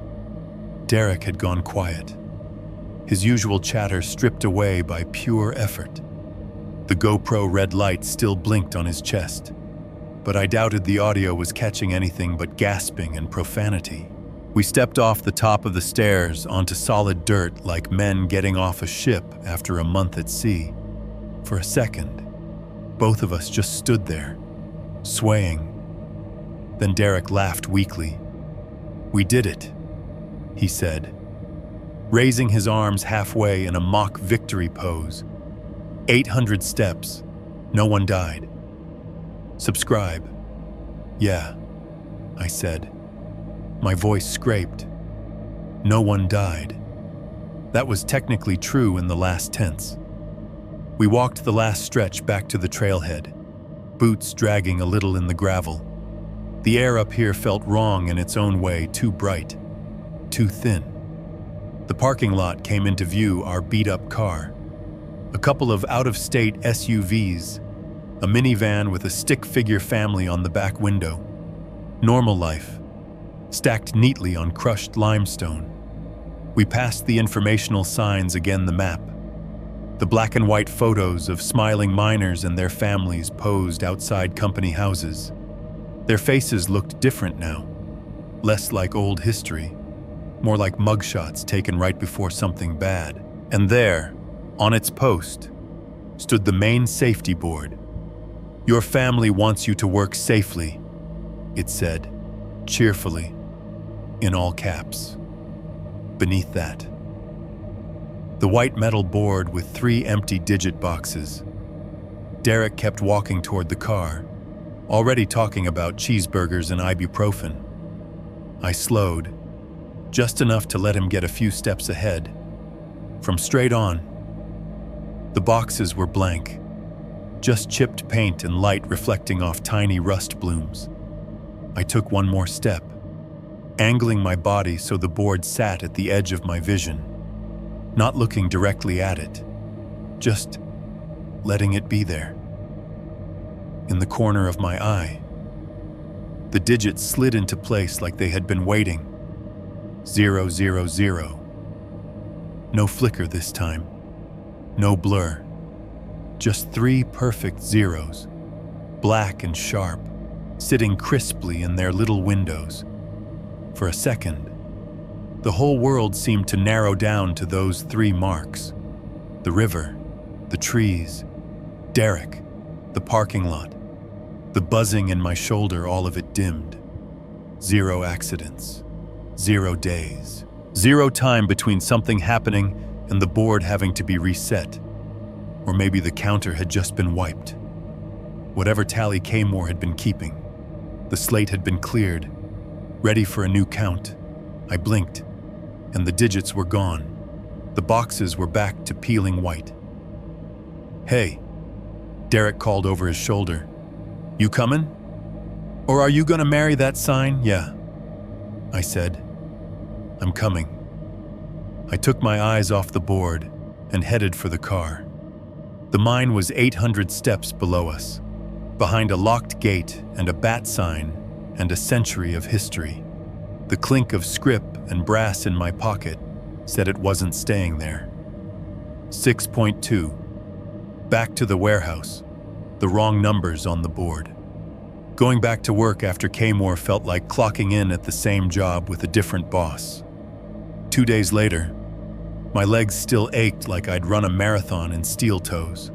Derek had gone quiet, his usual chatter stripped away by pure effort. The GoPro red light still blinked on his chest, but I doubted the audio was catching anything but gasping and profanity. We stepped off the top of the stairs onto solid dirt like men getting off a ship after a month at sea. For a second, both of us just stood there, swaying. Then Derek laughed weakly. "We did it," he said, raising his arms halfway in a mock victory pose. 800 steps, no one died. "Subscribe." "Yeah," I said. My voice scraped. No one died. That was technically true in the last tense. We walked the last stretch back to the trailhead, boots dragging a little in the gravel. The air up here felt wrong in its own way, too bright, too thin. The parking lot came into view, our beat-up car. A couple of out-of-state SUVs, a minivan with a stick-figure family on the back window. Normal life, stacked neatly on crushed limestone. We passed the informational signs, again the map. The black and white photos of smiling miners and their families posed outside company houses. Their faces looked different now, less like old history, more like mugshots taken right before something bad. And there, on its post, stood the main safety board. "Your family wants you to work safely," it said, cheerfully, in all caps. Beneath that, the white metal board with 3 empty digit boxes. Derek kept walking toward the car, already talking about cheeseburgers and ibuprofen. I slowed, just enough to let him get a few steps ahead. From straight on, the boxes were blank, just chipped paint and light reflecting off tiny rust blooms. I took one more step, angling my body so the board sat at the edge of my vision, not looking directly at it, just letting it be there. In the corner of my eye, the digits slid into place like they had been waiting. 000. No flicker this time, no blur, just 3 perfect zeros, black and sharp, sitting crisply in their little windows. For a second, the whole world seemed to narrow down to those 3 marks. The river, the trees, Derek, the parking lot, the buzzing in my shoulder, all of it dimmed. 0 accidents, 0 days, 0 time between something happening and the board having to be reset. Or maybe the counter had just been wiped. Whatever tally Kaymoor had been keeping, the slate had been cleared, ready for a new count. I blinked, and the digits were gone. The boxes were back to peeling white. "Hey," Derek called over his shoulder. "You coming? Or are you gonna marry that sign?" "Yeah," I said. "I'm coming." I took my eyes off the board and headed for the car. The mine was 800 steps below us, behind a locked gate and a bat sign and a century of history. The clink of scrip and brass in my pocket said it wasn't staying there. 6.2. Back to the warehouse, the wrong numbers on the board. Going back to work after Kaymoor felt like clocking in at the same job with a different boss. 2 days later, my legs still ached like I'd run a marathon in steel toes.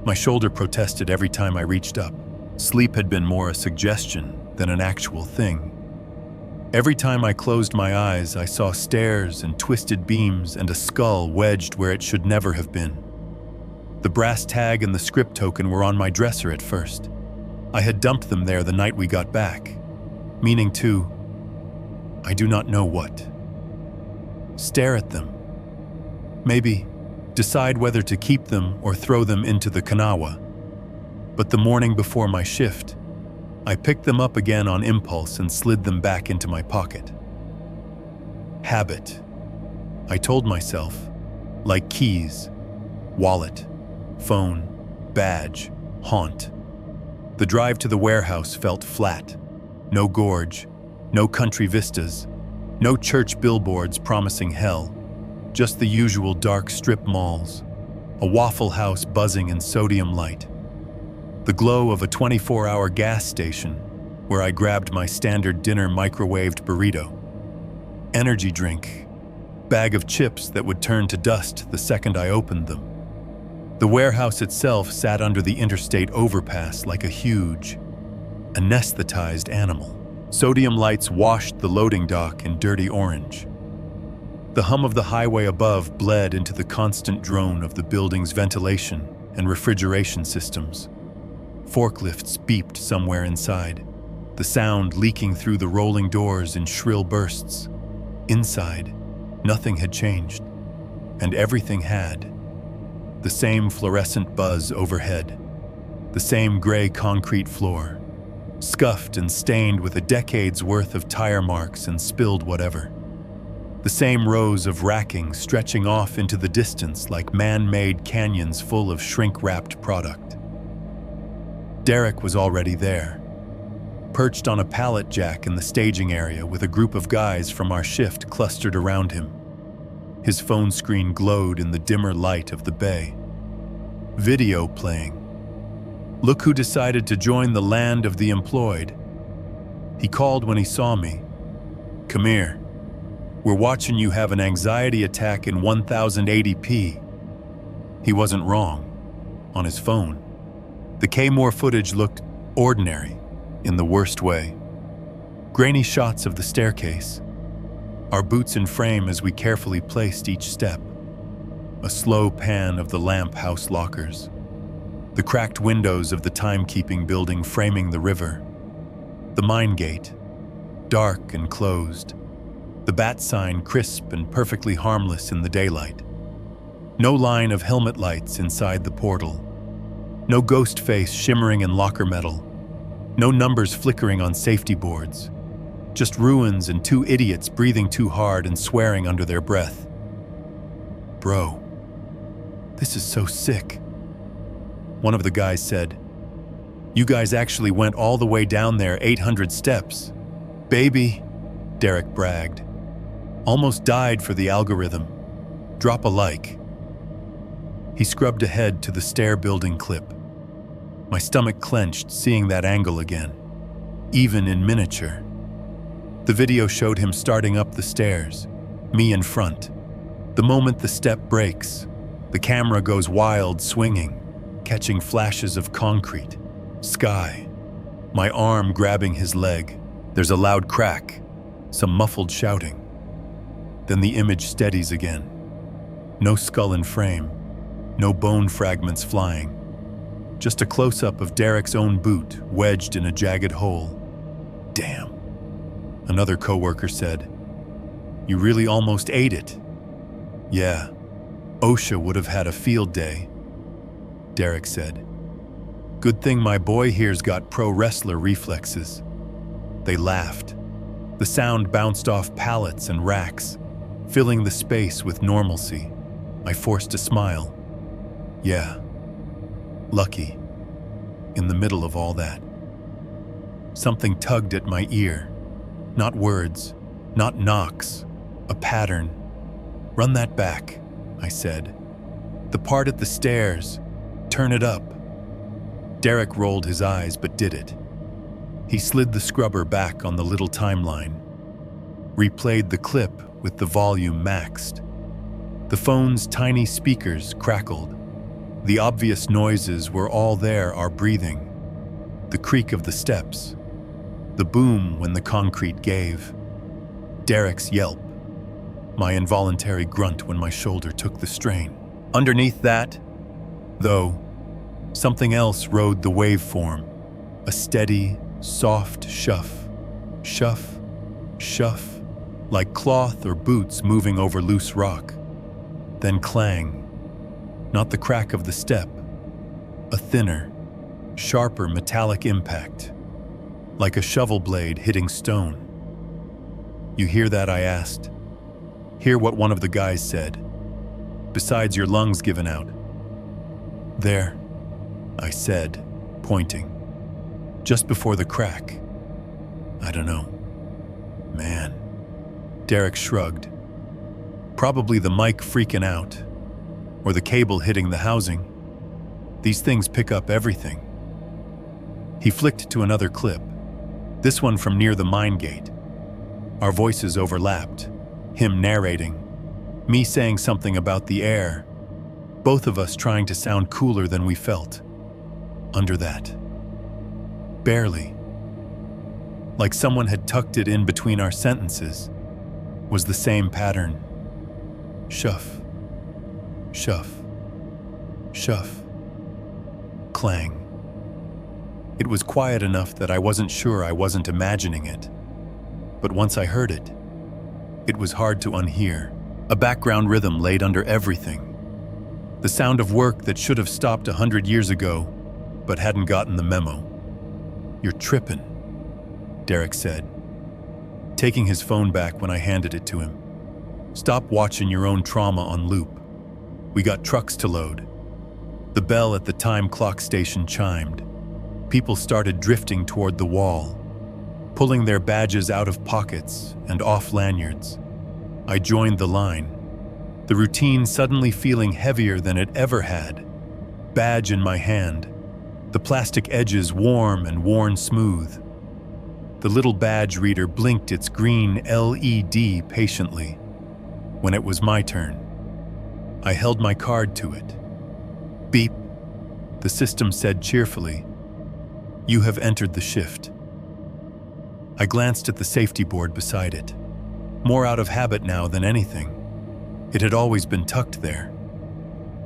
My shoulder protested every time I reached up. Sleep had been more a suggestion than an actual thing. Every time I closed my eyes, I saw stairs and twisted beams and a skull wedged where it should never have been. The brass tag and the script token were on my dresser at first. I had dumped them there the night we got back, meaning to, I do not know what. Stare at them. Maybe decide whether to keep them or throw them into the Kanawha. But the morning before my shift, I picked them up again on impulse and slid them back into my pocket. Habit, I told myself, like keys, wallet, phone, badge, haunt. The drive to the warehouse felt flat. No gorge, no country vistas, no church billboards promising hell, just the usual dark strip malls, a Waffle House buzzing in sodium light, the glow of a 24-hour gas station where I grabbed my standard dinner microwaved burrito, energy drink, bag of chips that would turn to dust the second I opened them. The warehouse itself sat under the interstate overpass like a huge, anesthetized animal. Sodium lights washed the loading dock in dirty orange. The hum of the highway above bled into the constant drone of the building's ventilation and refrigeration systems. Forklifts beeped somewhere inside, the sound leaking through the rolling doors in shrill bursts. Inside, nothing had changed, and everything had. The same fluorescent buzz overhead, the same gray concrete floor, scuffed and stained with a decade's worth of tire marks and spilled whatever. The same rows of racking stretching off into the distance like man-made canyons full of shrink-wrapped product. Derek was already there, perched on a pallet jack in the staging area with a group of guys from our shift clustered around him. His phone screen glowed in the dimmer light of the bay. Video playing. Look who decided to join the land of the employed. He called when he saw me. "Come here. We're watching you have an anxiety attack in 1080p. He wasn't wrong. On his phone, the Kaymoor footage looked ordinary in the worst way. Grainy shots of the staircase, our boots in frame as we carefully placed each step. A slow pan of the lamp house lockers. The cracked windows of the timekeeping building framing the river. The mine gate, dark and closed. The bat sign crisp and perfectly harmless in the daylight. No line of helmet lights inside the portal. No ghost face shimmering in locker metal. No numbers flickering on safety boards. Just ruins and two idiots breathing too hard and swearing under their breath. "Bro, this is so sick." One of the guys said, "You guys actually went all the way down there 800 steps. Baby," Derek bragged. "Almost died for the algorithm. Drop a like." He scrubbed ahead to the stair building clip. My stomach clenched seeing that angle again, even in miniature. The video showed him starting up the stairs, me in front. The moment the step breaks, the camera goes wild, swinging, catching flashes of concrete, sky, my arm grabbing his leg. There's a loud crack, some muffled shouting. Then the image steadies again. No skull in frame, no bone fragments flying. Just a close-up of Derek's own boot wedged in a jagged hole. "Damn," another coworker said. "You really almost ate it." "Yeah, OSHA would have had a field day," Derek said. "Good thing my boy here's got pro wrestler reflexes." They laughed. The sound bounced off pallets and racks, filling the space with normalcy. I forced a smile. Yeah, lucky. In the middle of all that. Something tugged at my ear. Not words, not knocks, a pattern. "Run that back," I said. "The part at the stairs. Turn it up." Derek rolled his eyes but did it. He slid the scrubber back on the little timeline, replayed the clip with the volume maxed. The phone's tiny speakers crackled. The obvious noises were all there, our breathing, the creak of the steps, the boom when the concrete gave, Derek's yelp, my involuntary grunt when my shoulder took the strain. Underneath that, though, something else rode the waveform, a steady, soft shuff, shuff, shuff, like cloth or boots moving over loose rock. Then clang, not the crack of the step, a thinner, sharper metallic impact, like a shovel blade hitting stone. "You hear that?" I asked. "Hear what one of the guys said? Besides your lungs giving out." "There," I said, pointing. "Just before the crack." "I don't know." "Man." Derek shrugged. "Probably the mic freaking out, or the cable hitting the housing. These things pick up everything." He flicked to another clip, this one from near the mine gate. Our voices overlapped, him narrating, me saying something about the air, both of us trying to sound cooler than we felt. Under that. Barely. Like someone had tucked it in between our sentences, was the same pattern. Shuff. Shuff. Shuff. Clang. It was quiet enough that I wasn't sure I wasn't imagining it. But once I heard it, it was hard to unhear. A background rhythm laid under everything. The sound of work that should have stopped 100 years ago, but hadn't gotten the memo. "You're trippin'," Derek said, taking his phone back when I handed it to him. "Stop watching your own trauma on loop. We got trucks to load." The bell at the time clock station chimed. People started drifting toward the wall, pulling their badges out of pockets and off lanyards. I joined the line, the routine suddenly feeling heavier than it ever had. Badge in my hand, the plastic edges warm and worn smooth. The little badge reader blinked its green LED patiently. When it was my turn, I held my card to it. "Beep," the system said cheerfully. "You have entered the shift." I glanced at the safety board beside it, more out of habit now than anything. It had always been tucked there,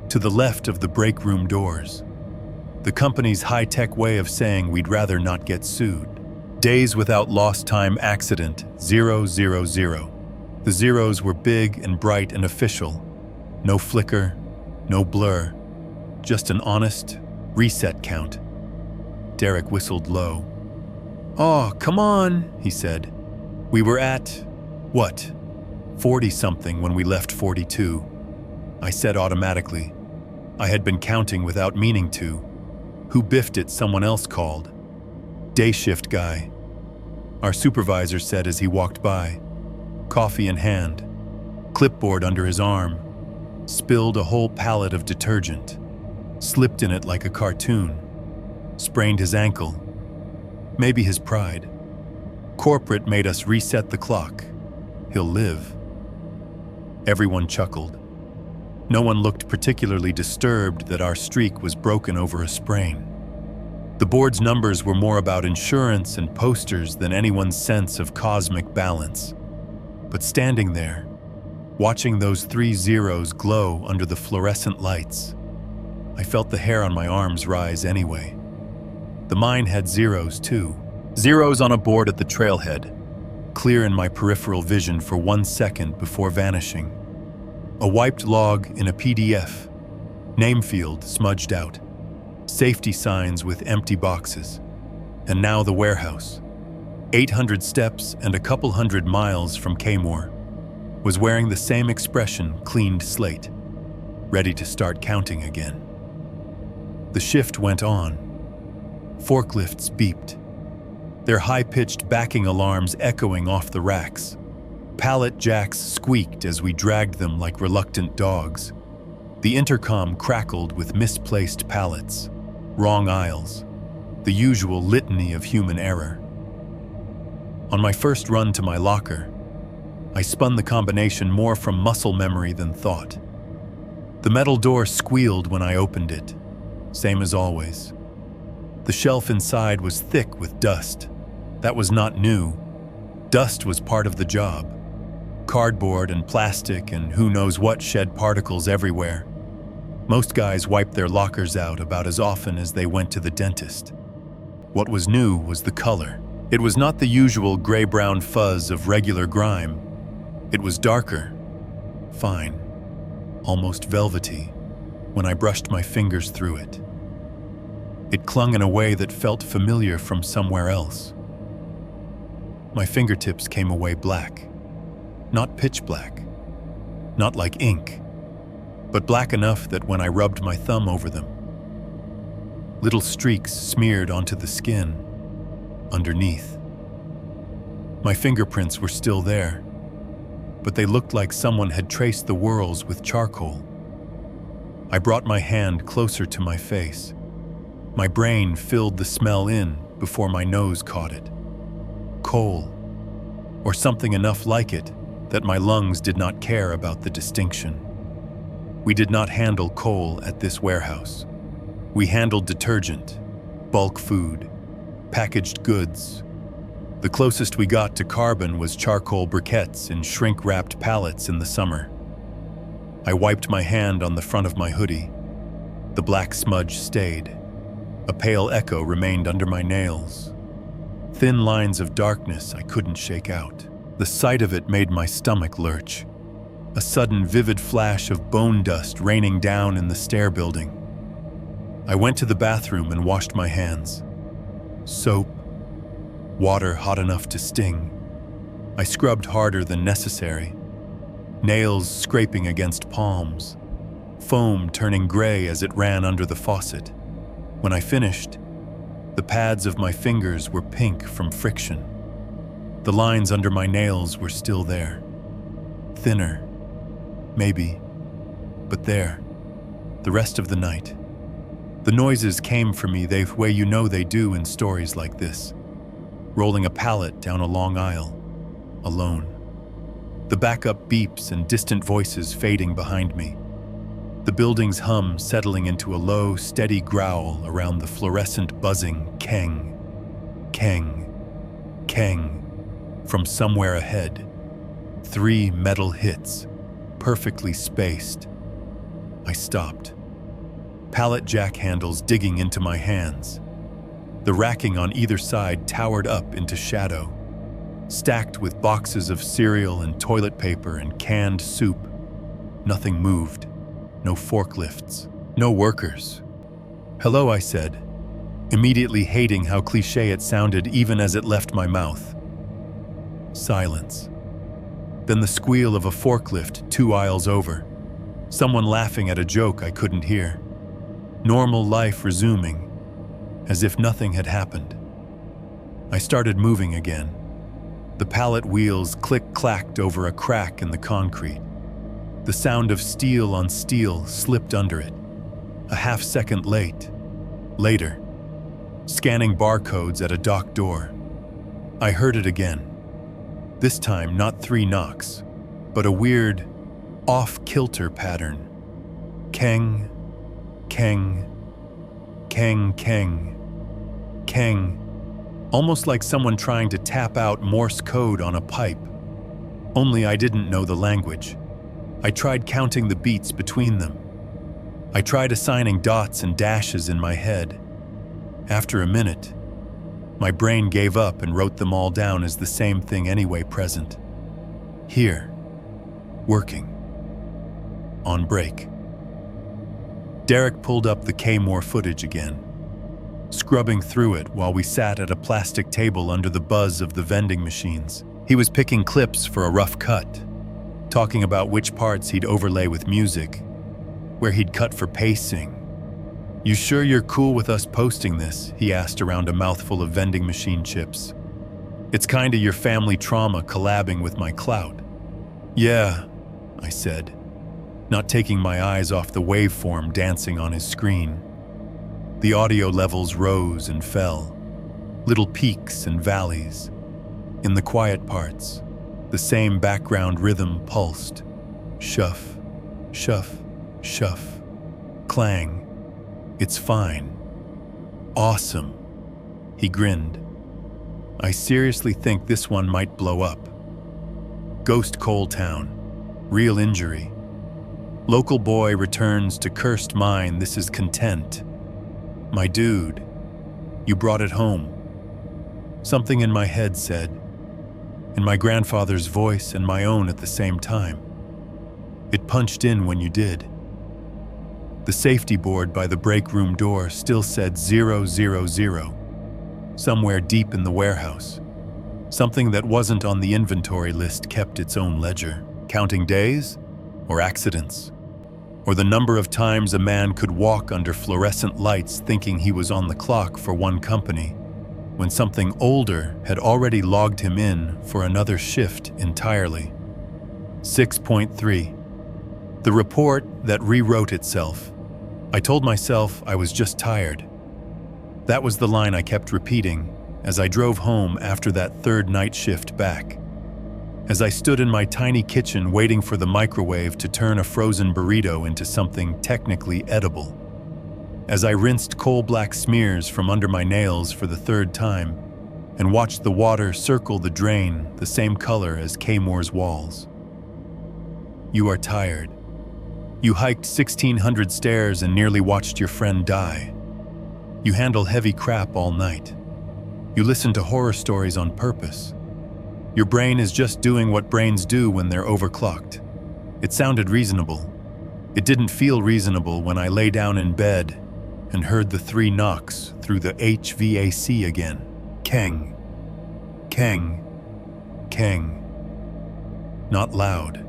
to the left of the break room doors. The company's high-tech way of saying we'd rather not get sued. Days without lost time accident, 000. The zeros were big and bright and official. No flicker, no blur, just an honest reset count. Derek whistled low. "Oh, come on," he said. "We were at, what, 40-something when we left 42. I said automatically. I had been counting without meaning to. Who biffed it, someone else called. "Day shift guy," our supervisor said as he walked by, coffee in hand, clipboard under his arm, spilled a whole pallet of detergent, slipped in it like a cartoon, sprained his ankle. Maybe his pride. Corporate made us reset the clock. He'll live. Everyone chuckled. No one looked particularly disturbed that our streak was broken over a sprain. The board's numbers were more about insurance and posters than anyone's sense of cosmic balance. But standing there, watching those 3 zeros glow under the fluorescent lights, I felt the hair on my arms rise anyway. The mine had zeros too. Zeros on a board at the trailhead, clear in my peripheral vision for 1 second before vanishing. A wiped log in a PDF, name field smudged out, safety signs with empty boxes, and now the warehouse, 800 steps and a couple hundred miles from Kaymoor, was wearing the same expression, cleaned slate, ready to start counting again. The shift went on. Forklifts beeped, their high-pitched backing alarms echoing off the racks. Pallet jacks squeaked as we dragged them like reluctant dogs. The intercom crackled with misplaced pallets, wrong aisles, the usual litany of human error. On my first run to my locker, I spun the combination more from muscle memory than thought. The metal door squealed when I opened it, same as always. The shelf inside was thick with dust. That was not new. Dust was part of the job. Cardboard and plastic and who knows what shed particles everywhere. Most guys wiped their lockers out about as often as they went to the dentist. What was new was the color. It was not the usual gray-brown fuzz of regular grime. It was darker, fine, almost velvety, when I brushed my fingers through it. It clung in a way that felt familiar from somewhere else. My fingertips came away black. Not pitch black. Not like ink. But black enough that when I rubbed my thumb over them, little streaks smeared onto the skin underneath. My fingerprints were still there, but they looked like someone had traced the whorls with charcoal. I brought my hand closer to my face. My brain filled the smell in before my nose caught it. Coal, or something enough like it that my lungs did not care about the distinction. We did not handle coal at this warehouse. We handled detergent, bulk food, packaged goods. The closest we got to carbon was charcoal briquettes in shrink-wrapped pallets in the summer. I wiped my hand on the front of my hoodie. The black smudge stayed. A pale echo remained under my nails. Thin lines of darkness I couldn't shake out. The sight of it made my stomach lurch. A sudden vivid flash of bone dust raining down in the stair building. I went to the bathroom and washed my hands. Soap, water hot enough to sting. I scrubbed harder than necessary. Nails scraping against palms. Foam turning gray as it ran under the faucet. When I finished, the pads of my fingers were pink from friction. The lines under my nails were still there. Thinner, maybe, but there, the rest of the night. The noises came for me the way you know they do in stories like this. Rolling a pallet down a long aisle, alone. The backup beeps and distant voices fading behind me. The building's hum settling into a low, steady growl around the fluorescent buzzing keng, keng, keng. From somewhere ahead, 3 metal hits, perfectly spaced. I stopped. Pallet jack handles digging into my hands. The racking on either side towered up into shadow, stacked with boxes of cereal and toilet paper and canned soup. Nothing moved. No forklifts. No workers. "Hello," I said, immediately hating how cliché it sounded even as it left my mouth. Silence. Then the squeal of a forklift 2 aisles over. Someone laughing at a joke I couldn't hear. Normal life resuming, as if nothing had happened. I started moving again. The pallet wheels click-clacked over a crack in the concrete. The sound of steel on steel slipped under it. A half-second later, scanning barcodes at a dock door. I heard it again. This time not 3 knocks, but a weird, off-kilter pattern. Keng, keng, keng, keng, keng. Almost like someone trying to tap out Morse code on a pipe. Only I didn't know the language. I tried counting the beats between them. I tried assigning dots and dashes in my head. After a minute, my brain gave up and wrote them all down as the same thing anyway present. Here. Working. On break. Derek pulled up the Kaymoor footage again, scrubbing through it while we sat at a plastic table under the buzz of the vending machines. He was picking clips for a rough cut, talking about which parts he'd overlay with music, where he'd cut for pacing. "You sure you're cool with us posting this?" he asked around a mouthful of vending machine chips. "It's kinda your family trauma collabing with my clout." "Yeah," I said, not taking my eyes off the waveform dancing on his screen. The audio levels rose and fell, little peaks and valleys. In the quiet parts, the same background rhythm pulsed. Shuff, shuff, shuff, clang. "It's fine. Awesome." He grinned. "I seriously think this one might blow up. Ghost Coal Town. Real injury. Local boy returns to cursed mine. This is content. My dude, you brought it home." Something in my head said, in my grandfather's voice and my own at the same time. "It punched in when you did." The safety board by the break room door still said 000, somewhere deep in the warehouse. Something that wasn't on the inventory list kept its own ledger, counting days or accidents, or the number of times a man could walk under fluorescent lights thinking he was on the clock for one company, when something older had already logged him in for another shift entirely. 6.3. The report that rewrote itself. I told myself I was just tired. That was the line I kept repeating as I drove home after that third night shift back. As I stood in my tiny kitchen waiting for the microwave to turn a frozen burrito into something technically edible. As I rinsed coal-black smears from under my nails for the third time and watched the water circle the drain the same color as Kaymoor's walls. You are tired. You hiked 1,600 stairs and nearly watched your friend die. You handle heavy crap all night. You listen to horror stories on purpose. Your brain is just doing what brains do when they're overclocked. It sounded reasonable. It didn't feel reasonable when I lay down in bed and heard the 3 knocks through the HVAC again. Keng. Keng. Keng. Not loud.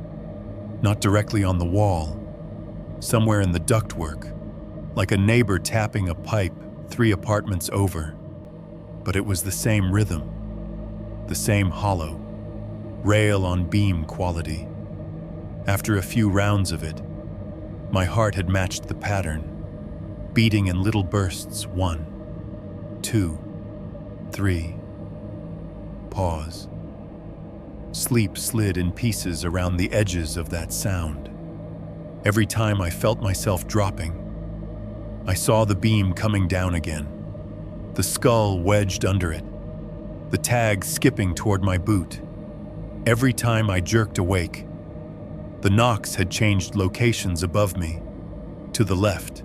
Not directly on the wall. Somewhere in the ductwork, like a neighbor tapping a pipe 3 apartments over. But it was the same rhythm, the same hollow, rail on beam quality. After a few rounds of it, my heart had matched the pattern, beating in little bursts. 1, 2, 3. Pause. Sleep slid in pieces around the edges of that sound. Every time I felt myself dropping, I saw the beam coming down again, the skull wedged under it, the tag skipping toward my boot. Every time I jerked awake, the knocks had changed locations above me, to the left,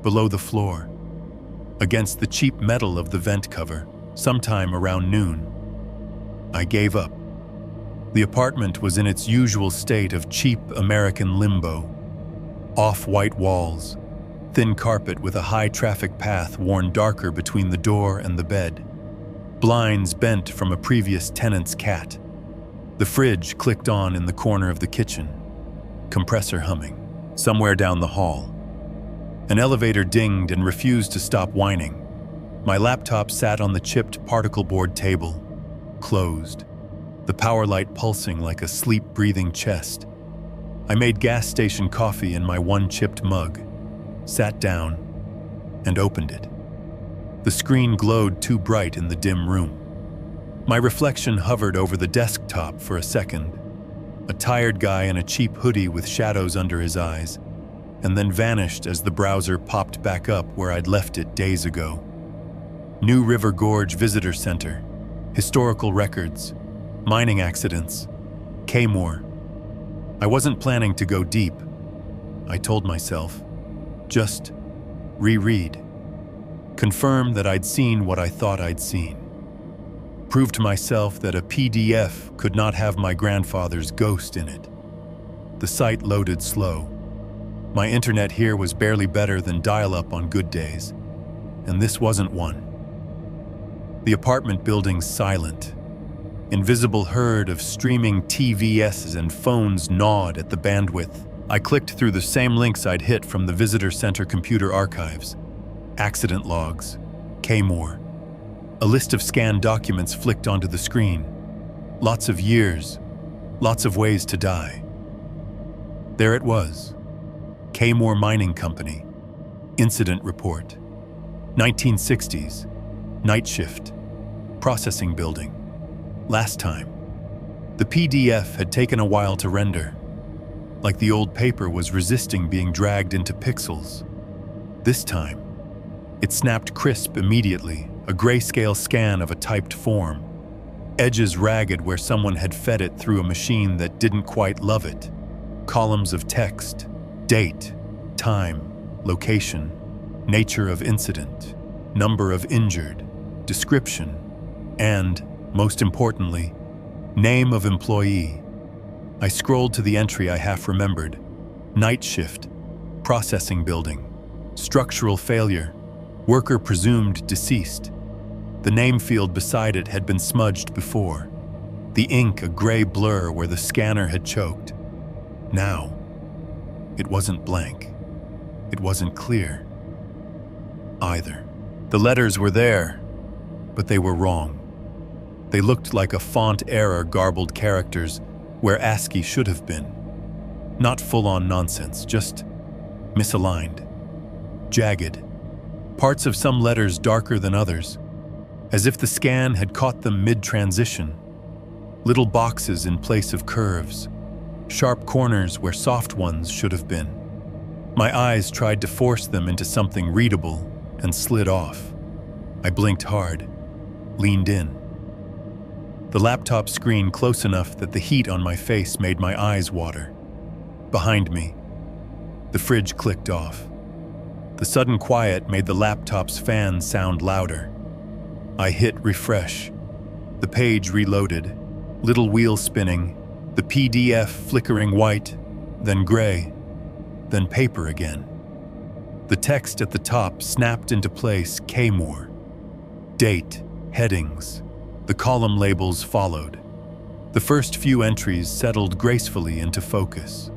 below the floor, against the cheap metal of the vent cover, sometime around noon. I gave up. The apartment was in its usual state of cheap American limbo. Off-white walls, thin carpet with a high-traffic path worn darker between the door and the bed, blinds bent from a previous tenant's cat. The fridge clicked on in the corner of the kitchen, compressor humming, somewhere down the hall. An elevator dinged and refused to stop whining. My laptop sat on the chipped particle board table, closed, the power light pulsing like a sleep-breathing chest. I made gas station coffee in my 1 chipped mug, sat down, and opened it. The screen glowed too bright in the dim room. My reflection hovered over the desktop for a second, a tired guy in a cheap hoodie with shadows under his eyes, and then vanished as the browser popped back up where I'd left it days ago. New River Gorge Visitor Center, historical records, mining accidents, Kaymoor. I wasn't planning to go deep, I told myself. Just reread. Confirm that I'd seen what I thought I'd seen. Prove to myself that a PDF could not have my grandfather's ghost in it. The site loaded slow. My internet here was barely better than dial-up on good days, and this wasn't one. The apartment building's silent. Invisible herd of streaming TVSs and phones gnawed at the bandwidth. I clicked through the same links I'd hit from the Visitor Center computer archives. Accident logs, Kaymoor. A list of scanned documents flicked onto the screen. Lots of years, lots of ways to die. There it was. Kaymoor Mining Company. Incident report. 1960s. Night shift. Processing building. Last time. The PDF had taken a while to render, like the old paper was resisting being dragged into pixels. This time, it snapped crisp immediately, a grayscale scan of a typed form, edges ragged where someone had fed it through a machine that didn't quite love it, columns of text, date, time, location, nature of incident, number of injured, description, and, most importantly, name of employee. I scrolled to the entry I half remembered, night shift, Processing building. Structural failure. Worker presumed deceased. The name field beside it had been smudged before. The ink a gray blur where the scanner had choked. Now, it wasn't blank. It wasn't clear either. The letters were there, but they were wrong. They looked like a font error garbled characters where ASCII should have been. Not full-on nonsense, just misaligned, jagged, parts of some letters darker than others, as if the scan had caught them mid-transition. Little boxes in place of curves, sharp corners where soft ones should have been. My eyes tried to force them into something readable and slid off. I blinked hard, leaned in. The laptop screen close enough that the heat on my face made my eyes water. Behind me, the fridge clicked off. The sudden quiet made the laptop's fan sound louder. I hit refresh. The page reloaded, little wheel spinning, the PDF flickering white, then gray, then paper again. The text at the top snapped into place, Kaymoor. Date, headings, the column labels followed. The first few entries settled gracefully into focus.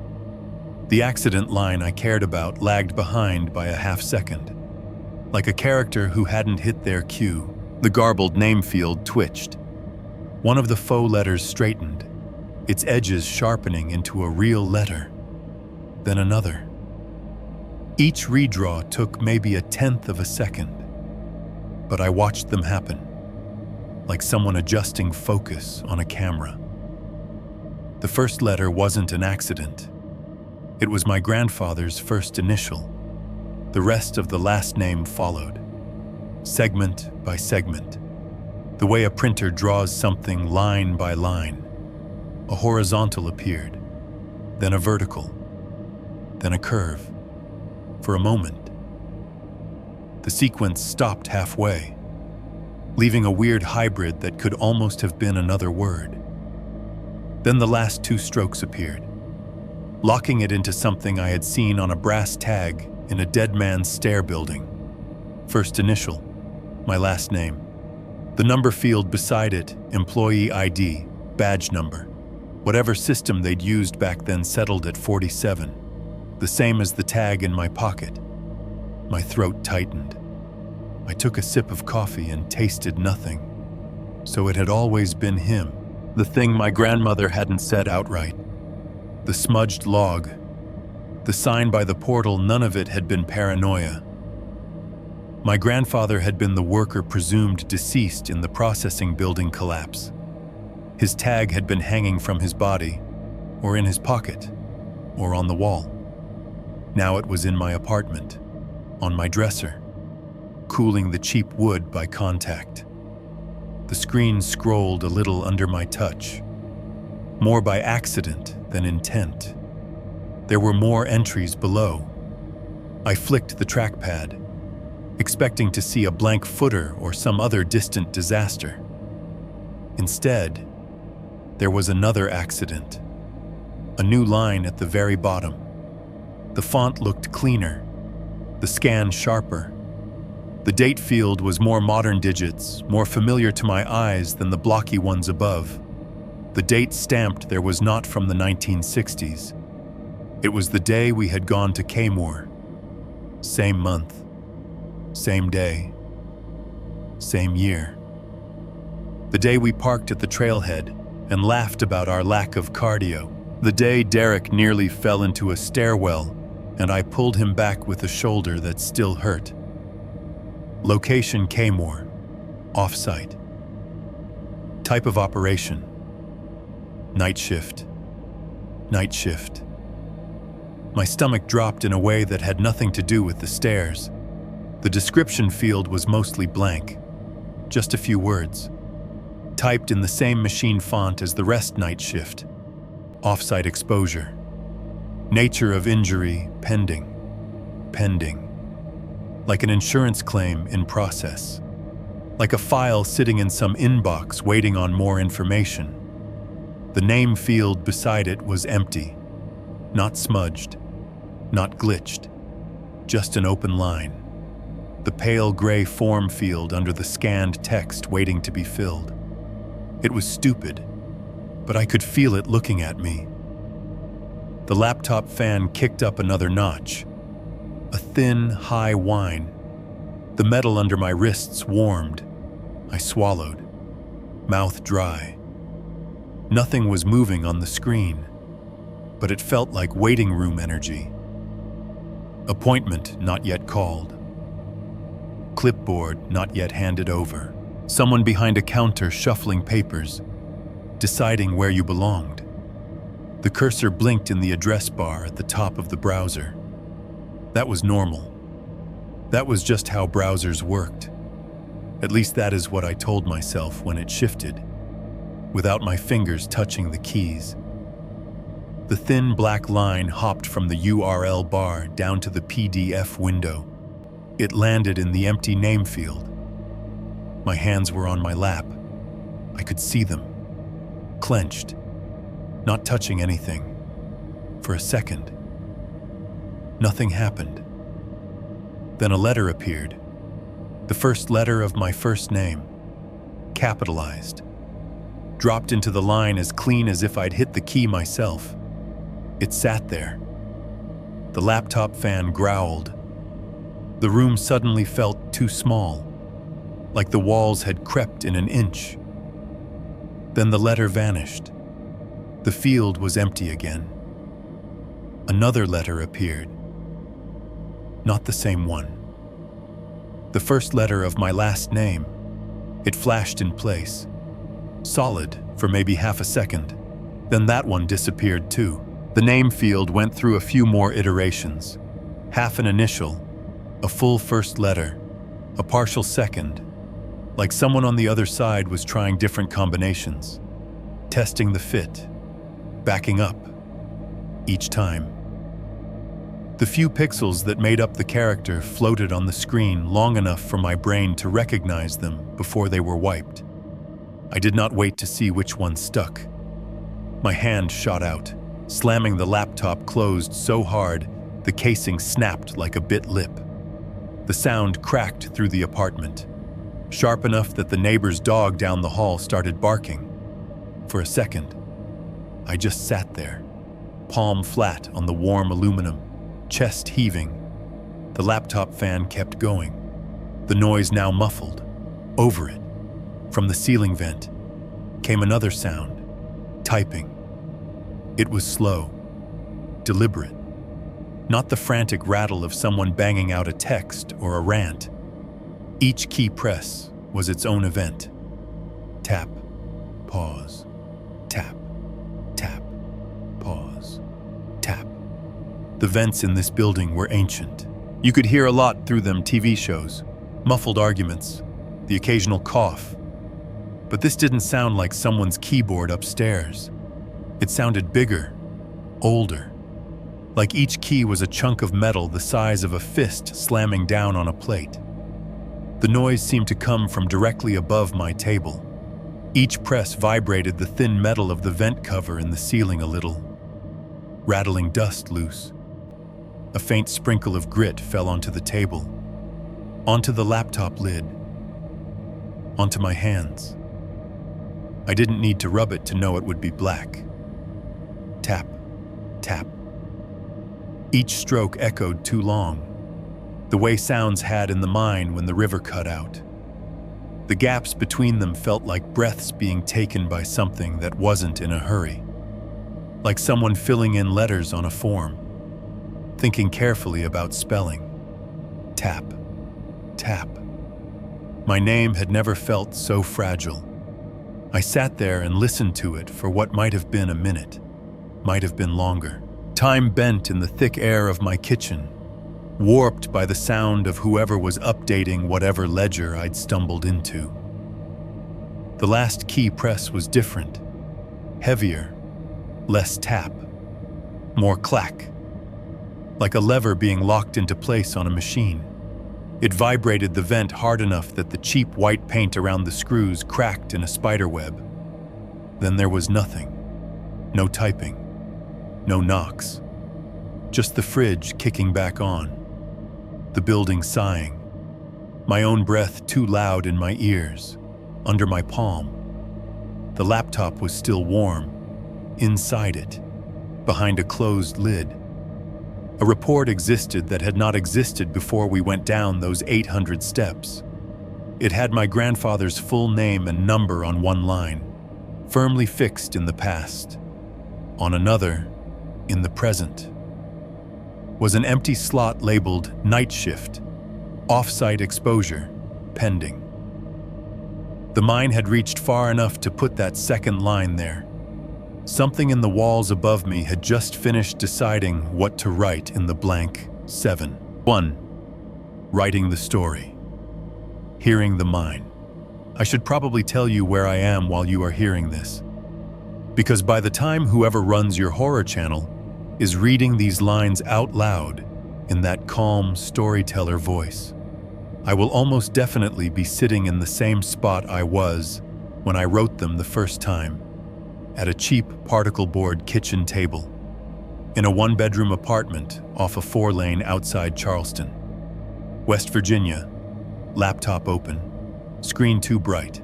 The accident line I cared about lagged behind by a half-second. Like a character who hadn't hit their cue, the garbled name field twitched. One of the faux letters straightened, its edges sharpening into a real letter. Then another. Each redraw took maybe 1/10 of a second, but I watched them happen, like someone adjusting focus on a camera. The first letter wasn't an accident. It was my grandfather's first initial. The rest of the last name followed, segment by segment, the way a printer draws something line by line. A horizontal appeared, then a vertical, then a curve. For a moment, the sequence stopped halfway, leaving a weird hybrid that could almost have been another word. Then the last 2 strokes appeared, locking it into something I had seen on a brass tag in a dead man's stair building. First initial, my last name. The number field beside it, employee ID, badge number. Whatever system they'd used back then settled at 47. The same as the tag in my pocket. My throat tightened. I took a sip of coffee and tasted nothing. So it had always been him, the thing my grandmother hadn't said outright. The smudged log, the sign by the portal, none of it had been paranoia. My grandfather had been the worker presumed deceased in the processing building collapse. His tag had been hanging from his body, or in his pocket, or on the wall. Now it was in my apartment, on my dresser, cooling the cheap wood by contact. The screen scrolled a little under my touch, more by accident than intent. There were more entries below. I flicked the trackpad, expecting to see a blank footer or some other distant disaster. Instead, there was another accident, a new line at the very bottom. The font looked cleaner, the scan sharper. The date field was more modern digits, more familiar to my eyes than the blocky ones above. The date stamped there was not from the 1960s. It was the day we had gone to Kaymoor. Same month, same day, same year. The day we parked at the trailhead and laughed about our lack of cardio. The day Derek nearly fell into a stairwell and I pulled him back with a shoulder that still hurt. Location Kaymoor, off-site. Type of operation, night shift. Night shift. My stomach dropped in a way that had nothing to do with the stairs. The description field was mostly blank, just a few words, typed in the same machine font as the rest. Night shift, off-site exposure. Nature of injury, pending. Like an insurance claim in process. Like a file sitting in some inbox waiting on more information. The name field beside it was empty, not smudged, not glitched. Just an open line. The pale gray form field under the scanned text waiting to be filled. It was stupid, but I could feel it looking at me. The laptop fan kicked up another notch. A thin, high whine. The metal under my wrists warmed. I swallowed, mouth dry. Nothing was moving on the screen, but it felt like waiting room energy. Appointment not yet called. Clipboard not yet handed over. Someone behind a counter shuffling papers, deciding where you belonged. The cursor blinked in the address bar at the top of the browser. That was normal. That was just how browsers worked. At least that is what I told myself when it shifted, without my fingers touching the keys. The thin black line hopped from the URL bar down to the PDF window. It landed in the empty name field. My hands were on my lap. I could see them, clenched, not touching anything. For a second, nothing happened. Then a letter appeared. The first letter of my first name, capitalized, dropped into the line as clean as if I'd hit the key myself. It sat there. The laptop fan growled. The room suddenly felt too small, like the walls had crept in an inch. Then the letter vanished. The field was empty again. Another letter appeared. Not the same one. The first letter of my last name. It flashed in place, solid for maybe half a second. Then that one disappeared too. The name field went through a few more iterations. Half an initial, a full first letter, a partial second, like someone on the other side was trying different combinations, testing the fit, backing up, each time. The few pixels that made up the character floated on the screen long enough for my brain to recognize them before they were wiped. I did not wait to see which one stuck. My hand shot out, slamming the laptop closed so hard the casing snapped like a bit lip. The sound cracked through the apartment, sharp enough that the neighbor's dog down the hall started barking. For a second, I just sat there, palm flat on the warm aluminum, chest heaving. The laptop fan kept going, the noise now muffled. Over it, from the ceiling vent, came another sound, typing. It was slow, deliberate. Not the frantic rattle of someone banging out a text or a rant. Each key press was its own event. Tap, pause, tap, tap, pause, tap. The vents in this building were ancient. You could hear a lot through them TV shows, muffled arguments, the occasional cough. But this didn't sound like someone's keyboard upstairs. It sounded bigger, older. Like each key was a chunk of metal the size of a fist slamming down on a plate. The noise seemed to come from directly above my table. Each press vibrated the thin metal of the vent cover in the ceiling a little, rattling dust loose. A faint sprinkle of grit fell onto the table, onto the laptop lid, onto my hands. I didn't need to rub it to know it would be black. Tap, tap. Each stroke echoed too long, the way sounds had in the mine when the river cut out. The gaps between them felt like breaths being taken by something that wasn't in a hurry, like someone filling in letters on a form, thinking carefully about spelling. Tap, tap. My name had never felt so fragile. I sat there and listened to it for what might have been a minute, might have been longer. Time bent in the thick air of my kitchen, warped by the sound of whoever was updating whatever ledger I'd stumbled into. The last key press was different, heavier, less tap, more clack, like a lever being locked into place on a machine. It vibrated the vent hard enough that the cheap white paint around the screws cracked in a spider web. Then there was nothing, no typing. No knocks, just the fridge kicking back on. the building sighing, my own breath too loud in my ears, under my palm. The laptop was still warm, inside it, behind a closed lid. A report existed that had not existed before we went down those 800 steps. It had my grandfather's full name and number on one line, firmly fixed in the past. On another, in the present, was an empty slot labeled night shift, off-site exposure, pending. The mine had reached far enough to put that second line there. Something in the walls above me had just finished deciding what to write in the blank 7. 1. Writing the story. Hearing the mine. I should probably tell you where I am while you are hearing this, because by the time whoever runs your horror channel is reading these lines out loud in that calm storyteller voice, I will almost definitely be sitting in the same spot I was when I wrote them the first time, at a cheap particle board kitchen table, in a one-bedroom apartment off a 4-lane outside Charleston, West Virginia, laptop open, screen too bright,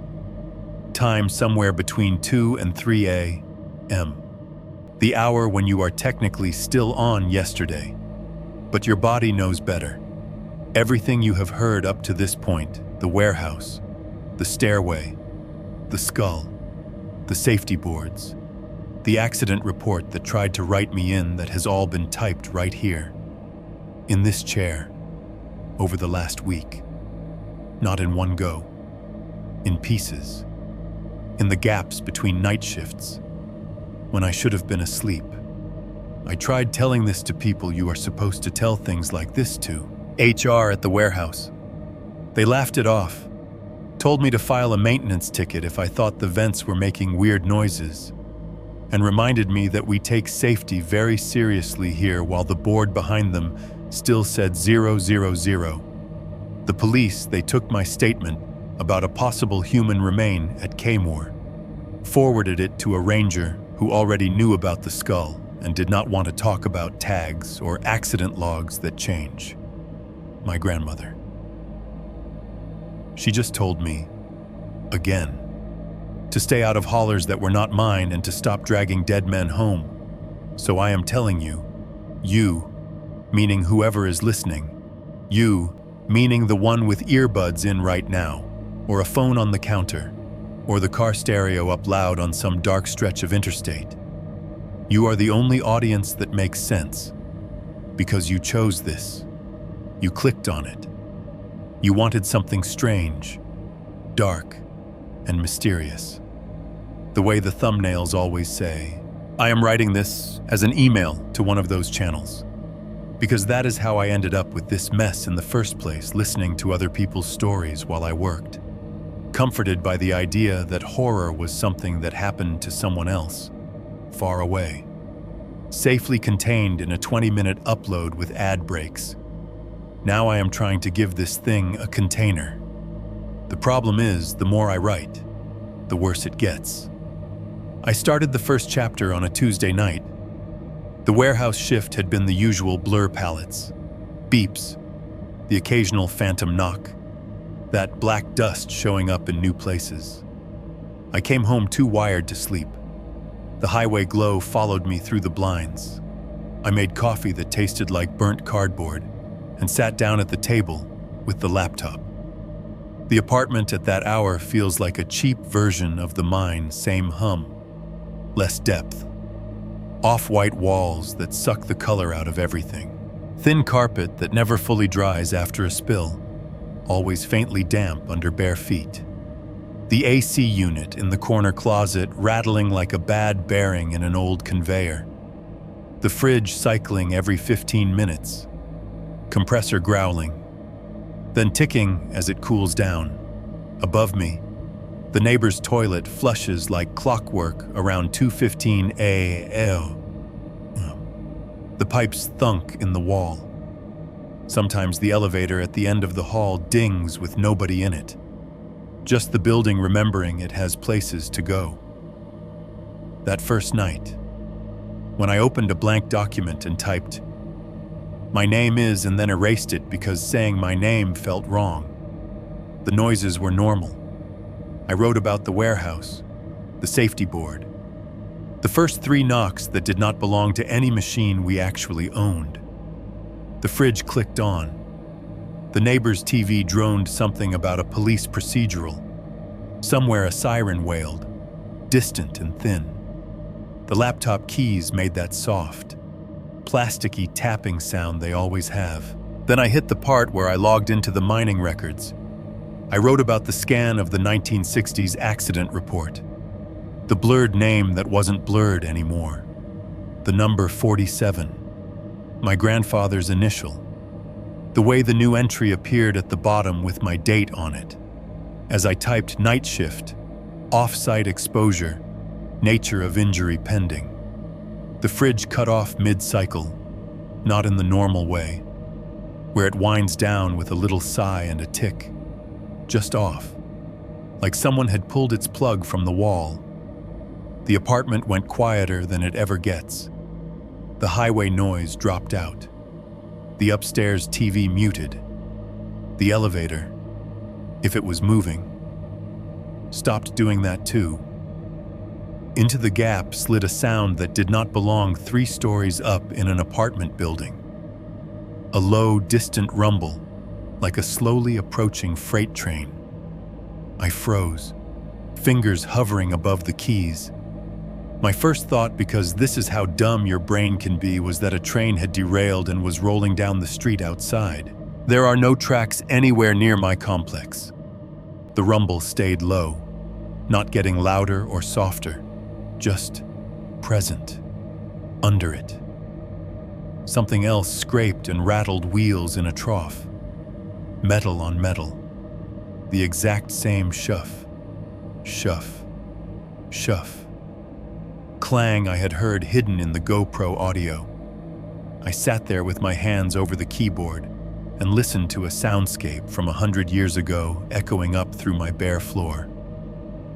time somewhere between 2 and 3 a.m., the hour when you are technically still on yesterday, but your body knows better. Everything you have heard up to this point, the warehouse, the stairway, the skull, the safety boards, the accident report that tried to write me in, that has all been typed right here, in this chair, over the last week. Not in one go, in pieces, in the gaps between night shifts, when I should have been asleep. I tried telling this to people you are supposed to tell things like this to. HR at the warehouse. They laughed it off, told me to file a maintenance ticket if I thought the vents were making weird noises, and reminded me that we take safety very seriously here, while the board behind them still said 000. The police, they took my statement about a possible human remain at Kaymoor, forwarded it to a ranger who already knew about the skull and did not want to talk about tags or accident logs that change. My grandmother. She just told me, again, to stay out of hollers that were not mine and to stop dragging dead men home. So I am telling you, meaning whoever is listening, you, meaning the one with earbuds in right now, or a phone on the counter, or the car stereo up loud on some dark stretch of interstate. You are the only audience that makes sense, because you chose this. You clicked on it. You wanted something strange, dark, and mysterious. The way the thumbnails always say, I am writing this as an email to one of those channels, because that is how I ended up with this mess in the first place, listening to other people's stories while I worked, comforted by the idea that horror was something that happened to someone else, far away, safely contained in a 20-minute upload with ad breaks. Now I am trying to give this thing a container. The problem is, the more I write, the worse it gets. I started the first chapter on a Tuesday night. The warehouse shift had been the usual blur palettes, beeps, the occasional phantom knock, that black dust showing up in new places. I came home too wired to sleep. The highway glow followed me through the blinds. I made coffee that tasted like burnt cardboard and sat down at the table with the laptop. The apartment at that hour feels like a cheap version of the mine, same hum, less depth. Off-white walls that suck the color out of everything. Thin carpet that never fully dries after a spill, always faintly damp under bare feet. The AC unit in the corner closet rattling like a bad bearing in an old conveyor. The fridge cycling every 15 minutes. Compressor growling, then ticking as it cools down. Above me, the neighbor's toilet flushes like clockwork around 2:15 a.m. The pipes thunk in the wall. Sometimes the elevator at the end of the hall dings with nobody in it. Just the building remembering it has places to go. That first night, when I opened a blank document and typed, My name is, and then erased it because saying my name felt wrong. The noises were normal. I wrote about the warehouse, the safety board, the first 3 knocks that did not belong to any machine we actually owned. The fridge clicked on. The neighbor's TV droned something about a police procedural. Somewhere a siren wailed, distant and thin. The laptop keys made that soft, plasticky tapping sound they always have. Then I hit the part where I logged into the mining records. I wrote about the scan of the 1960s accident report. The blurred name that wasn't blurred anymore. The number 47. My grandfather's initial. The way the new entry appeared at the bottom with my date on it. As I typed night shift, off-site exposure, nature of injury pending. The fridge cut off mid-cycle, not in the normal way, where it winds down with a little sigh and a tick, just off, like someone had pulled its plug from the wall. The apartment went quieter than it ever gets. The highway noise dropped out. The upstairs TV muted. The elevator, if it was moving, stopped doing that too. Into the gap slid a sound that did not belong 3 stories up in an apartment building. A low, distant rumble, like a slowly approaching freight train. I froze, fingers hovering above the keys. My first thought, because this is how dumb your brain can be, was that a train had derailed and was rolling down the street outside. There are no tracks anywhere near my complex. The rumble stayed low, not getting louder or softer. Just present, under it. Something else scraped and rattled wheels in a trough. Metal on metal. The exact same shuff, shuff, shuff. Clang I had heard hidden in the GoPro audio. I sat there with my hands over the keyboard and listened to a soundscape from 100 years ago echoing up through my bare floor.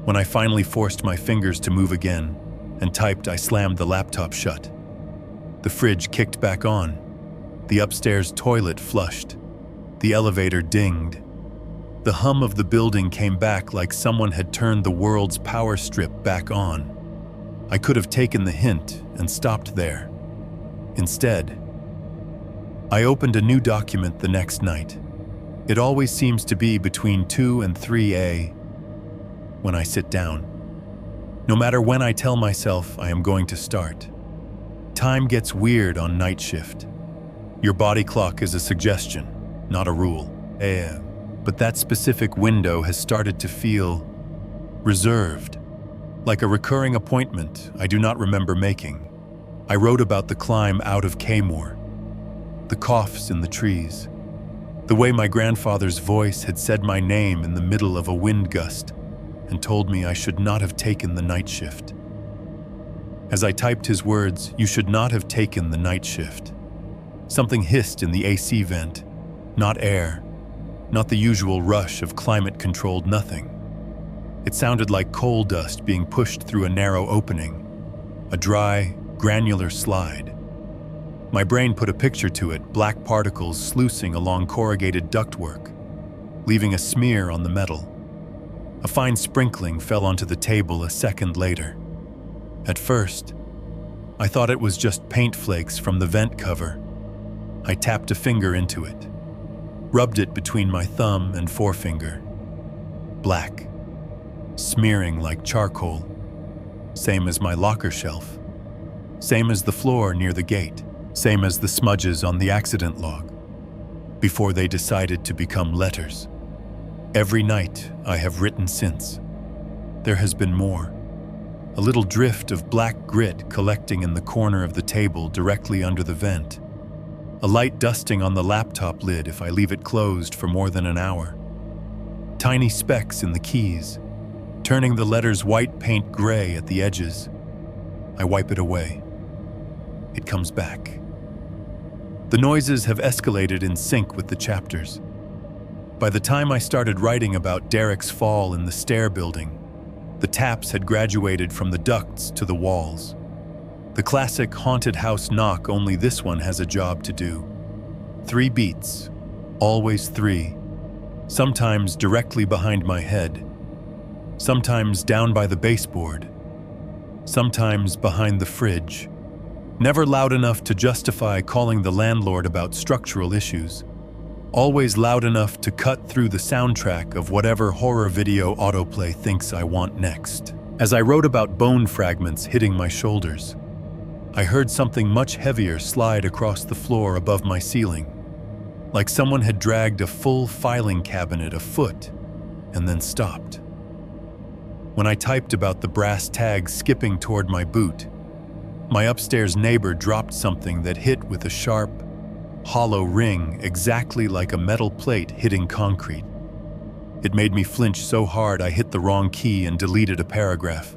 When I finally forced my fingers to move again and typed, I slammed the laptop shut. The fridge kicked back on. The upstairs toilet flushed. The elevator dinged. The hum of the building came back like someone had turned the world's power strip back on. I could have taken the hint and stopped there. Instead, I opened a new document the next night. It always seems to be between 2 and 3 a.m. when I sit down. No matter when I tell myself I am going to start. Time gets weird on night shift. Your body clock is a suggestion, not a rule. But that specific window has started to feel reserved, like a recurring appointment I do not remember making. I wrote about the climb out of Kaymoor, the coughs in the trees, the way my grandfather's voice had said my name in the middle of a wind gust and told me I should not have taken the night shift. As I typed his words, "You should not have taken the night shift," something hissed in the AC vent, not air, not the usual rush of climate-controlled nothing. It sounded like coal dust being pushed through a narrow opening, a dry, granular slide. My brain put a picture to it, black particles sluicing along corrugated ductwork, leaving a smear on the metal. A fine sprinkling fell onto the table a second later. At first, I thought it was just paint flakes from the vent cover. I tapped a finger into it, rubbed it between my thumb and forefinger. Black, smearing like charcoal, same as my locker shelf, same as the floor near the gate, same as the smudges on the accident log, before they decided to become letters. Every night I have written since. There has been more. A little drift of black grit collecting in the corner of the table directly under the vent. A light dusting on the laptop lid if I leave it closed for more than an hour. Tiny specks in the keys, turning the letters white paint gray at the edges. I wipe it away. It comes back. The noises have escalated in sync with the chapters. By the time I started writing about Derek's fall in the stair building, the taps had graduated from the ducts to the walls. The classic haunted house knock, only this one has a job to do. 3 beats, always 3, sometimes directly behind my head, sometimes down by the baseboard, sometimes behind the fridge. Never loud enough to justify calling the landlord about structural issues. Always loud enough to cut through the soundtrack of whatever horror video autoplay thinks I want next. As I wrote about bone fragments hitting my shoulders, I heard something much heavier slide across the floor above my ceiling, like someone had dragged a full filing cabinet a foot and then stopped. When I typed about the brass tag skipping toward my boot, my upstairs neighbor dropped something that hit with a sharp, hollow ring exactly like a metal plate hitting concrete. It made me flinch so hard I hit the wrong key and deleted a paragraph.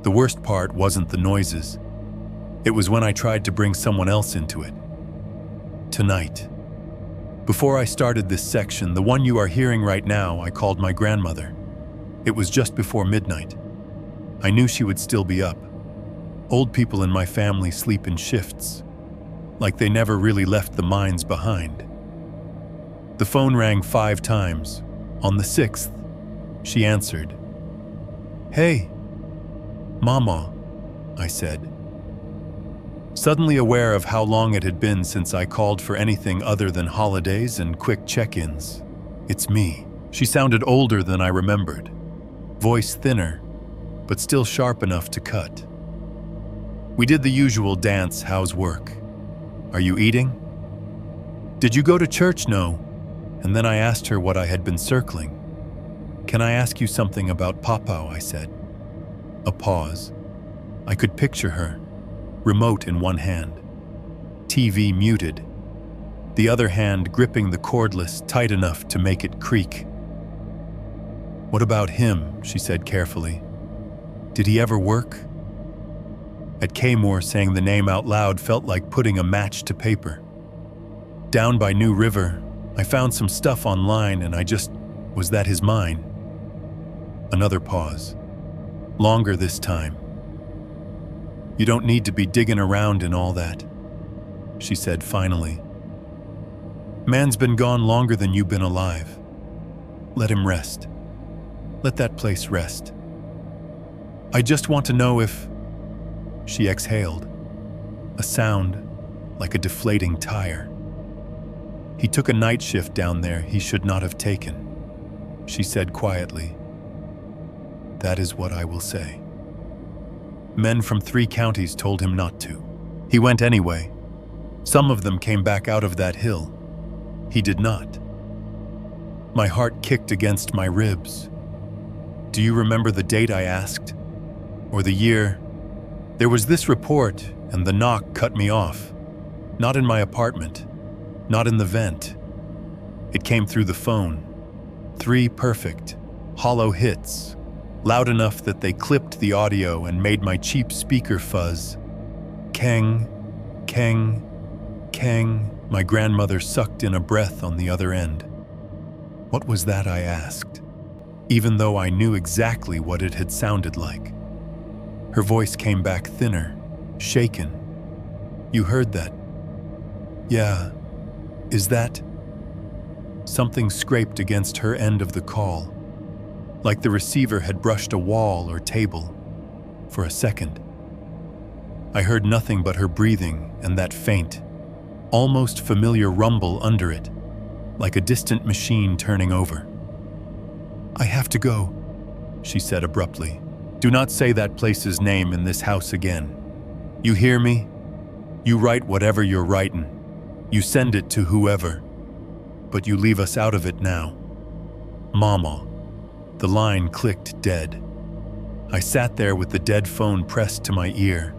The worst part wasn't the noises. It was when I tried to bring someone else into it. Tonight. Before I started this section, the one you are hearing right now, I called my grandmother. It was just before midnight. I knew she would still be up. Old people in my family sleep in shifts, like they never really left the mines behind. The phone rang 5 times. On the 6th, she answered. "Hey, Mama," I said. Suddenly aware of how long it had been since I called for anything other than holidays and quick check-ins. "It's me." She sounded older than I remembered. Voice thinner, but still sharp enough to cut. We did the usual dance, "How's work? Are you eating? Did you go to church?" "No." And then I asked her what I had been circling. "Can I ask you something about Papa?" I said. A pause. I could picture her, remote in one hand, TV muted, the other hand gripping the cordless tight enough to make it creak. "What about him?" she said carefully. "Did he ever work?" At Kaymoor, saying the name out loud felt like putting a match to paper. Down by New River, I found some stuff online and was that his mine? Another pause. Longer this time. "You don't need to be digging around in all that," she said finally. "Man's been gone longer than you've been alive. Let him rest. Let that place rest. I just want to know if..." She exhaled, a sound like a deflating tire. "He took a night shift down there he should not have taken," she said quietly. "That is what I will say. Men from 3 counties told him not to. He went anyway. Some of them came back out of that hill. He did not." My heart kicked against my ribs. "Do you remember the date?" I asked. "Or the year? There was this report, and the knock cut me off. Not in my apartment. Not in the vent. It came through the phone. 3 perfect, hollow hits, loud enough that they clipped the audio and made my cheap speaker fuzz. Keng, keng, keng." My grandmother sucked in a breath on the other end. "What was that?" I asked, even though I knew exactly what it had sounded like. Her voice came back thinner, shaken. "You heard that?" "Yeah. Is that..." Something scraped against her end of the call, like the receiver had brushed a wall or table. For a second, I heard nothing but her breathing and that faint, almost familiar rumble under it, like a distant machine turning over. "I have to go," she said abruptly. "Do not say that place's name in this house again. You hear me? You write whatever you're writing. You send it to whoever. But you leave us out of it now. Mama." The line clicked dead. I sat there with the dead phone pressed to my ear,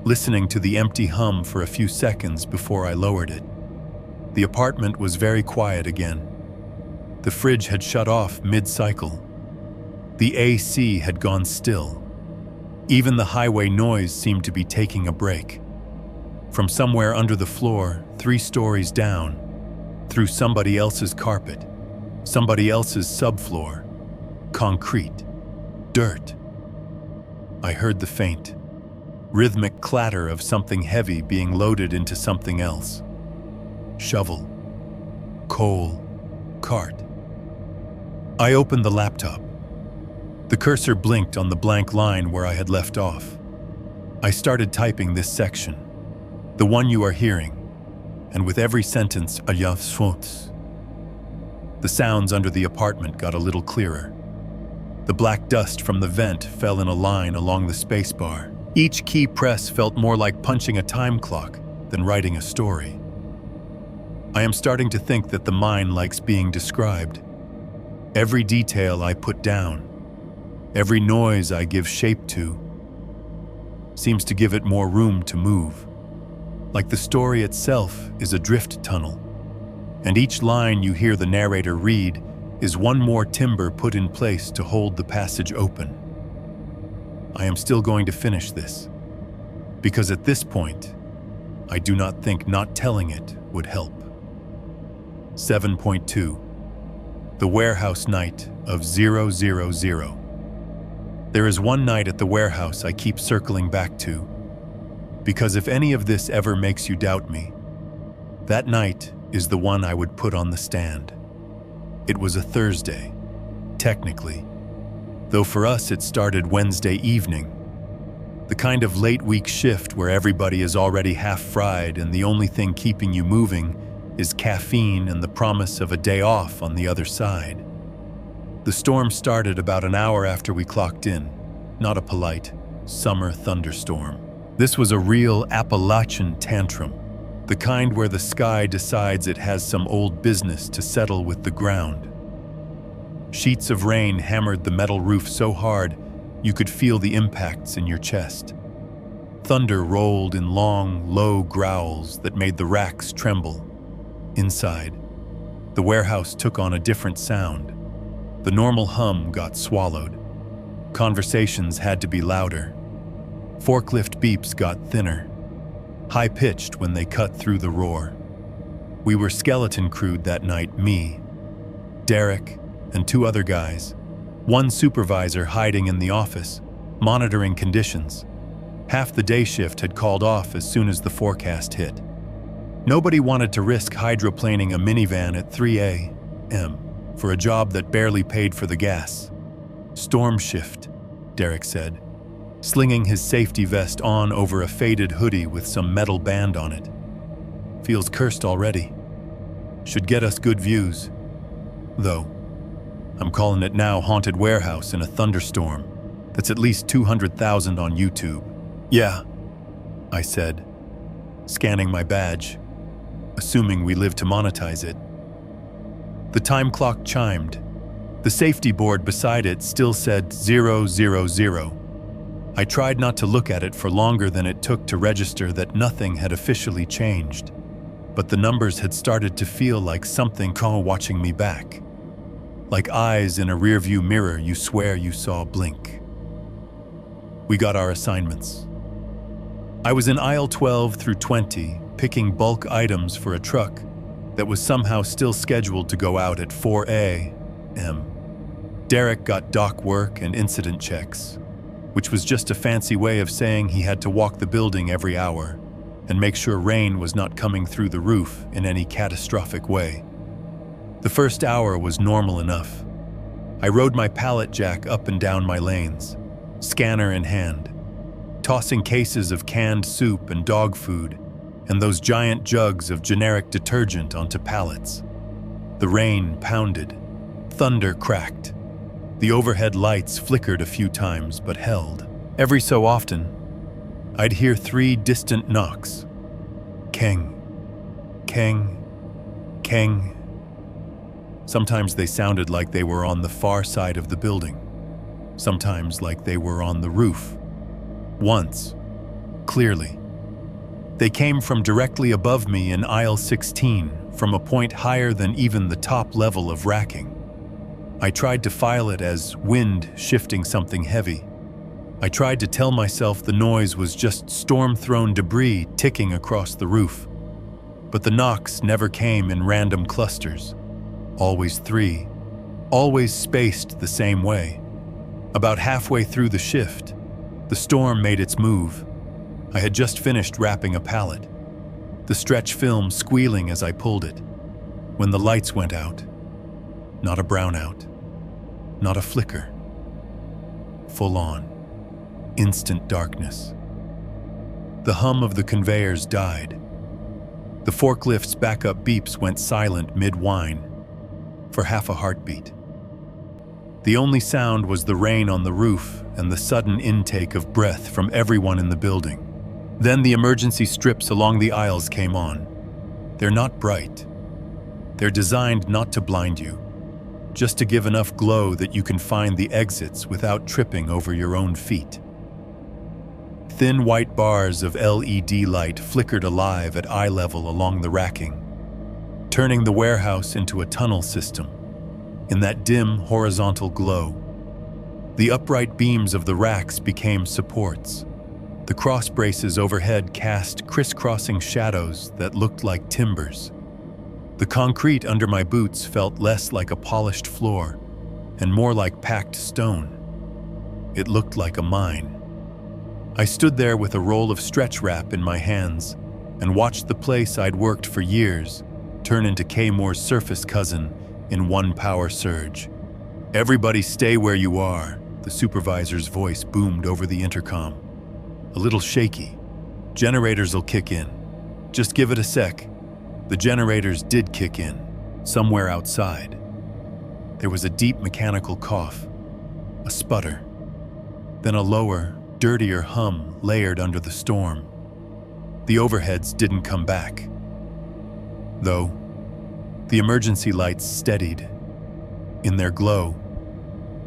listening to the empty hum for a few seconds before I lowered it. The apartment was very quiet again. The fridge had shut off mid-cycle. The AC had gone still. Even the highway noise seemed to be taking a break. From somewhere under the floor, 3 stories down, through somebody else's carpet, somebody else's subfloor, concrete, dirt. I heard the faint, rhythmic clatter of something heavy being loaded into something else. shovel, coal, cart. I opened the laptop. The cursor blinked on the blank line where I had left off. I started typing this section, the one you are hearing, and with every sentence, the sounds under the apartment got a little clearer. The black dust from the vent fell in a line along the spacebar. Each key press felt more like punching a time clock than writing a story. I am starting to think that the mind likes being described. Every detail I put down, every noise I give shape to, seems to give it more room to move. Like the story itself is a drift tunnel, and each line you hear the narrator read is one more timber put in place to hold the passage open. I am still going to finish this, because at this point, I do not think not telling it would help. 7.2. The Warehouse Night of 000. There is one night at the warehouse I keep circling back to, because if any of this ever makes you doubt me, that night is the one I would put on the stand. It was a Thursday, technically, though for us it started Wednesday evening, the kind of late week shift where everybody is already half fried and the only thing keeping you moving is caffeine and the promise of a day off on the other side. The storm started about an hour after we clocked in, not a polite summer thunderstorm. This was a real Appalachian tantrum, the kind where the sky decides it has some old business to settle with the ground. Sheets of rain hammered the metal roof so hard you could feel the impacts in your chest. Thunder rolled in long, low growls that made the racks tremble. Inside, the warehouse took on a different sound. The normal hum got swallowed. Conversations had to be louder. Forklift beeps got thinner, high-pitched when they cut through the roar. We were skeleton crewed that night, me, Derek, and two other guys. One supervisor hiding in the office, monitoring conditions. Half the day shift had called off as soon as the forecast hit. Nobody wanted to risk hydroplaning a minivan at 3 a.m. for a job that barely paid for the gas. Storm shift, Derek said, slinging his safety vest on over a faded hoodie with some metal band on it. Feels cursed already. Should get us good views. Though, I'm calling it now Haunted Warehouse in a Thunderstorm. That's at least 200,000 on YouTube. Yeah, I said, scanning my badge, assuming we live to monetize it. The time clock chimed. The safety board beside it still said 000. I tried not to look at it for longer than it took to register that nothing had officially changed, but the numbers had started to feel like something watching me back. Like eyes in a rearview mirror you swear you saw blink. We got our assignments. I was in aisle 12 through 20, picking bulk items for a truck that was somehow still scheduled to go out at 4 a.m. Derek got dock work and incident checks, which was just a fancy way of saying he had to walk the building every hour and make sure rain was not coming through the roof in any catastrophic way. The first hour was normal enough. I rode my pallet jack up and down my lanes, scanner in hand, tossing cases of canned soup and dog food and those giant jugs of generic detergent onto pallets. The rain pounded, thunder cracked. The overhead lights flickered a few times but held. Every so often, I'd hear 3 distant knocks. Keng, keng, keng. Sometimes they sounded like they were on the far side of the building. Sometimes like they were on the roof. Once, clearly, they came from directly above me in aisle 16, from a point higher than even the top level of racking. I tried to file it as wind shifting something heavy. I tried to tell myself the noise was just storm-thrown debris ticking across the roof. But the knocks never came in random clusters. Always 3, always spaced the same way. About halfway through the shift, the storm made its move. I had just finished wrapping a pallet. the stretch film squealing as I pulled it. When the lights went out, not a brownout, not a flicker. Full on, instant darkness. The hum of the conveyors died. The forklift's backup beeps went silent mid-whine for half a heartbeat. The only sound was the rain on the roof and the sudden intake of breath from everyone in the building. Then the emergency strips along the aisles came on. They're not bright. They're designed not to blind you, just to give enough glow that you can find the exits without tripping over your own feet. Thin white bars of LED light flickered alive at eye level along the racking, turning the warehouse into a tunnel system. In that dim, horizontal glow, the upright beams of the racks became supports. The cross braces overhead cast crisscrossing shadows that looked like timbers. The concrete under my boots felt less like a polished floor and more like packed stone. It looked like a mine. I stood there with a roll of stretch wrap in my hands and watched the place I'd worked for years turn into Kaymoor's surface cousin in one power surge. "Everybody stay where you are," the supervisor's voice boomed over the intercom. A little shaky. "Generators'll kick in. Just give it a sec." The generators did kick in, somewhere outside. There was a deep mechanical cough, a sputter, then a lower, dirtier hum layered under the storm. The overheads didn't come back. Though, the emergency lights steadied. In their glow,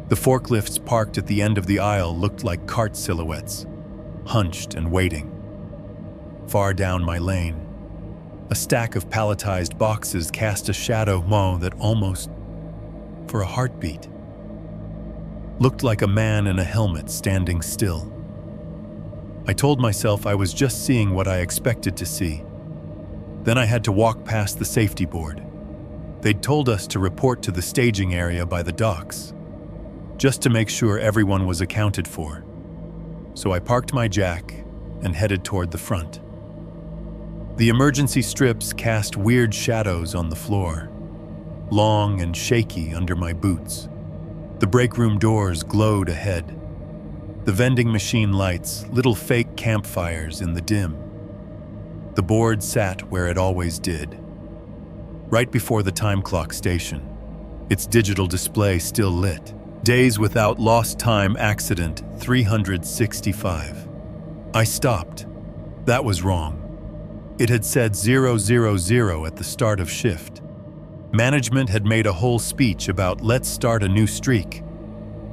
the forklifts parked at the end of the aisle looked like cart silhouettes, hunched and waiting. Far down my lane, a stack of palletized boxes cast a shadow that almost, for a heartbeat, looked like a man in a helmet standing still. I told myself I was just seeing what I expected to see. Then I had to walk past the safety board. They'd told us to report to the staging area by the docks, just to make sure everyone was accounted for. So I parked my jack and headed toward the front. The emergency strips cast weird shadows on the floor, long and shaky under my boots. The break room doors glowed ahead. The vending machine lights, little fake campfires in the dim. The board sat where it always did, right before the time clock station, its digital display still lit. Days without lost time accident 365. I stopped. That was wrong. It had said 000 at the start of shift. Management had made a whole speech about let's start a new streak,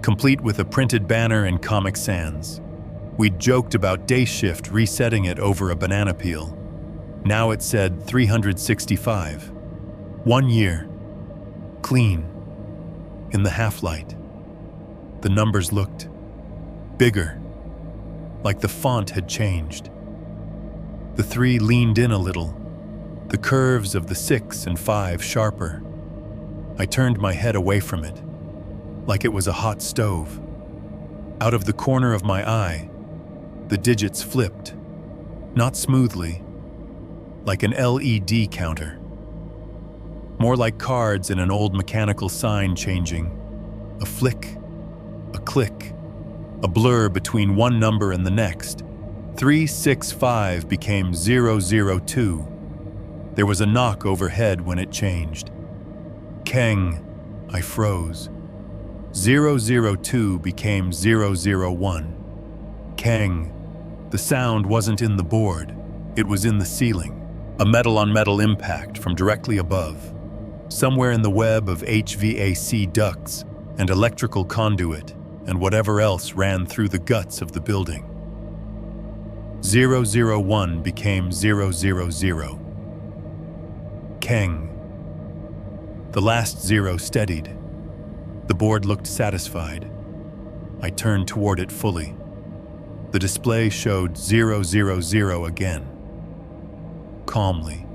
complete with a printed banner and Comic Sans. We'd joked about day shift resetting it over a banana peel. Now it said 365. 1 year. Clean. In the half-light. The numbers looked bigger, like the font had changed. The 3 leaned in a little, the curves of the 6 and 5 sharper. I turned my head away from it, like it was a hot stove. Out of the corner of my eye, the digits flipped, not smoothly, like an LED counter. More like cards in an old mechanical sign changing. A flick, a click, a blur between one number and the next. 365 became 002. There was a knock overhead when it changed. Keng, I froze. 002 became 001. Keng. The sound wasn't in the board, it was in the ceiling. A metal-on-metal impact from directly above. Somewhere in the web of HVAC ducts and electrical conduit and whatever else ran through the guts of the building. 001 became 000. Keng. The last 0 steadied. The board looked satisfied. I turned toward it fully. The display showed 000 again. Calmly.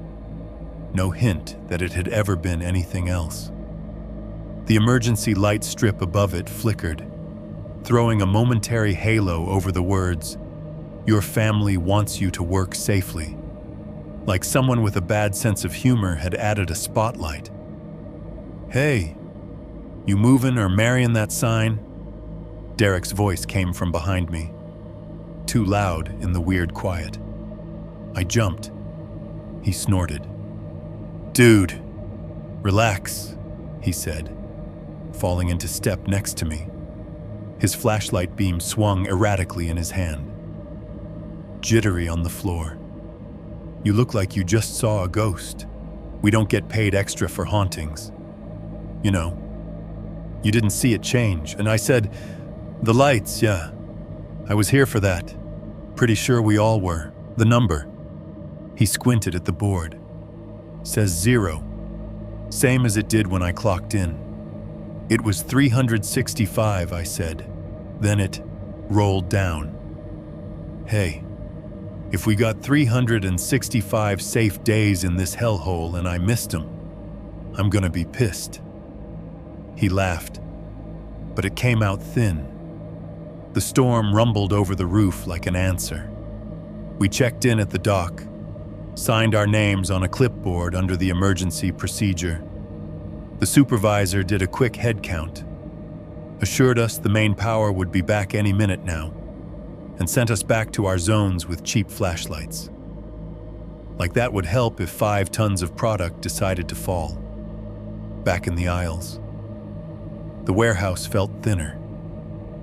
No hint that it had ever been anything else. The emergency light strip above it flickered, throwing a momentary halo over the words, "Your family wants you to work safely." like someone with a bad sense of humor had added a spotlight. "Hey, you movin' or marrying that sign?" Derek's voice came from behind me, too loud in the weird quiet. I jumped. He snorted. "Dude, relax," he said, falling into step next to me. His flashlight beam swung erratically in his hand. Jittery on the floor. "You look like you just saw a ghost. We don't get paid extra for hauntings. You know, you didn't see it change." And I said, "The lights, yeah. I was here for that. Pretty sure we all were. The number." He squinted at the board. "Says 0. Same as it did when I clocked in." "It was 365, I said. Then it rolled down." "Hey, if we got 365 safe days in this hellhole and I missed them, I'm gonna be pissed." He laughed, but it came out thin. The storm rumbled over the roof like an answer. We checked in at the dock, signed our names on a clipboard under the emergency procedure. The supervisor did a quick head count, assured us the main power would be back any minute now, and sent us back to our zones with cheap flashlights. Like that would help if 5 tons of product decided to fall. Back in the aisles. The warehouse felt thinner.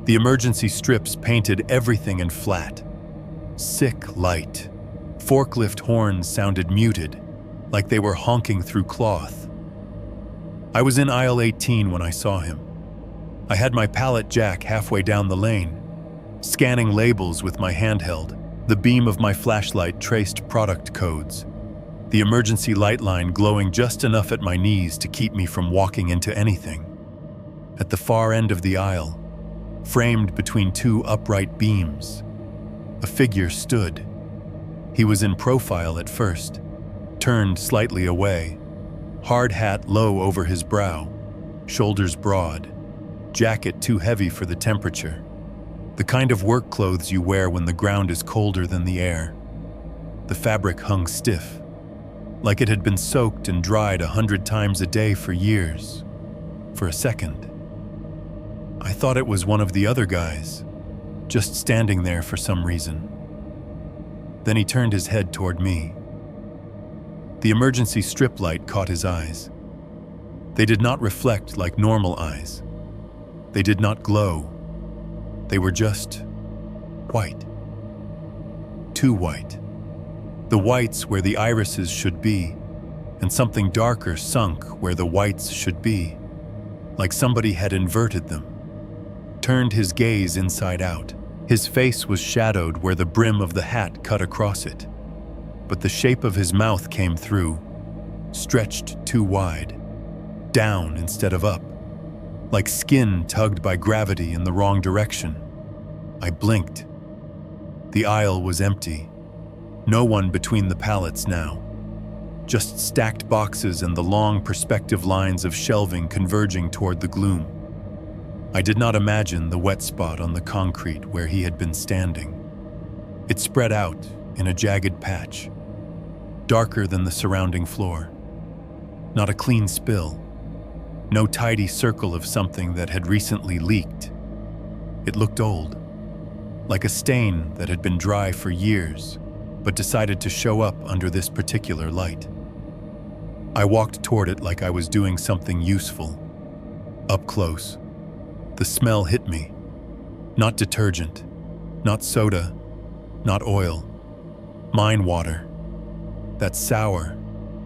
The emergency strips painted everything in flat. Sick light. Forklift horns sounded muted, like they were honking through cloth. I was in aisle 18 when I saw him. I had my pallet jack halfway down the lane, scanning labels with my handheld. The beam of my flashlight traced product codes, the emergency light line glowing just enough at my knees to keep me from walking into anything. At the far end of the aisle, framed between 2 upright beams, a figure stood. He was in profile at first, turned slightly away, hard hat low over his brow, shoulders broad, jacket too heavy for the temperature, the kind of work clothes you wear when the ground is colder than the air. The fabric hung stiff, like it had been soaked and dried 100 times a day for years. For a second, I thought it was one of the other guys, just standing there for some reason. Then he turned his head toward me. The emergency strip light caught his eyes. They did not reflect like normal eyes. They did not glow. They were just white. Too white. The whites where the irises should be, and something darker sunk where the whites should be, like somebody had inverted them. Turned his gaze inside out. His face was shadowed where the brim of the hat cut across it, but the shape of his mouth came through, stretched too wide, down instead of up, like skin tugged by gravity in the wrong direction. I blinked. The aisle was empty. No one between the pallets now. Just stacked boxes and the long perspective lines of shelving converging toward the gloom. I did not imagine the wet spot on the concrete where he had been standing. It spread out in a jagged patch, darker than the surrounding floor. Not a clean spill. No tidy circle of something that had recently leaked. It looked old, like a stain that had been dry for years, but decided to show up under this particular light. I walked toward it like I was doing something useful. Up close, the smell hit me. Not detergent, not soda, not oil. Mine water. That sour,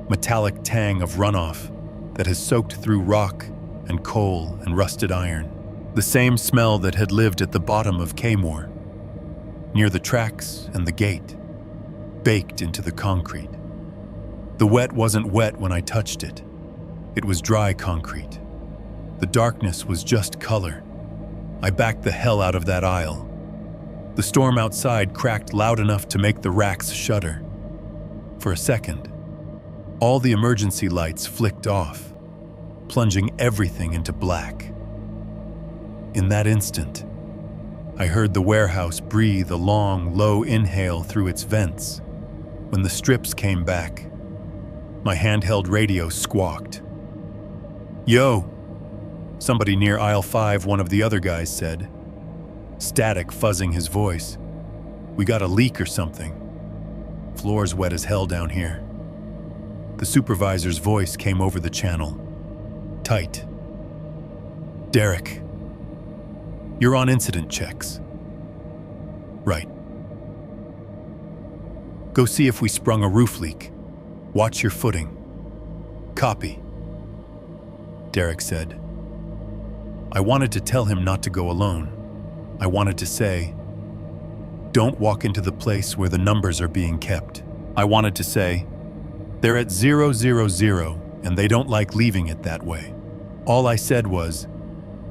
metallic tang of runoff that has soaked through rock and coal and rusted iron. The same smell that had lived at the bottom of Kaymoor, near the tracks and the gate, baked into the concrete. The wet wasn't wet when I touched it. It was dry concrete. The darkness was just color. I backed the hell out of that aisle. The storm outside cracked loud enough to make the racks shudder. For a second, all the emergency lights flicked off, plunging everything into black. In that instant, I heard the warehouse breathe a long, low inhale through its vents, When the strips came back, my handheld radio squawked. "Yo," somebody near aisle 5, one of the other guys said, static fuzzing his voice. "We got a leak or something. Floor's wet as hell down here." The supervisor's voice came over the channel. Tight. "Derek, you're on incident checks." "Right. Go see if we sprung a roof leak. Watch your footing." "Copy," Derek said. I wanted to tell him not to go alone. I wanted to say, "Don't walk into the place where the numbers are being kept." I wanted to say, "They're at 000 and they don't like leaving it that way." All I said was,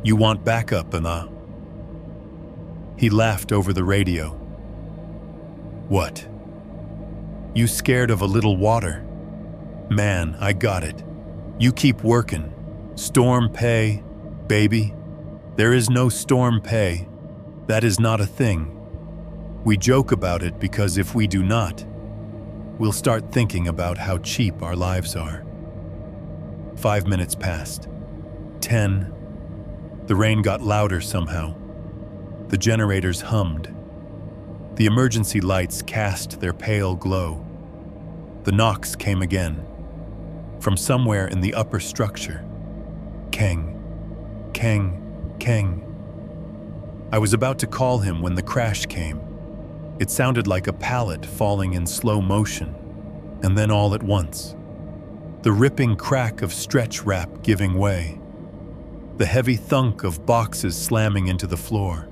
"You want backup, and He laughed over the radio. "What? You scared of a little water? Man, I got it. You keep working. Storm pay, baby. There is no storm pay. That is not a thing. We joke about it because if we do not, we'll start thinking about how cheap our lives are." 5 minutes passed. 10. The rain got louder somehow. The generators hummed. The emergency lights cast their pale glow. The knocks came again. From somewhere in the upper structure. Keng, keng, keng. I was about to call him when the crash came. It sounded like a pallet falling in slow motion, and then all at once, the ripping crack of stretch wrap giving way, the heavy thunk of boxes slamming into the floor,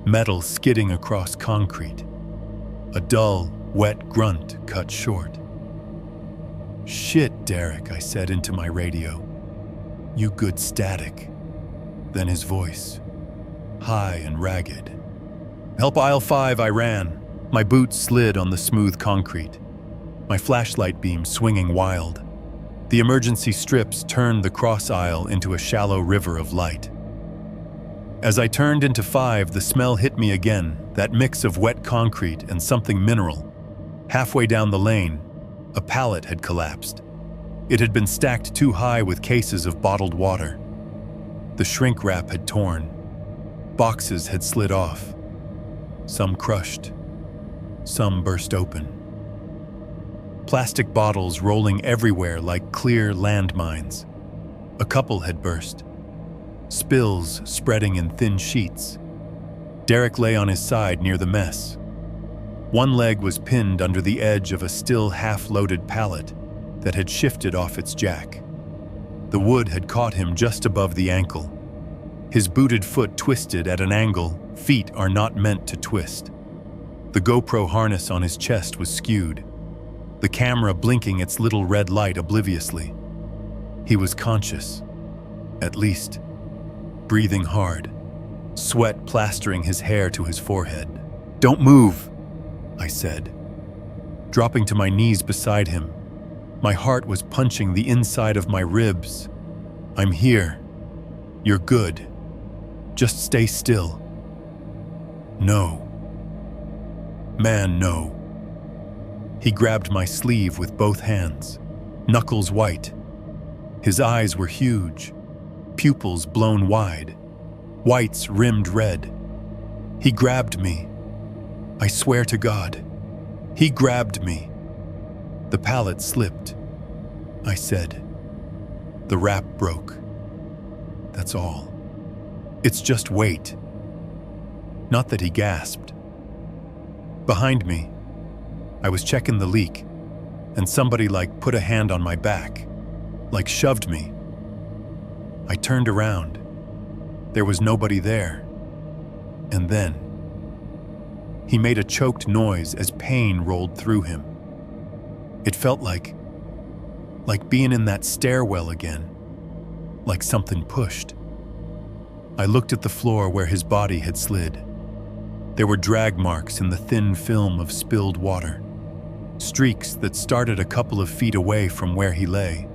metal skidding across concrete, a dull, wet grunt cut short. "Shit, Derek," I said into my radio. "You good static." Then his voice, high and ragged. "Help aisle 5, I ran." My boots slid on the smooth concrete, my flashlight beam swinging wild. The emergency strips turned the cross aisle into a shallow river of light. As I turned into 5, the smell hit me again, that mix of wet concrete and something mineral. Halfway down the lane, a pallet had collapsed. It had been stacked too high with cases of bottled water. The shrink wrap had torn. Boxes had slid off. Some crushed. Some burst open. Plastic bottles rolling everywhere like clear landmines. A couple had burst. Spills spreading in thin sheets. Derek lay on his side near the mess. One leg was pinned under the edge of a still half-loaded pallet that had shifted off its jack. The wood had caught him just above the ankle. His booted foot twisted at an angle feet are not meant to twist. The GoPro harness on his chest was skewed, the camera blinking its little red light obliviously. He was conscious, at least, breathing hard, sweat plastering his hair to his forehead. "Don't move," I said, dropping to my knees beside him. My heart was punching the inside of my ribs. "I'm here. You're good. Just stay still." "No. Man, no." He grabbed my sleeve with both hands, knuckles white. His eyes were huge, pupils blown wide, whites rimmed red. He grabbed me. I swear to God, he grabbed me. The pallet slipped. I said, "The wrap broke. That's all. It's just weight." Not that he gasped. Behind me, I was checking the leak, and somebody put a hand on my back, shoved me. I turned around. There was nobody there. And then, he made a choked noise as pain rolled through him. It felt like being in that stairwell again, like something pushed. I looked at the floor where his body had slid. There were drag marks in the thin film of spilled water, streaks that started a couple of feet away from where he lay,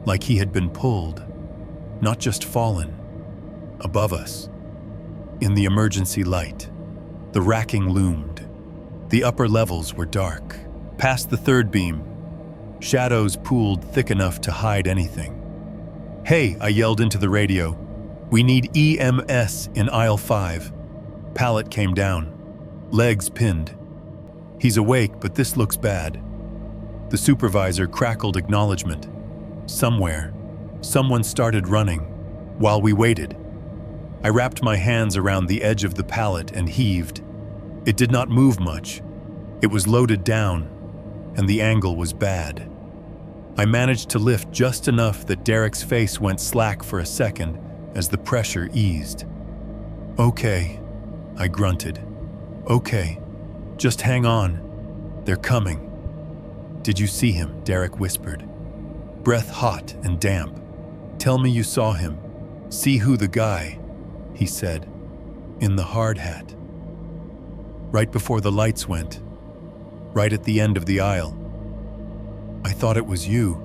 like he had been pulled, not just fallen, above us. In the emergency light, the racking loomed. The upper levels were dark, Past the third beam, shadows pooled thick enough to hide anything. "Hey," I yelled into the radio. "We need EMS in aisle 5. Pallet came down. Legs pinned. He's awake, but this looks bad." The supervisor crackled acknowledgement. Somewhere, someone started running while we waited. I wrapped my hands around the edge of the pallet and heaved. It did not move much. It was loaded down, and the angle was bad. I managed to lift just enough that Derek's face went slack for a second as the pressure eased. "Okay," I grunted. "Okay, just hang on. They're coming." "Did you see him?" Derek whispered. Breath hot and damp. "Tell me you saw him. See who the guy," he said, "in the hard hat. Right before the lights went. Right at the end of the aisle. I thought it was you.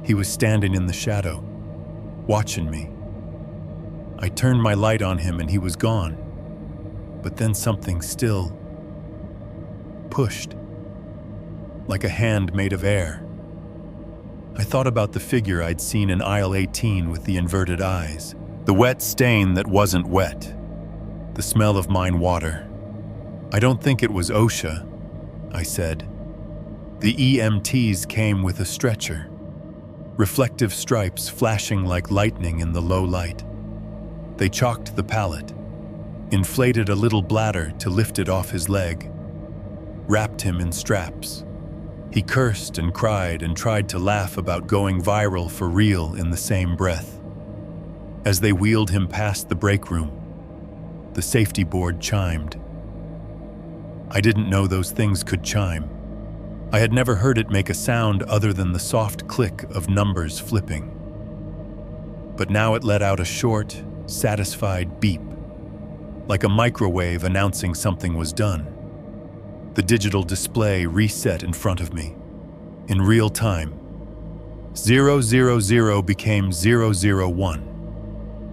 He was standing in the shadow, watching me. I turned my light on him and he was gone. But then something still pushed, like a hand made of air. I thought about the figure I'd seen in aisle 18 with the inverted eyes, the wet stain that wasn't wet, the smell of mine water. I don't think it was OSHA, I said. The EMTs came with a stretcher, reflective stripes flashing like lightning in the low light. They chalked the pallet, inflated a little bladder to lift it off his leg, wrapped him in straps. He cursed and cried and tried to laugh about going viral for real in the same breath. As they wheeled him past the break room, the safety board chimed. I didn't know those things could chime. I had never heard it make a sound other than the soft click of numbers flipping. But now it let out a short, satisfied beep, like a microwave announcing something was done. The digital display reset in front of me, in real time. 000 became 001.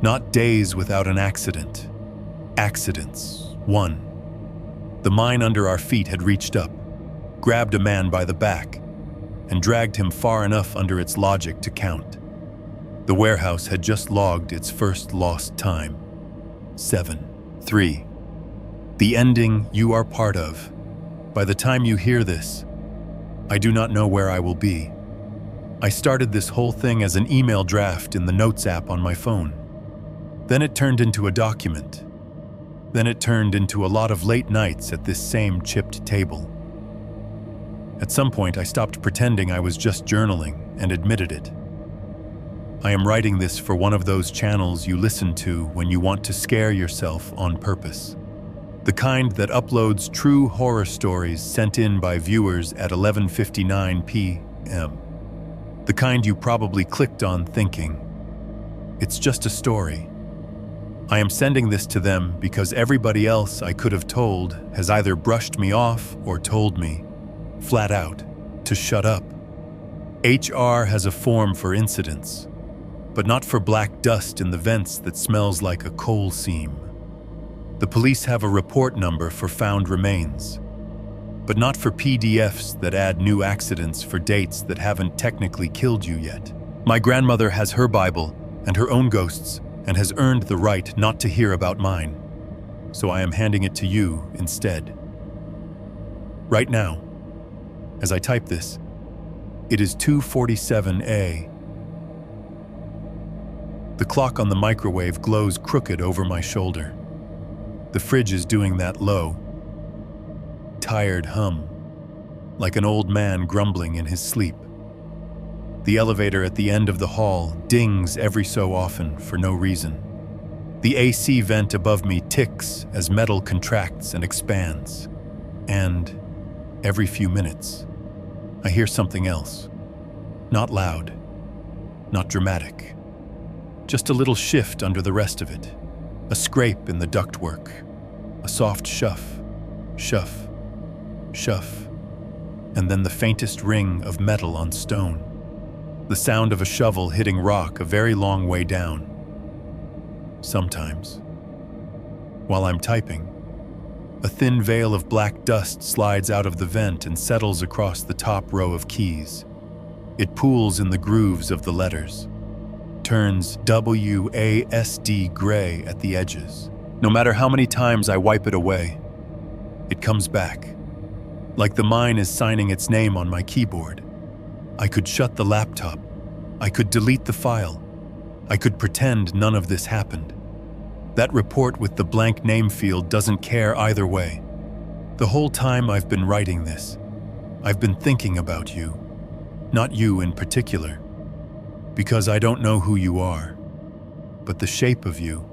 Not days without an accident. Accidents, 1. The mine under our feet had reached up, grabbed a man by the back, and dragged him far enough under its logic to count. The warehouse had just logged its first lost time. 7. 3. The ending you are part of. By the time you hear this, I do not know where I will be. I started this whole thing as an email draft in the Notes app on my phone. Then it turned into a document. Then it turned into a lot of late nights at this same chipped table. At some point, I stopped pretending I was just journaling and admitted it. I am writing this for one of those channels you listen to when you want to scare yourself on purpose. The kind that uploads true horror stories sent in by viewers at 11:59 p.m. The kind you probably clicked on thinking, it's just a story. I am sending this to them because everybody else I could have told has either brushed me off or told me, flat out, to shut up. HR has a form for incidents, but not for black dust in the vents that smells like a coal seam. The police have a report number for found remains, but not for PDFs that add new accidents for dates that haven't technically killed you yet. My grandmother has her Bible and her own ghosts and has earned the right not to hear about mine, so I am handing it to you instead. Right now, as I type this, it is 2:47 a.m. The clock on the microwave glows crooked over my shoulder. The fridge is doing that low, tired hum, like an old man grumbling in his sleep. The elevator at the end of the hall dings every so often for no reason. The AC vent above me ticks as metal contracts and expands. And every few minutes, I hear something else. Not loud, not dramatic. Just a little shift under the rest of it. A scrape in the ductwork. A soft shuff, shuff, shuff. And then the faintest ring of metal on stone. The sound of a shovel hitting rock a very long way down. Sometimes, while I'm typing, A thin veil of black dust slides out of the vent and settles across the top row of keys. It pools in the grooves of the letters, turns WASD gray at the edges. No matter how many times I wipe it away, it comes back, like the mine is signing its name on my keyboard. I could shut the laptop. I could delete the file. I could pretend none of this happened. That report with the blank name field doesn't care either way. The whole time I've been writing this, I've been thinking about you. Not you in particular, because I don't know who you are, but the shape of you.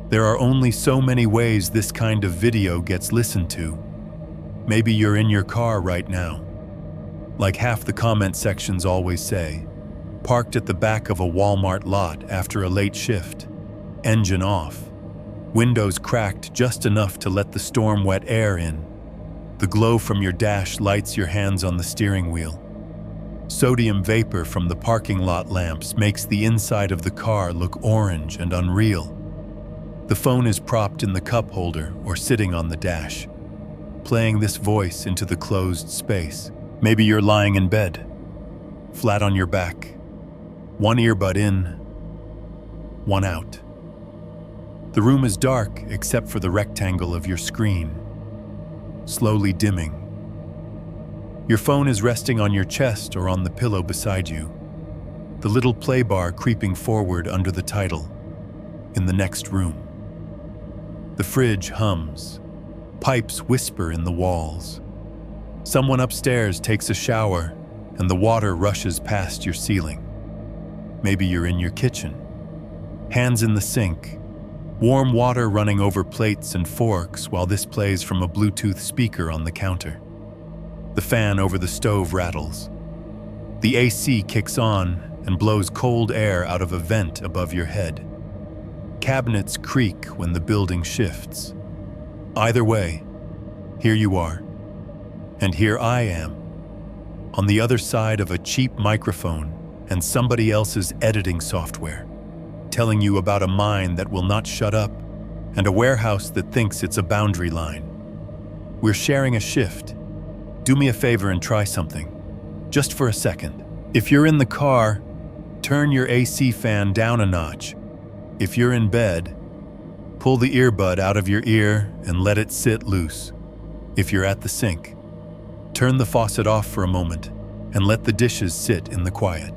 There are only so many ways this kind of video gets listened to. Maybe you're in your car right now. Like half the comment sections always say, parked at the back of a Walmart lot after a late shift, engine off, windows cracked just enough to let the storm-wet air in. The glow from your dash lights your hands on the steering wheel. Sodium vapor from the parking lot lamps makes the inside of the car look orange and unreal. The phone is propped in the cup holder or sitting on the dash, playing this voice into the closed space. Maybe you're lying in bed, flat on your back, one earbud in, one out. The room is dark except for the rectangle of your screen, slowly dimming. Your phone is resting on your chest or on the pillow beside you, the little play bar creeping forward under the title, "In the Next Room." The fridge hums. Pipes whisper in the walls. Someone upstairs takes a shower, and the water rushes past your ceiling. Maybe you're in your kitchen, hands in the sink, warm water running over plates and forks while this plays from a Bluetooth speaker on the counter. The fan over the stove rattles. The AC kicks on and blows cold air out of a vent above your head. Cabinets creak when the building shifts. Either way, here you are, and here I am, on the other side of a cheap microphone and somebody else's editing software, telling you about a mine that will not shut up and a warehouse that thinks it's a boundary line. We're sharing a shift. Do me a favor and try something, just for a second. If you're in the car, turn your AC fan down a notch. If you're in bed, pull the earbud out of your ear and let it sit loose. If you're at the sink, turn the faucet off for a moment and let the dishes sit in the quiet.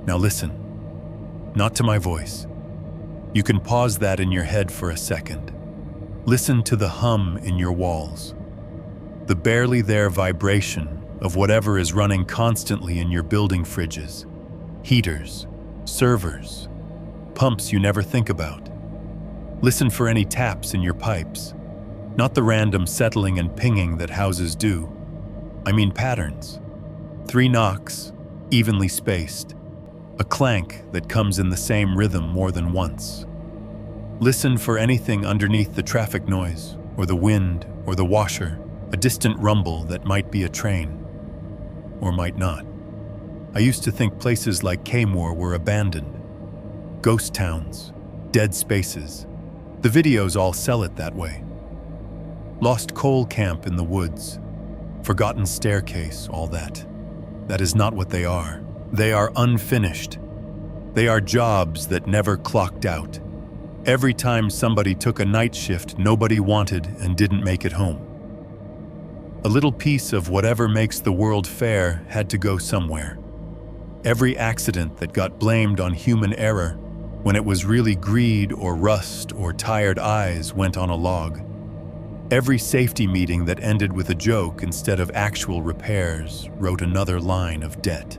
Now listen, not to my voice. You can pause that in your head for a second. Listen to the hum in your walls, the barely there vibration of whatever is running constantly in your building fridges, heaters, servers, pumps you never think about. Listen for any taps in your pipes, not the random settling and pinging that houses do. I mean patterns. 3 knocks, evenly spaced. A clank that comes in the same rhythm more than once. Listen for anything underneath the traffic noise, or the wind, or the washer, a distant rumble that might be a train, or might not. I used to think places like Kaymoor were abandoned. Ghost towns, dead spaces. The videos all sell it that way. Lost coal camp in the woods, forgotten staircase, all that. That is not what they are. They are unfinished. They are jobs that never clocked out. Every time somebody took a night shift nobody wanted and didn't make it home. A little piece of whatever makes the world fair had to go somewhere. Every accident that got blamed on human error, when it was really greed or rust or tired eyes, went on a log. Every safety meeting that ended with a joke instead of actual repairs wrote another line of debt.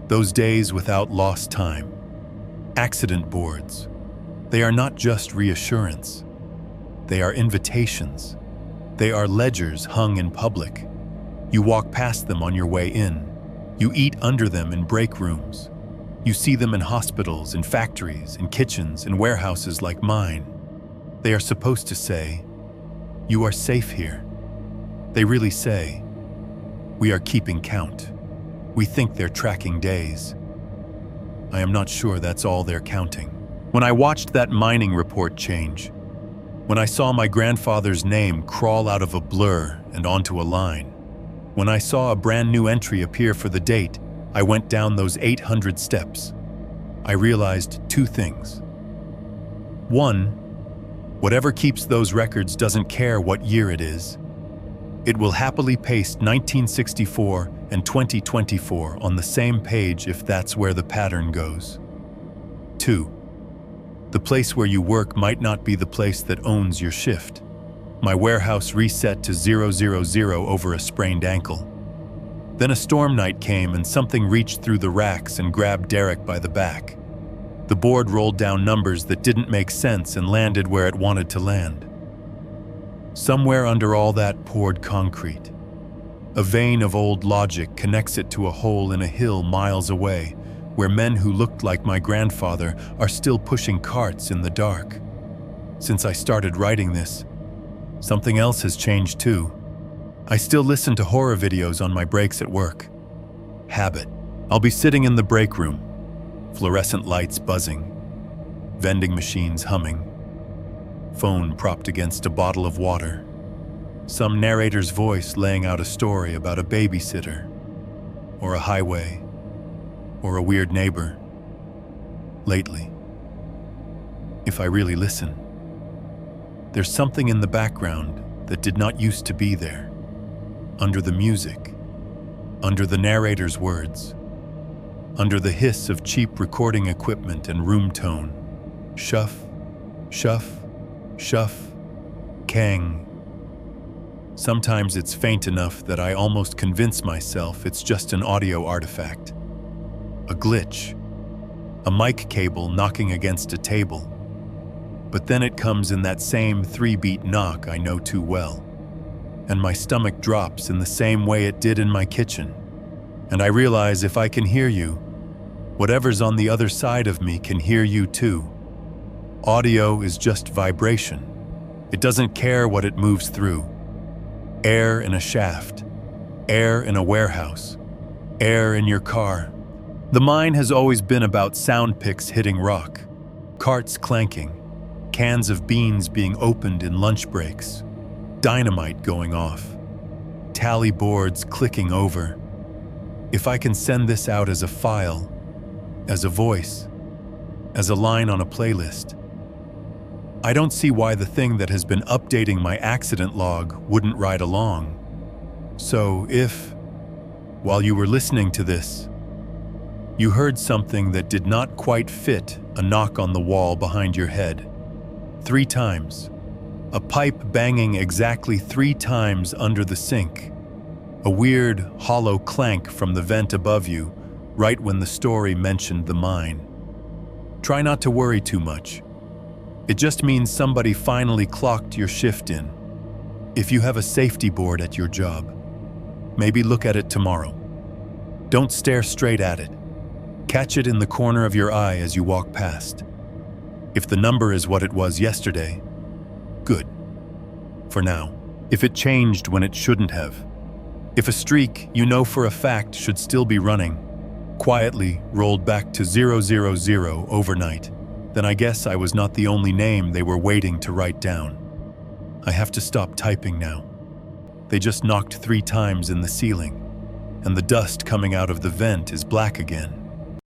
Those days without lost time. Accident boards. They are not just reassurance. They are invitations. They are ledgers hung in public. You walk past them on your way in. You eat under them in break rooms. You see them in hospitals, in factories, in kitchens, in warehouses like mine. They are supposed to say, "You are safe here." They really say, "We are keeping count." We think they're tracking days. I am not sure that's all they're counting. When I watched that mining report change, When I saw my grandfather's name crawl out of a blur and onto a line. When I saw a brand new entry appear for the date, I went down those 800 steps. I realized two things. One, whatever keeps those records doesn't care what year it is. It will happily paste 1964 and 2024 on the same page if that's where the pattern goes. Two, the place where you work might not be the place that owns your shift. My warehouse reset to 000 over a sprained ankle. Then a storm night came and something reached through the racks and grabbed Derek by the back. The board rolled down numbers that didn't make sense and landed where it wanted to land. Somewhere under all that poured concrete. A vein of old logic connects it to a hole in a hill miles away, where men who looked like my grandfather are still pushing carts in the dark. Since I started writing this, something else has changed too. I still listen to horror videos on my breaks at work. Habit. I'll be sitting in the break room, fluorescent lights buzzing, vending machines humming, phone propped against a bottle of water, some narrator's voice laying out a story about a babysitter, or a highway, or a weird neighbor. Lately, if I really listen, there's something in the background that did not used to be there. Under the music, under the narrator's words, under the hiss of cheap recording equipment and room tone. Shuff, shuff, shuff, kang. Sometimes it's faint enough that I almost convince myself it's just an audio artifact. A glitch, a mic cable knocking against a table. But then it comes in that same 3-beat knock I know too well. And my stomach drops in the same way it did in my kitchen. And I realize if I can hear you, whatever's on the other side of me can hear you too. Audio is just vibration. It doesn't care what it moves through. Air in a shaft, air in a warehouse, air in your car. The mine has always been about sound picks hitting rock, carts clanking, cans of beans being opened in lunch breaks, dynamite going off, tally boards clicking over. If I can send this out as a file, as a voice, as a line on a playlist, I don't see why the thing that has been updating my accident log wouldn't ride along. So if, while you were listening to this, you heard something that did not quite fit a knock on the wall behind your head, 3 times, a pipe banging exactly 3 times under the sink, a weird, hollow clank from the vent above you, right when the story mentioned the mine. Try not to worry too much. It just means somebody finally clocked your shift in. If you have a safety board at your job, maybe look at it tomorrow. Don't stare straight at it. Catch it in the corner of your eye as you walk past. If the number is what it was yesterday, good. For now. If it changed when it shouldn't have. If a streak you know for a fact should still be running, quietly rolled back to 000 overnight, then I guess I was not the only name they were waiting to write down. I have to stop typing now. They just knocked 3 times in the ceiling, and the dust coming out of the vent is black again.